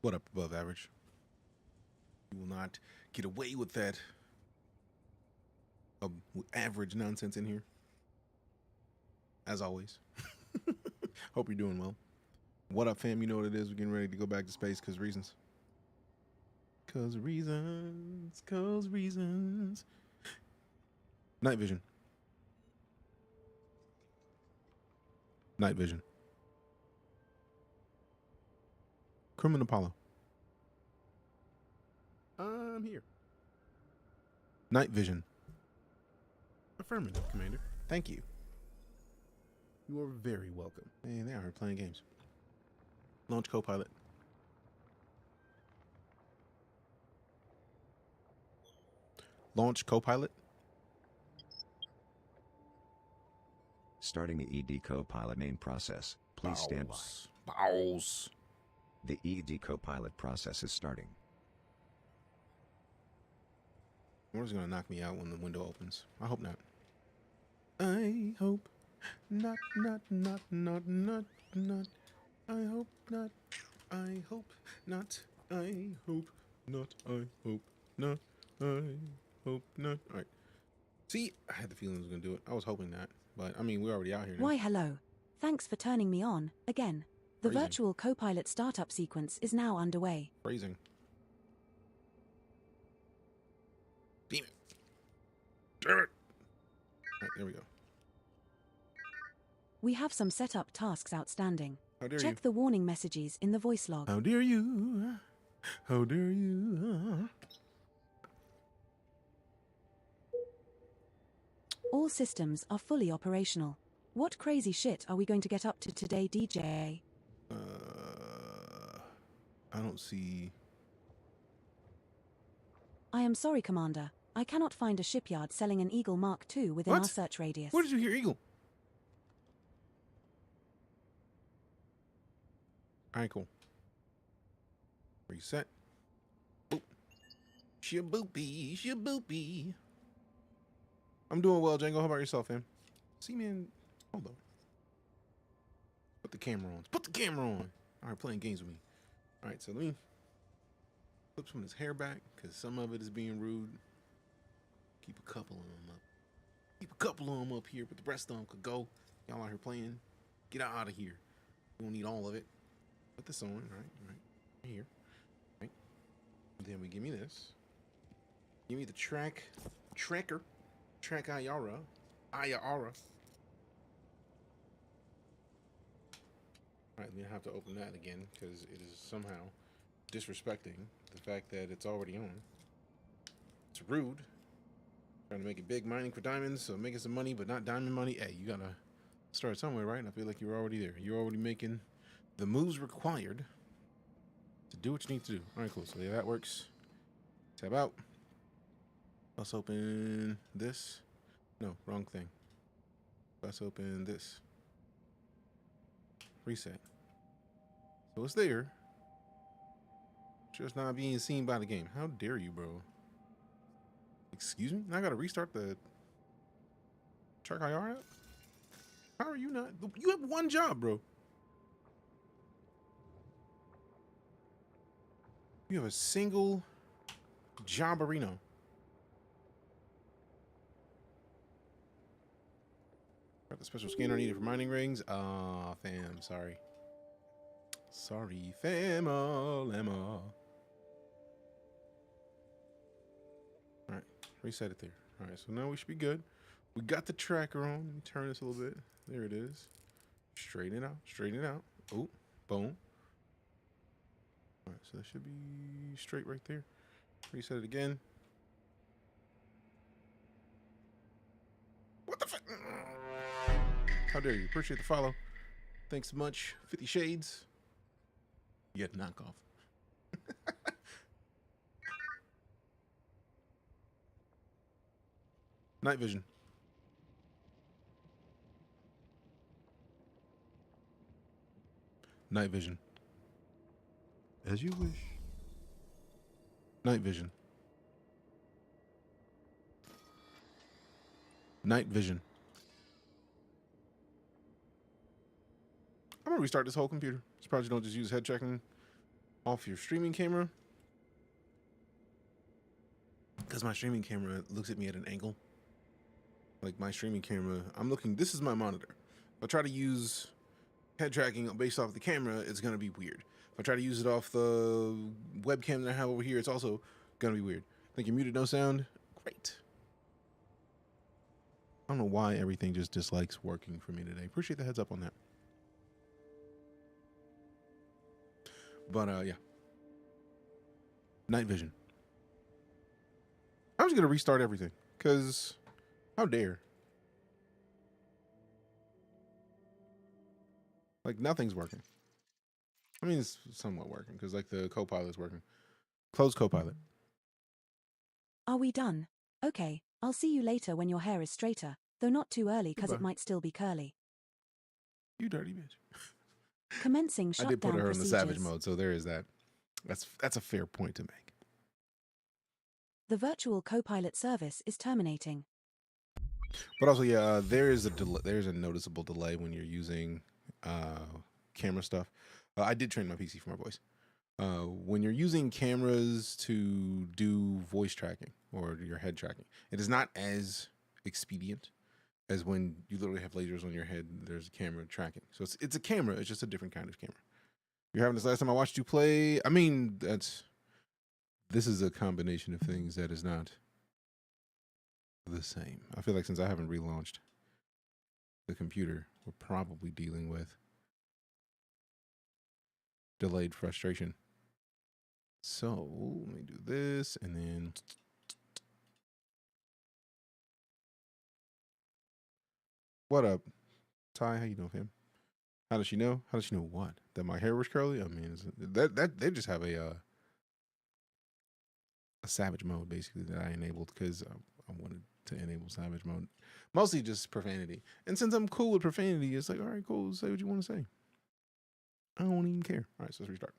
What up, above average? You will not get away with that average nonsense in here. As always. Hope you're doing well. What up, fam? You know what it is. We're getting ready to go back to space because reasons. Cause reasons. Night vision. Night vision. Crewman Apollo. I'm here. Night vision. Affirmative, Commander. Thank you. You are very welcome. And they are playing games. Launch co-pilot. Launch co-pilot. Starting the ED co-pilot main process. Please stand by. Bows. The ED co-pilot process is starting. Where's gonna knock me out when the window opens? I hope not. I hope not. I hope not. I hope not. I hope not. I hope not. I hope not. All right. See, I had the feeling I was gonna do it. I was hoping that, but I mean, we're already out here now. Why, hello. Thanks for turning me on, again. The Phrasing. virtual co-pilot startup sequence is now underway. Phrasing. Damn it. Damn it. All right, there we go. We have some setup tasks outstanding. How dare Check you? the warning messages in the voice log. How dare you? How dare you? All systems are fully operational. What crazy shit are we going to get up to today, Deejay? I don't see. I am sorry, Commander. I cannot find a shipyard selling an Eagle Mark II within What? our search radius. Where did you hear Eagle? Alright, cool. Reset. Boop. Shaboopy, shaboopy. I'm doing well, Django. How about yourself, fam? See, man. Hold on. Put the camera on. Put the camera on. Alright, playing games with me. Alright, so let me flip some of his hair back, because some of it is being rude. Keep a couple of them up. Keep a couple of them up here, but the rest of them could go. Y'all out here playing. Get out of here. We don't need all of it. Put this on, right here. Right. Then we give me this. Give me the TrackIR. TrackIR. IR. Alright, we have to open that again because it is somehow disrespecting the fact that it's already on. It's rude. Trying to make it big mining for diamonds, so making some money, but not diamond money. Hey, you gotta start somewhere, right? And I feel like you're already there. You're already making the moves required to do what you need to do. Alright, cool. So yeah, that works. Tab out. Let's open this. No, wrong thing. Let's open this. Reset. So it's there. Just not being seen by the game. How dare you, bro? Excuse me? I gotta restart the TrackIR app? How are you not? You have one job, bro. You have a single jobarino. Got the special scanner needed for mining rings. Ah, fam, sorry. Sorry, fam-a-lemma. Alright, reset it there. Alright, so now we should be good. We got the tracker on. Let me turn this a little bit. There it is. Straighten it out. Straighten it out. Oh, boom. Alright, so that should be straight right there. Reset it again. What the fuck? How dare you? Appreciate the follow. Thanks so much. 50 Shades. Yet knockoff. Night vision. Night vision. As you wish. Night vision. Night vision. I'm gonna restart this whole computer. This project don't just use head checking off your streaming camera, because my streaming camera looks at me at an angle. Like my streaming camera, I'm looking, this is my monitor. If I try to use head tracking based off the camera, it's going to be weird. If I try to use it off the webcam that I have over here, it's also going to be weird. I think you're muted, no sound. Great. I don't know why everything just dislikes working for me today. Appreciate the heads up on that. But yeah. Night vision. I'm just going to restart everything because how dare. Like nothing's working. I mean, it's somewhat working because like the Copilot's working. Close Copilot. Are we done? Okay, I'll see you later when your hair is straighter, though not too early because it might still be curly. You dirty bitch. Commencing shutdown I did put her procedures. in the savage mode, so there is that. That's a fair point to make. The virtual Copilot service is terminating. But also, yeah, there's a noticeable delay when you're using camera stuff. I did train my PC for my voice. When you're using cameras to do voice tracking or your head tracking, it is not as expedient as when you literally have lasers on your head. There's a camera tracking, so it's a camera. It's just a different kind of camera. You're having this last time I watched you play. I mean, this is a combination of things that is not the same. I feel like since I haven't relaunched the computer, we're probably dealing with delayed frustration. So let me do this and then what up, Ty? How you doing, fam? How does she know? How does she know what? That my hair was curly? I mean, that they just have a savage mode basically that I enabled because I wanted to enable savage mode. Mostly just profanity. And since I'm cool with profanity, it's like, all right, cool, say what you want to say. I don't even care. All right, so let's restart.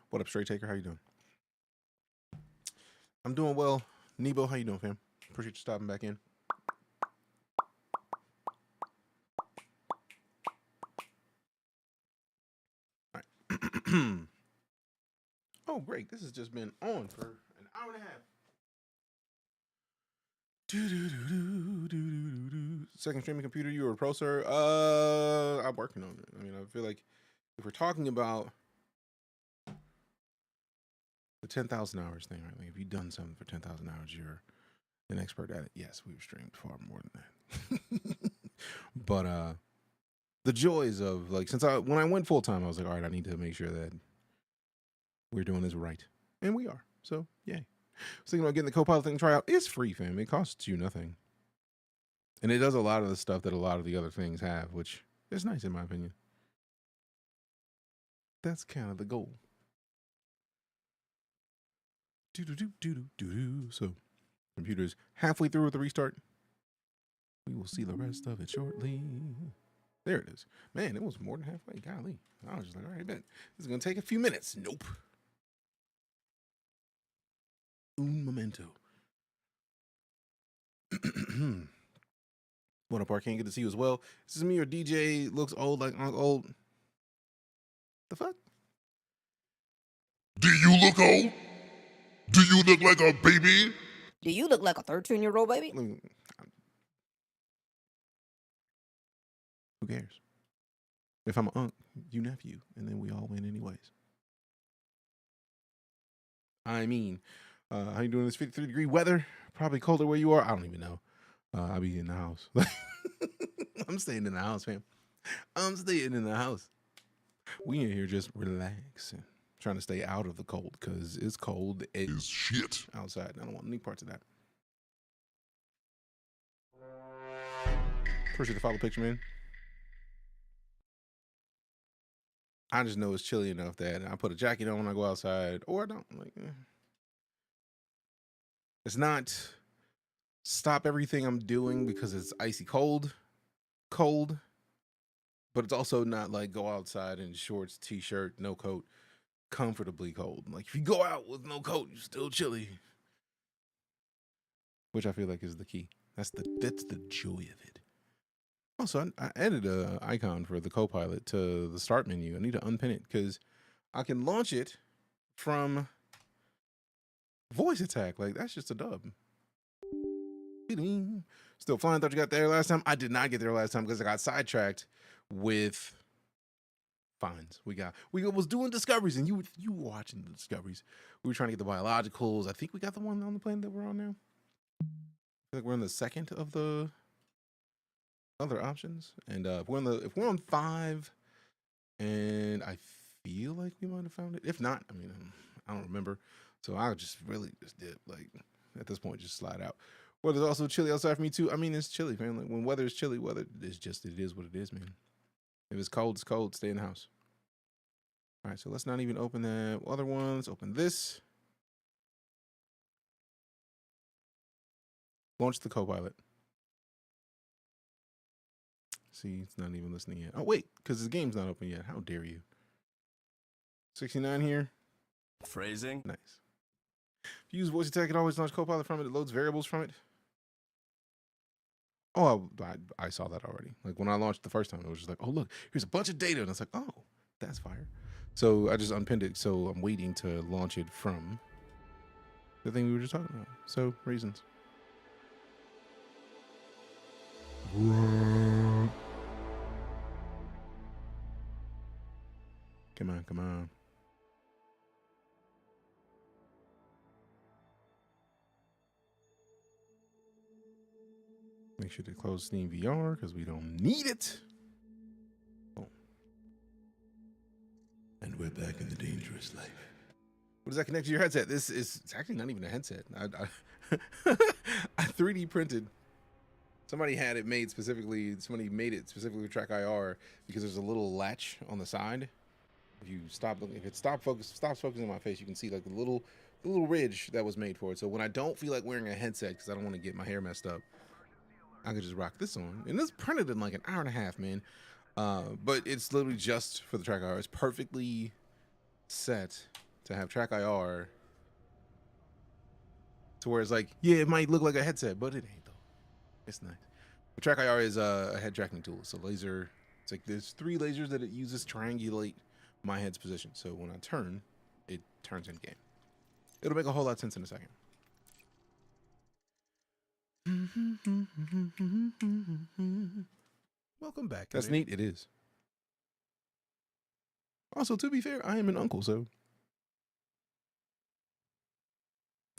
What up, Straight Taker? How you doing? I'm doing well. Nebo, how you doing, fam? Appreciate you stopping back in. All right. Oh, great. This has just been on for an hour and a half. Second streaming computer, you were a pro, sir? I'm working on it. I mean, I feel like if we're talking about the 10,000 hours thing, right? Like if you've done something for 10,000 hours, you're an expert at it. Yes, we've streamed far more than that. But the joys of like, when I went full time, I was like, all right, I need to make sure that we're doing this right. And we are. So, yay. I was thinking about getting the Copilot thing try out. It's free, fam. It costs you nothing. And it does a lot of the stuff that a lot of the other things have, which is nice in my opinion. That's kind of the goal. So, computer's halfway through with the restart. We will see the rest of it shortly. There it is. Man, it was more than halfway. Golly. I was just like, all right, bet. This is going to take a few minutes. Nope. Un momento. What up, Arcane? Good to see you as well. This is me or DJ looks old like old. The fuck? Do you look old? Do you look like a baby? Do you look like a 13-year-old baby? Who cares? If I'm an unk, you nephew, and then we all win anyways. I mean, how you doing this 53-degree weather? Probably colder where you are. I don't even know. I'll be in the house. I'm staying in the house, fam. I'm staying in the house. We in here just relaxing, trying to stay out of the cold because it's cold as shit outside. I don't want any parts of that. Appreciate the follow picture, man. I just know it's chilly enough that I put a jacket on when I go outside, or I don't. Like, it's not stop everything I'm doing because it's icy cold, but it's also not like go outside in shorts, t-shirt, no coat, comfortably cold. Like if you go out with no coat, you're still chilly, which I feel like is the key. That's the joy of it. Also, I added a icon for the Copilot to the start menu. I need to unpin it because I can launch it from voice attack. Like, that's just a dub. Still flying. Thought you got there last time. I did not get there last time because I got sidetracked with finds. We was doing discoveries, and you were watching the discoveries. We were trying to get the biologicals. I think we got the one on the planet that we're on now. I feel like we're in the second of the other options, and if we're on 5, and I feel like we might have found it. If not, I mean, I don't remember. So I'll just really just dip, like, at this point, just slide out. Weather's also chilly outside for me too. I mean, it's chilly, man. Like, when weather is chilly, weather is just, it is what it is, man. If it's cold, it's cold. Stay in the house. All right, so let's not even open that other one. Let's open this. Launch the Copilot. See, it's not even listening yet. Oh, wait, because the game's not open yet. How dare you? 69 here. Phrasing. Nice. If you use voice attack, it always launch Copilot from it. It loads variables from it. Oh, I saw that already. Like, when I launched the first time, it was just like, oh, look, here's a bunch of data. And it's like, oh, that's fire. So I just unpinned it. So I'm waiting to launch it from the thing we were just talking about. So, reasons. Come on, come on. Make sure to close Steam VR because we don't need it. Oh. And we're back in the dangerous life. What does that connect to your headset? It's actually not even a headset. I 3D printed. Somebody had it made specifically. Somebody made it specifically with TrackIR because there's a little latch on the side. If you stop looking, if it stops focusing on my face, you can see like the little ridge that was made for it. So when I don't feel like wearing a headset because I don't want to get my hair messed up, I could just rock this on. And this printed in like an hour and a half, man. But it's literally just for the TrackIR. It's perfectly set to have TrackIR to where it's like, yeah, it might look like a headset, but it ain't though. It's nice. The TrackIR is a head tracking tool. It's a laser. It's like there's 3 lasers that it uses to triangulate my head's position. So when I turn, it turns in game. It'll make a whole lot of sense in a second. Welcome back. That's neat. It is. Also, to be fair, I am an uncle, so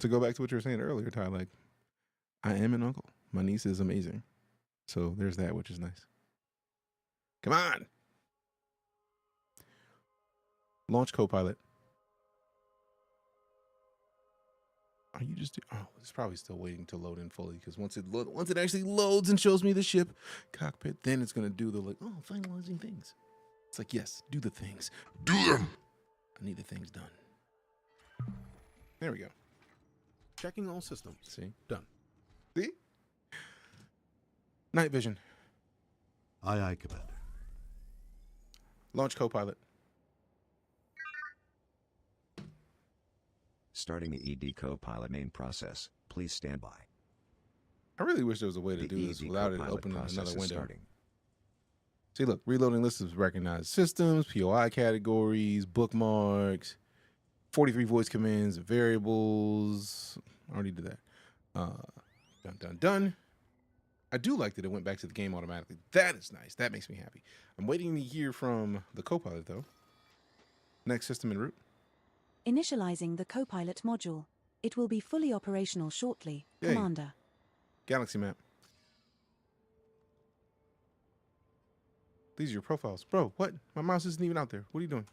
to go back to what you were saying earlier, Ty, like, I am an uncle. My niece is amazing. So there's that, which is nice. Come on. Launch Copilot. Are you just? Oh, it's probably still waiting to load in fully because once it actually loads and shows me the ship cockpit, then it's gonna do the like, oh, finalizing things. It's like, yes, do the things. Do them. I need the things done. There we go. Checking all systems. See, Done. see. Night vision. Aye, aye, Commander. Launch Copilot. Starting the ED Copilot main process. Please stand by. I really wish there was a way to The do this ED without it Copilot opening process another is window. starting. See, look, reloading lists of recognized systems, POI categories, bookmarks, 43 voice commands, variables. I already did that. Done. I do like that it went back to the game automatically. That is nice. That makes me happy. I'm waiting to hear from the Copilot, though. Next system en route. Initializing the Copilot module. It will be fully operational shortly, Yay. Commander. Galaxy map. These are your profiles. Bro, what? My mouse isn't even out there. What are you doing?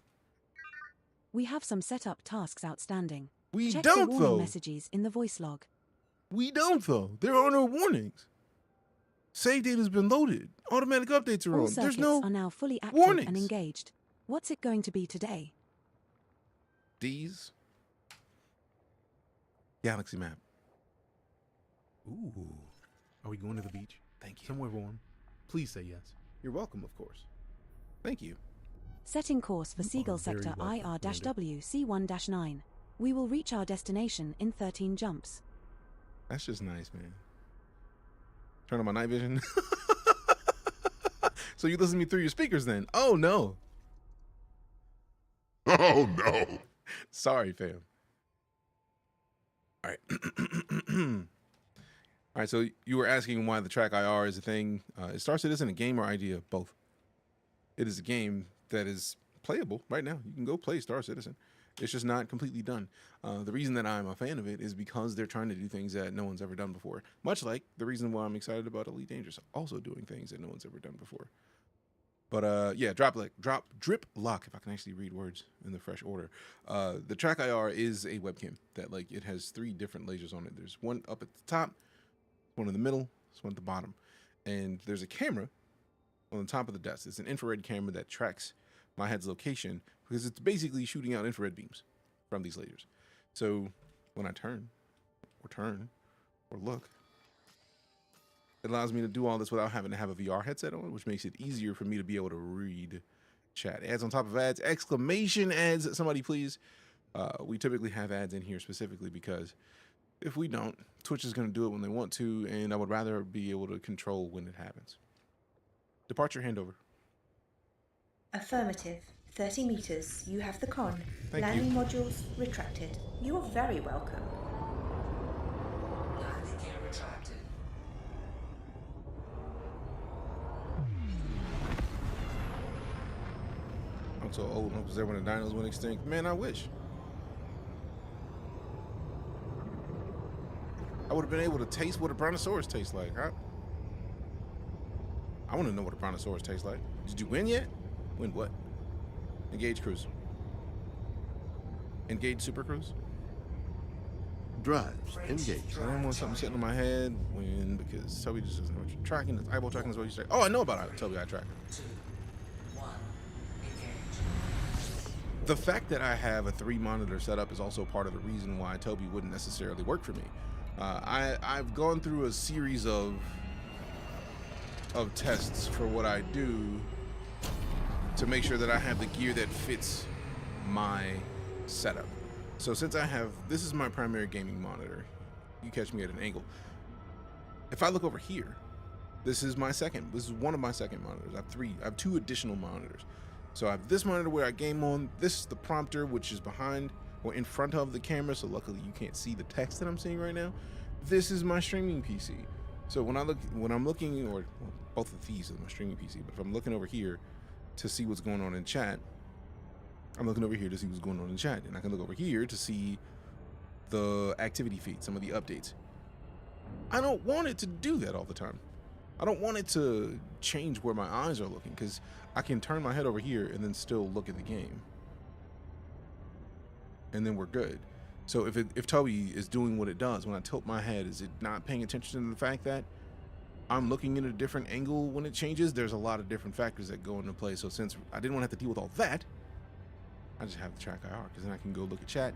We have some setup tasks outstanding. We Check don't, the warning though. messages in the voice log. We don't, though. There are no warnings. Save data's been loaded. Automatic updates are All on. There's circuits no are now fully active warnings. and engaged. What's it going to be today? D's. Galaxy map. Ooh. Are we going to the beach? Thank you. Somewhere warm? Please say yes. You're welcome, of course. Thank you. Setting course for Seagull very Sector welcome, IR-W C1-9. We will reach our destination in 13 jumps. That's just nice, man. Turn on my night vision. So you listen to me through your speakers then? Oh no. Oh no. Sorry, fam. All right. All right, so you were asking why the TrackIR is a thing. Is Star Citizen a game or idea? Both. It is a game that is playable right now. You can go play Star Citizen. It's just not completely done. The reason that I'm a fan of it is because they're trying to do things that no one's ever done before. Much like the reason why I'm excited about EliteDangerous, also doing things that no one's ever done before. But yeah, drip lock, if I can actually read words in the fresh order. The TrackIR is a webcam that it has 3 different lasers on it. There's one up at the top, one in the middle, there's one at the bottom. And there's a camera on the top of the desk. It's an infrared camera that tracks my head's location because it's basically shooting out infrared beams from these lasers. So when I turn or look, it allows me to do all this without having to have a VR headset on, which makes it easier for me to be able to read chat. Ads on top of ads, exclamation ads, somebody please. We typically have ads in here specifically because if we don't, Twitch is going to do it when they want to, and I would rather be able to control when it happens. Departure handover. Affirmative. 30 meters. You have the con. Thank Landing you. modules retracted. You are very welcome. Landing gear retracted. I'm so old. I was there when the dinos went extinct. Man, I wish. I would have been able to taste what a brontosaurus tastes like, huh? I want to know what a brontosaurus tastes like. Did you win yet? Win what? Engage cruise. Engage super cruise. Drives engaged. I don't want something sitting on my head. Win because Toby just doesn't know what you're tracking. It's eyeball tracking is what you say. Oh, I know about Toby eye tracking. 2, 1, engage. The fact that I have a 3-monitor setup is also part of the reason why Toby wouldn't necessarily work for me. I've gone through a series of tests for what I do to make sure that I have the gear that fits my setup. So since this is my primary gaming monitor, you catch me at an angle. If I look over here, this is one of my second monitors. I have 2 additional monitors. So I have this monitor where I game on, this is the prompter, which is behind or in front of the camera, so luckily you can't see the text that I'm seeing right now. This is my streaming PC. So when I'm looking, or well, both of these are my streaming PC, but if I'm looking over here to see what's going on in chat, I'm looking over here to see what's going on in chat, and I can look over here to see the activity feed, some of the updates. I don't want it to do that all the time. I don't want it to change where my eyes are looking, because I can turn my head over here and then still look at the game. And then we're good. So if Toby is doing what it does, when I tilt my head, is it not paying attention to the fact that I'm looking at a different angle when it changes? There's a lot of different factors that go into play. So since I didn't want to have to deal with all that, I just have the TrackIR, because then I can go look at chat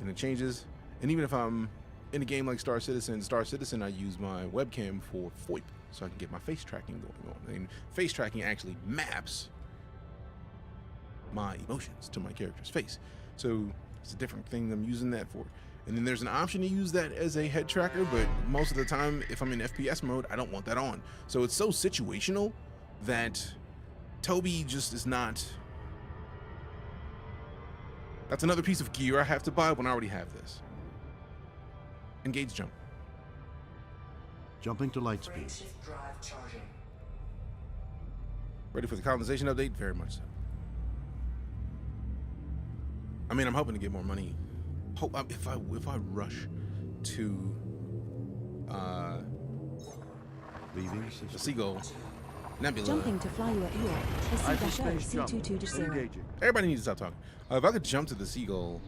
and it changes. And even if I'm in a game like Star Citizen, I use my webcam for FOIP, so I can get my face tracking going on. And face tracking actually maps my emotions to my character's face. So it's a different thing I'm using that for. And then there's an option to use that as a head tracker, but most of the time, if I'm in FPS mode, I don't want that on. So it's so situational that Toby just is not. That's another piece of gear I have to buy when I already have this. Engage jump. Jumping to light speed. Shift drive charging. Ready for the colonization update? Very much so. I mean, I'm hoping to get more money. If I rush to Leaving the Seagull Nebula. Jumping to fly you at York. Hyperspace jump. C22-0. Engaging. Everybody needs to stop talking. If I could jump to the Seagull,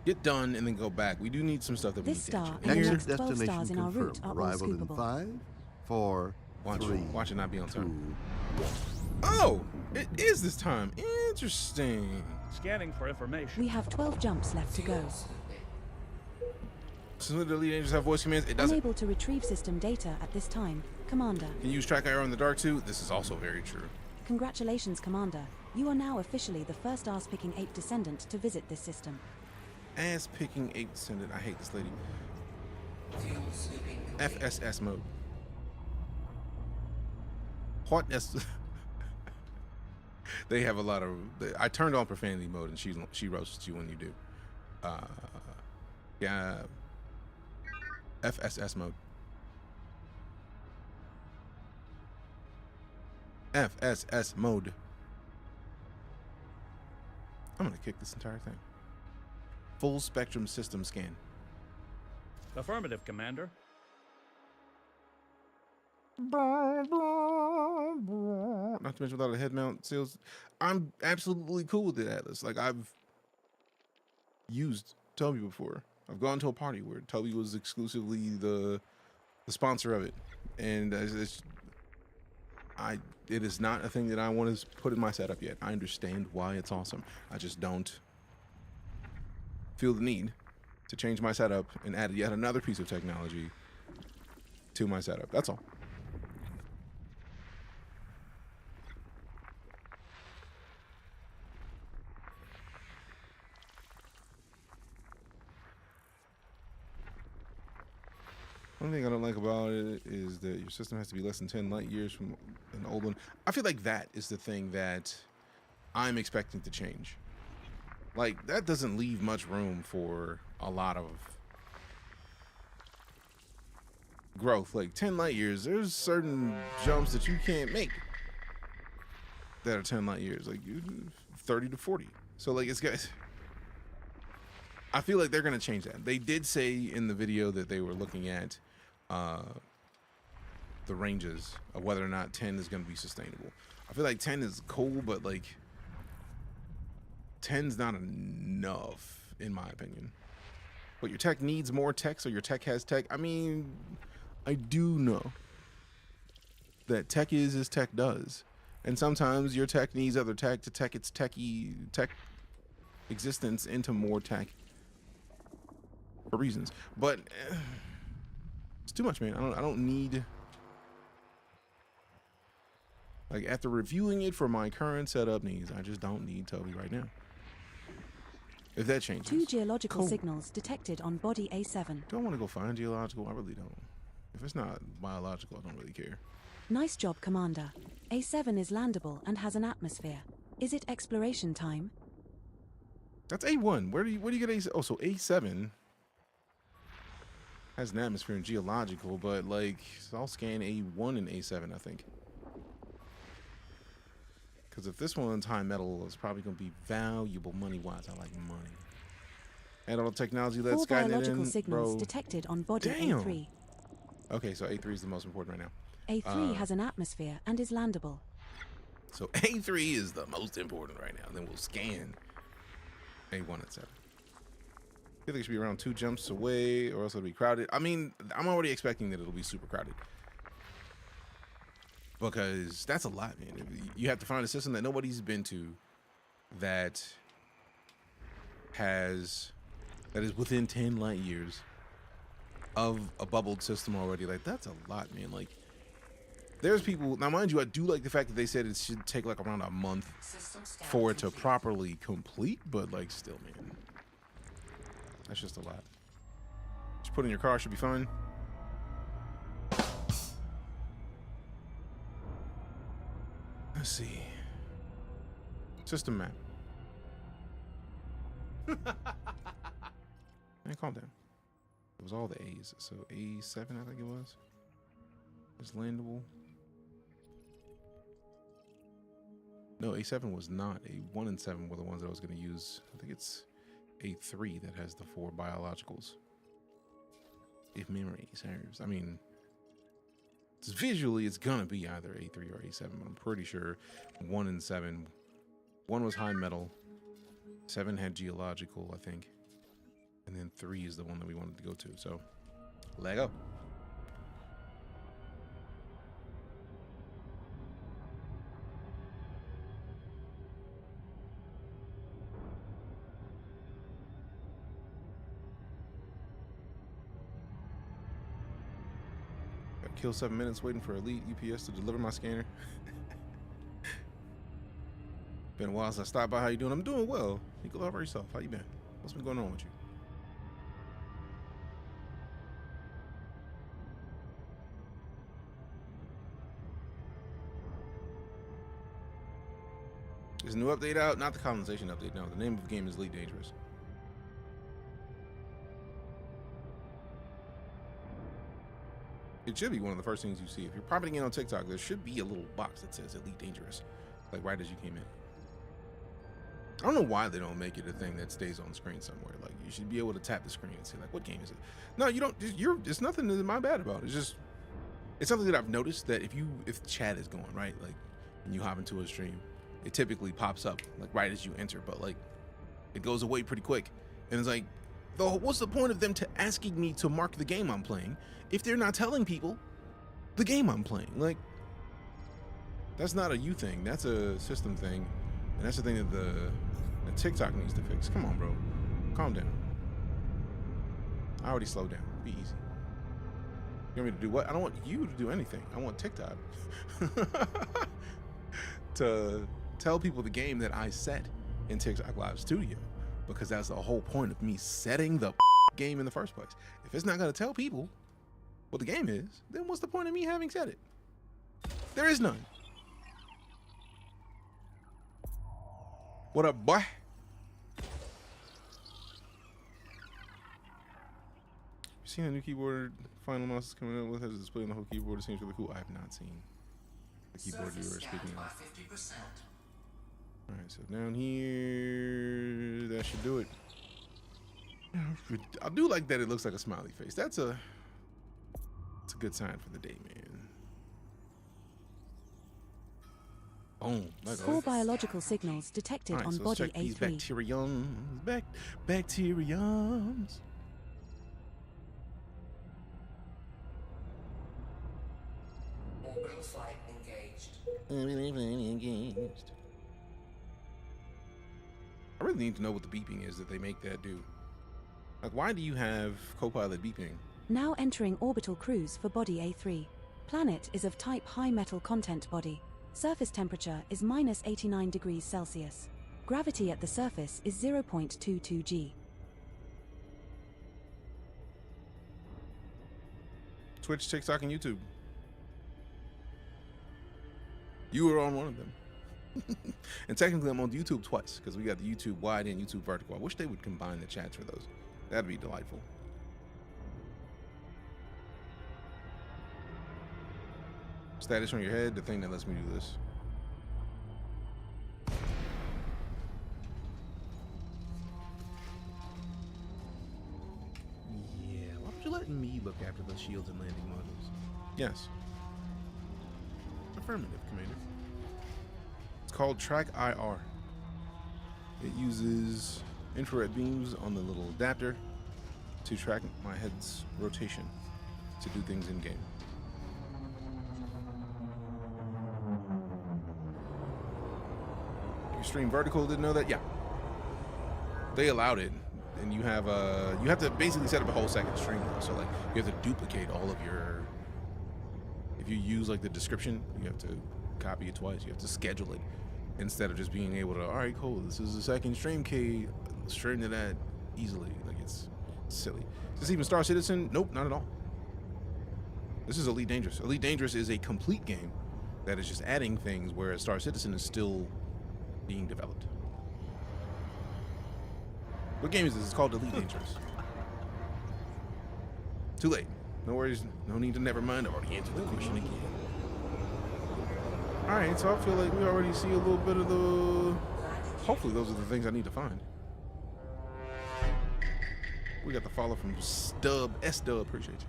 get done, and then go back. We do need some stuff that we This need to star change. and the Next next 12 destination stars in our route confirmed. are all Arrival in scoopable. 5, 4, Watch 3, it not be on time. 2. Oh, it is this time. Interesting. Scanning for information. We have 12 jumps left to go. So the EliteDangerous have voice commands. It doesn't. Unable to retrieve system data at this time. Commander. Can you use TrackIR in the dark too? This is also very true. Congratulations, Commander. You are now officially the first ass-picking ape descendant to visit this system. Ass picking ape descendant. I hate this lady. Fuel sweeping complete. FSS mode. What is They have a lot of. I turned on profanity mode, and she roasts you when you do. Yeah. FSS mode. FSS mode. I'm gonna kick this entire thing. Full spectrum system scan. Affirmative, Commander. Not to mention without a head mount seals. I'm absolutely cool with the Atlas. Like, I've used Toby before. I've gone to a party where Toby was exclusively the sponsor of it, and it is not a thing that I want to put in my setup yet. I understand why it's awesome. I just don't feel the need to change my setup and add yet another piece of technology to my setup. That's all. One thing I don't like about it is that your system has to be less than 10 light years from an old one. I feel like that is the thing that I'm expecting to change. Like, that doesn't leave much room for a lot of growth. Like, 10 light years, there's certain jumps that you can't make that are 10 light years. Like, 30 to 40. So, like, it's guys. I feel like they're going to change that. They did say in the video that they were looking at the ranges of whether or not 10 is going to be sustainable. I feel like 10 is cool, but like 10's not enough in my opinion. But your tech needs more tech, so your tech has tech. I mean, I do know that tech is as tech does. And sometimes your tech needs other tech to tech its tech existence into more tech for reasons. But it's too much, man. I don't need, like, after reviewing it for my current setup needs, I just don't need Toby right now. If that changes. 2 geological cool. signals detected on body A7. Do I want to go find geological? I really don't. If it's not biological, I don't really care. Nice job, Commander. A7 is landable and has an atmosphere. Is it exploration time? That's A1. Where do you get A7? Oh, so A7 has an atmosphere and geological, but like, so I'll scan A1 and A7, I think. Because if this one's high metal, it's probably going to be valuable money-wise. I like money. And all the technology that's 4 Skynet biological in, signals bro. detected on body Damn. A3. Okay, so A3 is the most important right now. A3 has an atmosphere and is landable. So A3 is the most important right now. Then we'll scan A1 and 7. I feel like it should be around 2 jumps away, or else it'll be crowded. I mean, I'm already expecting that it'll be super crowded. Because that's a lot, man. You have to find a system that nobody's been to that is within 10 light years of a bubbled system already. Like, that's a lot, man. Like, there's people, now mind you, I do like the fact that they said it should take like around a month for it to properly complete, but like, still, man, that's just a lot. Just put in your car, should be fine. Let's see. System map. Man, calm down. It was all the A's. So A7, I think it was. It's landable. No, A7 was not. A1 and 7 were the ones that I was going to use. I think it's A3 that has the 4 biologicals. If memory serves. I mean, visually, it's going to be either A3 or A7, but I'm pretty sure 1 and 7. 1 was high metal. 7 had geological, I think. And then 3 is the one that we wanted to go to. So, let go. Gotta kill 7 minutes waiting for Elite UPS to deliver my scanner. Been a while since I stopped by. How you doing? I'm doing well. Think about yourself. How you been? What's been going on with you? There's a new update out, not the colonization update. No, the name of the game is EliteDangerous. It should be one of the first things you see. If you're popping in on TikTok, there should be a little box that says EliteDangerous, like right as you came in. I don't know why they don't make it a thing that stays on screen somewhere. Like, you should be able to tap the screen and say, like, what game is it? No, you don't. It's nothing that my bad about it. It's just, it's something that I've noticed that if chat is going, right, like, and you hop into a stream, it typically pops up, like, right as you enter, but, like, it goes away pretty quick. And it's like, what's the point of them asking me to mark the game I'm playing if they're not telling people the game I'm playing? Like, that's not a you thing. That's a system thing. And that's the thing that TikTok needs to fix. Come on, bro. Calm down. I already slowed down. Be easy. You want me to do what? I don't want you to do anything. I want TikTok to tell people the game that I set in TikTok Live Studio, because that's the whole point of me setting the game in the first place. If it's not going to tell people what the game is, then what's the point of me having set it? There is none. What up, boy? You seen a new keyboard Final Mouse is coming up with? Has a display on the whole keyboard. It seems really cool. I have not seen the keyboard you were speaking of. Alright, so down here, that should do it. I do like that it looks like a smiley face. That's a good sign for the day, man. Boom. 4 biological signals detected on so body check these A3. bacteriums. Bacteriums. Orbital flight engaged. I really need to know what the beeping is that they make that do. Like, why do you have Copilot beeping? Now entering orbital cruise for body A3. Planet is of type high metal content body. Surface temperature is minus 89 degrees Celsius. Gravity at the surface is 0.22 g. Twitch, TikTok, and YouTube. You were on one of them. And technically I'm on YouTube twice, because we got the YouTube wide and YouTube vertical. I wish they would combine the chats for those. That'd be delightful. Status on your head, the thing that lets me do this. Yeah, why don't you let me look after the shields and landing modules? Yes. Affirmative, Commander. It's called TrackIR. It uses infrared beams on the little adapter to track my head's rotation to do things in game. Extreme vertical, didn't know that? Yeah. They allowed it, and you have to basically set up a whole second stream though. So like you have to duplicate all of your, if you use like the description, you have to copy it twice. You have to schedule it instead of just being able to, all right, cool, this is the second stream key, stream to that easily. Like, it's silly. Is this even Star Citizen? Nope, not at all. This is EliteDangerous. EliteDangerous is a complete game that is just adding things, whereas Star Citizen is still being developed. What game is this? It's called EliteDangerous. Too late. No worries. No need to never mind. I've already answered the question again. Alright, so I feel like we already see a little bit of the... Hopefully those are the things I need to find. We got the follow from Stub. S-Dub, appreciate you.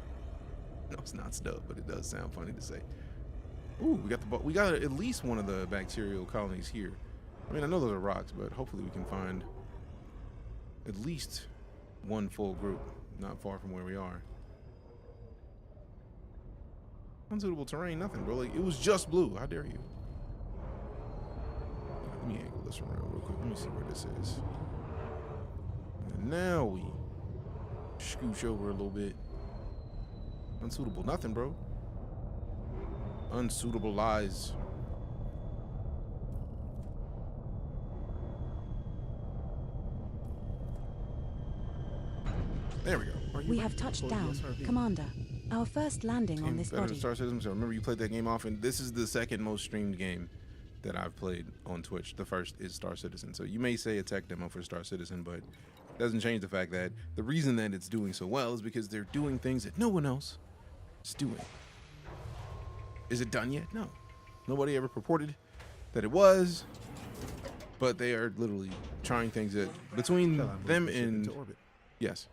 No, it's not Stub, but it does sound funny to say. Ooh, we got at least one of the bacterial colonies here. I mean, I know those are rocks, but hopefully we can find at least one full group not far from where we are. Unsuitable terrain, nothing, bro. Like, it was just blue. How dare you? Let me angle this around real quick. Let me see where this is. And now we scooch over a little bit. Unsuitable, nothing, bro. Unsuitable lies. There we go. We have touched down, Commander. Our first landing on this body. Star Citizen. So remember, you played that game off, and this is the second most streamed game that I've played on Twitch. The first is Star Citizen. So you may say a tech demo for Star Citizen, but it doesn't change the fact that the reason that it's doing so well is because they're doing things that no one else is doing. Is it done yet? No. Nobody ever purported that it was, but they are literally trying things that between them and yes.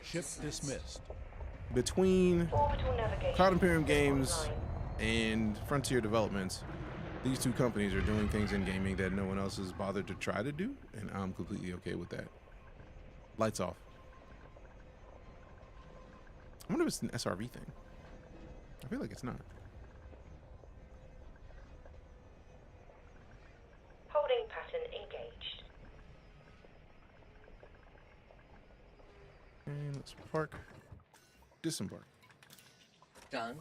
Ship dismissed. Between Cloud Imperium Games and Frontier Developments, these two companies are doing things in gaming that no one else has bothered to try to do, and I'm completely okay with that. Lights off. I wonder if it's an SRV thing. I feel like it's not. Holding pattern engaged. And let's park. Disembark. Done.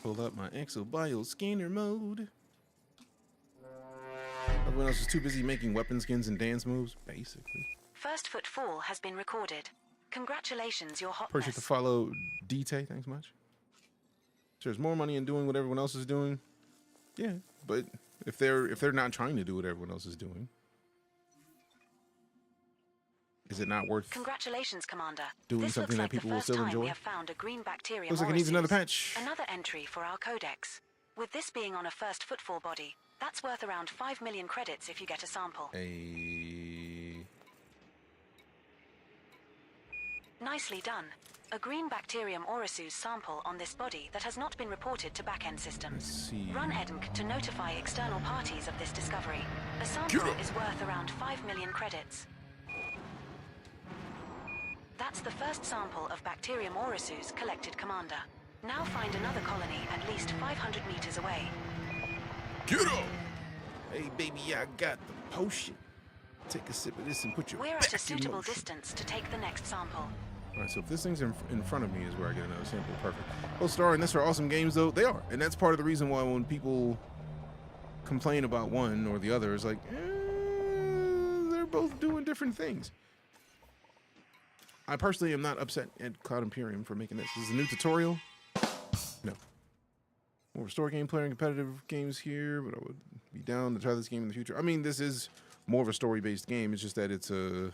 Pull up my exobio scanner mode. Everyone else is too busy making weapon skins and dance moves, basically. First footfall has been recorded. Congratulations, your hotness. Appreciate the follow, Deejay. Thanks much. There's more money in doing what everyone else is doing. Yeah, but if they're not trying to do what everyone else is doing, is it not worth Congratulations, Commander. doing This something looks like that people the will first still time enjoy? we have found a green bacterium. Looks like it needs another patch. Another entry for our codex. With this being on a first footfall body, that's worth around 5 million credits if you get a sample. Nicely done. A green bacterium Orisu's sample on this body that has not been reported to backend systems. Let's see. Run EDNC to notify external parties of this discovery. A sample is worth around 5 million credits. That's the first sample of bacterium Orisu's collected, Commander. Now find another colony at least 500 meters away. Get up! Hey, baby, I got the potion. Take a sip of this and put your We're back at a suitable in motion. distance to take the next sample. All right, so if this thing's in front of me is where I get another sample. Perfect. Oh, Star and this are awesome games, though. They are. And that's part of the reason why when people complain about one or the other, it's like, they're both doing different things. I personally am not upset at Cloud Imperium for making this. This is a new tutorial. No. More story game player and competitive games here, but I would be down to try this game in the future. I mean, this is more of a story-based game. It's just that it's a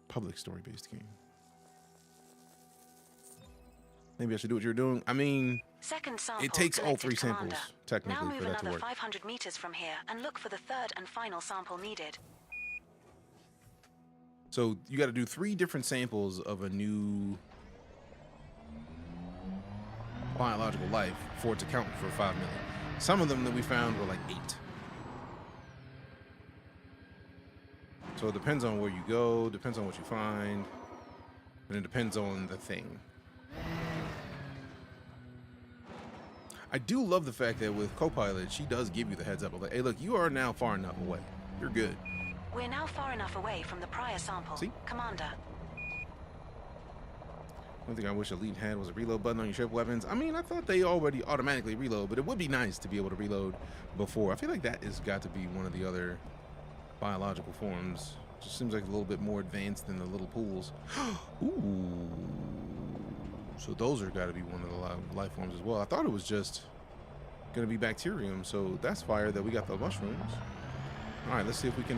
public story-based game. Maybe I should do what you're doing. I mean, Second sample it takes all three collected, samples, Commander. technically, Now for move that to another work. 500 meters from here and look for the third and final sample needed. So you got to do 3 different samples of a new biological life for it to count for 5 million. Some of them that we found were like 8. So it depends on where you go, depends on what you find, and it depends on the thing. I do love the fact that with Copilot, she does give you the heads up of like, hey, look, you are now far enough away. You're good. We're now far enough away from the prior sample. See? Commander. One thing I wish Elite had was a reload button on your ship weapons. I mean, I thought they already automatically reload, but it would be nice to be able to reload before. I feel like that has got to be one of the other biological forms. Just seems like a little bit more advanced than the little pools. Ooh. So those are got to be one of the life forms as well. I thought it was just going to be bacterium, so that's fire that we got the mushrooms. All right, let's see if we can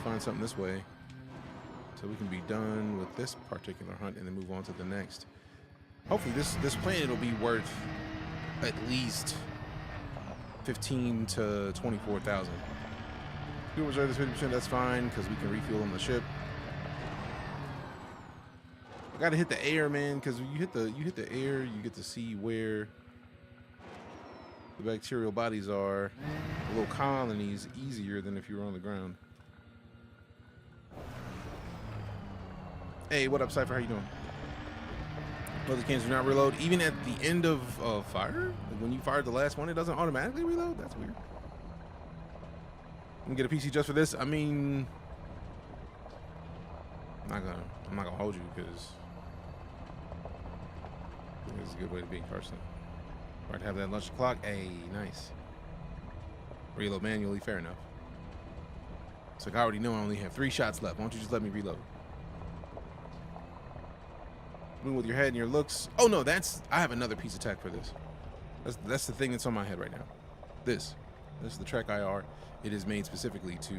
find something this way. So we can be done with this particular hunt and then move on to the next. Hopefully this planet will be worth at least 15 to 24,000. Fuel reserve is 50%, that's fine, because we can refuel on the ship. I gotta hit the air, man, because when you hit the air, you get to see where the bacterial bodies are. The little colonies easier than if you were on the ground. Hey, what up, Cypher? How you doing? Other cans do not reload. Even at the end of fire? Like when you fired the last one, it doesn't automatically reload? That's weird. I'm gonna get a PC just for this. I mean, I'm not gonna hold you because this is a good way to be personally. All right, have that lunch clock. Hey, nice. Reload manually, fair enough. It's like I already know I only have 3 shots left. Why don't you just let me reload? Moving with your head and your looks. Oh no, I have another piece of tech for this. That's the thing that's on my head right now. This is the TrackIR. It is made specifically to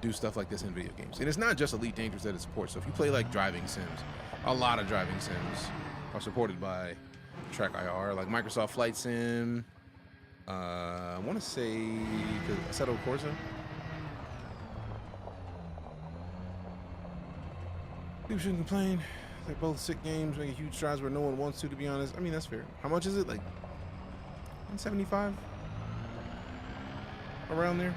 do stuff like this in video games. And it's not just EliteDangerous that it supports. So if you play like driving sims, a lot of driving sims are supported by TrackIR, like Microsoft Flight Sim. I want to say Assetto Corsa. People shouldn't complain. They're both sick games, making huge strides where no one wants to be honest. I mean, that's fair. How much is it? Like 175? Around there?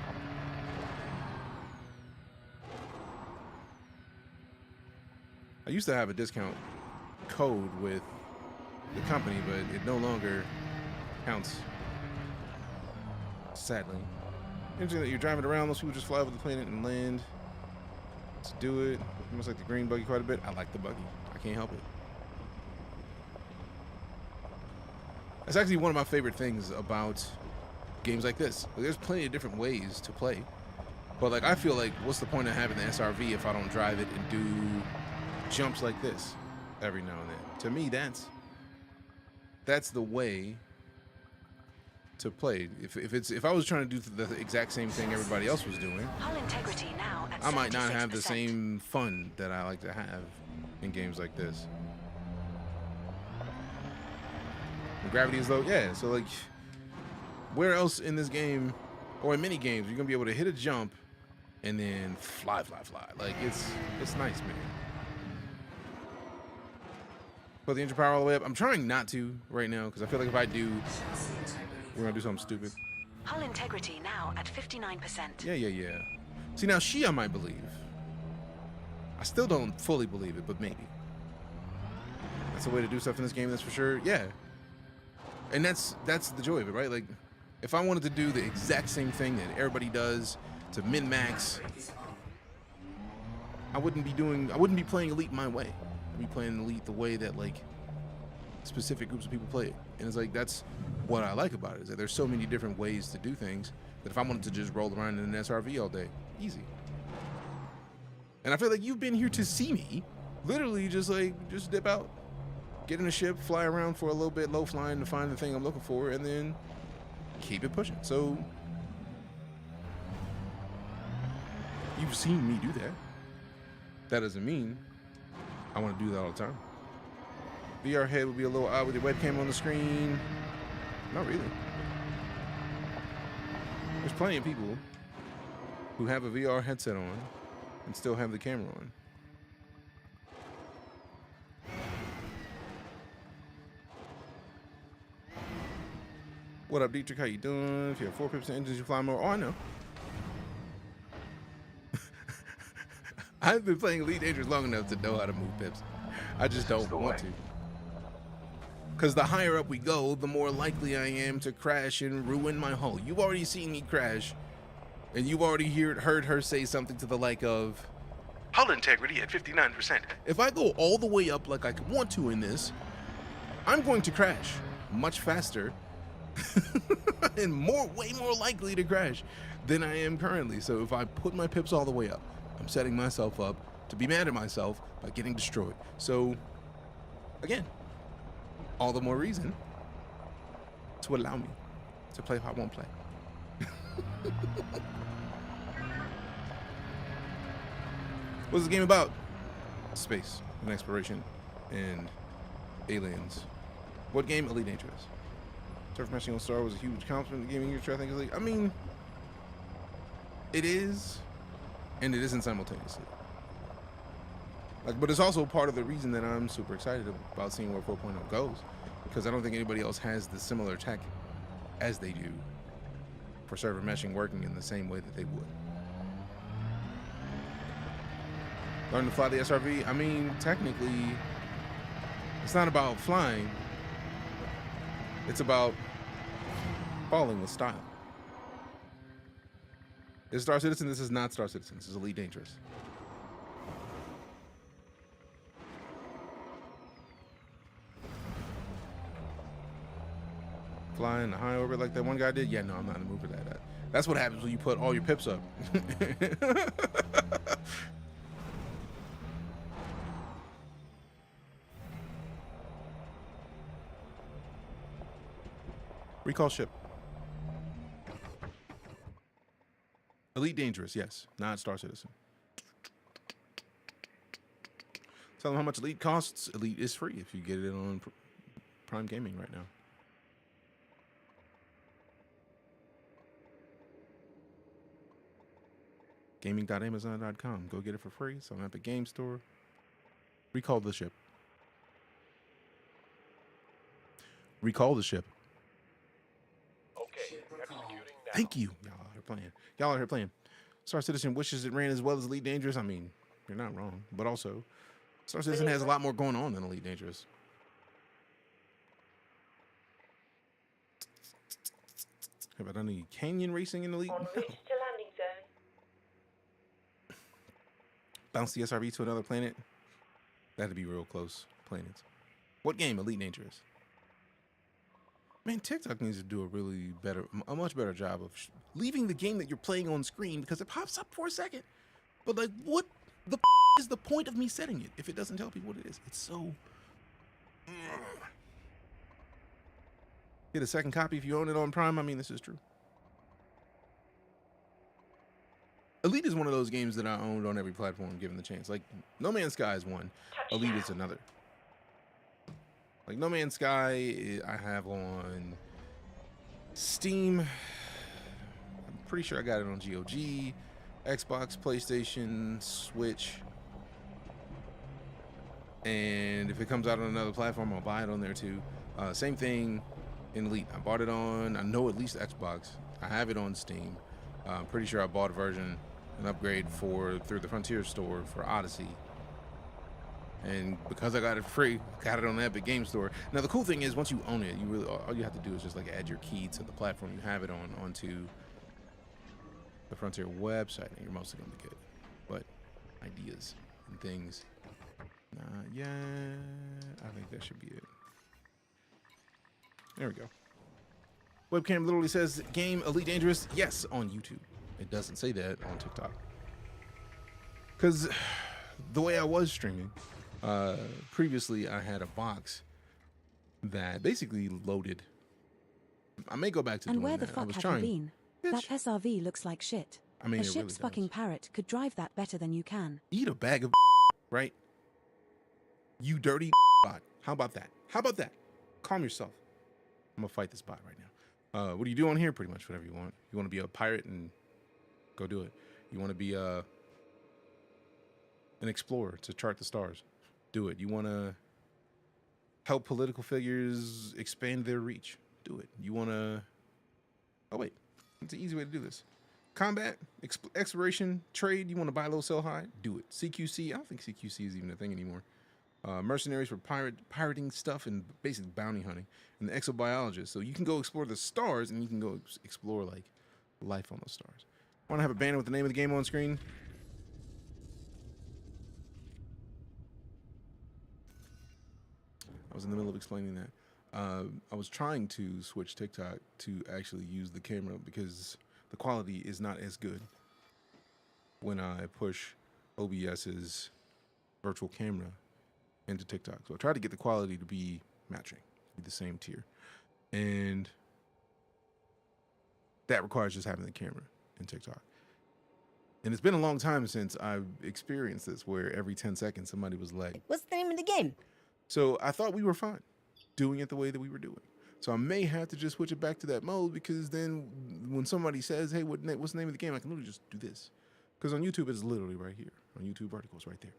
I used to have a discount code with the company, but it no longer counts. Sadly. Interesting that you're driving around, most people just fly over the planet and land. To do it. Almost like the green buggy quite a bit. I like the buggy. I can't help it. That's actually one of my favorite things about games like this. Like, there's plenty of different ways to play. But like I feel like what's the point of having the SRV if I don't drive it and do jumps like this every now and then? To me, that's the way to play. If I was trying to do the exact same thing everybody else was doing, Hull integrity now at I might not have the 76%. same fun that I like to have in games like this. And gravity is low, yeah. So like, where else in this game or in many games you're gonna be able to hit a jump and then fly? Like it's nice, man. Put the engine power all the way up. I'm trying not to right now because I feel like if I do, we're gonna do something stupid. Hull integrity now at 59%. Yeah. See, now I might believe. I still don't fully believe it, but maybe. That's the way to do stuff in this game, that's for sure. Yeah. And that's the joy of it, right? Like, if I wanted to do the exact same thing that everybody does to min-max, I wouldn't be playing Elite my way. I'd be playing Elite the way that, like, specific groups of people play it. And it's like, that's what I like about it, is that there's so many different ways to do things that if I wanted to just roll around in an SRV all day, easy. And I feel like you've been here to see me literally just dip out, get in a ship, fly around for a little bit, low flying to find the thing I'm looking for, and then keep it pushing. So you've seen me do that. That doesn't mean I want to do that all the time. VR head would be a little odd with your webcam on the screen. Not really. There's plenty of people who have a VR headset on and still have the camera on. What up, Dietrich? How you doing? If you have 4 pips and engines, you fly more. Oh, I know. I've been playing EliteDangerous long enough to know how to move pips. I just don't want to. Because the higher up we go, the more likely I am to crash and ruin my hull. You've already seen me crash, and you've already heard her say something to the like of, hull integrity at 59%. If I go all the way up like I could want to in this, I'm going to crash much faster and way more likely to crash than I am currently. So if I put my pips all the way up, I'm setting myself up to be mad at myself by getting destroyed. So again, all the more reason to allow me to play how I won't play. What's the game about? Space and exploration and aliens. What game? EliteDangerous. Turf Mashing on Star was a huge compliment in the gaming industry. I think it's like, I mean, it is, and it isn't simultaneously. Like, but it's also part of the reason that I'm super excited about seeing where 4.0 goes, because I don't think anybody else has the similar tech as they do for server meshing working in the same way that they would. Learn to fly the SRV. I mean, technically, it's not about flying. It's about falling with style. This is Star Citizen. This is not Star Citizen. This is EliteDangerous. Fly in a high orbit like that one guy did? Yeah, no, I'm not in the mood for that. That's what happens when you put all your pips up. Recall ship. EliteDangerous, yes. Not Star Citizen. Tell them how much Elite costs. Elite is free if you get it on Prime Gaming right now. Gaming.amazon.com. Go get it for free. It's on Epic Game Store. Recall the ship. Recall the ship. Okay, executing now. Thank you. Y'all out here playing. Y'all out here playing. Star Citizen wishes it ran as well as EliteDangerous. I mean, you're not wrong. But also, Star Citizen has a lot more going on than EliteDangerous. Have I done any canyon racing in Elite? En route to landing zone. Bounce the SRV to another planet? That'd be real close planets. What game? EliteDangerous. Man, TikTok needs to do a much better job of leaving the game that you're playing on screen because it pops up for a second. But like, what the is the point of me setting it if it doesn't tell people what it is? It's so. Get a second copy if you own it on Prime. I mean, this is true. Elite is one of those games that I owned on every platform given the chance. Like, No Man's Sky is one. Elite is another. Like, No Man's Sky, I have on Steam. I'm pretty sure I got it on GOG, Xbox, PlayStation, Switch. And if it comes out on another platform, I'll buy it on there too. Same thing in Elite. I bought it on, I know at least Xbox. I have it on Steam. I'm pretty sure I bought a version, an upgrade through the Frontier store for Odyssey. And because I got it free, got it on the Epic Game Store. Now the cool thing is, once you own it, you really all you have to do is just like add your key to the platform you have it on onto the Frontier website, and you're mostly gonna be good. But ideas and things, yeah, I think that should be it. There we go. Webcam literally says game EliteDangerous, yes, on YouTube. It doesn't say that on TikTok. Because the way I was streaming, previously I had a box that basically loaded. I may go back to And doing where the that. I fuck was have trying. you been? That SRV looks like shit. I mean, A it ship's really does. fucking parrot could drive that better than you can. Eat a bag of right? You dirty bot. How about that? How about that? Calm yourself. I'm gonna fight this bot right now. What are you doing here? Pretty much whatever you want. You want to be a pirate and go do it. You want to be an explorer to chart the stars. Do it. You want to help political figures expand their reach. Do it. You want to... Oh, wait. It's an easy way to do this. Combat, exploration, trade. You want to buy low, sell high? Do it. CQC. I don't think CQC is even a thing anymore. Mercenaries for pirating stuff and basic bounty hunting. And the exobiologist. So you can go explore the stars and you can go explore like life on those stars. I want to have a banner with the name of the game on screen. I was in the middle of explaining that. I was trying to switch TikTok to actually use the camera because the quality is not as good when I push OBS's virtual camera into TikTok. So I tried to get the quality to be matching, be the same tier. And that requires just having the camera in TikTok. And it's been a long time since I've experienced this where every 10 seconds somebody was like, What's the name of the game? so I thought we were fine doing it the way that we were doing. So I may have to just switch it back to that mode because then when somebody says, hey, what's the name of the game? I can literally just do this. Because on YouTube, it's literally right here. On YouTube articles right there.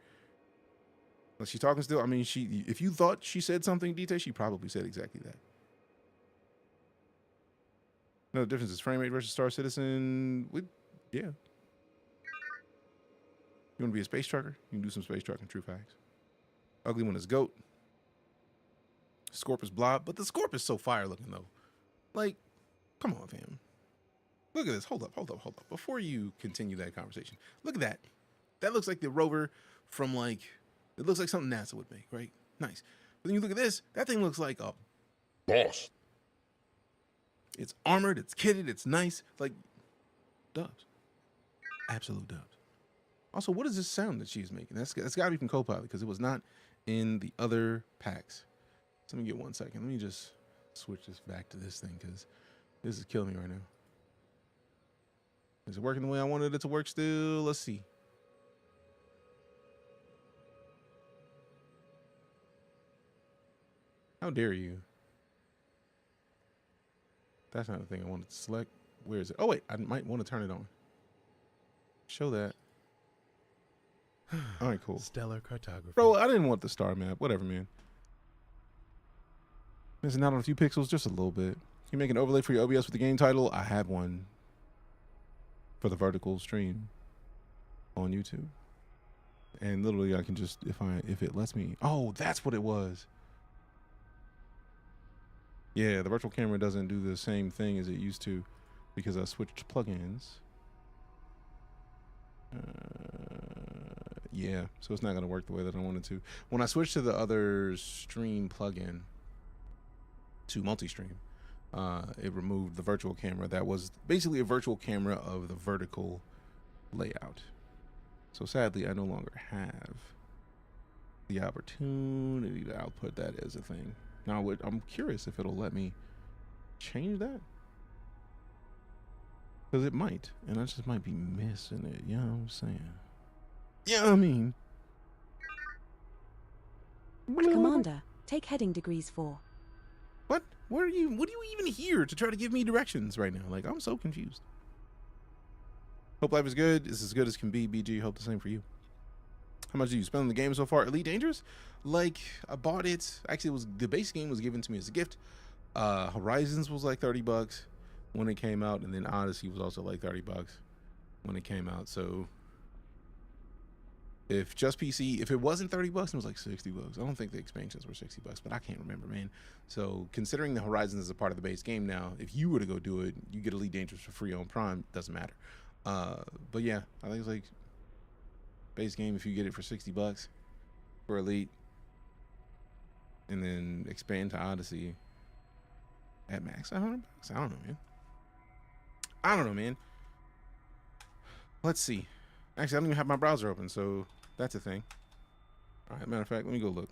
Is she talking still? I mean, if you thought she said something, Deejay, she probably said exactly that. No, the difference is frame rate versus Star Citizen. Yeah. You want to be a space trucker? You can do some space trucking, true facts. Ugly one is goat. Scorp is blob, but the Scorp is so fire looking though. Like, come on, fam. Look at this. Hold up. Before you continue that conversation, look at that. That looks like the rover from like, it looks like something NASA would make, right? Nice. But then you look at this, that thing looks like a Boss. It's armored, it's kitted, it's nice. Like, dubs. Absolute dubs. Also, what is this sound that she's making? That's got to be from Copilot because it was not in the other packs. So let me get 1 second. Let me just switch this back to this thing because this is killing me right now. Is it working the way I wanted it to work still? Let's see. How dare you? That's not the thing I wanted to select. Where is it? Oh, wait. I might want to turn it on. Show that. All right, cool. Stellar cartography. Bro, I didn't want the star map. Whatever, man. Missing out on a few pixels, just a little bit. Can you make an overlay for your OBS with the game title? I have one for the vertical stream on YouTube. And literally I can just, if it lets me. Oh, that's what it was. Yeah, the virtual camera doesn't do the same thing as it used to because I switched plugins. Yeah, so it's not going to work the way that I wanted to. When I switched to the other stream plugin to multi-stream, it removed the virtual camera. That was basically a virtual camera of the vertical layout. So sadly, I no longer have the opportunity to output that as a thing. Now, I'm curious if it'll let me change that. Because it might. And I just might be missing it. You know what I'm saying? Yeah, I mean. Commander, take heading degrees 4. What? What are you even here to try to give me directions right now? Like, I'm so confused. Hope life is good. It's as good as can be, BG. Hope the same for you. How much do you spend on the game so far? Elite Dangerous? Like, I bought it. Actually, the base game was given to me as a gift. Horizons was like $30 when it came out, and then Odyssey was also like $30 when it came out. So if just PC, if it wasn't $30, it was like $60. I don't think the expansions were $60, but I can't remember, man. So considering the Horizons is a part of the base game now, if you were to go do it, you get Elite Dangerous for free on Prime. Doesn't matter. But yeah, I think it's like base game if you get it for $60 for Elite, and then expand to Odyssey at max $100. I don't know, man. I don't know, man. Let's see. Actually, I don't even have my browser open, so that's a thing. All right, matter of fact, let me go look.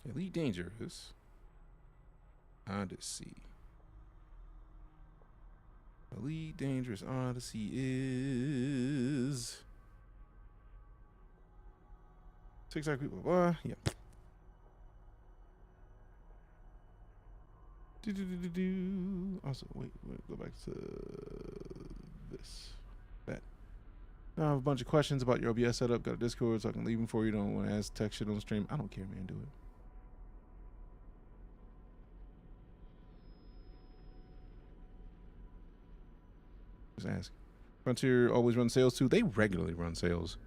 Elite Dangerous Odyssey. Elite Dangerous Odyssey is 6 hour people. Yeah. Also, wait, go back to this. That. Now I have a bunch of questions about your OBS setup. Got a Discord, so I can leave them for you. Don't want to ask tech shit on stream. I don't care, man. Do it. Just ask. Frontier always run sales too. They regularly run sales.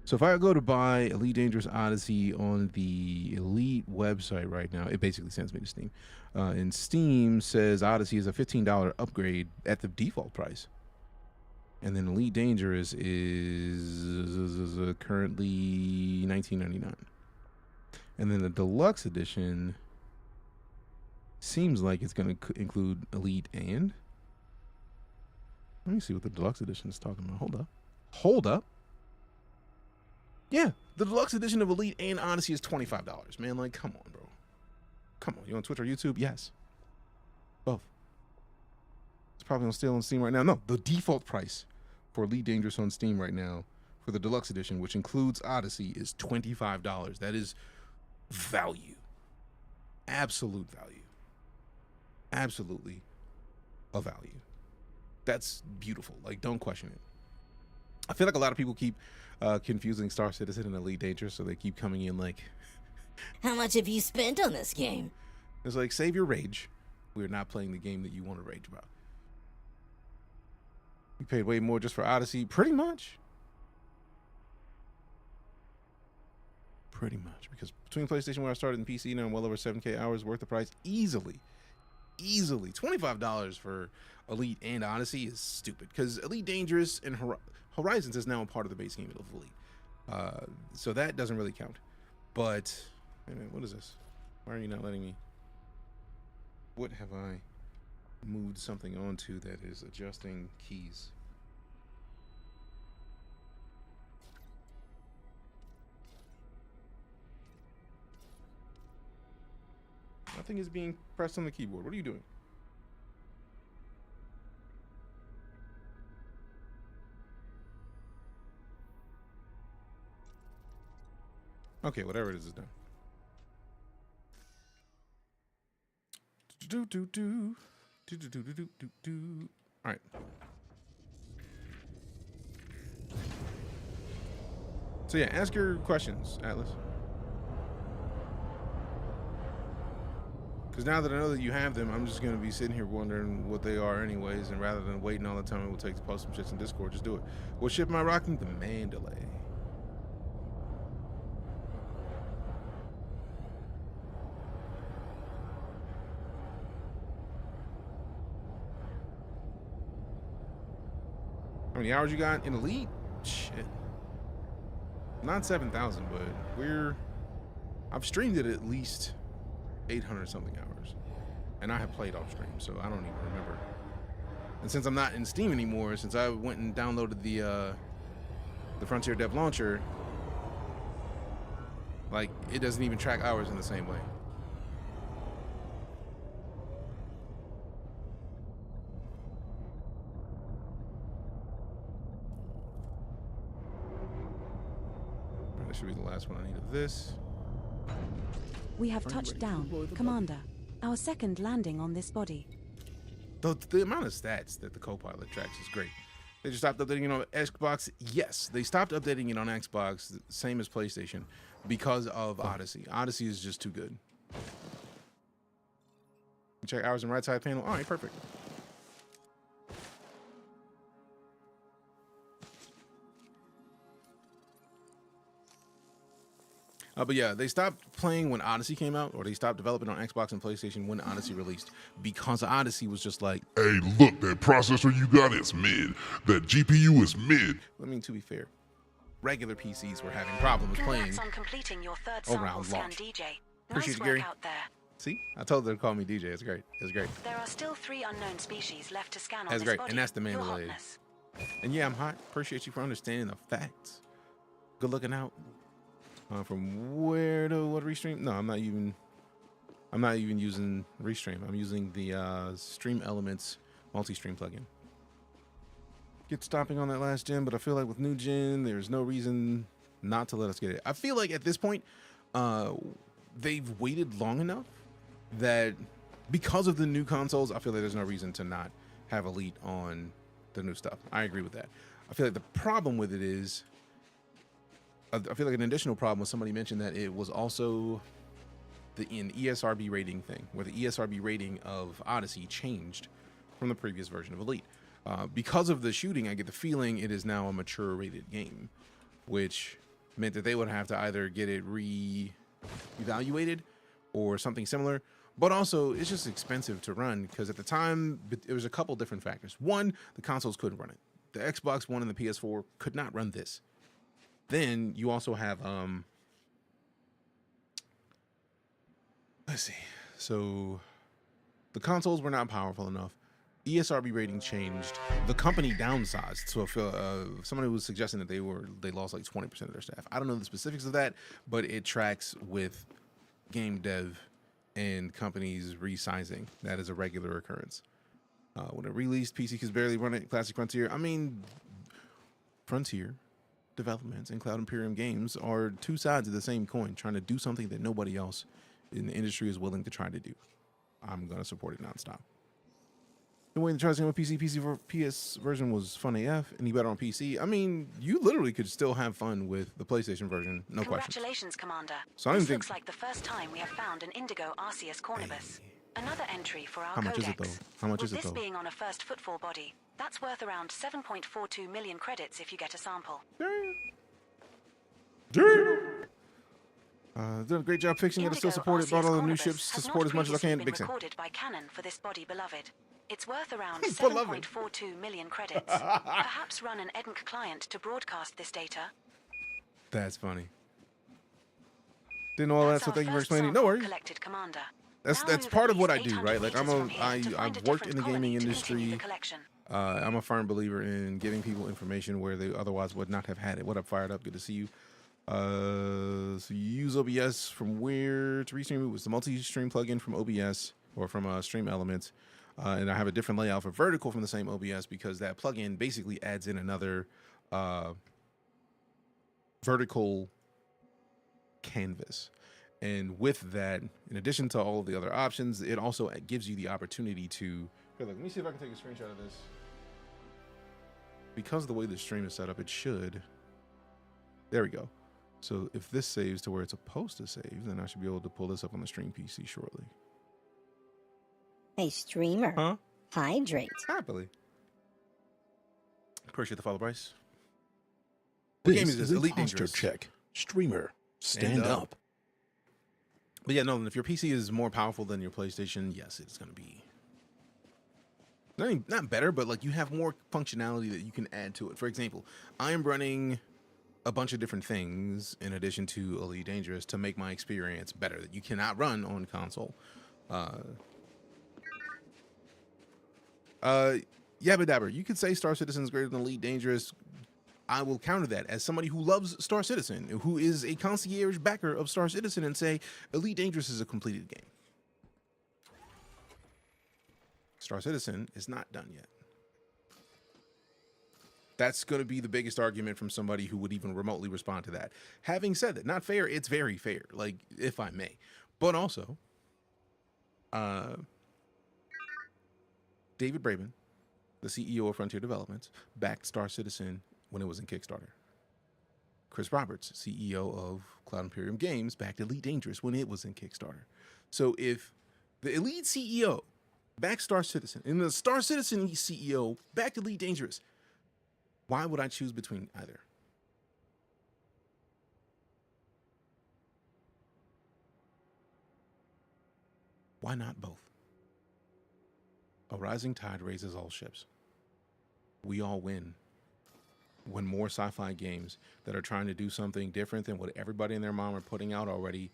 So if I go to buy Elite Dangerous Odyssey on the Elite website right now, it basically sends me to Steam. And Steam says Odyssey is a $15 upgrade at the default price. And then Elite Dangerous is currently $19.99. And then the deluxe edition seems like it's going to include Elite and... Let me see what the deluxe edition is talking about. Hold up. Hold up. Yeah, the deluxe edition of Elite and Odyssey is $25, man. Like, come on, bro. Come on. You on Twitch or YouTube? Yes. Both. It's probably on sale on Steam right now. No, the default price for Elite Dangerous on Steam right now for the deluxe edition, which includes Odyssey, is $25. That is value. Absolute value. Absolutely a value. That's beautiful. Like, don't question it. I feel like a lot of people keep confusing Star Citizen and Elite Dangerous, so they keep coming in like, How much have you spent on this game? it's like, save your rage. We're not playing the game that you want to rage about. You paid way more just for Odyssey. Pretty much. Pretty much. Because between PlayStation where I started and PC now, I'm well over 7K hours worth of price. Easily. $25 for Elite and Odyssey is stupid. Because Elite Dangerous and Horizons is now a part of the base game of Elite. So that doesn't really count. But, wait a minute, what is this? Why are you not letting me? What have I moved something onto that is adjusting keys? Nothing is being pressed on the keyboard. What are you doing? Okay, whatever it is done. All right. So yeah, ask your questions, Atlas. Because now that I know that you have them, I'm just going to be sitting here wondering what they are anyways, and rather than waiting all the time it will take to post some shits in Discord, just do it. What ship am I rocking? The Mandalay. How many hours you got in Elite? Shit. Not 7,000, but I've streamed it at least 800 something hours. And I have played off stream, so I don't even remember. And since I'm not in Steam anymore, since I went and downloaded the Frontier Dev Launcher, like, it doesn't even track hours in the same way. That should be the last one I need of this. We have touched down, Commander. Our second landing on this body. The amount of stats that the co-pilot tracks is great. They just stopped updating it on Xbox. Yes, they stopped updating it on Xbox, same as PlayStation, because of Odyssey. Odyssey is just too good. Check hours in right side panel. All right, perfect. But yeah, they stopped playing when Odyssey came out, or they stopped developing on Xbox and PlayStation when Odyssey released, because Odyssey was just like, Hey, look, that processor you got is mid. That GPU is mid. I mean, to be fair, regular PCs were having problems playing on completing your third sample around scan, launch. DJ. Appreciate Nice you, work Gary. out there. See, I told them to call me DJ. It's great. It's great. There are still 3 unknown species left to scan on That's this great, body. and that's the Your Mandalay. hotness. And yeah, I'm hot. Appreciate you for understanding the facts. Good looking out. From where to what restream? No, I'm not even using restream. I'm using the Stream Elements multi-stream plugin. Get stopping on that last gen, but I feel like with new gen, there's no reason not to let us get it. I feel like at this point, they've waited long enough that because of the new consoles, I feel like there's no reason to not have Elite on the new stuff. I agree with that. I feel like the problem with it is, I feel like an additional problem was somebody mentioned that it was also an ESRB rating thing, where the ESRB rating of Odyssey changed from the previous version of Elite. Because of the shooting, I get the feeling it is now a mature rated game, which meant that they would have to either get it re-evaluated or something similar. But also, it's just expensive to run, because at the time, it was a couple different factors. One, the consoles couldn't run it. The Xbox One and the PS4 could not run this. Then you also have, let's see. So the consoles were not powerful enough. ESRB rating changed. The company downsized. So if somebody was suggesting that they lost like 20% of their staff. I don't know the specifics of that, but it tracks with game dev and companies resizing. That is a regular occurrence. When it released, PC could barely run it. Classic Frontier. I mean, Frontier Developments and Cloud Imperium Games are two sides of the same coin, trying to do something that nobody else in the industry is willing to try to do. I'm going to support it nonstop. The way the tries to go PC PS version was fun AF, and you better on PC. I mean, you literally could still have fun with the PlayStation version, no question. Congratulations, Commander. So I don't This think looks like the first time we have found an Indigo Arceus cornubus. Another entry for our How much codex. is it though? How much With is it this though? being on a first footfall body, that's worth around 7.42 million credits if you get a sample. Did a great job fixing it. I still support it. Brought all the new ships to support as much as I can. Big Sam. Recorded by Canon for this body, beloved. It's worth around Beloved. 7.42 million credits. Perhaps run an EDNC client to broadcast this data. That's funny. Didn't know all that, That's so our thank you for first explaining. No sample worries. collected, Commander. That's Now that's move part at of what I least do, 800 right? Like meters from here to find I've a worked in the different gaming colony to continue industry. the collection. I'm a firm believer in giving people information where they otherwise would not have had it. What up, Fired Up? Good to see you. So you use OBS from where to restream it? Was the multi-stream plugin from OBS or from Stream Elements. And I have a different layout for vertical from the same OBS because that plugin basically adds in another vertical canvas. And with that, in addition to all of the other options, it also gives you the opportunity to, here, look, let me see if I can take a screenshot of this. Because of the way the stream is set up, it should, there we go. So if this saves to where it's supposed to save, then I should be able to pull this up on the stream PC shortly. Hey, streamer. Huh? Hydrate. Happily. Appreciate the follow, Bryce. This What game is this? a Elite posture Dangerous. check. Streamer, stand up. But yeah, no, if your PC is more powerful than your PlayStation, yes, it's going to be not better, but like you have more functionality that you can add to it. For example, I am running a bunch of different things in addition to Elite Dangerous to make my experience better that you cannot run on console. Yabba Dabber, you could say Star Citizen is greater than Elite Dangerous. I will counter that as somebody who loves Star Citizen, who is a concierge backer of Star Citizen, and say Elite Dangerous is a completed game. Star Citizen is not done yet. That's going to be the biggest argument from somebody who would even remotely respond to that. Having said that, not fair, it's very fair, like, if I may. But also, David Braben, the CEO of Frontier Developments, backed Star Citizen when it was in Kickstarter. Chris Roberts, CEO of Cloud Imperium Games, backed Elite Dangerous when it was in Kickstarter. So if the Elite CEO backed Star Citizen and the Star Citizen CEO backed Elite Dangerous, why would I choose between either? Why not both? A rising tide raises all ships. We all win when more sci-fi games that are trying to do something different than what everybody and their mom are putting out already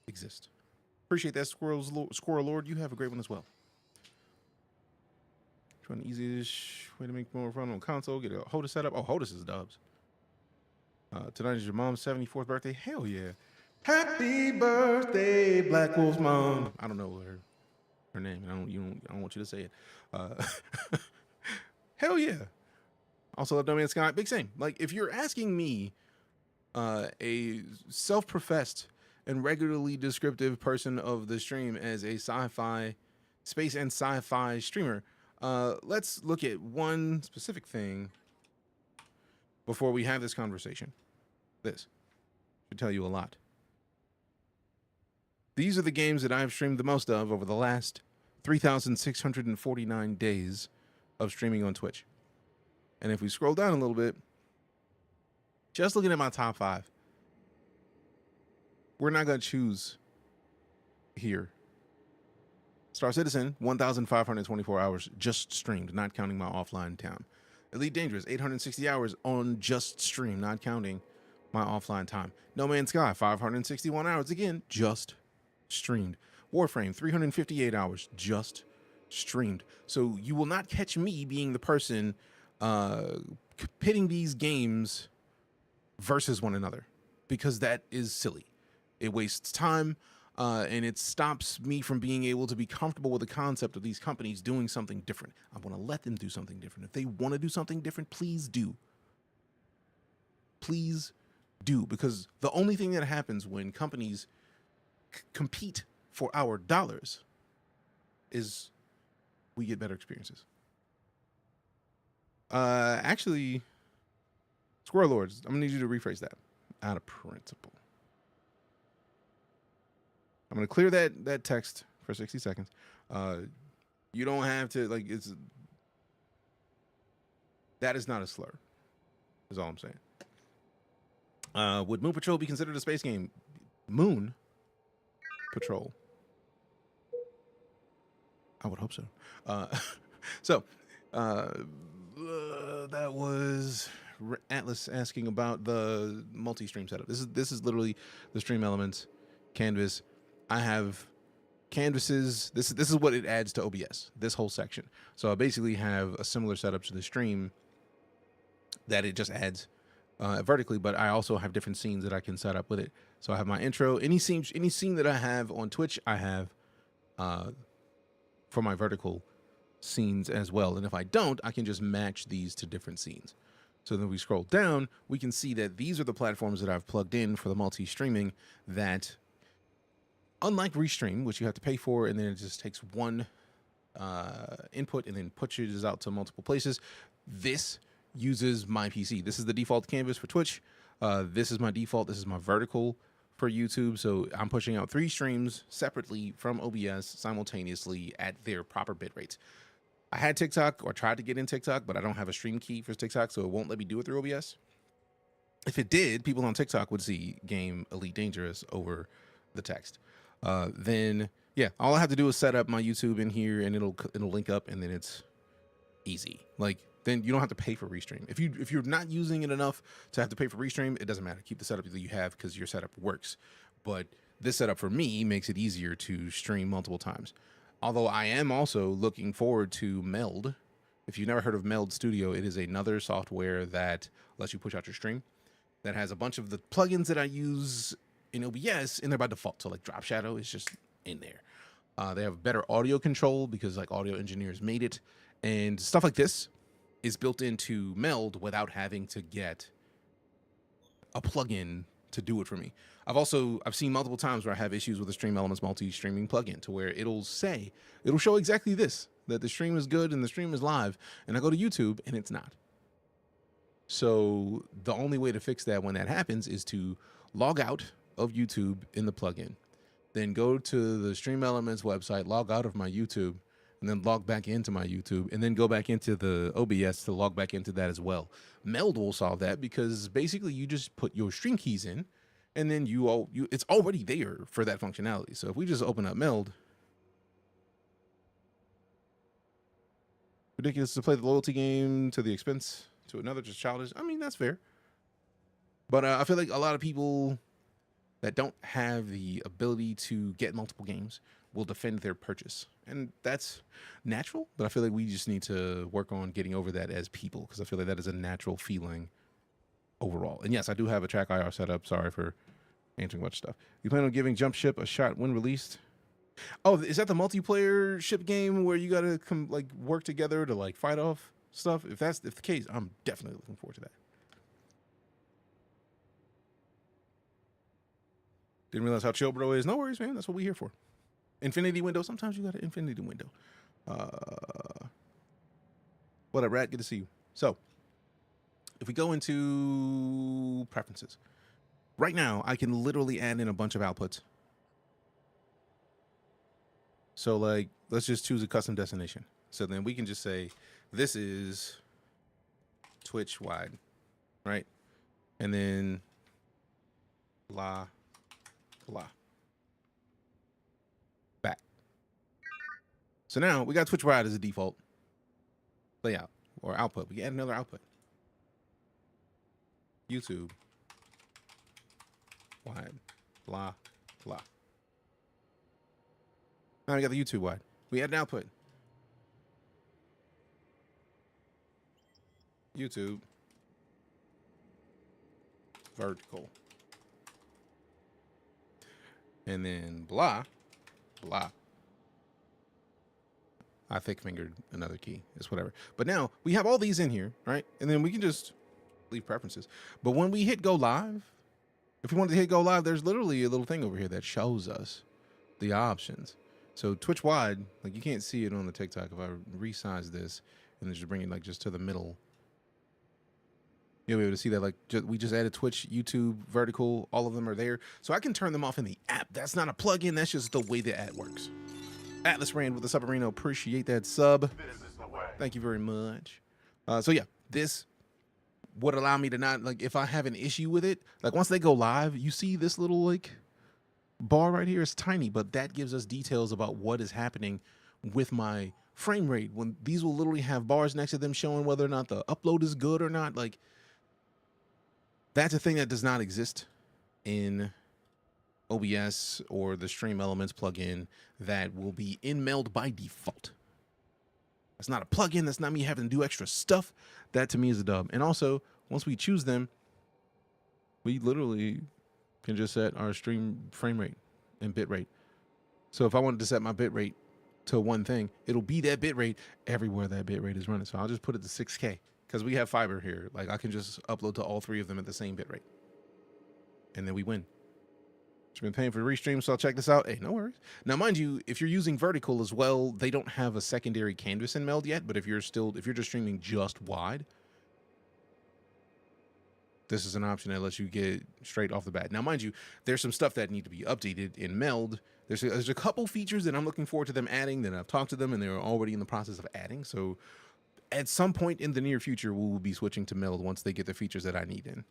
exist. Appreciate that, Squirrel Lord. You have a great one as well. Trying the easiest way to make more fun on console. Get a HOTUS setup. Oh, HOTUS is dubs. Tonight is your mom's 74th birthday. Hell yeah. Happy birthday, Black Wolf's mom. I don't know her name. I don't want you to say it. Hell yeah. Also love No Man's Sky. Big same. Like, if you're asking me, a self-professed and regularly descriptive person of the stream as a sci-fi, space and sci-fi streamer, let's look at one specific thing before we have this conversation. This should tell you a lot. These are the games that I've streamed the most of over the last 3,649 days of streaming on Twitch. And if we scroll down a little bit, just looking at my top 5, we're not going to choose here. Star Citizen, 1,524 hours just streamed, not counting my offline time. Elite Dangerous, 860 hours on just stream, not counting my offline time. No Man's Sky, 561 hours, again, just streamed. Warframe, 358 hours, just streamed. So you will not catch me being the person pitting these games versus one another, because that is silly. It wastes time, and it stops me from being able to be comfortable with the concept of these companies doing something different. I want to let them do something different. If they want to do something different, please do. Please do, because the only thing that happens when companies compete for our dollars is we get better experiences. Actually, Squirrel Lords, I'm gonna need you to rephrase that. Out of principle. I'm gonna clear that text for 60 seconds. You don't have to, like, that is not a slur, is all I'm saying. Would Moon Patrol be considered a space game? Moon Patrol. I would hope so. That was Atlas asking about the multi-stream setup. This is literally the Stream Elements canvas. I have canvases. This is what it adds to OBS, this whole section. So I basically have a similar setup to the stream that it just adds vertically, but I also have different scenes that I can set up with it. So I have my intro. Any scene that I have on Twitch, I have for my vertical scenes as well. And if I don't, I can just match these to different scenes. So then we scroll down, we can see that these are the platforms that I've plugged in for the multi-streaming that, unlike Restream, which you have to pay for, and then it just takes one input and then pushes out to multiple places, this uses my PC. This is the default canvas for Twitch. This is my default. This is my vertical for YouTube. So I'm pushing out 3 streams separately from OBS simultaneously at their proper bit rates. I had TikTok or tried to get in TikTok, but I don't have a stream key for TikTok, so it won't let me do it through OBS. If it did, people on TikTok would see game EliteDangerous over the text. Then yeah, all I have to do is set up my YouTube in here, and it'll link up, and then it's easy. Like, then you don't have to pay for Restream. If you're not using it enough to have to pay for Restream, it doesn't matter. Keep the setup that you have because your setup works. But this setup for me makes it easier to stream multiple times. Although I am also looking forward to Meld. If you've never heard of Meld Studio, it is another software that lets you push out your stream, that has a bunch of the plugins that I use in OBS, and they're by default. So like Drop Shadow is just in there. They have better audio control because like audio engineers made it, and stuff like this is built into Meld without having to get a plugin to do it for me. I've seen multiple times where I have issues with the Stream Elements multi-streaming plugin to where it'll show exactly this, that the stream is good and the stream is live, and I go to YouTube and it's not. So the only way to fix that when that happens is to log out of YouTube in the plugin, then go to the Stream Elements website, log out of my YouTube, and then log back into my YouTube, and then go back into the OBS to log back into that as well. Meld will solve that because basically you just put your stream keys in, and then it's already there for that functionality. So if we just open up Meld, ridiculous to play the loyalty game to the expense to another, just childish. I mean, that's fair. But I feel like a lot of people that don't have the ability to get multiple games will defend their purchase. And that's natural, but I feel like we just need to work on getting over that as people, because I feel like that is a natural feeling overall. And yes, I do have a TrackIR set up. Sorry for answering much stuff. You plan on giving Jump Ship a shot when released? Oh, is that the multiplayer ship game where you gotta work together to like fight off stuff? If the case, I'm definitely looking forward to that. Didn't realize how chill bro is. No worries, man. That's what we're here for. Infinity window. Sometimes you got an infinity window. What up, Rat? Good to see you. So, if we go into preferences, right now I can literally add in a bunch of outputs. So, like, let's just choose a custom destination. So then we can just say, this is Twitch wide, right? And then blah, blah. Back. So now we got Twitch wide as a default layout or output. We can add another output. YouTube wide, blah, blah. Now we got the YouTube wide. We add an output. YouTube vertical. And then blah, blah. I thick fingered another key. It's whatever. But now we have all these in here, right? And then we can just leave preferences. But when we hit go live, if we wanted to hit go live, there's literally a little thing over here that shows us the options. So Twitch wide, like you can't see it on the TikTok. If I resize this and then just bring it like just to the middle, you'll be able to see that like we just added Twitch, YouTube, vertical, all of them are there. So I can turn them off in the app. That's not a plugin. That's just the way the app works. Atlas Rand with the Subarino. Appreciate that sub. Thank you very much. So yeah, this would allow me to not, like, if I have an issue with it, like once they go live, you see this little like bar right here is tiny, but that gives us details about what is happening with my frame rate. When these will literally have bars next to them showing whether or not the upload is good or not. Like, that's a thing that does not exist in OBS or the Stream Elements plugin that will be in Meld by default. That's not a plugin. That's not me having to do extra stuff. That to me is a dub. And also, once we choose them, We literally can just set our stream frame rate and bit rate. So if I wanted to set my bit rate to one thing, it'll be that bit rate everywhere that bit rate is running. So I'll just put it to 6K because we have fiber here. Like I can just upload to all three of them at the same bit rate. And then we win. I've been paying for restream, so I'll check this out. Hey, no worries. Now, mind you, if you're using vertical as well, they don't have a secondary canvas in Meld yet. But if you're just streaming just wide, this is an option that lets you get straight off the bat. Now, mind you, there's some stuff that need to be updated in Meld. There's a couple features that I'm looking forward to them adding that I've talked to them and they're already in the process of adding. So at some point in the near future, we will be switching to Meld once they get the features that I need in.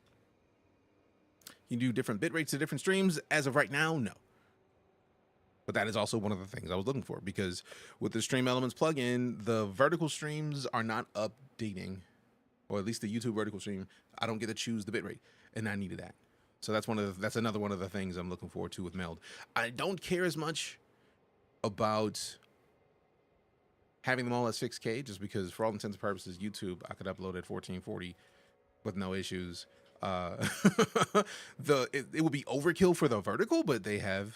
You do different bit rates to different streams. As of right now, no. But that is also one of the things I was looking for because with the Stream Elements plugin, the vertical streams are not updating, or at least the YouTube vertical stream. I don't get to choose the bit rate, and I needed that. So that's another one of the things I'm looking forward to with Meld. I don't care as much about having them all at 6K, just because for all intents and purposes, YouTube I could upload at 1440 with no issues. It would be overkill for the vertical, but they have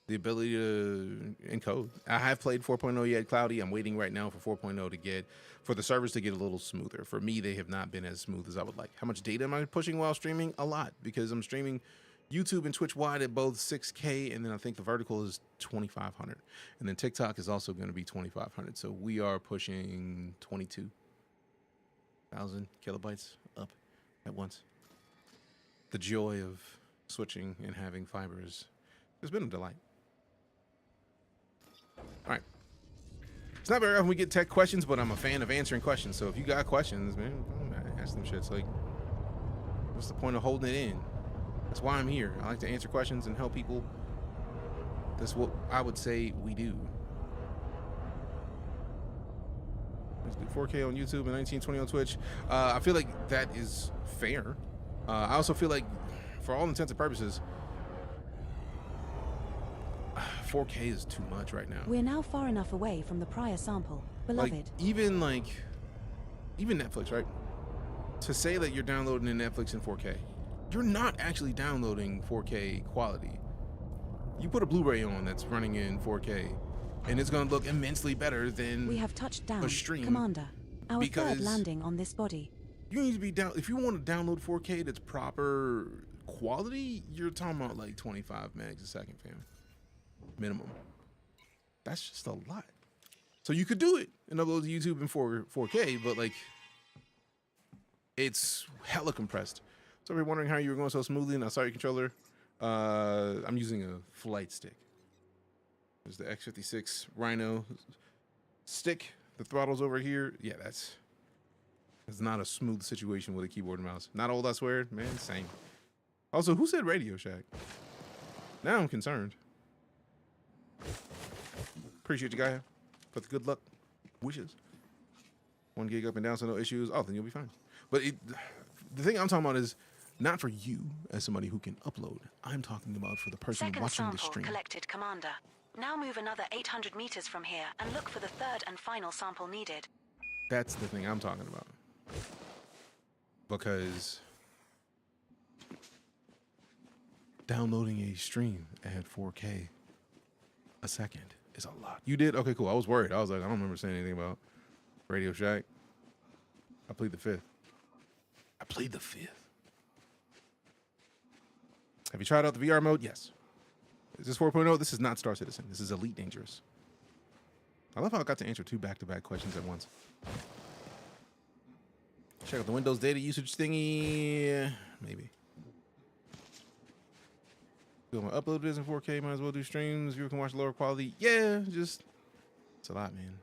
the ability to encode. I have played 4.0 yet cloudy. I'm waiting right now for 4.0 for the servers to get a little smoother. For me, they have not been as smooth as I would like. How much data am I pushing while streaming? A lot, because I'm streaming YouTube and Twitch wide at both 6K, and then I think the vertical is 2,500, and then TikTok is also going to be 2,500. So we are pushing 22,000 kilobytes up at once. The joy of switching and having fibers has been a delight. All right. It's not very often we get tech questions, but I'm a fan of answering questions. So if you got questions, man, ask them shits. Like, what's the point of holding it in? That's why I'm here. I like to answer questions and help people. That's what I would say we do. Let's do 4K on YouTube and 1920 on Twitch. I feel like that is fair. I also feel like, for all intents and purposes, 4K is too much right now. We're now far enough away from the prior sample, beloved. Even Netflix, right? To say that you're downloading a Netflix in 4K, you're not actually downloading 4K quality. You put a Blu-ray on that's running in 4K, and it's going to look immensely better than we have touched down, a stream. Commander. Our third landing on this body. You need to be down. If you want to download 4K that's proper quality, you're talking about like 25 megs a second, fam. Minimum. That's just a lot. So you could do it and upload to YouTube in 4K, but like it's hella compressed. So if you're wondering how you were going so smoothly, and I saw your controller, I'm using a flight stick. There's the X56 Rhino stick. The throttle's over here. Yeah, it's not a smooth situation with a keyboard and mouse. Not old, I swear. Man, same. Also, who said Radio Shack? Now I'm concerned. Appreciate you, guy, for the good luck wishes. 1 gig up and down, so no issues. Oh, then you'll be fine. But the thing I'm talking about is not for you as somebody who can upload. I'm talking about for the person Second watching the sample stream. collected, Commander. Now move another 800 meters from here and look for the third and final sample needed. That's the thing I'm talking about. Because downloading a stream at 4K a second is a lot. You did? Okay, cool. I was worried. I was like, I don't remember saying anything about Radio Shack. I played the 5th. Have you tried out the VR mode? Yes. Is this 4.0? This is not Star Citizen. This is EliteDangerous. I love how I got to answer 2 back-to-back questions at once. Check out the Windows data usage thingy. Maybe. Do my upload this in 4K. Might as well do streams. Viewer can watch lower quality. Yeah, just it's a lot, man.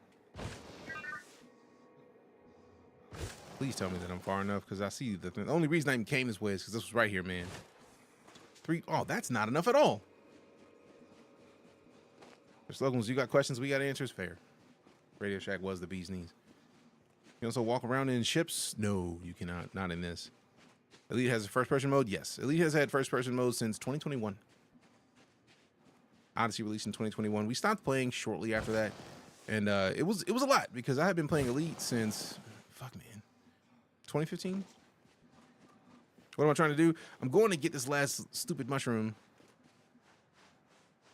Please tell me that I'm far enough, because I see the only reason I even came this way is because this was right here, man. 3. Oh, that's not enough at all. The slogans, you got questions, we got answers. Fair. Radio Shack was the bee's knees. You can also walk around in ships. No, you cannot. Not in this. Elite has a first-person mode. Yes, Elite has had first-person mode since 2021. Odyssey released in 2021. We stopped playing shortly after that, and it was a lot because I had been playing Elite since 2015. What am I trying to do? I'm going to get this last stupid mushroom.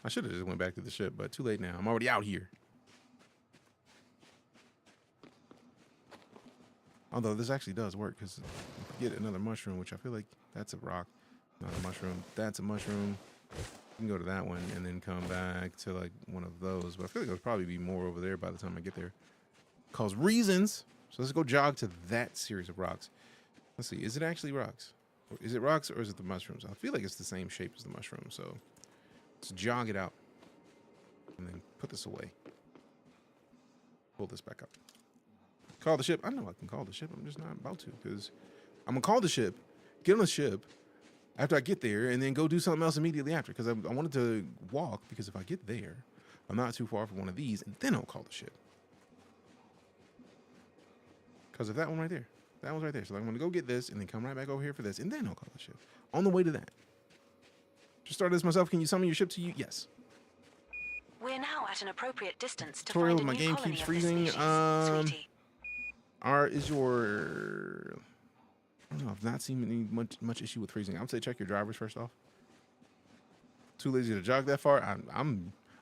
I should have just went back to the ship, but too late now. I'm already out here. Although this actually does work because you get another mushroom, which I feel like that's a rock, not a mushroom. That's a mushroom. You can go to that one and then come back to like one of those. But I feel like there'll probably be more over there by the time I get there. Cause reasons. So let's go jog to that series of rocks. Let's see. Is it actually rocks? Is it rocks or is it the mushrooms? I feel like it's the same shape as the mushroom. So let's jog it out and then put this away. Pull this back up. Call the ship. I know I can call the ship. I'm just not about to because I'm going to call the ship, get on the ship after I get there, and then go do something else immediately after because I wanted to walk because if I get there, I'm not too far from one of these, and then I'll call the ship. Because of that one right there. That one's right there. So I'm going to go get this and then come right back over here for this, and then I'll call the ship. On the way to that. Just started this myself. Can you summon your ship to you? Yes. We're now at an appropriate distance to Tutorial, find a my new game colony keeps of freezing. this species, sweetie. Is your... I don't know. I've not seen any much issue with freezing. I would say check your drivers first off. Too lazy to jog that far.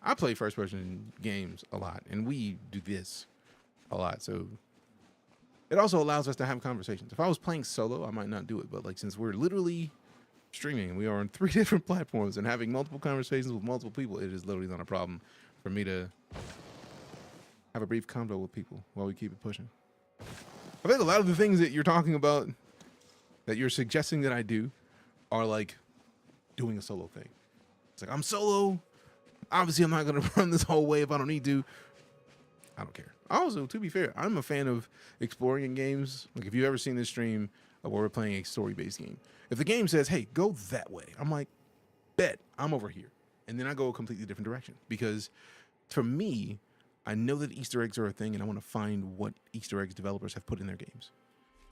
I play first person games a lot, and we do this a lot. So it also allows us to have conversations. If I was playing solo, I might not do it. But like since we're literally streaming, we are on 3 different platforms and having multiple conversations with multiple people, it is literally not a problem for me to have a brief convo with people while we keep it pushing. I think a lot of the things that you're talking about, that you're suggesting that I do, are like doing a solo thing. It's like, I'm solo. Obviously, I'm not going to run this whole way if I don't need to. I don't care. Also, to be fair, I'm a fan of exploring in games. Like, if you've ever seen this stream where we're playing a story-based game, if the game says, hey, go that way, I'm like, bet, I'm over here. And then I go a completely different direction. Because for me, I know that Easter eggs are a thing, and I want to find what Easter eggs developers have put in their games.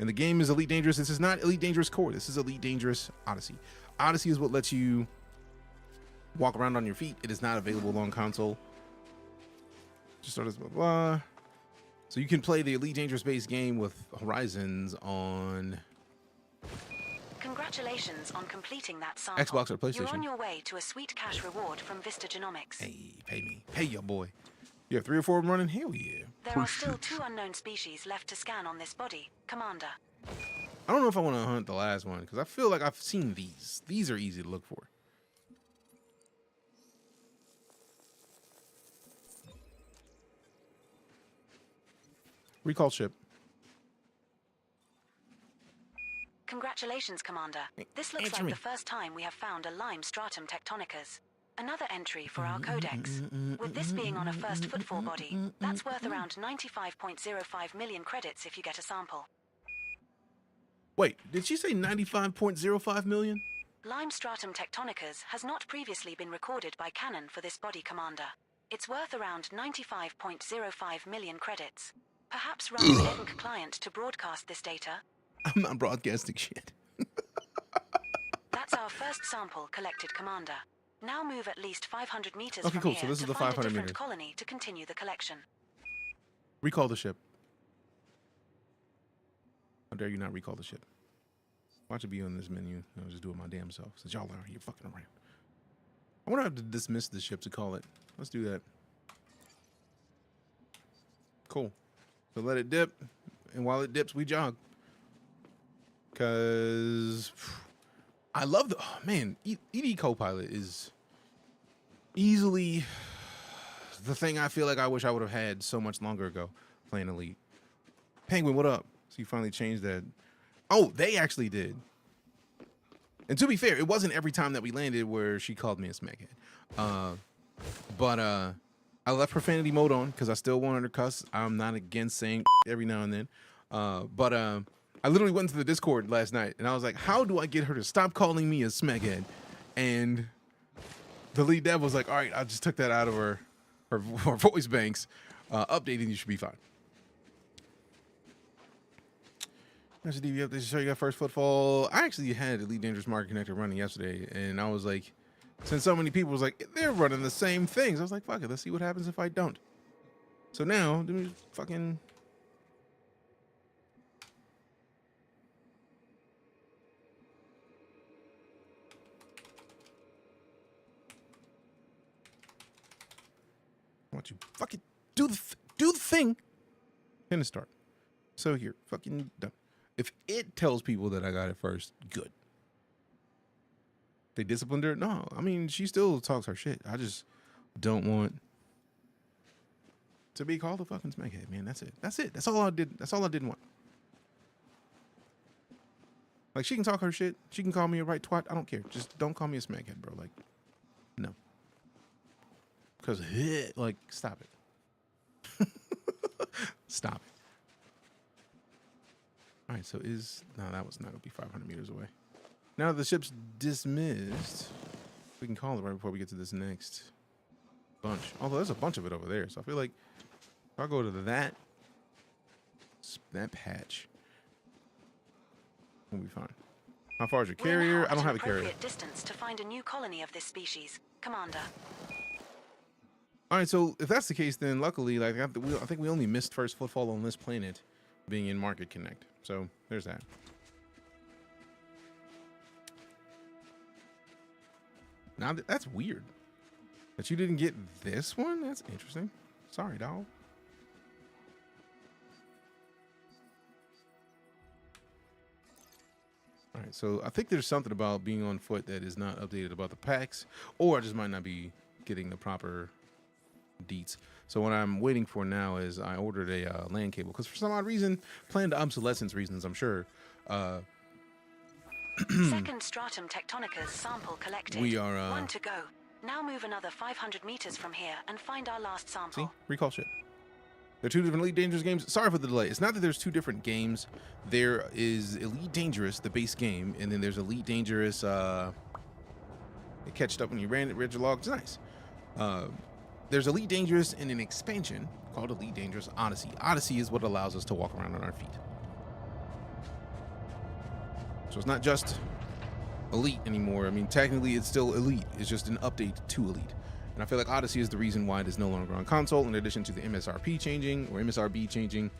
And the game is Elite Dangerous. This is not Elite Dangerous Core. This is Elite Dangerous Odyssey. Odyssey is what lets you walk around on your feet. It is not available on console. Just start as blah, blah. So you can play the Elite Dangerous base game with Horizons on Congratulations on completing that sample. Xbox or PlayStation. You're on your way to a sweet cash reward from Vista Genomics. Hey, pay me. Pay your boy. You have 3 or 4 of them running? Hell yeah. There are still 2 unknown species left to scan on this body, Commander. I don't know if I want to hunt the last one because I feel like I've seen these. These are easy to look for. Recall ship. Congratulations, Commander. This looks Answer like me. the first time we have found a lime stratum tectonicus. Another entry for our codex. With this being on a first footfall body, that's worth around 95.05 million credits if you get a sample. Wait, did she say 95.05 million? Lime stratum tectonicus has not previously been recorded by Canon for this body, Commander. It's worth around 95.05 million credits. Perhaps run the Ink client to broadcast this data. I'm not broadcasting shit. That's our first sample collected, Commander. Now move at least 500 meters Okay, from cool. here So this is to the find 500 a different meters. colony to continue the collection. Recall the ship. How dare you not recall the ship? Watch it be on this menu. I'll just do it my damn self. Since y'all are here fucking around. I wonder if I have to dismiss the ship to call it. Let's do that. Cool. So let it dip. And while it dips, we jog. Because I love the... Oh, man. ED Copilot is easily the thing I feel like I wish I would have had so much longer ago playing Elite. Penguin, what up? So you finally changed that. Oh, they actually did. And to be fair, it wasn't every time that we landed where she called me a smackhead. But I left profanity mode on because I still wanted her cuss. I'm not against saying every now and then. But I literally went to the Discord last night and I was like, how do I get her to stop calling me a smackhead? And the lead dev was like, all right, I just took that out of her voice banks. Updating, you should be fine. There's a DV update to show you got first footfall. I actually had Elite Dangerous Market Connector running yesterday, and I was like, since so many people was like, they're running the same things. I was like, fuck it, let's see what happens if I don't. So now, let me fucking... you fucking do the thing. And start. So here, fucking done. If it tells people that I got it first, good. They disciplined her? No. I mean, she still talks her shit. I just don't want to be called a fucking smackhead, man. That's it. That's it. That's all I did. That's all I didn't want. Like, she can talk her shit. She can call me a right twat. I don't care. Just don't call me a smackhead, bro. Like, no. Because, like, stop it. Stop it. All right, so no, that was not going to be 500 meters away. Now that the ship's dismissed, we can call it right before we get to this next bunch. Although there's a bunch of it over there, so I feel like if I go to that patch, we'll be fine. How far is your carrier? I don't have a carrier. Distance to find a new colony of this species, Commander. All right, so if that's the case, then luckily, like I think we only missed first footfall on this planet, being in Market Connect. So there's that. Now that's weird that you didn't get this one. That's interesting. Sorry, dog. All right, so I think there's something about being on foot that is not updated about the packs, or I just might not be getting the proper deets. So what I'm waiting for now is I ordered a LAN cable because for some odd reason, planned obsolescence reasons, I'm sure. Second stratum tectonicus sample collected. We are one to go. Now move another 500 meters from here and find our last sample. See, recall ship. They're two different EliteDangerous games. Sorry for the delay. It's not that there's two different games. There is EliteDangerous, the base game, and then there's EliteDangerous. It catched up when you read your log. It's nice. There's EliteDangerous in an expansion called EliteDangerous Odyssey. Odyssey is what allows us to walk around on our feet. So it's not just Elite anymore. I mean, technically it's still Elite. It's just an update to Elite. And I feel like Odyssey is the reason why it is no longer on console, in addition to the MSRP changing, or MSRB changing,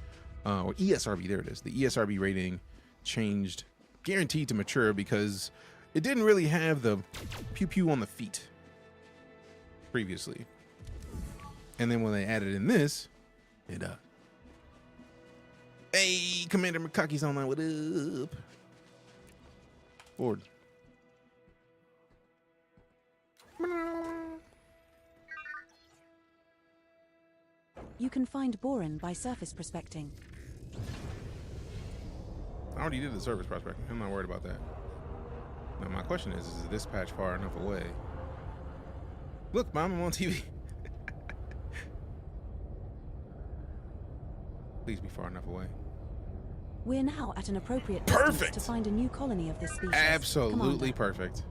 or ESRB, there it is. The ESRB rating changed, guaranteed to mature, because it didn't really have the pew-pew on the feet previously. And then when they added in this, it hey, Commander McCocky's online. What up? Board. You can find boron by surface prospecting. I already did the surface prospecting. I'm not worried about that. Now my question is this patch far enough away? Look, Mom, I'm on TV. Please be far enough away. We're now at an appropriate distance to find a new colony of this species. Absolutely Commander. perfect.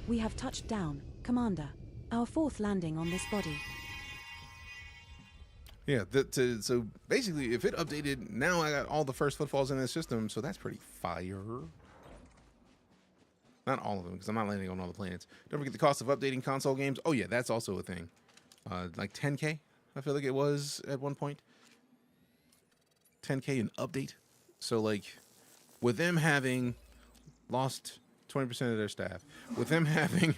We have touched down, Commander. Our fourth landing on this body. Yeah, so basically, if it updated, now I got all the first footfalls in the system, so that's pretty fire. Not all of them, because I'm not landing on all the planets. Don't forget the cost of updating console games. Oh yeah, that's also a thing. Like 10K, I feel like it was at one point. 10K an update. So like, with them having lost 20% of their staff, with them having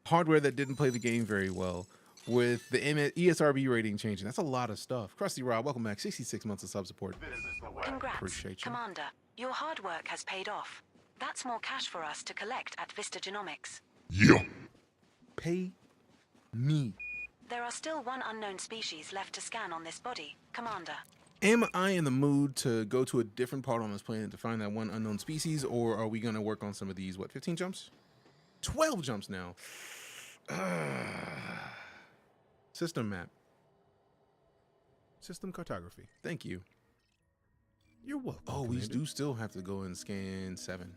hardware that didn't play the game very well, with the ESRB rating changing, that's a lot of stuff. Krusty Rob, welcome back. 66 months of sub support. Congrats, Appreciate you. Commander. Your hard work has paid off. That's more cash for us to collect at Vista Genomics. Yeah. Pay me. There are still one unknown species left to scan on this body, Commander. Am I in the mood to go to a different part on this planet to find that one unknown species, or are we going to work on some of these, what, 15 jumps? 12 jumps now. System map. System cartography. Thank you. You're welcome. Oh, we Commander. do still have to go and scan 7.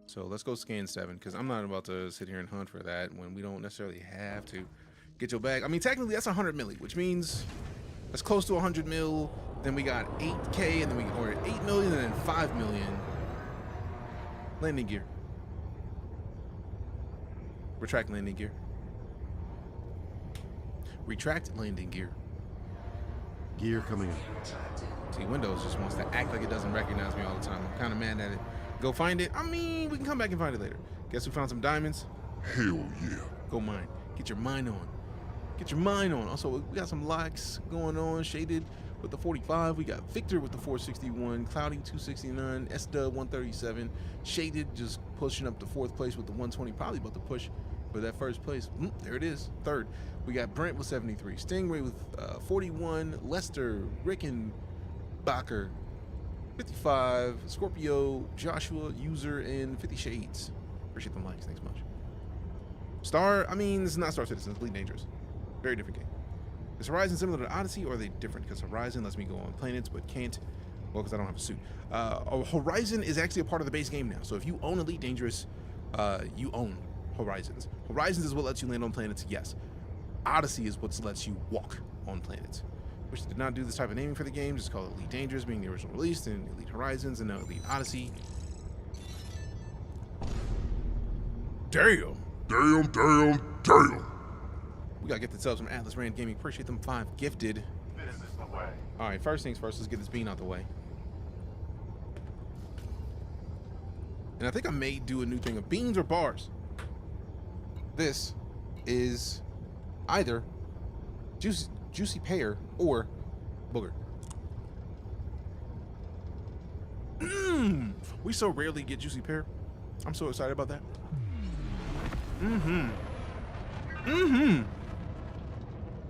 So let's go scan 7, because I'm not about to sit here and hunt for that when we don't necessarily have to get your bag. I mean, technically that's 100 milli, which means that's close to 100 mil. Then we got 8K, and then or 8 million, and then 5 million. Landing gear. Retract landing gear. Retract landing gear. Gear coming up. See, Windows just wants to act like it doesn't recognize me all the time. I'm kind of mad at it. Go find it. I mean, we can come back and find it later. Guess who found some diamonds? Hell yeah. Go mine. Get your mine on. Get your mine on. Also, we got some likes going on. Shaded with the 45. We got Victor with the 461. Cloudy 269. S-Dub 137. Shaded just pushing up to 4th place with the 120. Probably about to push for that 1st place. There it is. 3rd. We got Brent with 73. Stingray with 41. Lester, Ricken, Bacher, 55. Scorpio, Joshua, User, and 50 Shades. Appreciate them likes. Thanks much. Star, I mean, this is not Star Citizen. It's EliteDangerous. Very different game. Is Horizon similar to Odyssey, or are they different? Because Horizon lets me go on planets, but can't. Well, because I don't have a suit. Horizon is actually a part of the base game now. So if you own EliteDangerous, you own Horizons. Horizons is what lets you land on planets, yes. Odyssey is what lets you walk on planets. Which did not do this type of naming for the game. Just call it EliteDangerous, being the original release, and Elite Horizons, and now Elite Odyssey. Damn. We gotta get the subs from Atlas Rand Gaming. Appreciate them 5 gifted. This is the way. All right, first things first, let's get this bean out the way. And I think I may do a new thing of beans or bars. This is either juicy pear or booger. We so rarely get juicy pear. I'm so excited about that.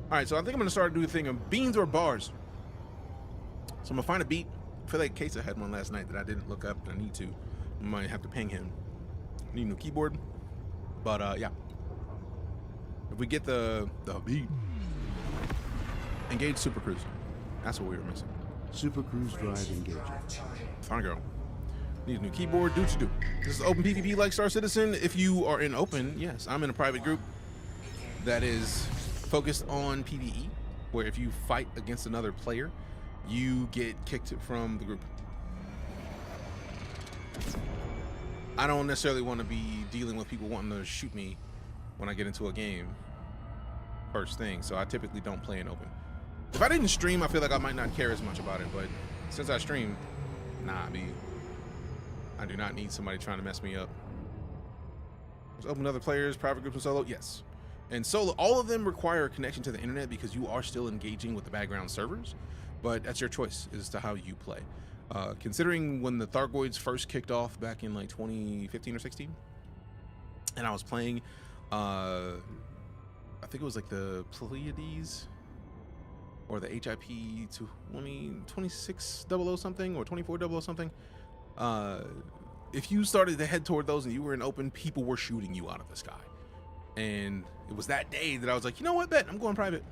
All right, so I think I'm gonna start to do a thing of beans or bars. So I'm gonna find a beat. I feel like Casey had one last night that I didn't look up, and I need to. I might have to ping him. Need a new keyboard, but yeah. If we get the beat, engage Super Cruise. That's what we were missing. Super Cruise Drive engaging. Fine girl. Need a new keyboard. Do what you do. This is open PvP like Star Citizen. If you are in open, yes, I'm in a private group that is focused on PvE, where if you fight against another player, you get kicked from the group. I don't necessarily want to be dealing with people wanting to shoot me when I get into a game first thing, so I typically don't play in open. If I didn't stream, I feel like I might not care as much about it, but since I stream, nah, I do not need somebody trying to mess me up. Let's open other players, private groups, and solo. Yes. And solo, all of them require a connection to the internet because you are still engaging with the background servers, but that's your choice as to how you play. Considering when the Thargoids first kicked off back in like 2015 or 16, and I was playing, I think it was like the Pleiades or the HIP 2600 something or 2400 something. If you started to head toward those and you were in open, people were shooting you out of the sky. And it was that day that I was like, you know what, bet I'm going private.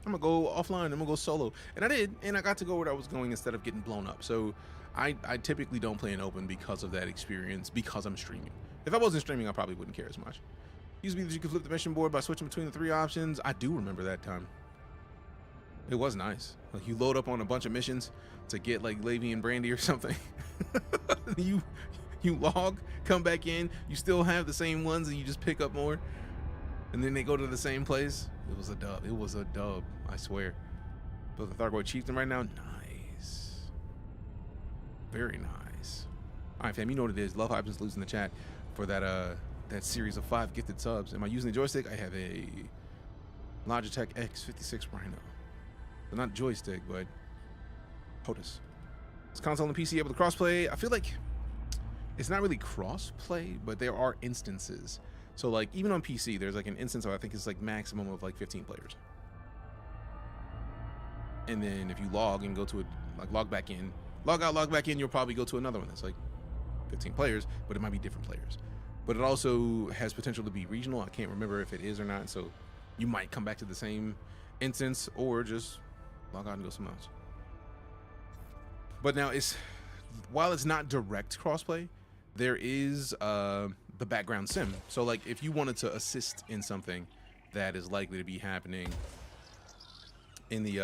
I'm gonna go offline. I'm gonna go solo. And I did, and I got to go where I was going instead of getting blown up. So I typically don't play in open because of that experience, because I'm streaming. If I wasn't streaming, I probably wouldn't care as much. Used to be that you could flip the mission board by switching between the 3 options. I do remember that time. It was nice. Like you load up on a bunch of missions to get like Levy and Brandy or something. you log, come back in, you still have the same ones and you just pick up more. And then they go to the same place. It was a dub. It was a dub, I swear. Built the Thargoid Chieftain right now. Nice. Very nice. All right, fam, you know what it is. Love Hypens losing the chat for that series of 5 gifted subs. Am I using the joystick? I have a Logitech X56 Rhino. So not joystick, but POTUS. Is console and PC able to crossplay? I feel like it's not really crossplay, but there are instances. So like even on PC, there's like an instance of I think it's like maximum of like 15 players. And then if you log and go to it, like log back in, log out, log back in, you'll probably go to another one that's like 15 players, but it might be different players. But it also has potential to be regional. I can't remember if it is or not. So you might come back to the same instance or just log out and go somewhere else. But now while it's not direct crossplay, there is the background sim. So like if you wanted to assist in something that is likely to be happening in the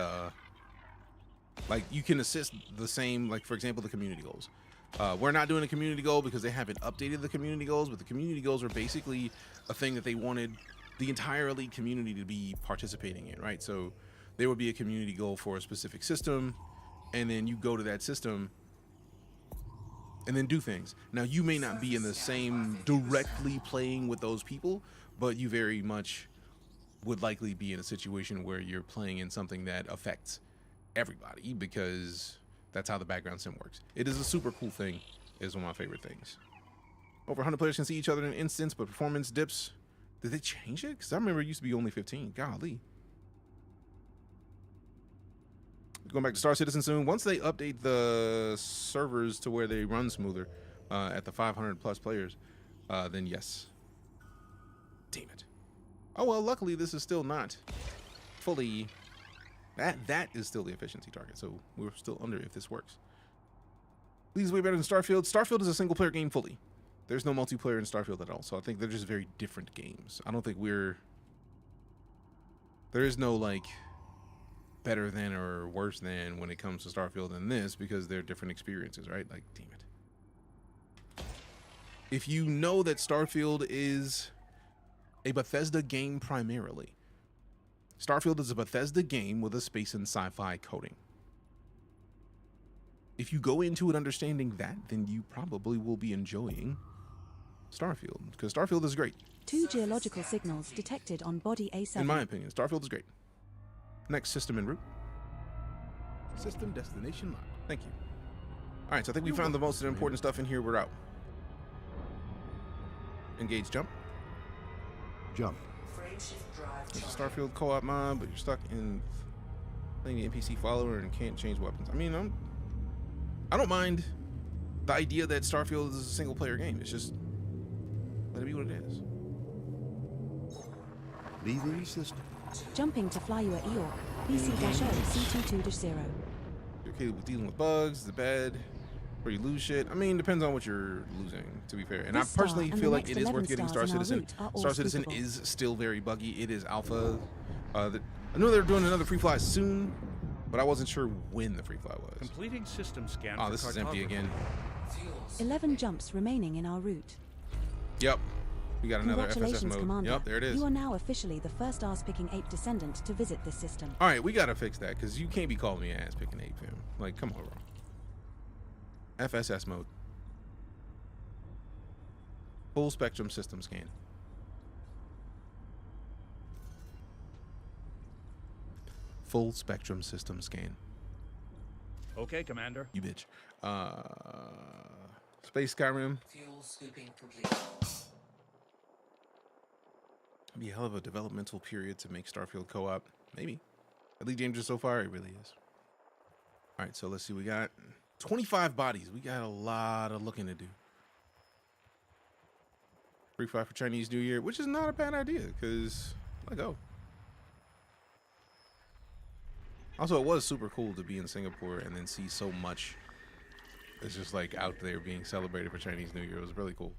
like you can assist the same, like for example the community goals. We're not doing a community goal because they haven't updated the community goals, but the community goals are basically a thing that they wanted the entire Elite community to be participating in, right? So there would be a community goal for a specific system, and then you go to that system and then do things. Now, you may not be in the same directly playing with those people, but you very much would likely be in a situation where you're playing in something that affects everybody, because that's how the background sim works. It is a super cool thing. It is one of my favorite things. Over 100 players can see each other in an instance, but performance dips. Did they change it? Because I remember it used to be only 15. Golly. Going back to Star Citizen soon. Once they update the servers to where they run smoother at the 500 plus players, then yes. Damn it. Oh well, luckily this is still not fully. That is still the efficiency target, so we're still under if this works. These is way better than Starfield. Starfield is a single player game fully. There's no multiplayer in Starfield at all, so I think they're just very different games. I don't think there is no like better than or worse than when it comes to Starfield and this, because they're different experiences, right? Like, damn it. If you know that Starfield is a Bethesda game primarily, Starfield is a Bethesda game with a space and sci-fi coding. If you go into it understanding that, then you probably will be enjoying Starfield, because Starfield is great. 2 geological signals detected on body A7. In my opinion, Starfield is great. Next, system en route. System destination locked. Thank you. All right, so I think we found the most important stuff in here. We're out. Engage jump. Jump. It's a Starfield co-op mod, but you're stuck in playing the NPC follower and can't change weapons. I mean, I don't mind the idea that Starfield is a single player game. It's just let it be what it is. Leaving system. Jumping to fly you at Eork. BC-0C22-0. You're okay with dealing with bugs, the bed, where you lose shit. I mean, depends on what you're losing, to be fair. And I personally feel like it is worth getting Star Citizen. Star Citizen is still very buggy. It is alpha. I know they're doing another free fly soon, but I wasn't sure when the free fly was. Completing system scan. Oh, this is empty again. 11 jumps remaining in our route. Yep. We got another FSS Congratulations, mode. Commander. Yep, there it is. You are now officially the first ass-picking ape descendant to visit this system. All right, we got to fix that, because you can't be calling me ass-picking ape, fam. Like, come on, bro. FSS mode. Full spectrum system scan. Full spectrum system scan. Okay, Commander. You bitch. Space Skyrim. Fuel scooping complete. It'd be a hell of a developmental period to make Starfield co-op. Maybe. EliteDangerous so far, it really is. All right, so let's see. We got 25 bodies. We got a lot of looking to do. Free fly for Chinese New Year, which is not a bad idea, because let go. Also, it was super cool to be in Singapore and then see so much. It's just like out there being celebrated for Chinese New Year. It was really cool.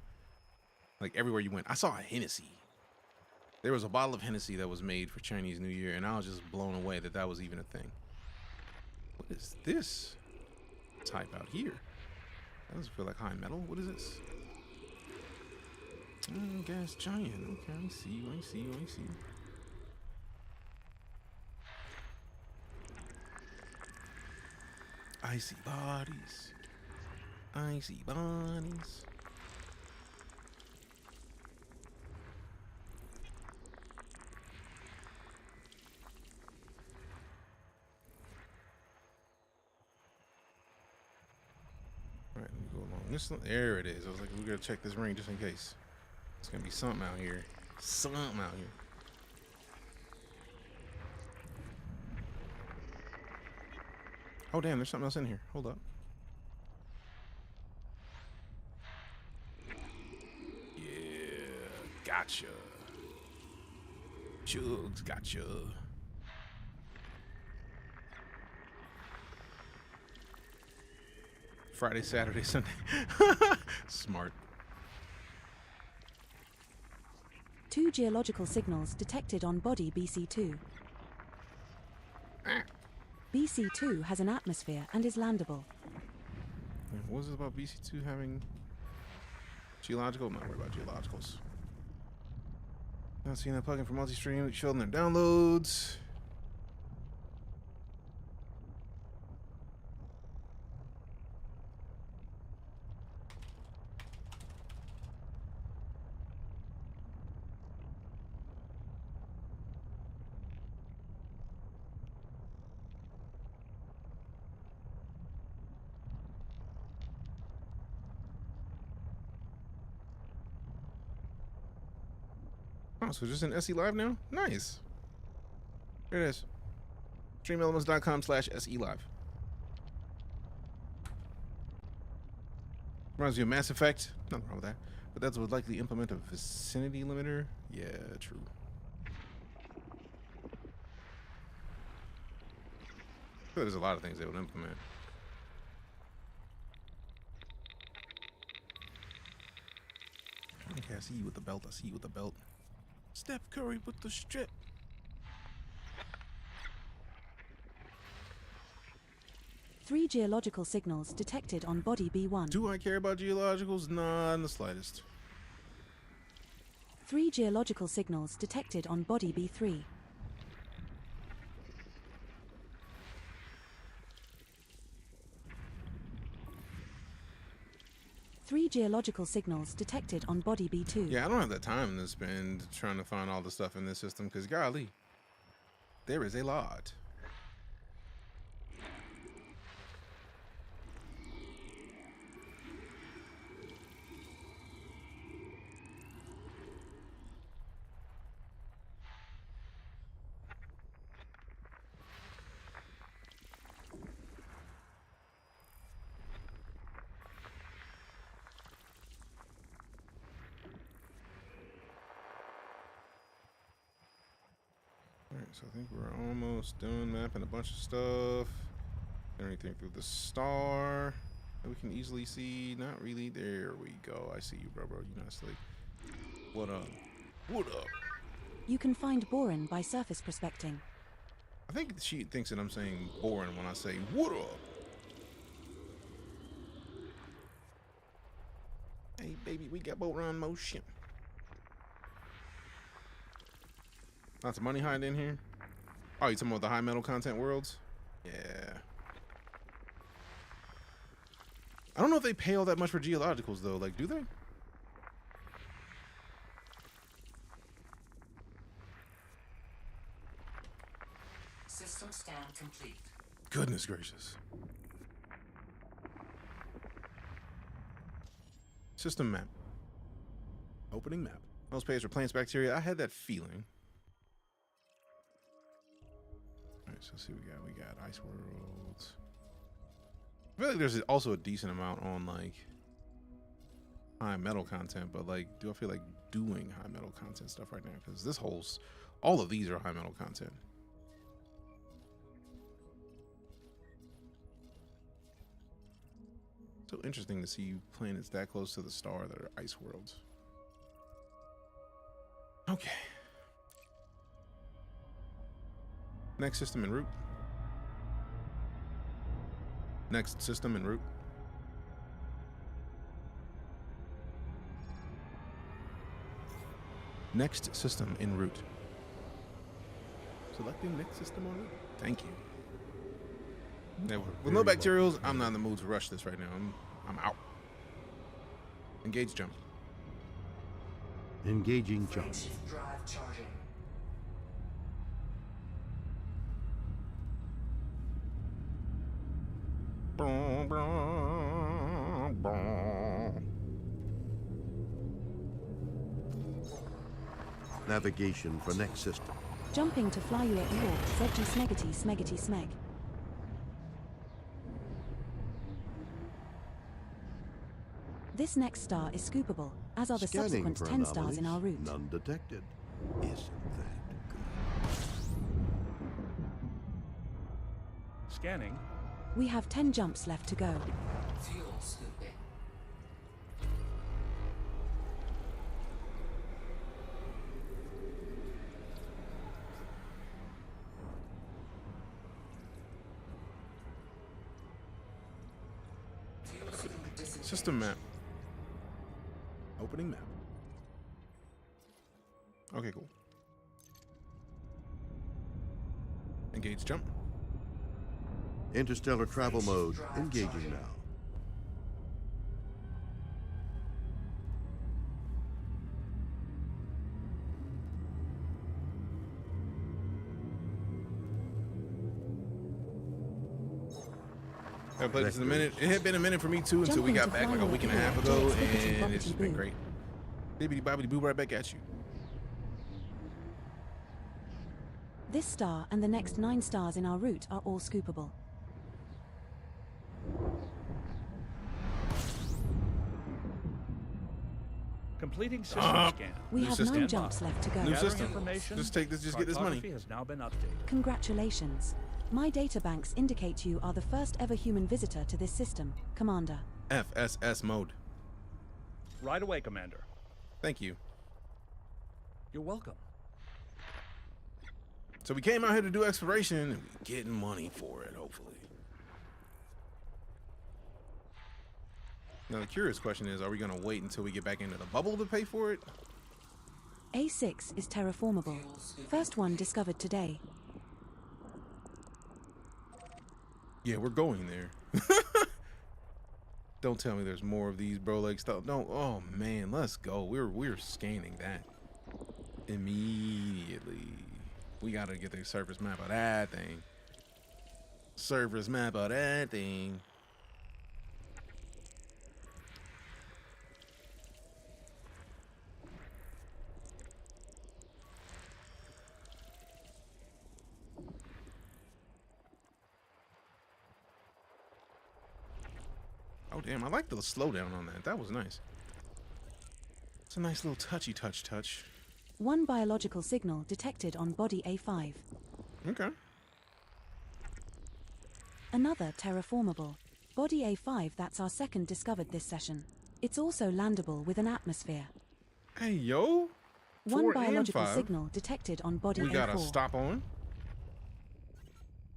Like everywhere you went. I saw a Hennessy. There was a bottle of Hennessy that was made for Chinese New Year, and I was just blown away that that was even a thing. What is this type out here? That doesn't feel like high metal. What is this? Gas giant. Okay, I see you. I see you. I see you. I see bodies. I see bodies. All right, let me go along this one. There it is. I was like, we gotta check this ring just in case. It's gonna be something out here. Something out here. Oh damn, there's something else in here. Hold up. Yeah, gotcha. Chugs, gotcha. Friday, Saturday, Sunday. Smart. 2 geological signals detected on body BC2. BC2 has an atmosphere and is landable. What was it about BC2 having geological? I'm not worried about geologicals. Not seeing that plugin for multi-stream. Showing their downloads. Oh, so just in SE Live now? Nice. Here it is. Streamelements.com/SE Live. Reminds me of Mass Effect. Nothing wrong with that. But that would likely implement a vicinity limiter. Yeah, true. I feel there's a lot of things they would implement. Okay, I see you with the belt. I see you with the belt. Steph Curry with the strip. Three geological signals detected on body B1. Do I care about geologicals? Not in the slightest. 3 geological signals detected on body B3. Three geological signals detected on body B2. Yeah, I don't have that time to spend trying to find all the stuff in this system because, golly, there is a lot. Alright, so I think we're almost done mapping a bunch of stuff. Anything through the star that we can easily see? Not really. There we go. I see you, bro. You not slick. What up? What up? You can find boron by surface prospecting. I think she thinks that I'm saying boring when I say what up. Hey, baby, we got boron motion. Lots of money hiding in here. Oh, you talking about the high metal content worlds? Yeah. I don't know if they pay all that much for geologicals though. Like, do they? System scan complete. Goodness gracious. System map. Opening map. Most page for plants, bacteria. I had that feeling. Alright, so let's see what we got. We got ice worlds. I feel like there's also a decent amount on like high metal content, but like, do I feel like doing high metal content stuff right now? Because this whole's, all of these are high metal content. So interesting to see planets that close to the star that are ice worlds. Okay. Next system en route. Next system en route. Next system en route. Selecting next system en route. Thank you. Yeah, with no bacterials, I'm not in the mood to rush this right now. I'm out. Engage jump. Engaging jump. Drive charging. Navigation for next system. Jumping to fly you at York, ZG Smeggity Smeggity Smeg. This next star is scoopable, as are the Scanning subsequent for 10 stars in our anomalies. route. None detected. Isn't that good? Scanning. We have 10 jumps left to go. Fuel scooping. System map. Opening map. Okay, cool. Engage jump. Interstellar travel mode. Engaging now. I played this in a minute. It had been a minute for me too until we got back like a week and a half ago, and it's been great. Bibbidi bobbidi boo right back at you. This star and the next 9 stars in our route are all scoopable. Completing system scan. We New have system. 9 jumps left to go. New Gathering system. information. Just take this. Just get this money. Cartography has now been updated. Congratulations. My databanks indicate you are the first ever human visitor to this system, Commander. FSS mode. Right away, Commander. Thank you. You're welcome. So we came out here to do exploration, and we're getting money for it, hopefully. Now the curious question is, are we gonna wait until we get back into the bubble to pay for it? A6 is terraformable. First one discovered today. Yeah, we're going there. Don't tell me there's more of these bro leg stuff. No, oh man, let's go. We're scanning that immediately. We gotta get the surface map of that thing. Surface map of that thing. Oh damn, I like the slowdown on that. That was nice. It's a nice little touchy touch. One biological signal detected on body A5. Okay. Another terraformable. Body A5, that's our second discovered this session. It's also landable with an atmosphere. Hey yo. One 4 and biological 5. signal detected on body We A4. gotta stop on.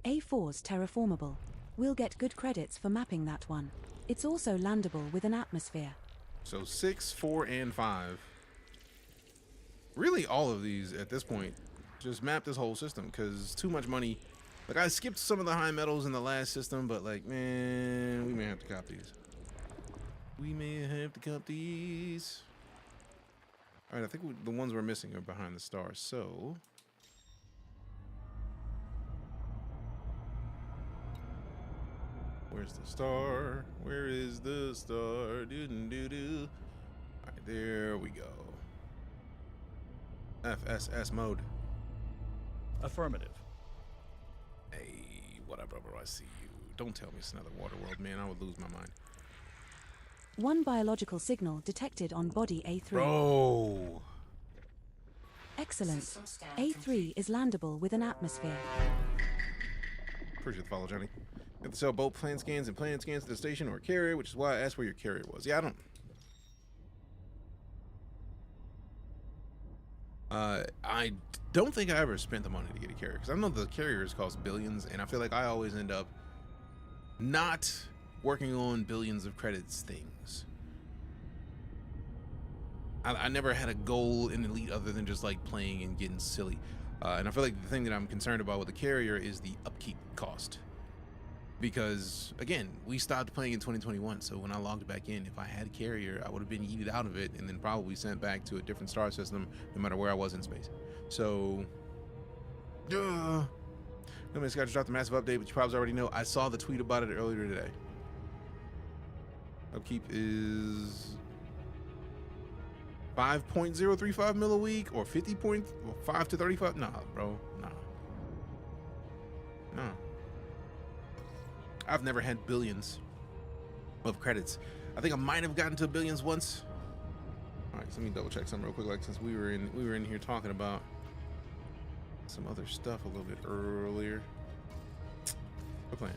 A4's terraformable. We'll get good credits for mapping that one. It's also landable with an atmosphere. So 6, 4, and 5. Really, all of these at this point just map this whole system because too much money. Like I skipped some of the high metals in the last system, but like, man, we may have to cop these. We may have to cop these. All right, I think the ones we're missing are behind the stars. So. Where's the star? Where is the star? Doo-doo-doo-doo. All right, there we go. FSS mode. Affirmative. Hey, what up, brother? I see you. Don't tell me it's another water world, man. I would lose my mind. One biological signal detected on body A3. Bro. Excellent. A3 is landable with an atmosphere. Appreciate the follow, Johnny. You have to sell both plan scans and plan scans to the station or carrier, which is why I asked where your carrier was. Yeah, I don't. I don't think I ever spent the money to get a carrier because I know the carriers cost billions, and I feel like I always end up not working on billions of credits things. I never had a goal in Elite other than just like playing and getting silly. And I feel like the thing that I'm concerned about with the carrier is the upkeep cost. Because, again, we stopped playing in 2021, so when I logged back in, if I had a carrier, I would have been yeeted out of it and then probably sent back to a different star system no matter where I was in space. So, no man's got to drop the massive update, but you probably already know. I saw the tweet about it earlier today. Upkeep is 5.035 mil a week or 50.5 to 35. Nah, bro. Nah. I've never had billions of credits. I think I might have gotten to billions once. All right, so let me double check something real quick. Like since we were in here talking about some other stuff a little bit earlier. We're playing.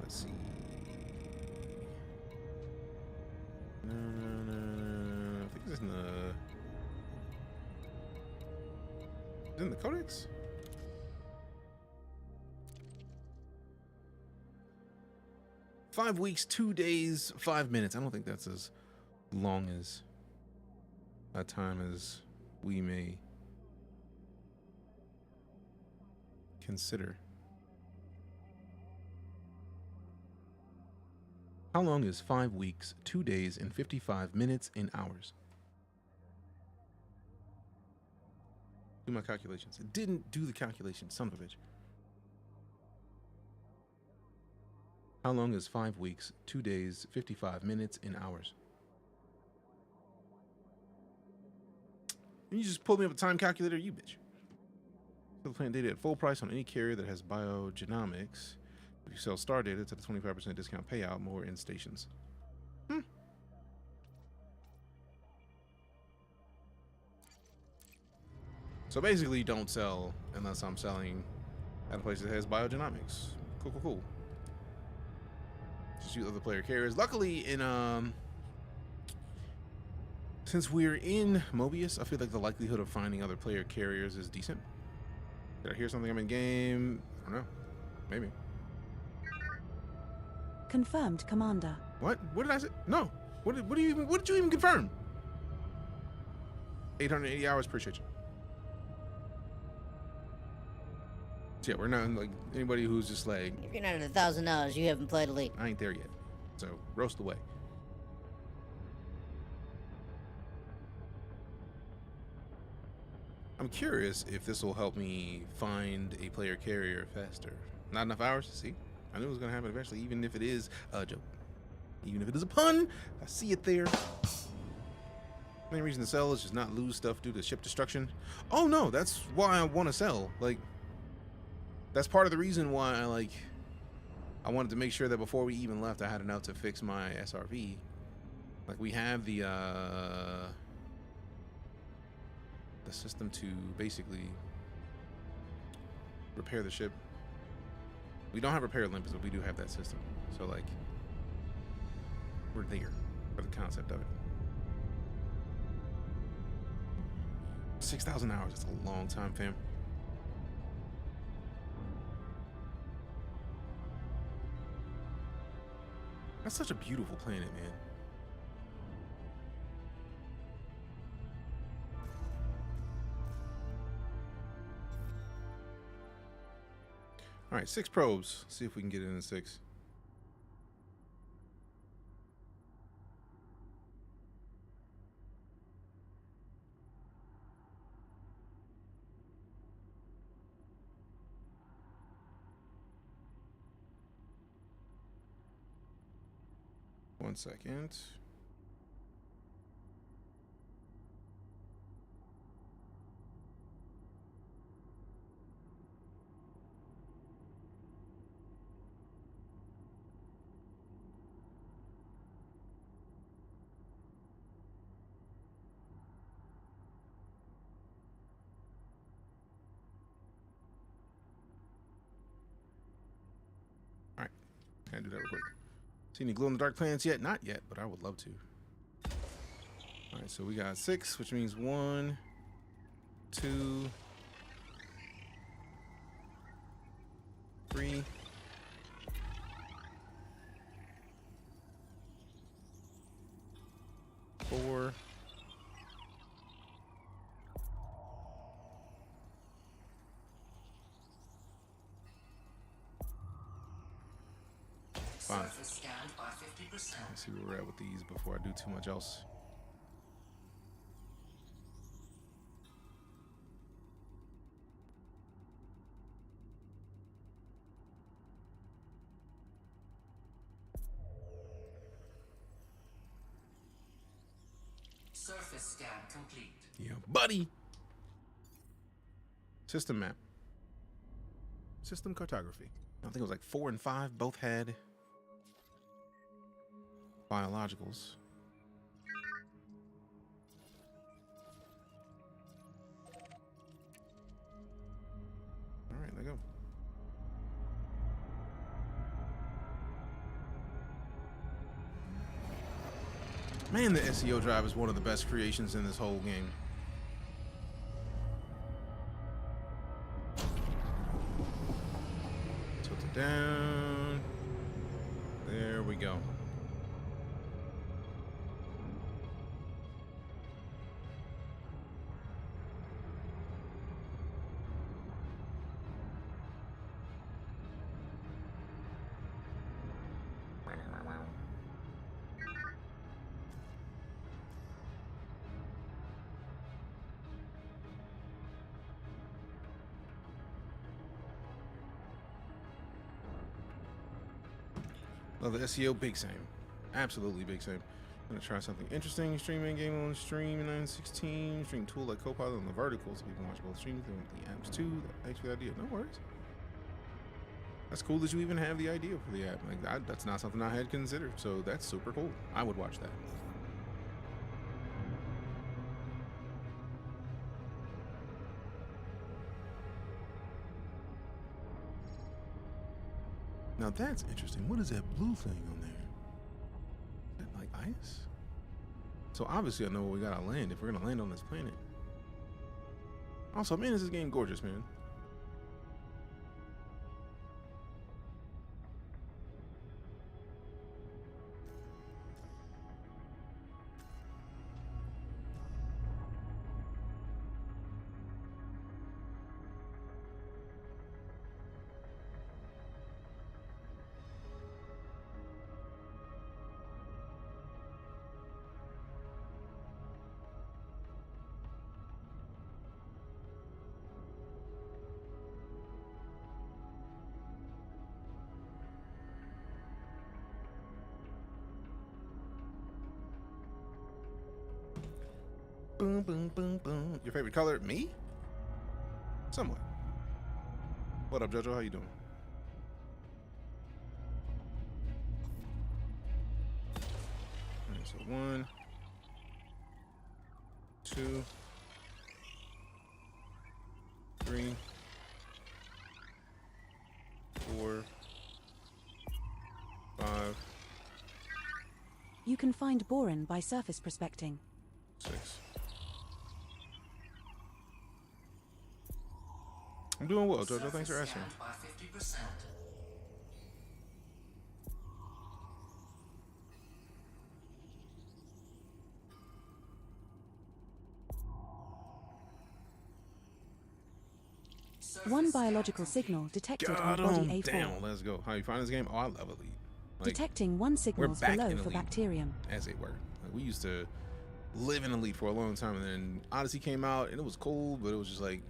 Let's see. No. I think it's in the codex. 5 weeks, 2 days, 5 minutes. I don't think that's as long as a time as we may consider. How long is 5 weeks, 2 days, and 55 minutes in hours? Do my calculations. It didn't do the calculation, son of a bitch. How long is 5 weeks, 2 days, 55 minutes in hours? You just pulled me up a time calculator, you bitch. Sell the plant data at full price on any carrier that has biogenomics. If you sell star data, it's at a 25% discount payout, more in stations. So basically, don't sell unless I'm selling at a place that has biogenomics. Cool, cool, cool. Just use other player carriers. Luckily, since we're in Mobius, I feel like the likelihood of finding other player carriers is decent. Did I hear something? I'm in game. I don't know. Maybe. Confirmed, Commander. What? What did I say? No. What did you even confirm? 880 hours. Appreciate you. So yeah, we're not like anybody who's just like. If you're not at $1,000, you haven't played Elite. I ain't there yet. So roast away. I'm curious if this will help me find a player carrier faster. Not enough hours? See? I knew it was going to happen eventually, even if it is a joke. Even if it is a pun, I see it there. The main reason to sell is just not lose stuff due to ship destruction. Oh no, that's why I want to sell. Like, that's part of the reason why I wanted to make sure that before we even left, I had enough to fix my SRV. Like, we have the system to basically repair the ship. We don't have Repair Olympus, but we do have that system. So, like, we're there for the concept of it. 6,000 hours, that's a long time, fam. That's such a beautiful planet, man. All right, 6 probes. See if we can get it in 6. One second. All right, can I do that real quick? See any glow-in-the-dark planets yet? Not yet, but I would love to. All right, so we got 6, which means 1, 2, 3, 4, 5. Surface scanned by 50%. Let's see where we're at with these before I do too much else. Surface scan complete. Yeah, buddy. System map. System cartography. I think it was like 4 and 5 both had biologicals. All right, there you go. Man, the SEO drive is one of the best creations in this whole game. Tilt it down. There we go. Love the SEO, big same. Absolutely big same. I'm gonna try something interesting. Streaming game on stream 916. Stream tool like Copilot on the vertical so people can watch both streams. They want the apps too. Thanks for the idea. No worries. That's cool that you even have the idea for the app. Like that's not something I had considered. So that's super cool. I would watch that. Now that's interesting. What is that blue thing on there? Is that like ice? So obviously I know where we gotta land if we're gonna land on this planet. Also, man, this is game gorgeous, man. Boom, boom, boom, boom. Your favorite color? Me? Somewhat. What up, Jojo? How you doing? All right, so 1, 2, 3, 4, 5, You can find boron by surface prospecting. 6. I'm doing well, Jojo. Thanks for asking. By 50%. One biological signal detected on body A4. Damn, let's go. How you find this game? Oh, I love Elite. Like, Detecting one signals back below in for Elite. bacterium. As it were. Like, we used to live in Elite for a long time, and then Odyssey came out, and it was cool, but it was just like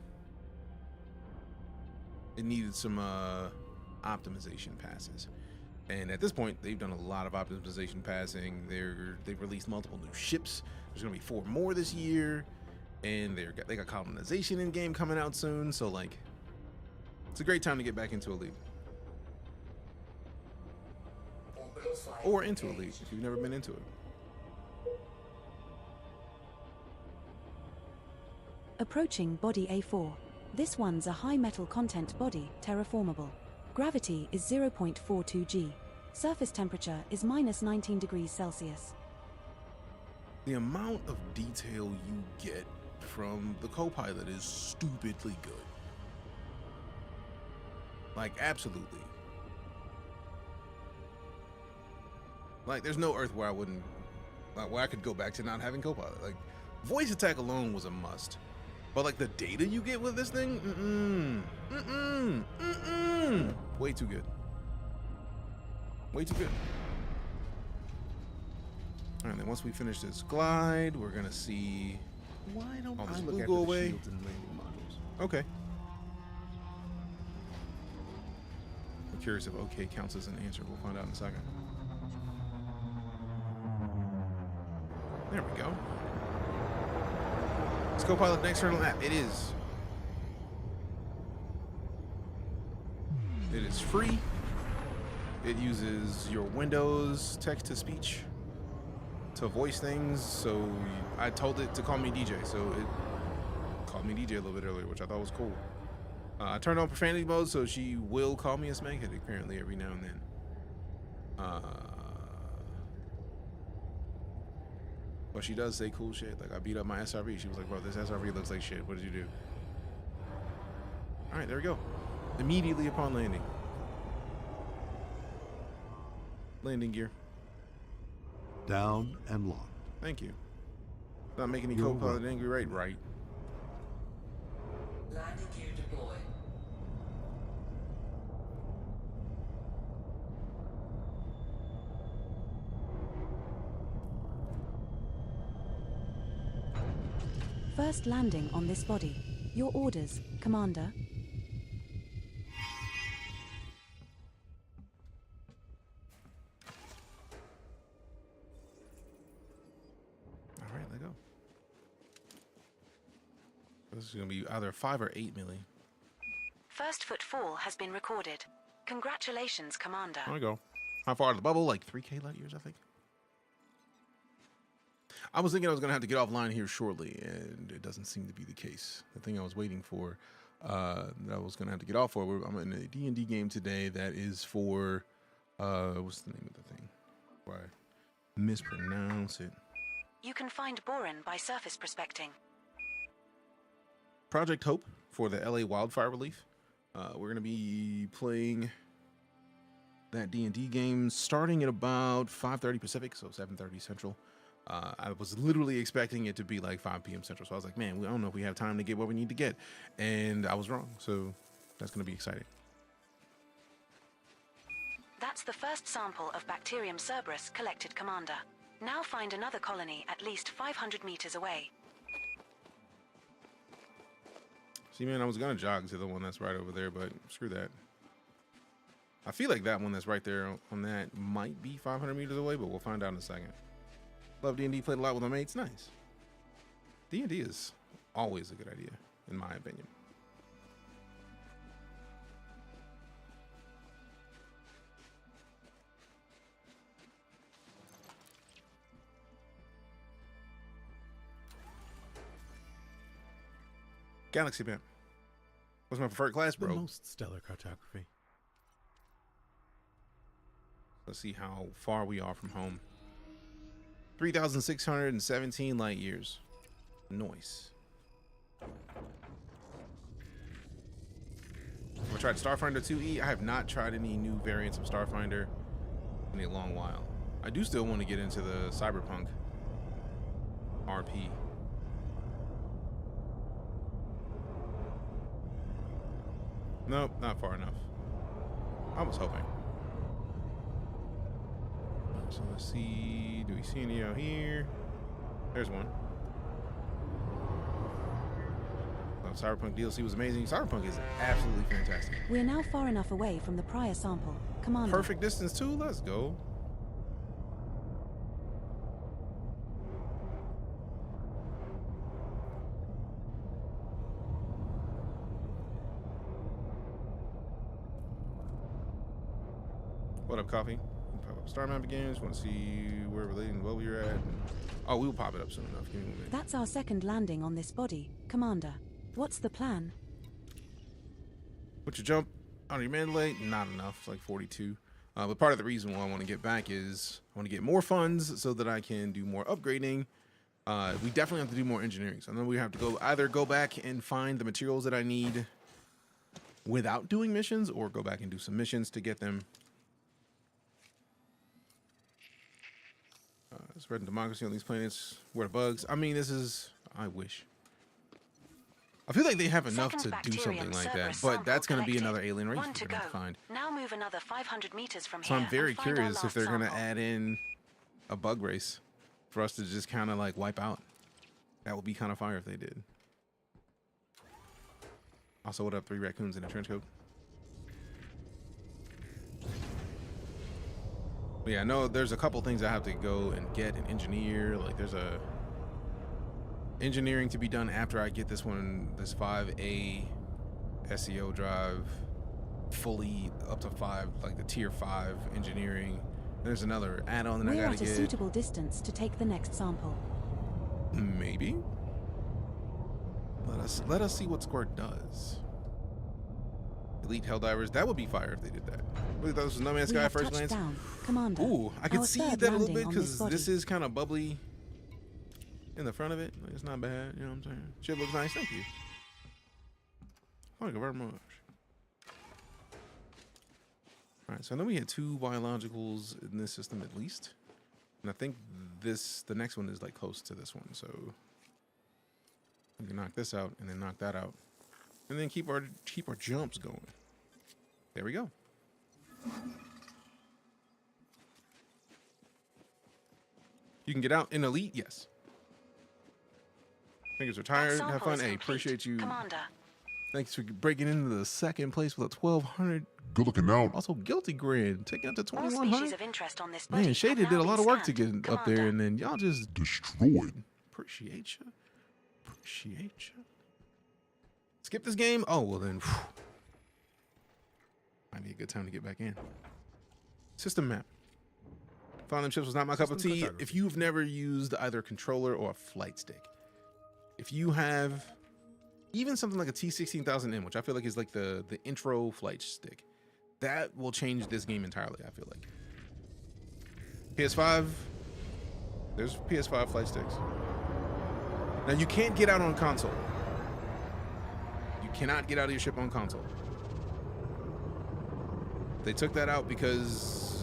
it needed some optimization passes. And at this point, they've done a lot of optimization passing. They've released multiple new ships. There's gonna be 4 more this year, and they got colonization in game coming out soon. So like, it's a great time to get back into Elite. Or into Elite if you've never been into it. Approaching body A4. This one's a high metal content body, terraformable. Gravity is 0.42 g. Surface temperature is -19 degrees Celsius. The amount of detail you get from the Copilot is stupidly good. Like, absolutely. Like, there's no Earth where I wouldn't, like, where I could go back to not having Copilot. Like, voice attack alone was a must. But, like, the data you get with this thing, way too good. Way too good. All right, then once we finish this glide, we're gonna see. Why don't all this I blue look go after the away? shields and landing modules? Okay. I'm curious if okay counts as an answer. We'll find out in a second. There we go. Is Copilot an external app? It is. It is free. It uses your Windows text-to-speech to voice things. So I told it to call me DJ, so it called me DJ a little bit earlier, which I thought was cool. I turned on profanity mode, so she will call me a smeghead apparently every now and then. But she does say cool shit. Like, I beat up my SRV. She was like, bro, this SRV looks like shit. What did you do? All right, there we go. Immediately upon landing. Landing gear. Down and locked. Thank you. Not making any You're Copilot welcome. angry, right? Right. Landing gear deployed. First landing on this body. Your orders, Commander. It's gonna be either 5 or 8 milli. First footfall has been recorded. Congratulations, Commander. There we go. How far out of the bubble? Like 3K light years, I think. I was thinking I was gonna have to get offline here shortly, and it doesn't seem to be the case. The thing I was waiting for, that I was gonna have to get off for. I'm in a D&D game today that is for, what's the name of the thing? Why mispronounce it? You can find Boron by surface prospecting. Project Hope for the LA wildfire relief. We're gonna be playing that D&D game starting at about 5:30 Pacific, so 7:30 Central. I was literally expecting it to be like 5 p.m. Central, so I was like, man, I don't know if we have time to get what we need to get, and I was wrong. So that's gonna be exciting. That's the first sample of Bacterium Cerberus collected, Commander. Now find another colony at least 500 meters away. See, man, I was gonna jog to the one that's right over there, but screw that. I feel like that one that's right there on that might be 500 meters away, but we'll find out in a second. Love D&D, played a lot with my mates. Nice. D&D is always a good idea, in my opinion. Galaxy map. What's my preferred class, The bro? most stellar cartography. Let's see how far we are from home. 3,617 light years. Nice. I tried Starfinder 2E. I have not tried any new variants of Starfinder in a long while. I do still want to get into the Cyberpunk RP. Nope, not far enough. I was hoping. So let's see. Do we see any out here? There's one. Oh, Cyberpunk DLC was amazing. Cyberpunk is absolutely fantastic. We're now far enough away from the prior sample, Commander. Perfect distance too. Let's go. What up, coffee? Pop up star map again. Just want to see where we're leading, where you're at. Oh, we'll pop it up soon enough. Give me a minute. That's our second landing on this body, Commander. What's the plan? What's your jump on your Mandalay? Not enough. It's like 42. But part of the reason why I want to get back is I want to get more funds so that I can do more upgrading. We definitely have to do more engineering. So then we have to either go back and find the materials that I need without doing missions, or go back and do some missions to get them. Spreading democracy on these planets. Where the bugs? I mean, this is... I wish. I feel like they have enough to do something like that, but that's going to be another alien race we're going to have to find. Now move another 500 meters from So here. I'm very and find our curious if last they're going to sample. add in a bug race for us to just kind of like wipe out. That would be kind of fire if they did. Also, what up, 3 raccoons in a trench coat? But yeah, no, there's a couple things I have to go and get and engineer. Like there's a engineering to be done after I get this one, this 5A SEO drive fully up to 5, like the tier 5 engineering. There's another add-on that I We're gotta at a get. suitable distance to take the next sample. Maybe. Let us see what Squirt does. Elite Helldivers, that would be fire if they did that. Really thought this was No Man's We Sky have first touched glance. down, Commander. Ooh, I can Our see third that a little landing bit on because body. this is kind of bubbly in the front of it. Like, it's not bad, you know what I'm saying? Shit looks nice, thank you. Thank you very much. All right, so I know we had 2 biologicals in this system at least, and I think the next one is like close to this one. So we can knock this out and then knock that out, and then keep our jumps going. There we go. You can get out in Elite, yes. Fingers are tired. Have fun. Hey, appreciate you. Commander. Thanks for breaking into the second place with a 1200. Good looking out. Also, Guilty Grid taking up to All species 2100. of interest on this body Man, Shaded have did now a lot been of work to scanned, get up there, Commander. and then y'all just Destroyed. appreciate you. Appreciate you. Skip this game? Oh, well then. Whew. Might be a good time to get back in. System map. Finding them ships was not my cup of tea. If you've never used either a controller or a flight stick, if you have even something like a T16000M, which I feel like is like the intro flight stick, that will change this game entirely, I feel like. PS5, there's PS5 flight sticks. Now you can't get out on console. You cannot get out of your ship on console. They took that out because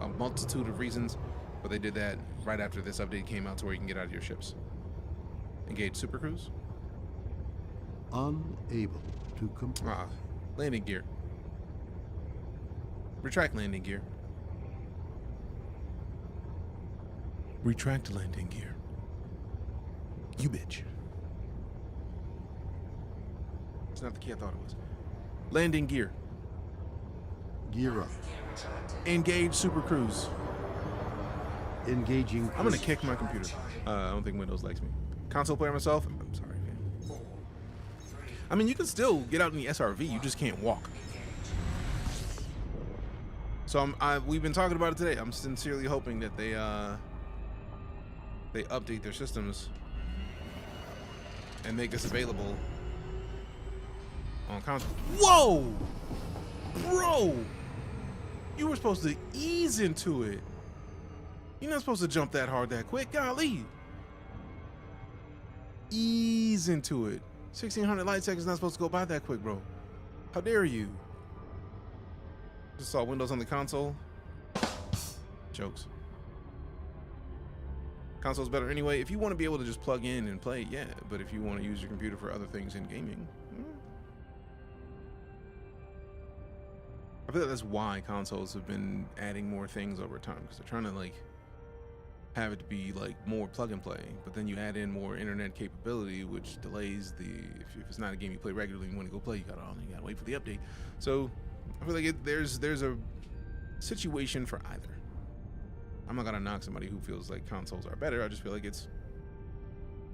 a multitude of reasons, but they did that right after this update came out to where you can get out of your ships. Engage Super Cruise. Unable to complete. Landing gear. Retract landing gear. Retract landing gear. You bitch. It's not the key I thought it was. Landing gear. Gear up. Engage Super Cruise. Engaging. I'm gonna kick my computer. I don't think Windows likes me. Console player myself. I'm sorry, man. I mean, you can still get out in the SRV. You just can't walk. So we've been talking about it today. I'm sincerely hoping that they update their systems and make this available on console. Whoa, bro! You were supposed to ease into it. You're not supposed to jump that hard that quick. Golly. Ease into it. 1600 light seconds not supposed to go by that quick, bro. How dare you? Just saw Windows on the console. Jokes. Console's better anyway. If you want to be able to just plug in and play, yeah. But if you want to use your computer for other things in gaming, I feel like that's why consoles have been adding more things over time, because they're trying to like have it to be like more plug and play, but then you add in more internet capability, which delays the if it's not a game you play regularly and you want to go play, you gotta wait for the update. So I feel like there's a situation for either. I'm not gonna knock somebody who feels like consoles are better. I just feel like it's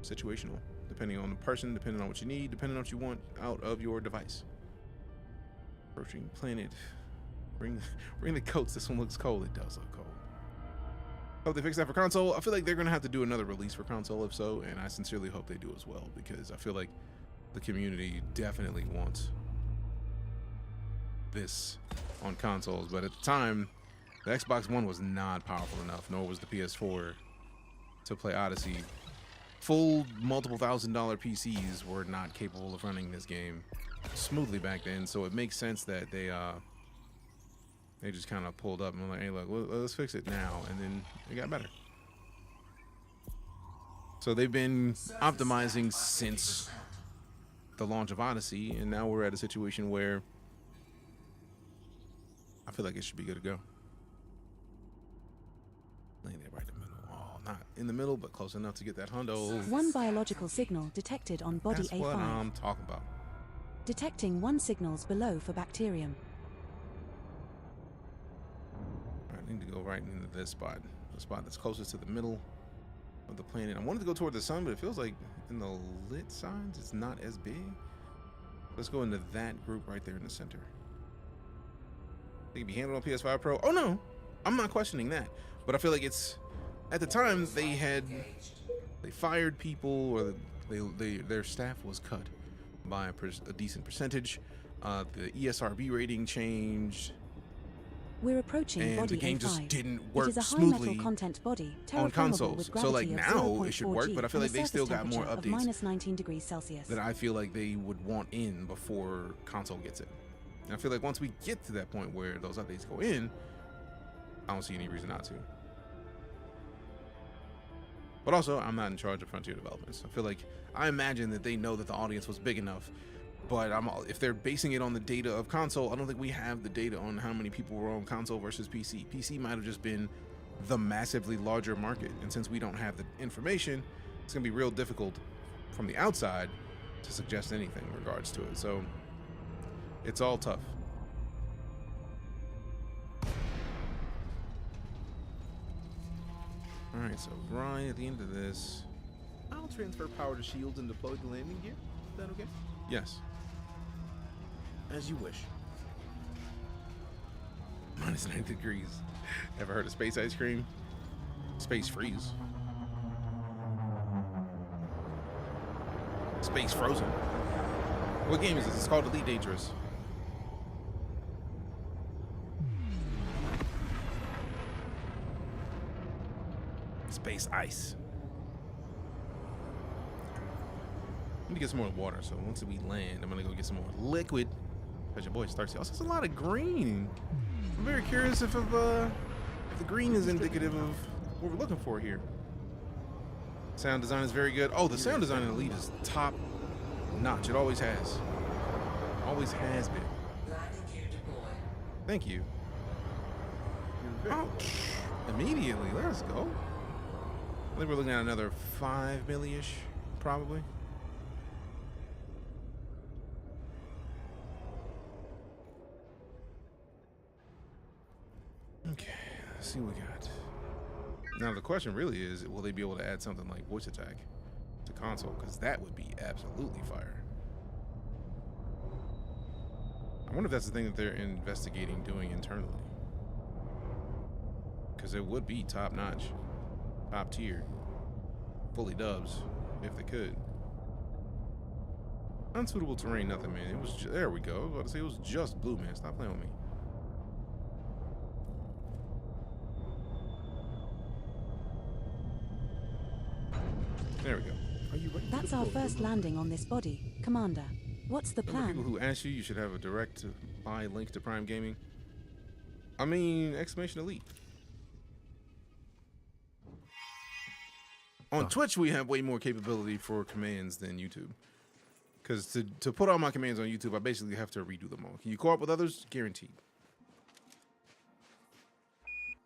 situational, depending on the person, depending on what you need, depending on what you want out of your device. Approaching planet. Bring the coats. This one looks cold. It does look cold. Hope they fix that for console. I feel like they're gonna have to do another release for console if so, and I sincerely hope they do as well, because I feel like the community definitely wants this on consoles. But at the time, the Xbox One was not powerful enough, nor was the PS4 to play Odyssey. Full multiple $1,000 PCs were not capable of running this game smoothly back then, so it makes sense that they just kind of pulled up and were like, hey, look, let's fix it now, and then it got better. So they've been optimizing since the launch of Odyssey, and now we're at a situation where I feel like it should be good to go. Laying it right in the middle. Oh, not in the middle, but close enough to get that hundo. One biological signal detected on body That's A5. what I'm talking about. Detecting 1 signals below for bacterium. I need to go right into this spot. The spot that's closest to the middle of the planet. I wanted to go toward the sun, but it feels like in the lit signs, it's not as big. Let's go into that group right there in the center. They can be handled on PS5 Pro. Oh no, I'm not questioning that. But I feel like it's, at the time they fired people, or their staff was cut by a decent percentage. The ESRB rating changed. We're approaching and body the game A5. just didn't work it is a high smoothly metal content body, on terraformable consoles. with So like gravity of now it should work, 0.4G but I feel and like a they still surface got more temperature of updates -19°C. that I feel like they would want in before console gets it. And I feel like once we get to that point where those updates go in, I don't see any reason not to. But also, I'm not in charge of Frontier Developments. I feel like, I imagine that they know that the audience was big enough, but if they're basing it on the data of console, I don't think we have the data on how many people were on console versus PC. PC might have just been the massively larger market, and since we don't have the information, it's gonna be real difficult from the outside to suggest anything in regards to it. So it's all tough. All right, so right at the end of this, I'll transfer power to shields and deploy the landing gear. Is that okay? Yes. As you wish. Minus 90 degrees. Ever heard of space ice cream? Space freeze. Space frozen. What game is this? It's called EliteDangerous. Space ice. I need to get some more water, so once we land, I'm gonna go get some more liquid. Because your boy's thirsty. Also, there's a lot of green. I'm very curious if the green is indicative of what we're looking for here. Sound design is very good. Oh, the sound design in Elite is top notch. It always has. Always has been. Thank you. Oh, immediately. Let's go. I think we're looking at another 5 milli-ish, probably. Okay, let's see what we got. Now the question really is, will they be able to add something like voice attack to console? Because that would be absolutely fire. I wonder if that's the thing that they're investigating doing internally. Because it would be top notch, top tier, fully dubs if they could. Unsuitable terrain, nothing, man. It was there we go. I was about to say it was just blue, man. Stop playing with me. There we go. Are you ready? That's our first landing on this body, Commander. What's the For plan? people who ask you, you should have a direct buy link to Prime Gaming. I mean, exclamation elite. On Twitch, we have way more capability for commands than YouTube. Because to put all my commands on YouTube, I basically have to redo them all. Can you co-op with others? Guaranteed.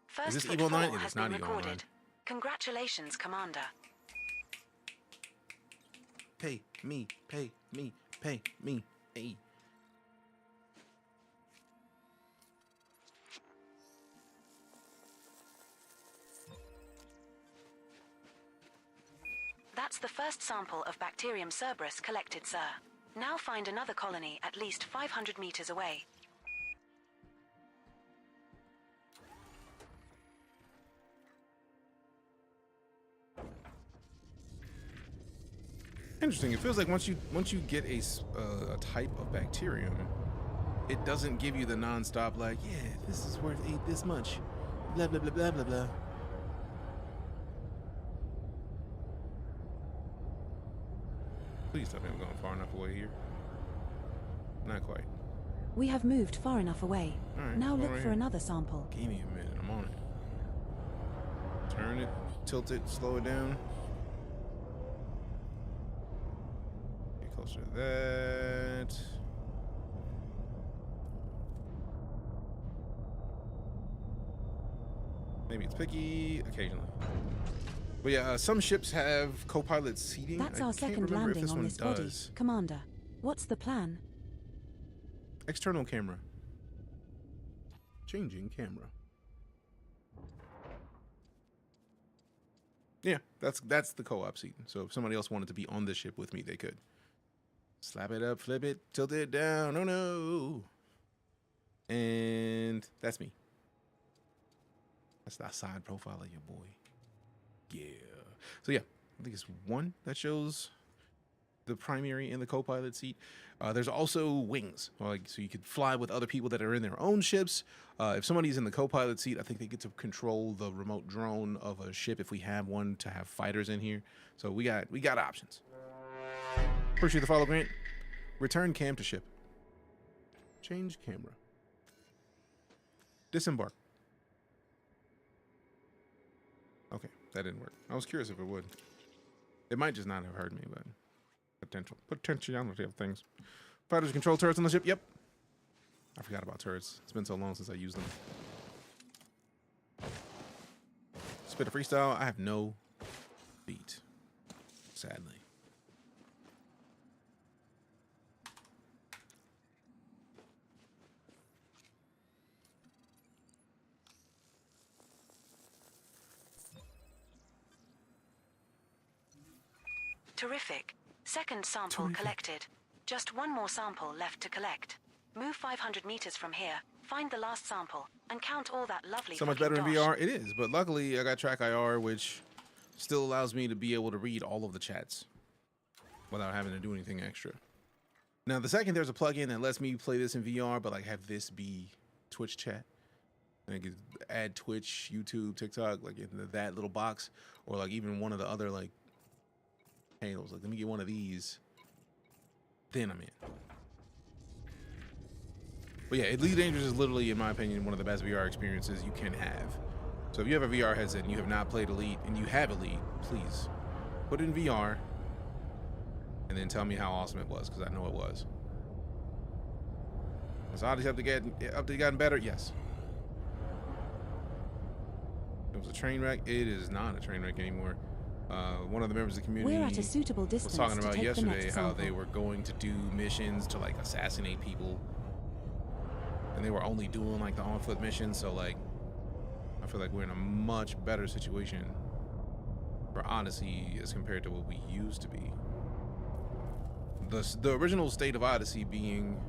First Is this foot Evo 9? fall It has is not been Evo 9. recorded. Congratulations, Commander. Pay me, pay me, pay me. Hey. That's the first sample of Bacterium Cerberus collected, sir. Now find another colony at least 500 meters away. Interesting. It feels like once you get a type of bacterium, it doesn't give you the non-stop like, yeah, this is worth this much, blah blah blah blah blah blah. Please tell me I'm going far enough away here. Not quite. We have moved far enough away. All right, Now well, look right for here. another sample. Give me a minute. I'm on it. Turn it, tilt it, slow it down. Get closer to that. Maybe it's picky occasionally. But yeah, some ships have co-pilot seating. That's I our can't second remember if landing this on one this body. does. Commander, what's the plan? External camera. Changing camera. Yeah, that's the co-op seat. So if somebody else wanted to be on this ship with me, they could. Slap it up, flip it, tilt it down. Oh no. And that's me. That's the side profile of your boy. Yeah. So yeah, I think it's one that shows the primary and the co-pilot seat. There's also wings, like so you could fly with other people that are in their own ships. If somebody's in the co-pilot seat, I think they get to control the remote drone of a ship if we have one to have fighters in here. So we got options. Appreciate the follow, Grant. Return cam to ship. Change camera. Disembark. Okay, that didn't work. I was curious if it would. It might just not have heard me, but potentiality of things. Fighters control turrets on the ship. Yep. I forgot about turrets. It's been so long since I used them. Spit a freestyle. I have no beat, sadly. Terrific. Second sample collected. Just one more sample left to collect. Move 500 meters from here, find the last sample, and count all that lovely So much fucking better in dosh. VR. It is, but luckily I got TrackIR, which still allows me to be able to read all of the chats without having to do anything extra. Now, the second there's a plugin that lets me play this in VR, but like have this be Twitch chat, and I could add Twitch, YouTube, TikTok, like into that little box, or like even one of the other like handles. Like, let me get one of these, then I'm in. But yeah, EliteDangerous is literally, in my opinion, one of the best VR experiences you can have. So if you have a VR headset and you have not played Elite and you have Elite, please put it in VR and then tell me how awesome it was, because I know it was. Has Odyssey gotten better? Yes. It was a train wreck. It is not a train wreck anymore. One of the members of the community We're at a suitable was distance talking to about take the yesterday next how sample. they were going to do missions to like assassinate people, and they were only doing like the on-foot missions. So like, I feel like we're in a much better situation for Odyssey as compared to what we used to be. The original state of Odyssey being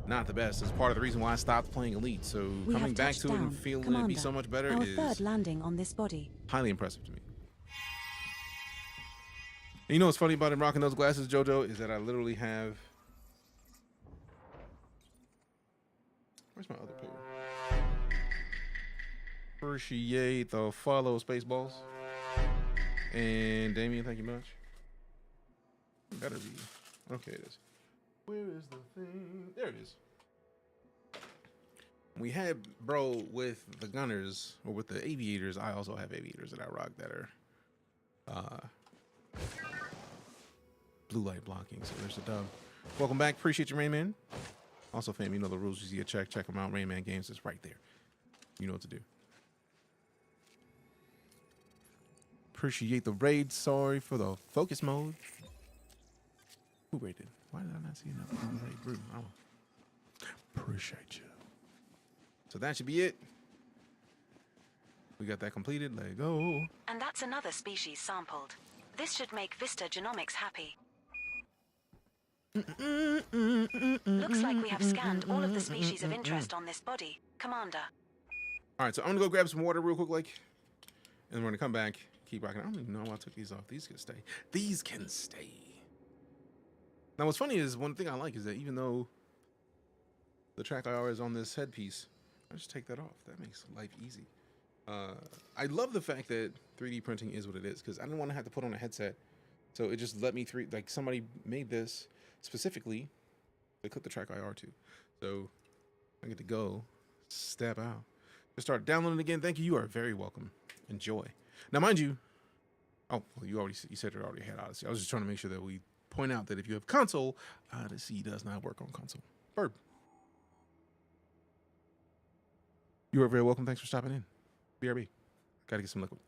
not the best is part of the reason why I stopped playing Elite. So We coming have back touched to it and down. feeling it Commander, be so much better our is third landing on this body. highly impressive to me. And you know what's funny about him rocking those glasses, JoJo, is that I literally have... Where's my other poo? Appreciate the follow, Spaceballs. And Damien, thank you much. Better be. Okay, it is. Where is the thing? There it is. We had, bro, with the gunners, or with the aviators, I also have aviators that I rock that are blue light blocking. So there's the dub. Welcome back. Appreciate you, Rain Man. Also, fam, you know the rules. You see a check them out. Rain Man Games is right there. You know what to do. Appreciate the raid. Sorry for the focus mode. Who raided? Why did I not see enough raid? Rude. Oh. Appreciate you. So that should be it. We got that completed. Let go. And that's another species sampled. This should make Vista Genomics happy. Looks like we have scanned all of the species of interest on this body, Commander. All right, so I'm gonna go grab some water real quick, and then we're gonna come back, keep rocking. I don't even know why I took these off. These can stay. These can stay. Now, what's funny is one thing I like is that even though the TrackIR is on this headpiece, I just take that off. That makes life easy. I love the fact that 3D printing is what it is, because I didn't want to have to put on a headset, so it just let me like somebody made this specifically to clip the TrackIR to. So I get to go step out. Just start downloading again. Thank you. You are very welcome. Enjoy. Now, mind you, oh, well, you said it already had Odyssey. I was just trying to make sure that we point out that if you have console, Odyssey does not work on console. Bird. You are very welcome. Thanks for stopping in. BRB. Gotta get some liquid.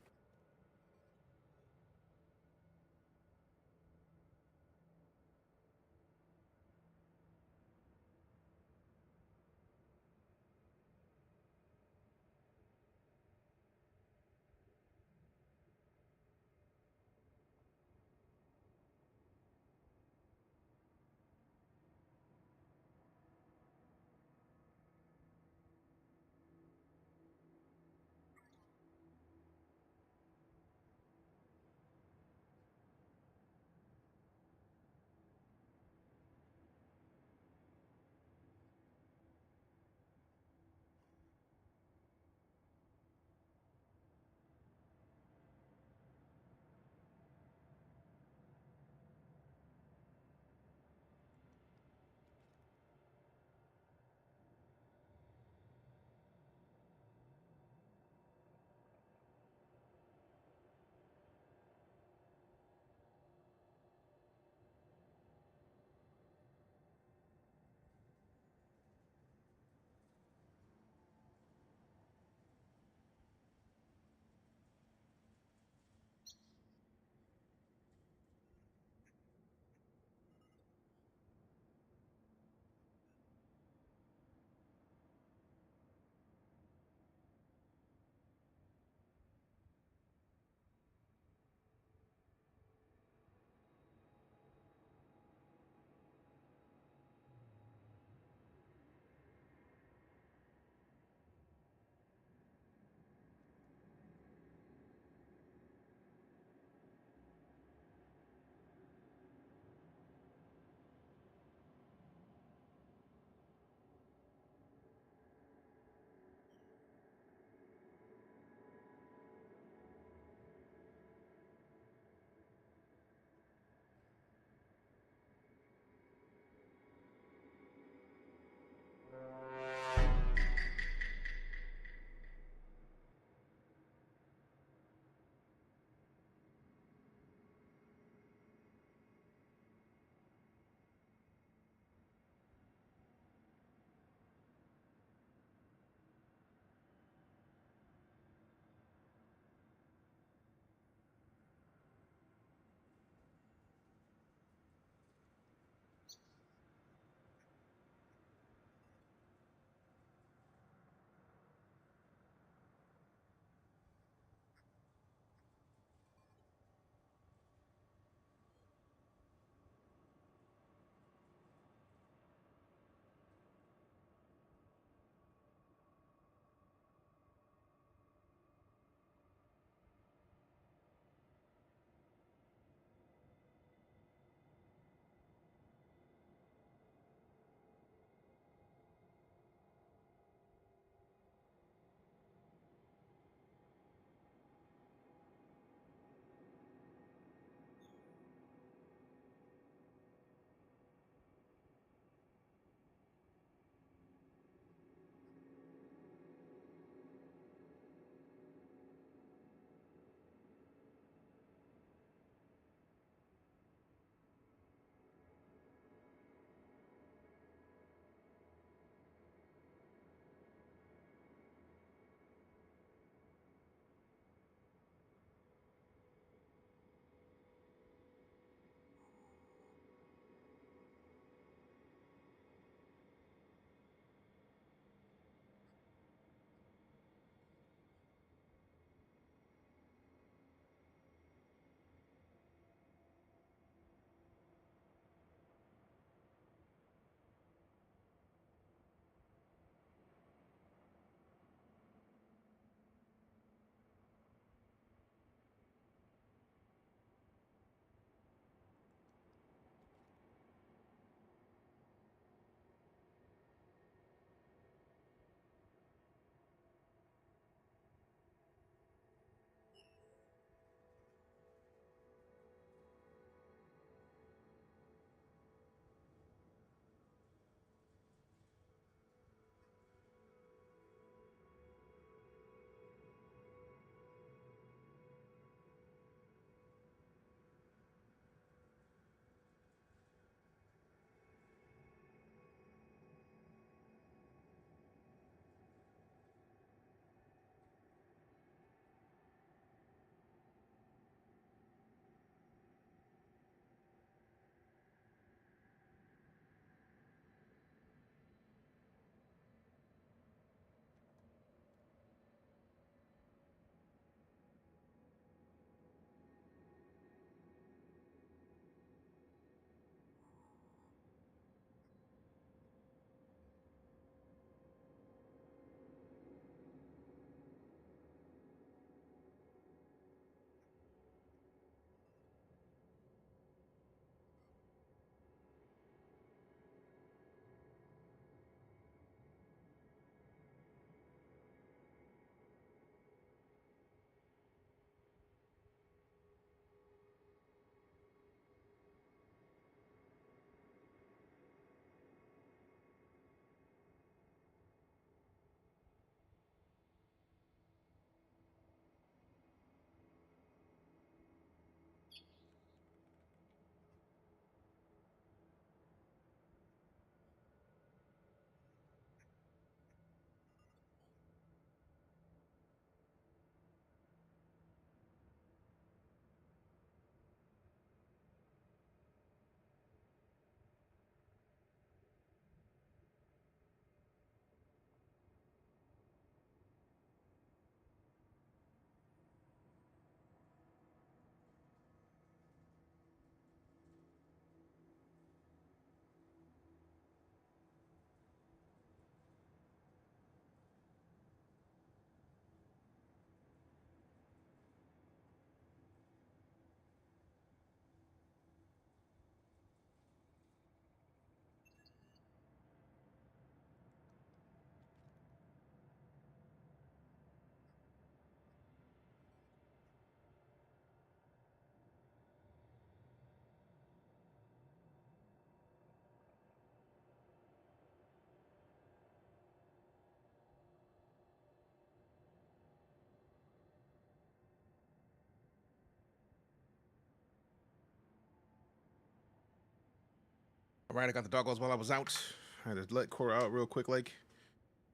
All right, I got the doggos while I was out. I had to let Cora out real quick, like,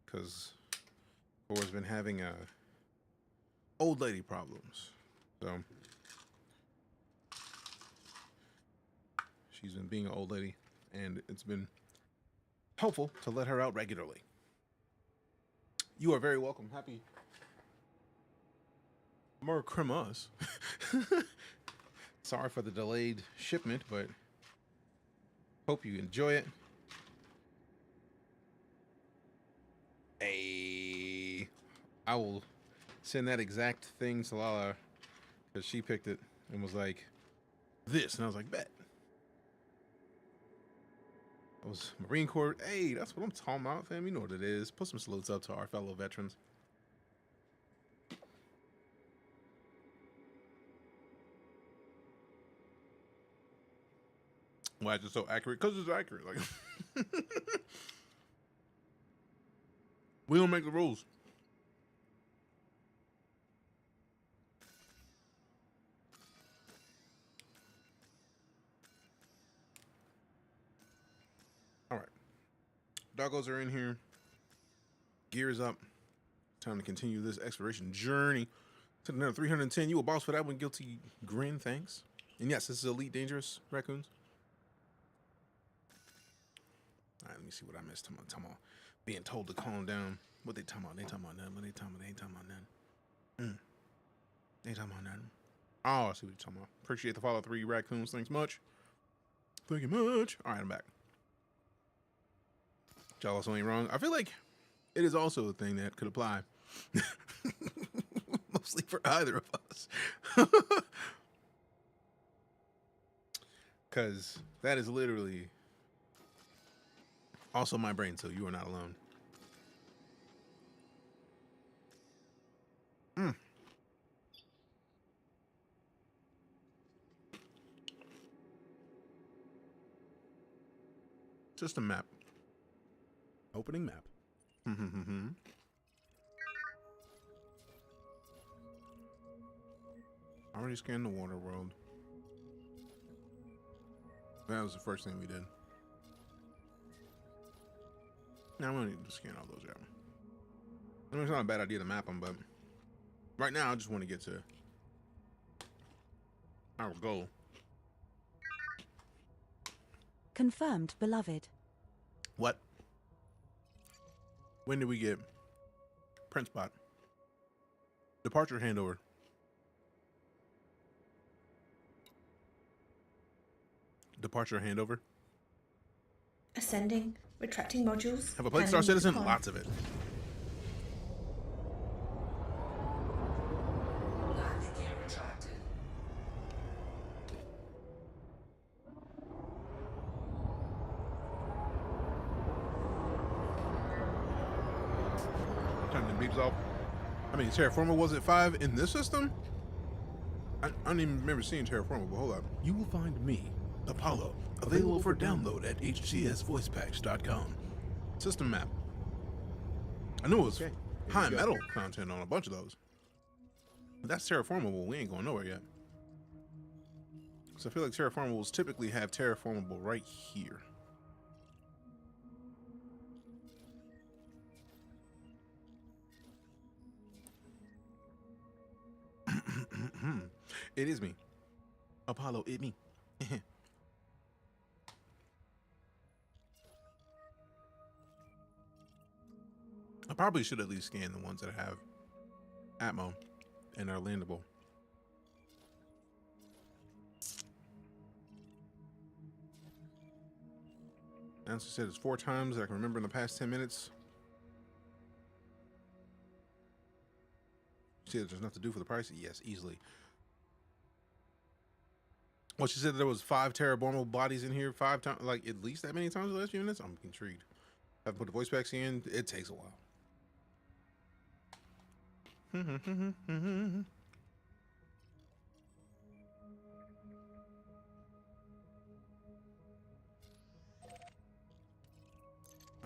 because Cora's been having old lady problems. So she's been being an old lady, and it's been helpful to let her out regularly. You are very welcome. Happy Merry Christmas. Sorry for the delayed shipment, but hope you enjoy it. Hey, I will send that exact thing to Lala because she picked it and was like, this. And I was like, bet. That was Marine Corps. Hey, that's what I'm talking about, fam. You know what it is. Put some salutes up to our fellow veterans. Why is it so accurate? Because it's accurate. Like, we don't make the rules. All right. Doggos are in here. Gears up. Time to continue this exploration journey. To another 310. You a boss for that one, guilty grin. Thanks. And yes, this is Elite Dangerous raccoons. All right, let me see what I missed. Talking about being told to calm down. What they talking about? They talking about nothing. What they talking about? They ain't talking about nothing. They ain't talking about nothing. Oh, I see what you're talking about. Appreciate the follow 3 raccoons. Thanks much. Thank you much. All right, I'm back. Y'all also ain't wrong. I feel like it is also a thing that could apply. Mostly for either of us. Because that is literally also my brain, so you are not alone. Just a map. Opening map. I already scanned the water world. That was the first thing we did. Now we don't need to scan all those yet. I mean, it's not a bad idea to map them, but right now I just want to get to our goal. Confirmed, beloved. What? When did we get print spot? Departure handover. Departure handover. Ascending. Retracting modules. Have a plate star citizen? Lots of it. Landing gear retracted. Turn the beeps off. I mean, Terraformer was at 5 in this system? I don't even remember seeing Terraformer, but hold up. You will find me, Apollo, available for download at hcsvoicepacks.com. System map. I knew it was high metal content on a bunch of those. But that's terraformable. We ain't going nowhere yet. So I feel like terraformables typically have terraformable right here. It is me. Apollo, it me. I probably should at least scan the ones that have Atmo and are landable. As I said, it's 4 times that I can remember in the past 10 minutes. See, there's enough to do for the price? Yes, easily. Well, she said that there was 5 terraformable bodies in here 5 times, like at least that many times in the last few minutes. I'm intrigued. Have to put the voice packs in. It takes a while. I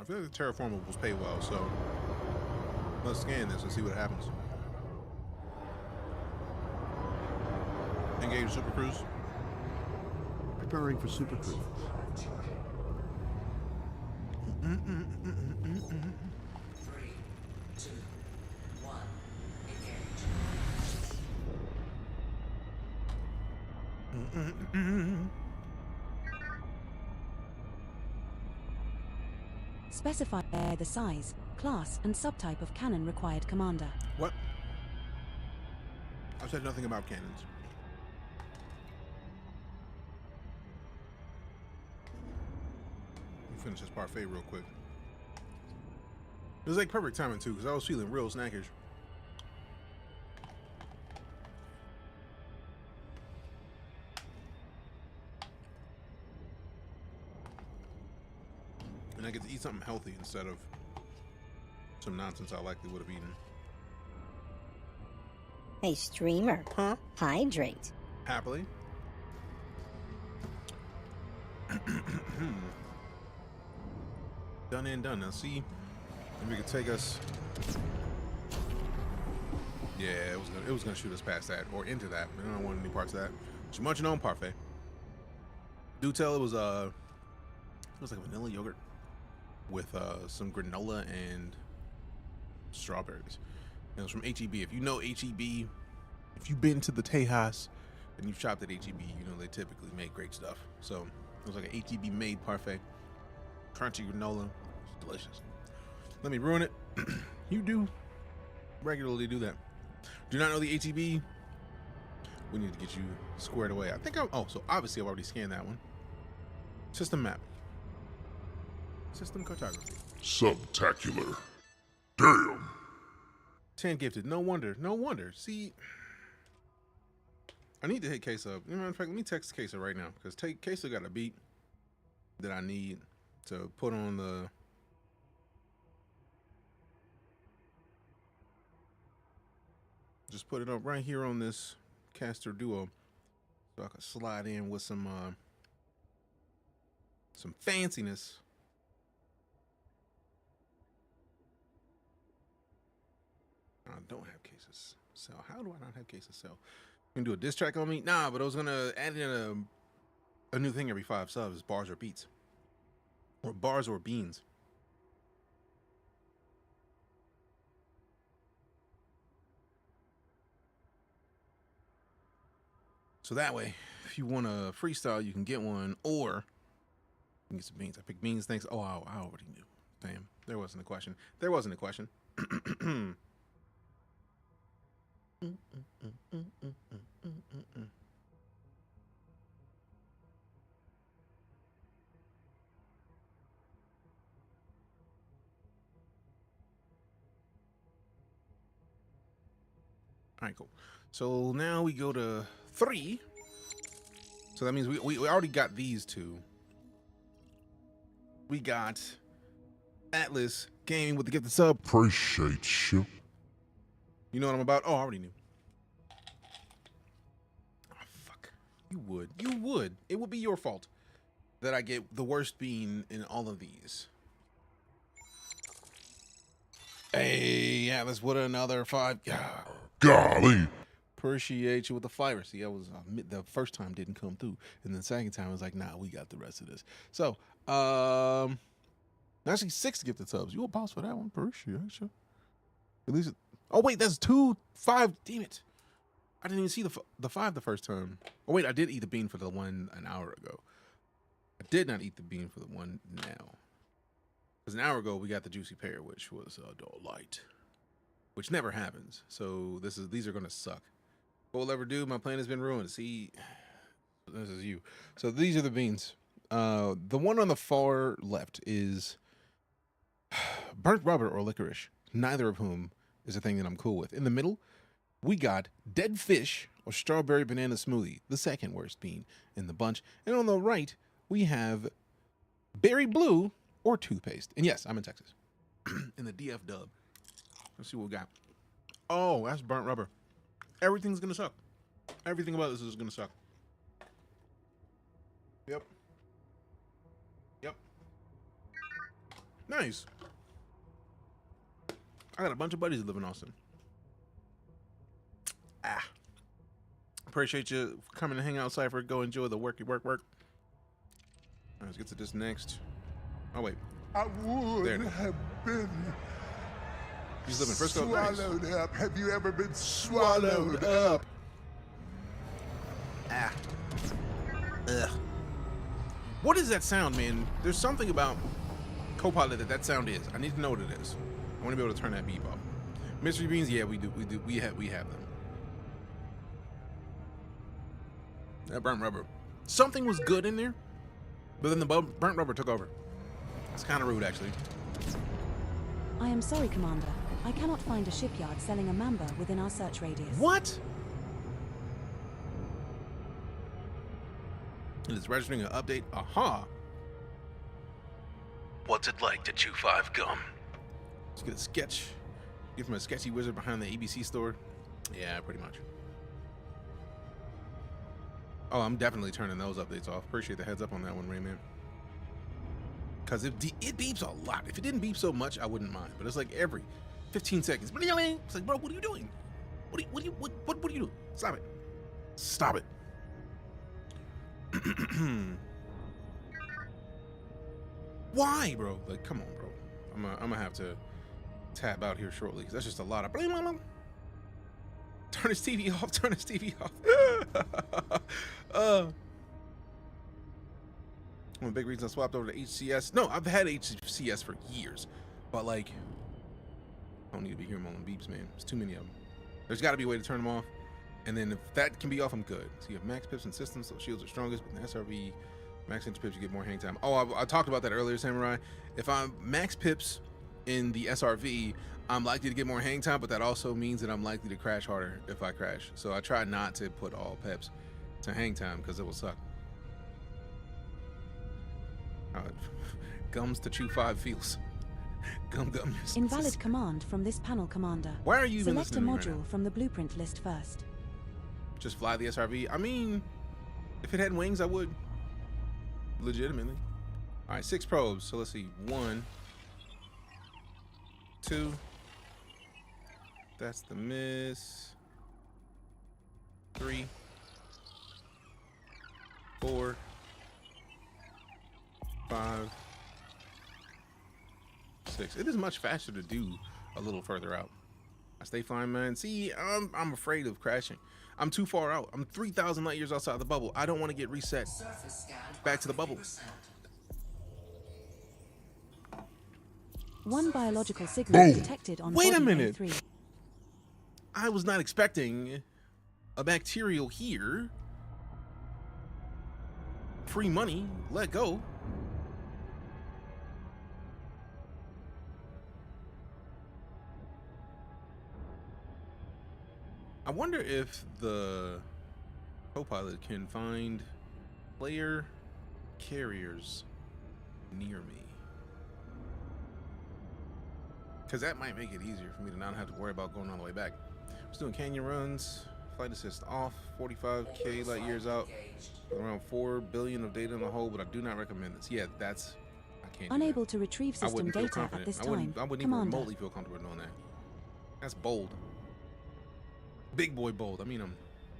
feel like the terraformables pay well, so let's scan this and see what happens. Engage Super Cruise. Preparing for Super Cruise. 3, 2, 1, engage. Specify the size, class, and subtype of cannon required, Commander. What? I said nothing about cannons. Let me finish this parfait real quick. It was like perfect timing too, because I was feeling real snackish. And I get to eat something healthy instead of some nonsense I likely would have eaten. Hey, streamer. Huh? Hydrate. Happily. Done and done. Now see, if we could take us. Yeah, it was gonna shoot us past that or into that. I don't want any parts of that. Just munching on parfait. Do tell it was like vanilla yogurt with some granola and strawberries. And it was from HEB. If you know HEB, if you've been to the Tejas and you've shopped at HEB, you know they typically make great stuff. So it was like an HEB made parfait, crunchy granola, it's delicious. Let me ruin it. You do regularly do that. Do not know the HEB? We need to get you squared away. I think so obviously I've already scanned that one. System map. System cartography. Subtacular. Damn. 10 gifted. No wonder. No wonder. See, I need to hit Queso. You know, in fact, let me text Queso right now because Queso got a beat that I need to put on the. Just put it up right here on this caster duo, so I can slide in with some fanciness. I don't have cases sell. How do I not have cases sell? You can do a diss track on me? Nah, but I was gonna add in a new thing every 5 subs: bars or beats, or bars or beans. So that way, if you want a freestyle, you can get one, or you can get some beans. I picked beans. Thanks. Oh, I already knew. Damn, there wasn't a question. There wasn't a question. All right, cool. So now we go to 3. So that means we already got these 2. We got Atlas Gaming with the gifted sub. Appreciate you. You know what I'm about? Oh, I already knew. Oh, fuck. You would. You would. It would be your fault that I get the worst bean in all of these. Hey, Atlas, what another 5. Golly. Appreciate you with the flavor. See, I was the first time didn't come through, and then the second time I was like, nah, we got the rest of this. So, actually 6 gifted subs. You a boss for that one? Appreciate you. At least. Oh wait, that's 2, 5. Damn it! I didn't even see the 5 the first time. Oh wait, I did eat the bean for the one an hour ago. I did not eat the bean for the one now. Because an hour ago we got the juicy pear, which was delight, which never happens. So these are gonna suck. What will ever do? My plan has been ruined. See, this is you. So these are the beans. The one on the far left is burnt rubber or licorice. Neither of whom is a thing that I'm cool with. In the middle, we got dead fish or strawberry banana smoothie, the second worst bean in the bunch. And on the right, we have berry blue or toothpaste. And yes, I'm in Texas. In the DF dub. Let's see what we got. Oh, that's burnt rubber. Everything's gonna suck. Everything about this is gonna suck. Yep. Yep. Nice. I got a bunch of buddies that live in Austin. Appreciate you coming to hang out, Cypher. Go enjoy the worky work. All right, let's get to this next. Oh, wait. I would There it is. have been He's living Frisco. Nice. swallowed up. Have you ever been swallowed up? Ah. Ugh. What is that sound, man? There's something about Copilot that sound is. I need to know what it is. I want to be able to turn that beep off. Mystery beans, yeah, we do. We have them. That burnt rubber. Something was good in there, but then the burnt rubber took over. It's kind of rude, actually. I am sorry, Commander. I cannot find a shipyard selling a mamba within our search radius. What? It is registering an update. Aha. What's it like to chew 5 gum? Let's get a sketch. Get from a sketchy wizard behind the ABC store. Yeah, pretty much. Oh, I'm definitely turning those updates off. Appreciate the heads up on that one, Rayman. Because it beeps a lot. If it didn't beep so much, I wouldn't mind. But it's like every 15 seconds. It's like, bro, what are you doing? What are you doing? Stop it. Stop it. Why, bro? Like, come on, bro. I'm gonna have to tab out here shortly because that's just a lot of. Turn his TV off. Turn his TV off. One of the big reasons I swapped over to HCS. No, I've had HCS for years, but like, I don't need to be hearing all them beeps, man. There's too many of them. There's got to be a way to turn them off, and then if that can be off, I'm good. So you have max pips and systems, so shields are strongest, but in SRV, max inch pips, you get more hang time. Oh, I talked about that earlier, Samurai. If I'm max pips in the SRV, I'm likely to get more hang time, but that also means that I'm likely to crash harder if I crash. So I try not to put all peps to hang time because it will suck. Gums to chew 5 feels. Gum. Invalid command from this panel, Commander. Why are you even Select a listening to me module right now? from the blueprint list first. Just fly the SRV? I mean, if it had wings, I would. Legitimately. All right, 6 probes. So let's see. 1, 2. That's the miss. 3, 4, 5, 6. It is much faster to do a little further out. I stay flying, man. See, I'm afraid of crashing. I'm too far out. I'm 3,000 light years outside the bubble. I don't want to get reset back to the bubble. One biological signal detected on Wait a body minute. A3. I was not expecting a bacterial here. Free money. Let go. I wonder if the Copilot can find player carriers near me. Because that might make it easier for me to not have to worry about going all the way back. I was doing canyon runs, flight assist off, 45k light years out, around 4 billion of data in the hole, but I do not recommend this. Yeah, that's, I can't do Unable that. to retrieve I system wouldn't feel data confident. at this I time. wouldn't even Commander. remotely feel comfortable doing that. That's bold. Big boy bold. I mean,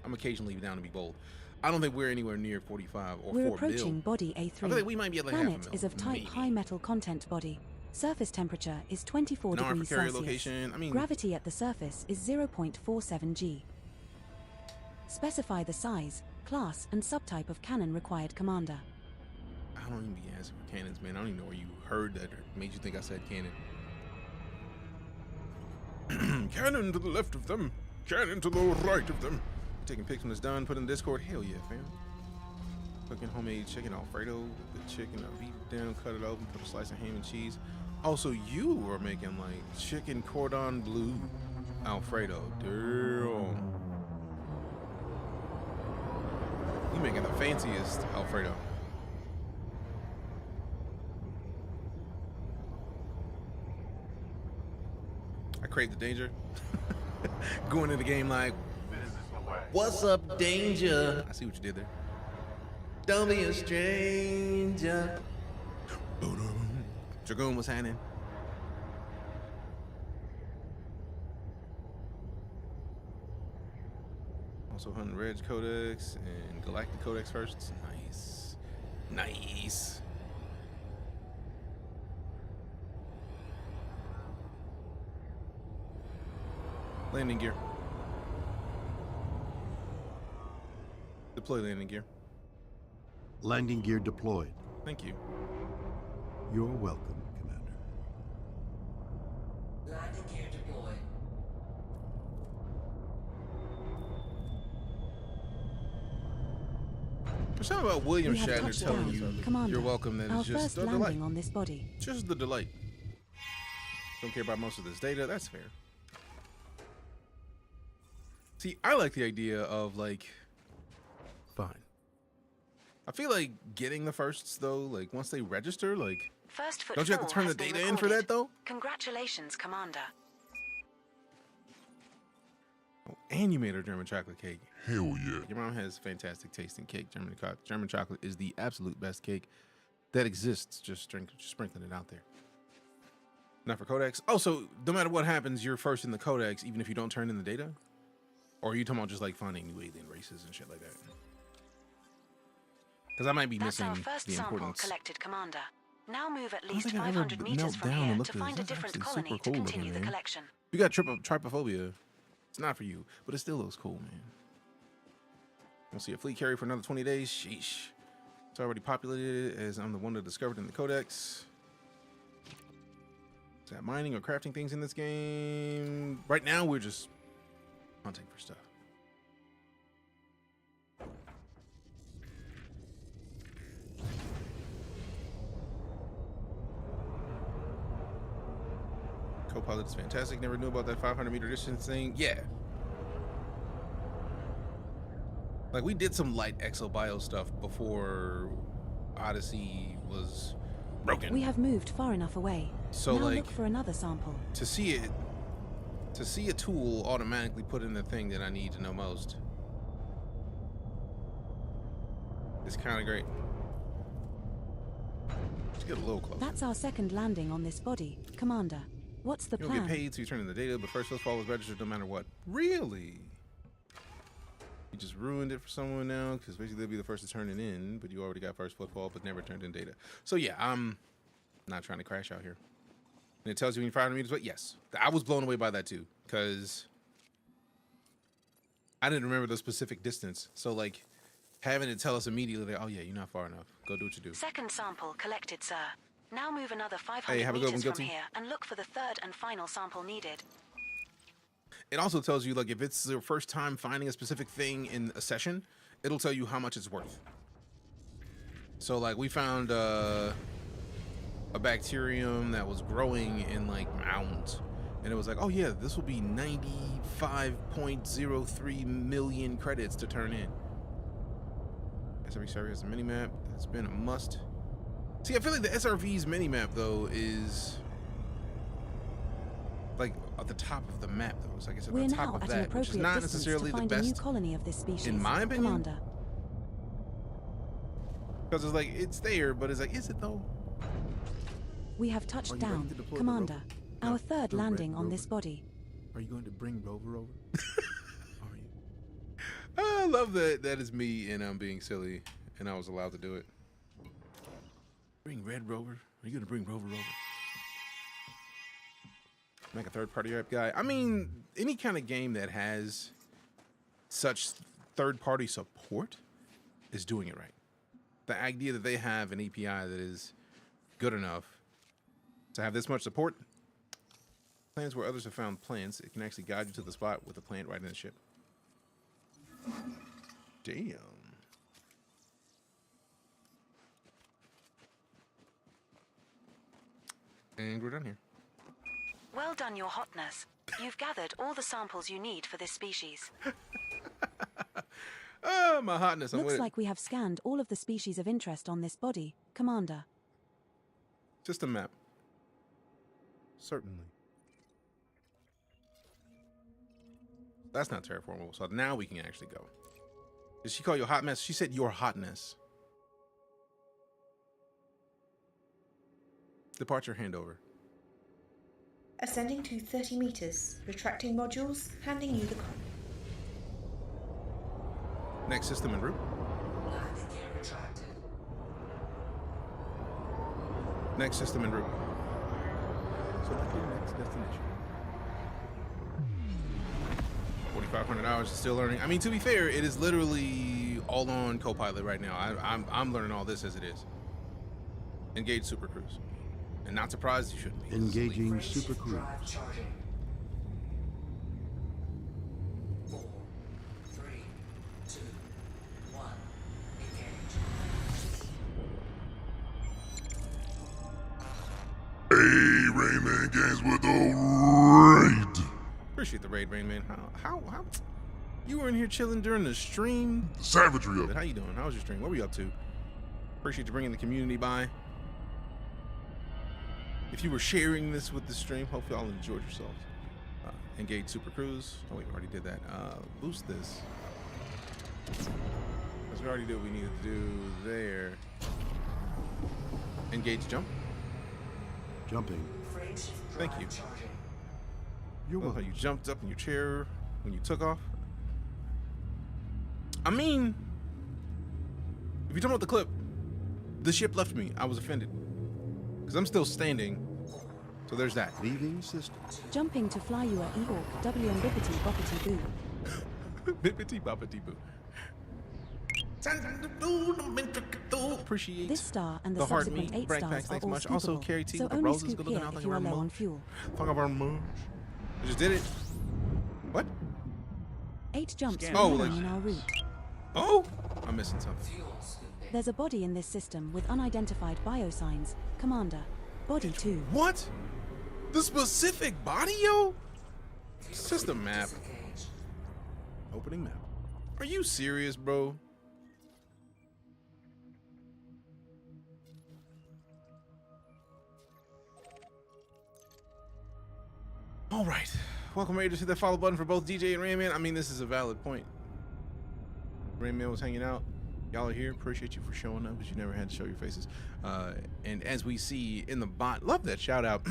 I'm occasionally down to be bold. I don't think we're anywhere near 45 or 4 We're mil. approaching body I A3. feel like we might be at like half a Planet mil, is of type maybe. high metal content body. Surface temperature is 24 No, degrees for carrier Celsius. location, I mean- Gravity at the surface is 0.47 G. Specify the size, class, and subtype of cannon required, Commander. I don't even be asking for cannons, man. I don't even know where you heard that or made you think I said cannon. Cannon to the left of them. Cannon to the right of them. Taking pics when it's done. Put in Discord. Hell yeah, fam. Cooking homemade chicken Alfredo. The chicken, beat down, cut it open, put a slice of ham and cheese. Also, you are making like chicken cordon bleu Alfredo. Damn. You making the fanciest Alfredo. I crave the danger. Going into the game like, what's up, danger? I see what you did there. Don't be a stranger. Dragoon, what's happening? Also hunting Reg Codex and Galactic Codex first. Nice. Nice. Landing gear. Deploy landing gear. Landing gear deployed. Thank you. You're welcome, Commander. Landing gear deployed. There's something about William We have Shatner touched telling down. you Commander, you're welcome that our is just first the landing delight. on this body. Just the delight. Don't care about most of this data. That's fair. See, I like the idea of like, Fine. I feel like getting the firsts though, like once they register, like, First don't you have to turn the data in for that though? Congratulations, Commander. Oh, and you made her German chocolate cake. Hell yeah. Your mom has fantastic taste in cake. German chocolate is the absolute best cake that exists. Just sprinkling it out there. Not for codex. Oh, so no matter what happens, you're first in the codex, even if you don't turn in the data? Or are you talking about just like finding new alien races and shit like that? Because I might be That's missing our first the sample importance. collected, Commander. Now move at I don't least think I've ever 500 meters knelt from down and here looked to at find this. a That's different actually colony super to cool continue looking, the man. collection. You got trypophobia. It's not for you, but it still looks cool, man. We'll see a fleet carrier for another 20 days. Sheesh. It's already populated as I'm the one that discovered in the codex. Is that mining or crafting things in this game? Right now, we're just hunting for stuff. Copilot is fantastic. Never knew about that 500-meter distance thing. Yeah. Like, we did some light exobio stuff before Odyssey was broken. We have moved far enough away. So, now like, look for another sample. to see a tool automatically put in the thing that I need to know most. It's kind of great. Let's get a little closer. That's our second landing on this body, Commander. What's the You'll plan? get paid to turn in the data, but first let's follow is registered no matter what. Really? You just ruined it for someone now, because basically they'll be the first to turn it in, but you already got first footfall, but never turned in data. So yeah, I'm not trying to crash out here. And it tells you when you're 500 meters away. Yes, I was blown away by that too, because I didn't remember the specific distance. So like having it tell us immediately, like, oh yeah, you're not far enough. Go do what you do. Second sample collected, sir. Now move another 500 Hey, have a good one, meters from Guilty. here and look for the third and final sample needed. It also tells you, like, if it's your first time finding a specific thing in a session, it'll tell you how much it's worth. So, like, we found a bacterium that was growing in, like, mounds. And it was like, oh, yeah, this will be 95.03 million credits to turn in. SRV server has a mini-map. That's been a must. See, I feel like the SRV's mini-map, though, is like at the top of the map, though. It's like it's at We're the top now of at an that, which is appropriate not distance necessarily to the find a new best, colony of this species, in my opinion. Commander. Because it's like it's there, but it's like, is it though? We have touched Are you ready down, to deploy the Commander. rover? Our No, third the red landing on rover. this body. Are you going to bring Rover over? Are you? I love that. That is me, and I'm being silly, and I was allowed to do it. Bring Red Rover. Are you going to bring Rover over? Make a third-party app guy. I mean, any kind of game that has such third-party support is doing it right. The idea that they have an API that is good enough to have this much support. Plans where others have found plants. It can actually guide you to the spot with a plant right in the ship. Damn. And we're done here. Well done, Your Hotness. You've gathered all the samples you need for this species. Oh, my hotness. I'm Looks with like we have scanned all of the species of interest on this body, Commander. it. Just a map. Certainly. That's not terraformable. So now we can actually go. Did she call you a hot mess? She said your hotness. Departure handover. Ascending to 30 meters. Retracting modules. Handing you the con. Next system en route. Landing gear retracted. Next system en route. Select your next destination. 3,500 hours is still learning. I mean, to be fair, it is literally all on Copilot right now. I'm learning all this as it is. Engage Super Cruise. And not surprised you shouldn't be. Engaging Super Cruise. Drive charging. 4, 3, 2, 1. Engage. Hey, Rayman Games with the raid. Appreciate the raid, Rain Man. How you were in here chilling during the stream? The savagery of How it. you doing? How was your stream? What were you up to? Appreciate you bringing the community by. If you were sharing this with the stream, hope you all enjoyed yourselves. Engage Super Cruise. Oh wait, we already did that. Boost this. Because we already did what we needed to do there. Engage jump. Jumping. Thank you. You're Oh, how welcome. you jumped up in your chair when you took off. I mean, if you're talking about the clip, the ship left me. I was offended. Because I'm still standing. So there's that. Leaving system. Jumping to fly you at Eork, WM Bippity Boppity Boo. Bippity boppity boo. Appreciate This star and the the hard subsequent meat 8 brag stars packs. are Thanks all much. Also, scoopable, Carrie T so with the only roses. scoop Good looking here out. if Thank you you are very low on much. fuel. Thank you very much. I just did it. What? 8 jumps Scan. Oh, remaining like- in our route. Oh, I'm missing something. Fuel scooping. There's a body in this system with unidentified biosigns. Commander. Body 2. What? The specific body, yo? System map. Disengage. Opening map. Are you serious, bro? All right. Welcome, Raiders. Hit that follow button for both DJ and Rayman. I mean, this is a valid point. Rayman was hanging out. Y'all are here. Appreciate you for showing up, but you never had to show your faces. And as we see in the bot, love that shout out.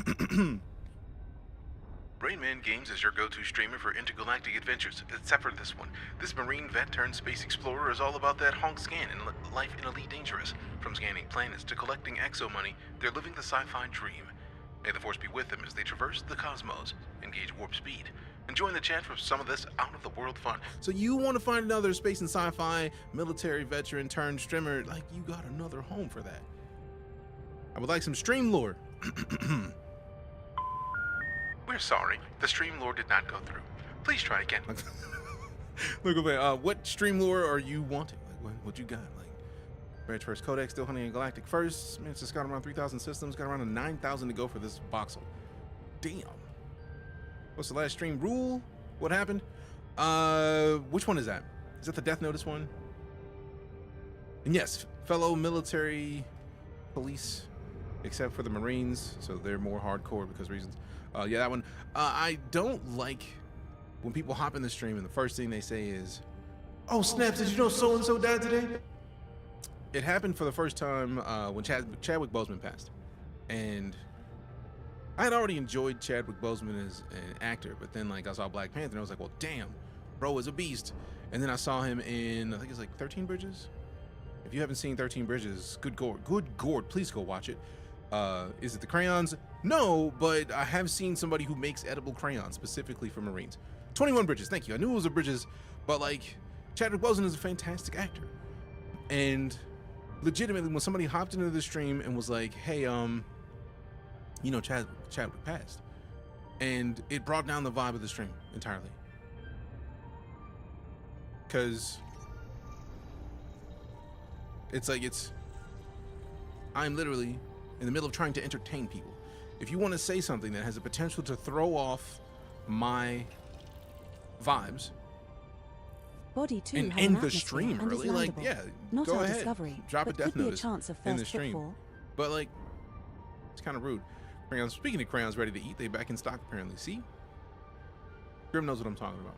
Rainman Games is your go-to streamer for intergalactic adventures, except for this one. This Marine vet turned space explorer is all about that honk scan and life in EliteDangerous. From scanning planets to collecting exo money, they're living the sci-fi dream. May the force be with them as they traverse the cosmos, engage warp speed, and join the chat for some of this out-of-the-world fun. So you want to find another space and sci-fi military veteran turned streamer, like you got another home for that. I would like some stream lore. We're sorry, the stream lore did not go through. Please try again. Look at that. What stream lore are you wanting? Like, what you got? Like, Reg First Codex, still hunting in Galactic First. Man, it's just got around 3,000 systems. Got around 9,000 to go for this voxel. Damn. What's the last stream rule? What happened? Which one is that? Is that the Death Notice one? And yes, fellow military police, except for the Marines, so they're more hardcore because reasons. Yeah, that one. I don't like when people hop in the stream and the first thing they say is, "Oh snaps! Did you know so and so died today?" It happened for the first time when Chadwick Boseman passed, and I had already enjoyed Chadwick Boseman as an actor, but then like I saw Black Panther and I was like, "Well, damn, bro is a beast." And then I saw him in, I think it's like 13 Bridges. If you haven't seen 13 Bridges, good gourd, please go watch it. Is it the crayons? No, but I have seen somebody who makes edible crayons specifically for Marines. 21 Bridges, thank you. I knew it was a Bridges, but like Chadwick Boseman is a fantastic actor. And legitimately, when somebody hopped into the stream and was like, "Hey, you know, Chadwick passed," and it brought down the vibe of the stream entirely. Cause it's like I'm literally in the middle of trying to entertain people. If you want to say something that has the potential to throw off my vibes Body 2 and has an end the atmosphere stream and is early, like, landable. yeah, Not go our ahead, discovery, drop a but death could be a notice chance of in the first stream. pitfall. But like, it's kind of rude. Crayons. Speaking of crayons ready to eat, they back in stock apparently. See, Grim knows what I'm talking about.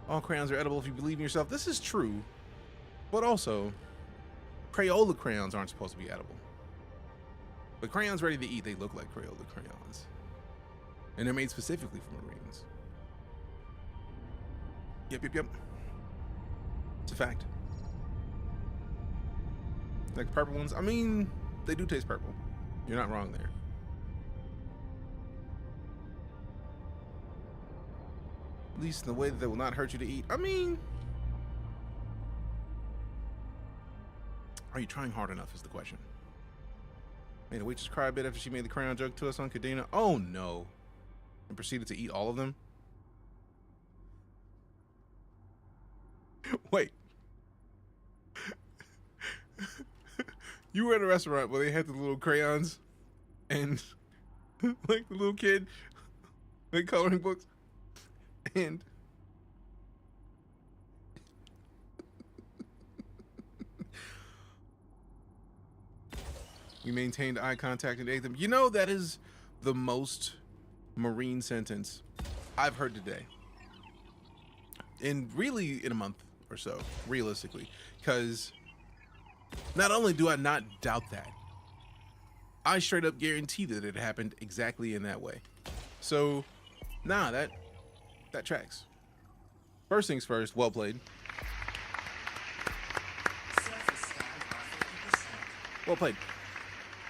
All crayons are edible if you believe in yourself. This is true, but also, Crayola crayons aren't supposed to be edible. But crayons ready to eat, they look like Crayola crayons, and they're made specifically for Marines. Yep. It's a fact. Like purple ones, I mean, they do taste purple. You're not wrong there. At least in a way that will not hurt you to eat. I mean, are you trying hard enough is the question. Made a waitress cry a bit after she made the crayon joke to us on Cadena. Oh no. And proceeded to eat all of them. Wait. You were at a restaurant where they had the little crayons and like the little kid, like coloring books, and we maintained eye contact and ate them. You know, that is the most Marine sentence I've heard today. And really in a month or so, realistically. Because not only do I not doubt that, I straight up guarantee that it happened exactly in that way. So, nah, that tracks. First things first, well played. Well played.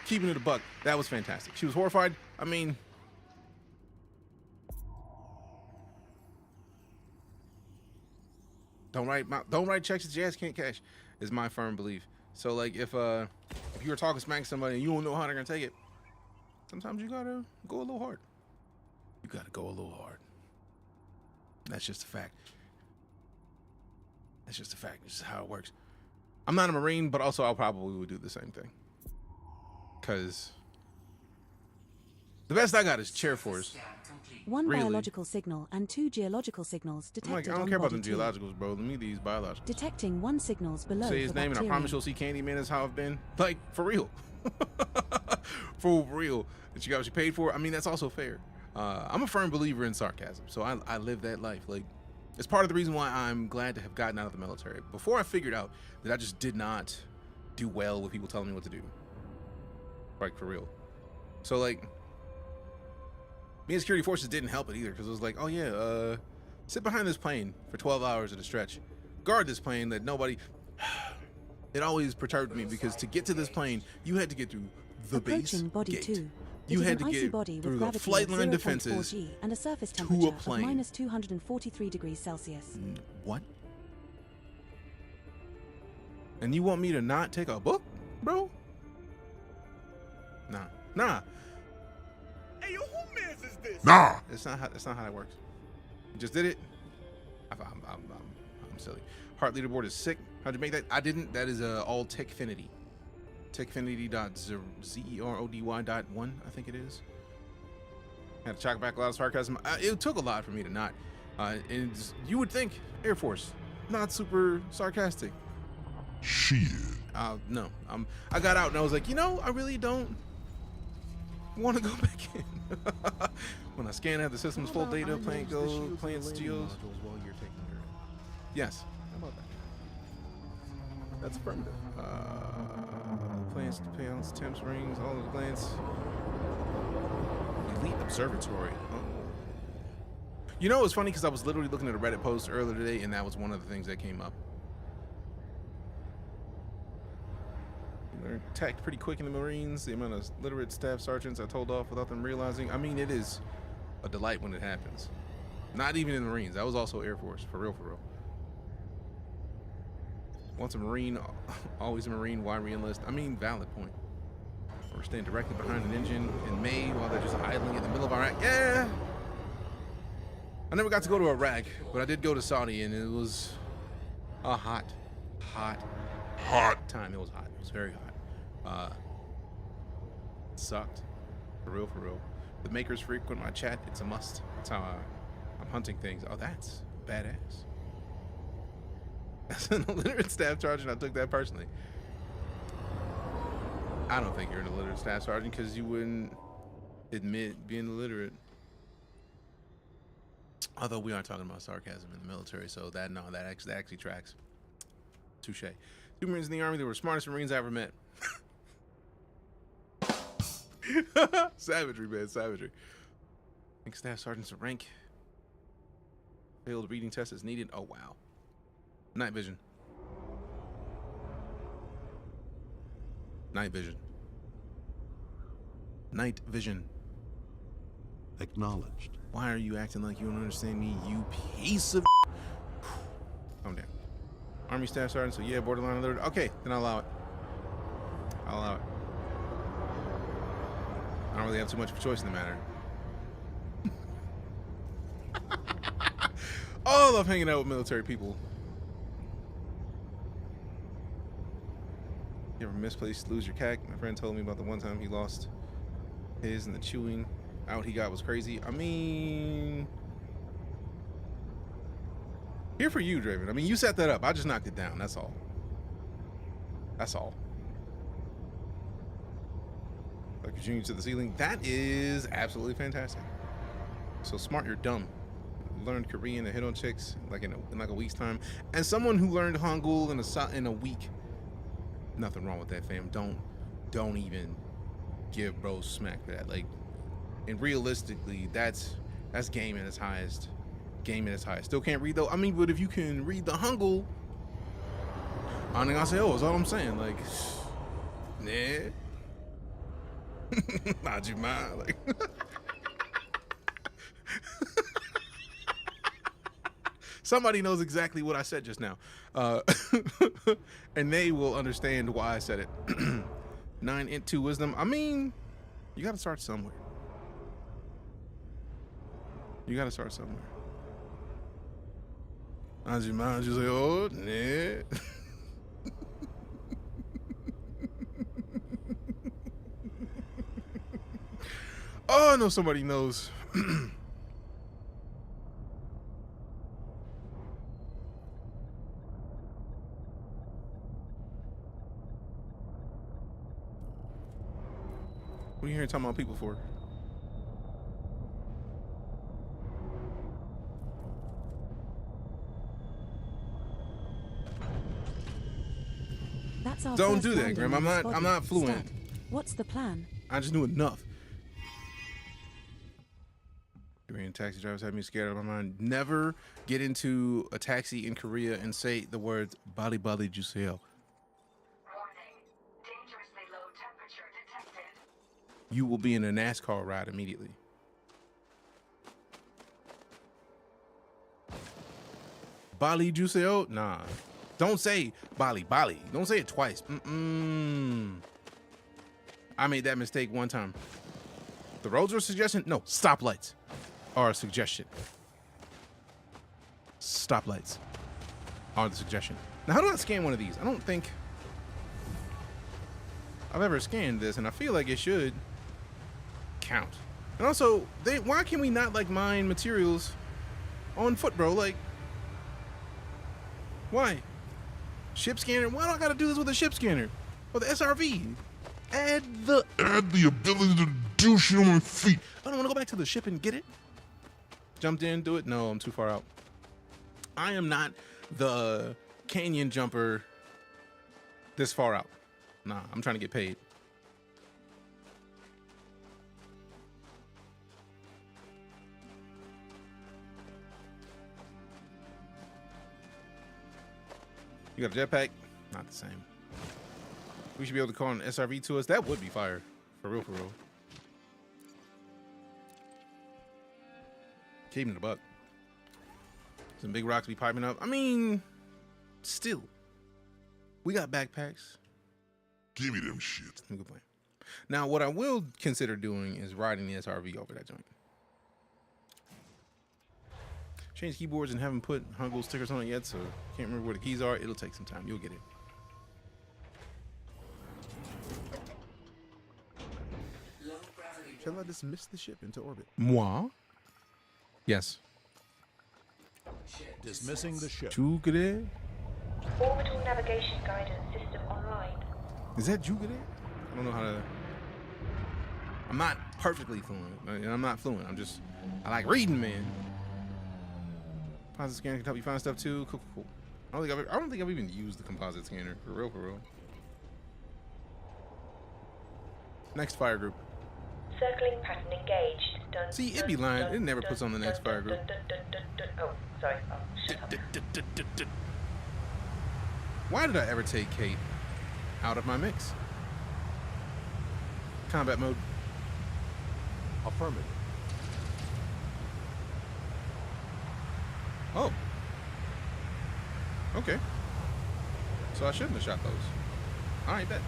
Keeping it a buck. That was fantastic. She was horrified. I mean, don't write checks that your ass can't cash is my firm belief. So like if you were talking smack to somebody and you don't know how they're gonna take it, sometimes you gotta go a little hard. You gotta go a little hard. That's just a fact. That's just a fact. This is how it works. I'm not a Marine, but also I probably would do the same thing. Cause the best I got is chair force. One really? biological signal and 2 geological signals detected. I'm like, I on don't care about body them 2. geologicals, bro. Let me these biologicals. Detecting 1 signals below. Say his for name and I bacterium. promise you'll see Candyman is how I've been. Like, for real. For real. That you got what you paid for. I mean, that's also fair. I'm a firm believer in sarcasm, so I live that life. Like, it's part of the reason why I'm glad to have gotten out of the military. Before I figured out that I just did not do well with people telling me what to do. Like, for real. So, like, me and security forces didn't help it either, because it was like, oh yeah, sit behind this plane for 12 hours at a stretch. Guard this plane that nobody... It always perturbed me, because to get to this plane, you had to get through the base body gate. 2. You It had is to an icy get body through with the gravity flight of line 0.4 defenses G and a surface to a temperature of plane. minus 243 degrees Celsius. What? And you want me to not take a book, bro? Nah. Hey, yo, who mans is this? Nah. That's not how that works. You just did it. I'm silly. Heart leaderboard is sick. How'd you make that? I didn't. That is all Techfinity. Techfinity.zerody.1, I think it is. Had to chalk back a lot of sarcasm. It took a lot for me to not. And you would think Air Force, not super sarcastic. Shit. No. I got out and I was like, you know, I really don't want to go back in. When I scan out the system's full data, plant goes, plants geos. While you're taking care of it. Yes. How about that? That's affirmative. Plants, pounds, temps, rings, all of the glands. Elite Observatory. Oh. You know, it's funny because I was literally looking at a Reddit post earlier today, and that was one of the things that came up. They're attacked pretty quick in the Marines. The amount of literate staff sergeants I told off without them realizing. I mean, it is a delight when it happens. Not even in the Marines. That was also Air Force. For real, for real. Once a Marine, always a Marine. Why re-enlist? I mean, valid point. We're staying directly behind an engine in May while they're just idling in the middle of Iraq. Yeah. I never got to go to Iraq, but I did go to Saudi, and it was a hot time. It was hot. It was very hot. It sucked. For real, for real. The makers frequent my chat. It's a must. That's how I'm hunting things. Oh, that's badass. As an illiterate staff sergeant, I took that personally. I don't think you're an illiterate staff sergeant because you wouldn't admit being illiterate. Although we aren't talking about sarcasm in the military, so that actually tracks. Touche. 2 Marines in the Army, they were the smartest Marines I ever met. Savagery, man, savagery. I think staff sergeant's a rank. Failed reading test is needed. Oh, wow. Night vision. Night vision. Night vision. Acknowledged. Why are you acting like you don't understand me, you piece of calm down. Army Staff Sergeant, so yeah, borderline alert. Okay, then I'll allow it. I'll allow it. I don't really have too much of a choice in the matter. Oh, I love hanging out with military people. You ever misplaced lose your CAC? My friend told me about the one time he lost his and the chewing out he got was crazy. I mean, here for you, Draven. I mean, you set that up. I just knocked it down. That's all. That's all. Like a junior to the ceiling. That is absolutely fantastic. So smart, you're dumb. Learned Korean to hit on chicks like in like a week's time, and someone who learned Hangul in a week. Nothing wrong with that, fam. Don't even give bro smack for that. Like, and realistically, that's game at its highest. Game at its highest. Still can't read though. I mean, but if you can read the Hangul, 안녕하세요 is all I'm saying. Like, nah. Not you mind. Like. Somebody knows exactly what I said just now. And they will understand why I said it. 9 int 2 wisdom. I mean, you got to start somewhere. You got to start somewhere. As you mind, you say, oh, nah. Oh, I know somebody knows. What are you here talking about people for? That's our Don't first do that, landing Grim. on this I'm body. not fluent. Stat. What's the plan? I just knew enough. Korean taxi drivers have me scared out of my mind. Never get into a taxi in Korea and say the words "bali bali juseyo." You will be in a NASCAR ride immediately. Bali juseyo? Nah. Don't say Bali Bali. Don't say it twice. I made that mistake one time. The roads are a suggestion? No, stoplights are a suggestion. Stoplights are the suggestion. Now, how do I scan one of these? I don't think I've ever scanned this, and I feel like it should count. And also, why can we not like mine materials on foot, bro? Like, why? Ship scanner? Why do I gotta do this with a ship scanner? Or the SRV? Add the ability to do shit on my feet. I don't want to go back to the ship and get it. Jumped in, do it. No, I'm too far out. I am not the canyon jumper this far out. Nah, I'm trying to get paid. You got a jetpack? Not the same. We should be able to call an SRV to us. That would be fire. For real, for real. Keeping it a buck. Some big rocks be piping up. I mean, still. We got backpacks. Give me them shit. Good plan. Now, what I will consider doing is riding the SRV over that joint. Change keyboards and haven't put Hangul stickers on it yet, so can't remember where the keys are. It'll take some time. You'll get it. Shall I dismiss the ship into orbit? Moi? Yes. Dismissing the ship. Jugre? Orbital navigation guidance system online. Is that Jugre? I don't know how to... I'm not perfectly fluent. And I'm not fluent. I like reading, man. Composite scanner can help you find stuff too. Cool, cool, cool. I don't think I've even used the composite scanner. For real, for real. Next fire group. Circling pattern engaged. Dun, See, it'd be lying. It never puts on the next fire group. Oh, sorry. Oh, shut up. Why did I ever take Kate out of my mix? Combat mode. Affirmative. Oh. Okay. So I shouldn't have shot those. All right, bet.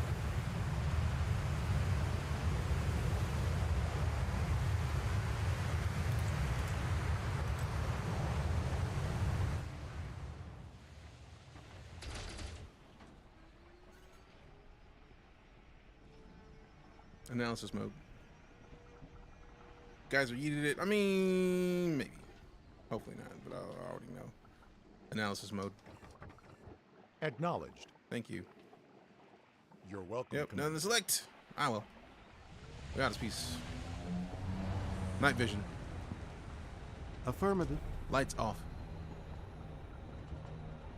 Analysis mode. Guys are yeeted it. I mean, maybe. Hopefully not, but I already know. Analysis mode. Acknowledged. Thank you. You're welcome. Yep, nothing to select. Ah, well. We got this piece. Night vision. Affirmative. Lights off.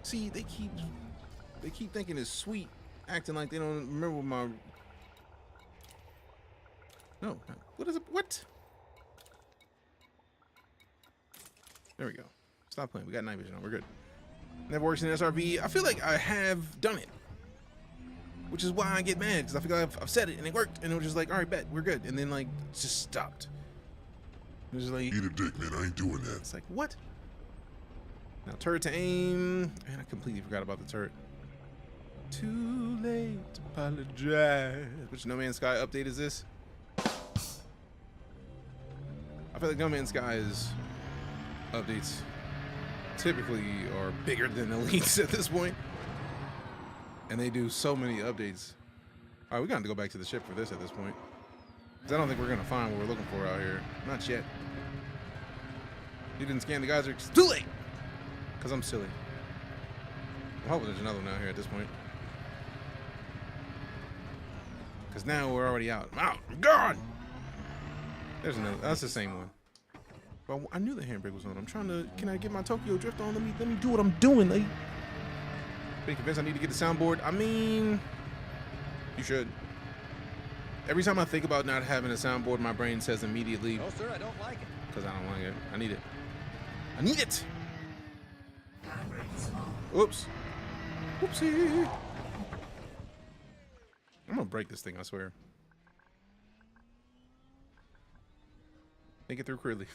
See, they keep thinking it's sweet, acting like they don't remember my... No, what is it? What? There we go. Stop playing. We got night vision on. We're good. Never works in SRV. I feel like I have done it, which is why I get mad, because I feel like I've said it and it worked, and it was just like, all right, bet, we're good, and then like just stopped. It was like, Eat a dick, man. I ain't doing that. it's like, what? Now turret to aim, and I completely forgot about the turret. Too late to apologize. Which No Man's Sky update is this? I feel like No Man's Sky's updates typically are bigger than Elites at this point. And they do so many updates. All right, we got to go back to the ship for this at this point. Because I don't think we're going to find what we're looking for out here. Not yet. You didn't scan the geyser. It's too late! Because I'm silly. I'm hoping there's another one out here at this point. Because now we're already out. I'm out. I'm gone! There's another. That's the same one. But I knew the handbrake was on. I'm trying to. Can I get my Tokyo drift on? Let me do what I'm doing, like. Being convinced I need to get the soundboard. I mean, you should. Every time I think about not having a soundboard, my brain says immediately, No, sir, I don't like it. because I don't like it. I need it. I need it. Handbrakes on. Oops. Whoopsie. I'm gonna break this thing, I swear. Make it through Cridley.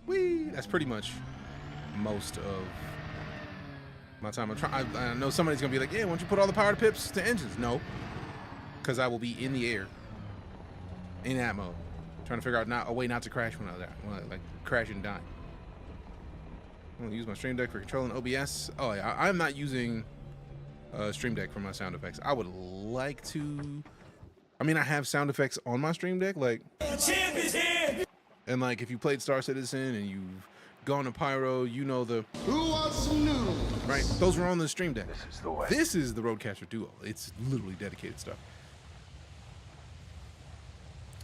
Whee! That's pretty much most of my time. I know somebody's gonna be like, yeah, why don't you put all the power to pips to engines? No. Because I will be in the air. In that mode. Trying to figure out a way not to crash when I like crash and die. I'm gonna use my Stream Deck for controlling OBS. Oh yeah, I'm not using Stream Deck for my sound effects. I would like to. I mean, I have sound effects on my Stream Deck, like. Champ is here! And like, if you played Star Citizen and you've gone to Pyro, you know the. Who wants some news? Right, those were on the Stream Deck. This is the way. This is the Rodecaster Duo. It's literally dedicated stuff.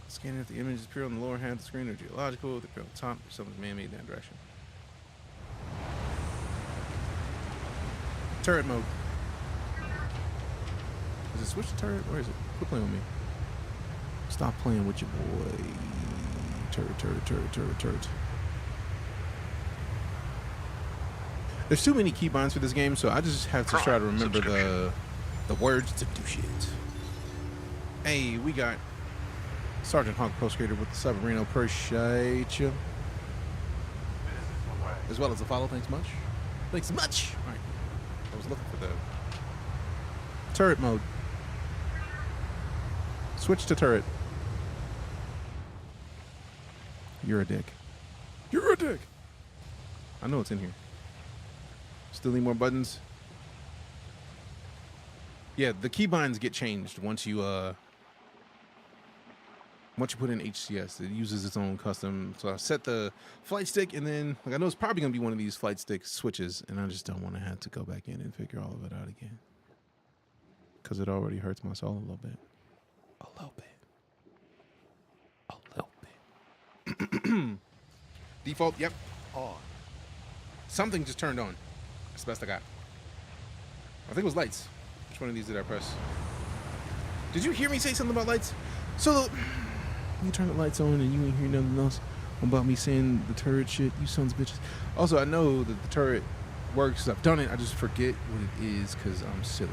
Scanning if the image appear on the lower half of the screen or geological, if they appear on the top, if something's man-made in that direction. Turret mode. Is it switch to turret? Where is it? Quit playing with me. Stop playing with your boy. Turret. There's too many keybinds for this game, so I just have to try to remember the words to do shit. Hey, we got Sergeant Hawk Pro Skater with the Submarino. Appreciate you. As well as the follow. Thanks much. Thanks much. All right. I was looking for the turret mode. Switch to turret. You're a dick. You're a dick. I know it's in here. Still need more buttons. Yeah, the keybinds get changed once you put in HCS. It uses its own custom. So I set the flight stick, and then like I know it's probably gonna be one of these flight stick switches, and I just don't want to have to go back in and figure all of it out again, because it already hurts my soul a little bit. A little bit. Default, yep. On. Something just turned on. That's the best I got. I think it was lights. Which one of these did I press? Did you hear me say something about lights? So, you turn the lights on and you ain't hear nothing else about me saying the turret shit, you sons of bitches. Also, I know that the turret works. I've done it. I just forget what it is because I'm silly.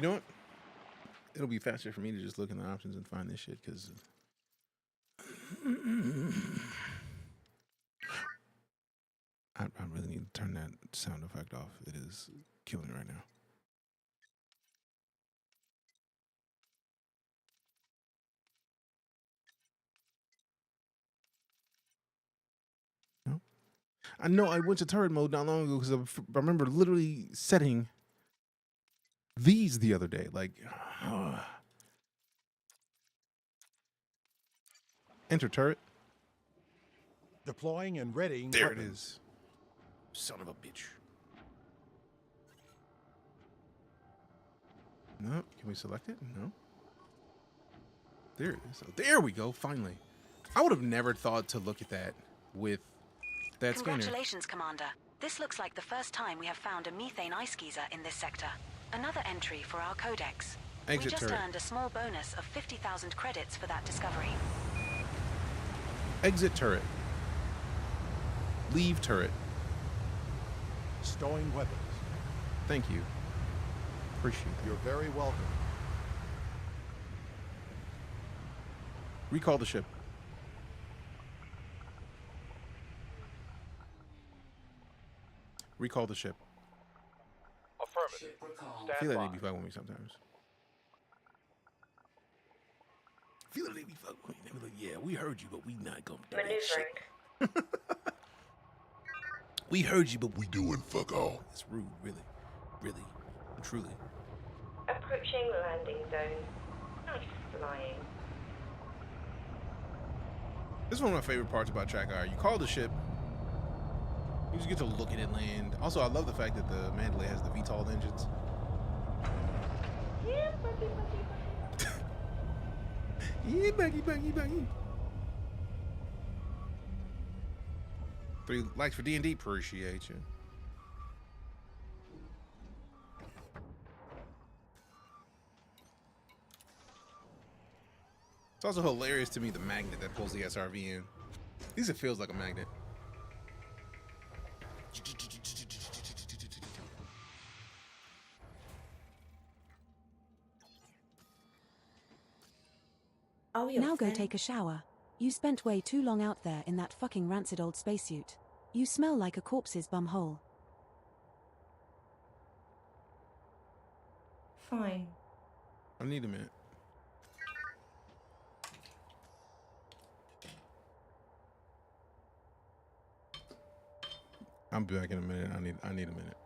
You know what? It'll be faster for me to just look in the options and find this shit, because I really need to turn that sound effect off. It is killing me right now. No? I know I went to turret mode not long ago because I remember literally setting these the other day. Like, enter turret. Deploying and readying. There weapons. it is. Son of a bitch. No, can we select it? No. There it is. Oh, there we go, finally. I would have never thought to look at that with that scanner. Congratulations, Commander. This looks like the first time we have found a methane ice geyser in this sector. Another entry for our codex. Exit we just turret. earned a small bonus of 50,000 credits for that discovery. Exit turret. Leave turret. Stowing weapons. Thank you. Appreciate that. You're very welcome. Recall the ship. Recall the ship. Affirmative. Ship recall. I feel like they be fucking with me sometimes. I feel like they be fucking with me. They be like, yeah, we heard you, but we not gonna do that shit. Maneuvering. We heard you, but we doing fuck all. It's rude, really. Really. Truly. Approaching landing zone. Nice flying. This is one of my favorite parts about TrackIR. You call the ship, you just get to look at it land. Also, I love the fact that the Mandalay has the VTOL engines. Yeah, buggy. Yeah, buggy. 3 likes for D&D. Appreciate you. It's also hilarious to me, the magnet that pulls the SRV in. At least it feels like a magnet. Oh, you're Now go thin. take a shower. You spent way too long out there in that fucking rancid old spacesuit. You smell like a corpse's bumhole. Fine. I need a minute. I'll be back in a minute. I need a minute.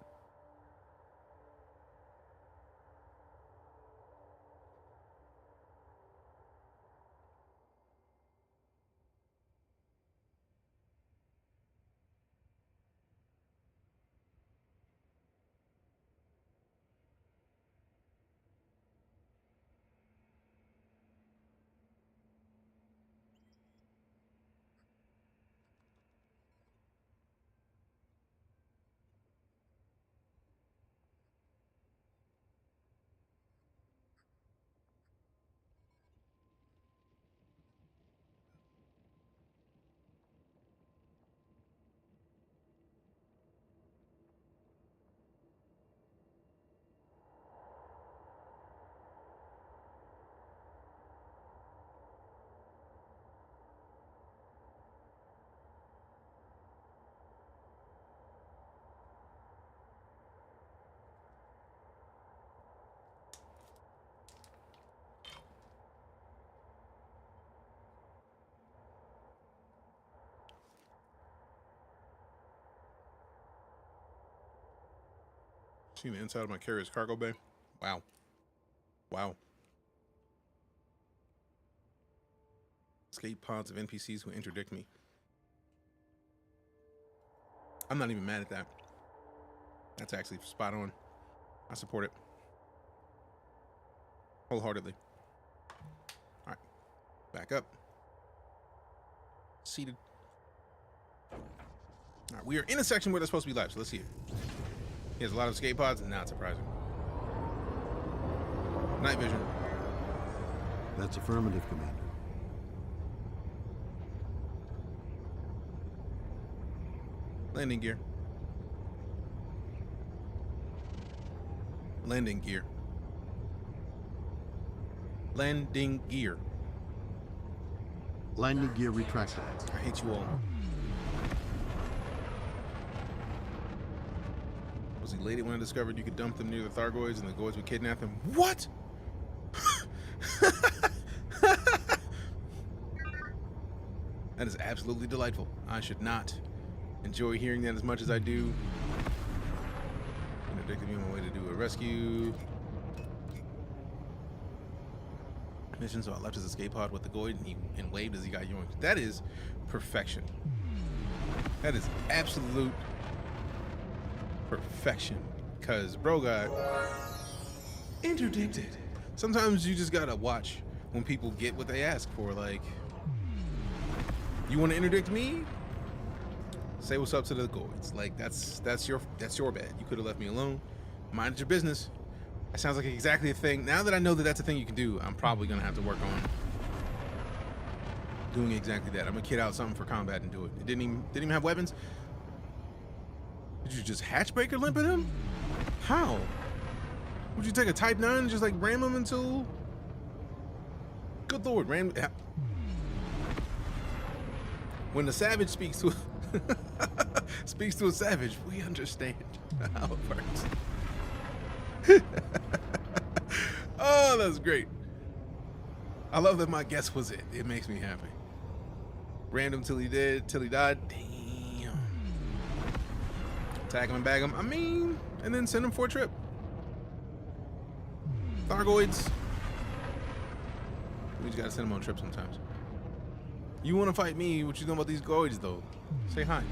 See the inside of my carrier's cargo bay? Wow. Wow. Escape pods of NPCs who interdict me. I'm not even mad at that. That's actually spot on. I support it. Wholeheartedly. All right. Back up. Seated. All right. We are in a section where they're supposed to be live, so let's see it. He has a lot of escape pods, not surprising. Night vision. That's affirmative, Commander. Landing gear. Landing gear. Landing gear. Landing gear retractable. I hate you all. Was elated when I discovered you could dump them near the Thargoids and the Goids would kidnap them. What? That is absolutely delightful. I should not enjoy hearing that as much as I do. Interdicted me on my way to do a rescue mission, so I left his escape pod with the Goid and waved as he got yoinked. That is perfection. That is absolute perfection. Cause bro got interdicted. Sometimes you just gotta watch when people get what they ask for. Like, you want to interdict me? Say what's up to the Goids. Like, that's your bad. You could have left me alone. Mind your business. That sounds like exactly a thing. Now that I know that that's a thing you can do, I'm probably gonna have to work on doing exactly that. I'm gonna kit out something for combat and do it. It didn't even have weapons. Did you just hatchbreaker limp at him? How? Would you take a Type 9 and just like ram him until? Good Lord, ram. When the savage speaks to speaks to a savage, we understand how it works. Oh, that's great. I love that my guess was it. It makes me happy. Random till he died. Damn. Tag him and bag him. I mean, and then send him for a trip. Thargoids. We just gotta send him on trips sometimes. You want to fight me? What you know about these Goids, though? Say hi.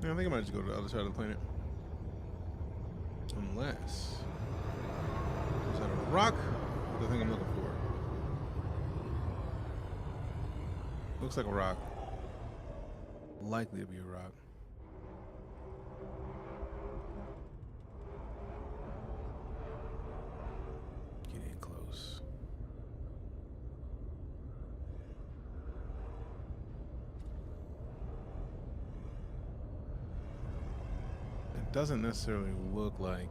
I think I might just go to the other side of the planet. Unless... is that a rock? Or the thing I'm looking for? Looks like a rock. Likely to be a rock. Get in close. Doesn't necessarily look like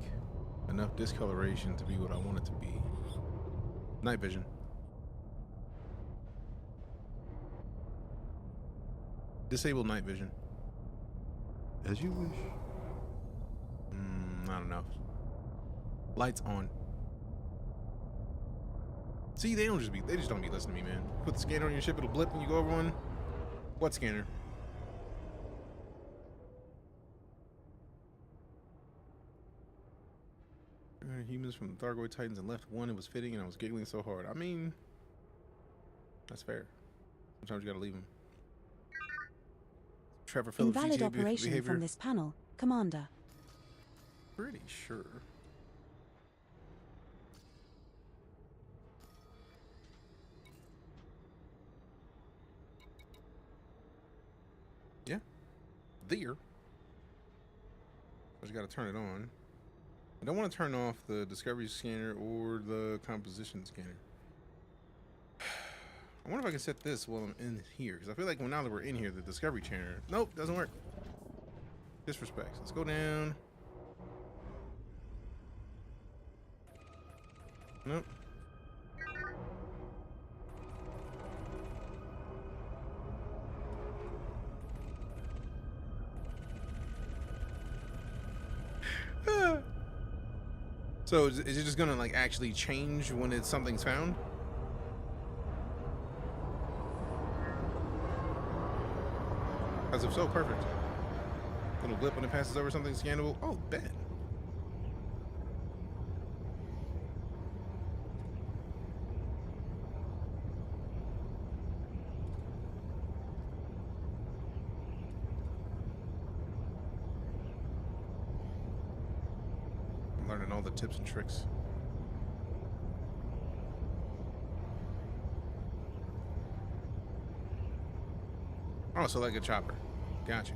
enough discoloration to be what I want it to be. Night vision. Disable night vision. As you wish. I don't know. Lights on. See, they just don't be listening to me, man. Put the scanner on your ship, it'll blip when you go over one. What scanner? Humans from the Thargoid Titans and left one. It was fitting and I was giggling so hard. I mean, that's fair. Sometimes you gotta leave them. Trevor Phillips, Invalid GTA operation behavior. from this panel, Commander. Pretty sure. Yeah. There. I just gotta turn it on. I don't want to turn off the discovery scanner or the composition scanner. I wonder if I can set this while I'm in here, because I feel like now that we're in here, the discovery scanner... Nope, doesn't work. Disrespect. Let's go down. Nope. So is it just gonna like actually change when something's found? As if so, perfect. Little blip when it passes over something scannable. Oh, bet. Learning all the tips and tricks. Oh, so like a chopper. Gotcha.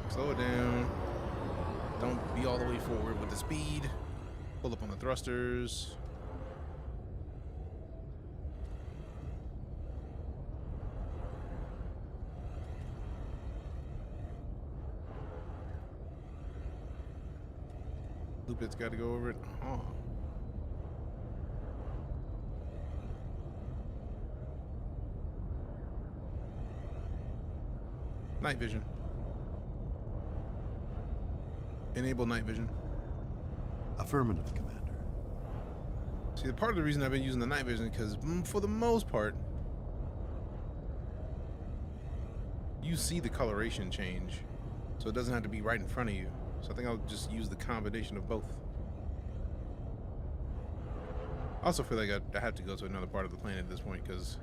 Slow it down. Don't be all the way forward with the speed. Pull up on the thrusters. Loop it's got to go over it. Oh. Night vision. Enable night vision. Affirmative, Commander. See, the part of the reason I've been using the night vision is because for the most part, you see the coloration change, so it doesn't have to be right in front of you. So I think I'll just use the combination of both. I also feel like I have to go to another part of the planet at this point because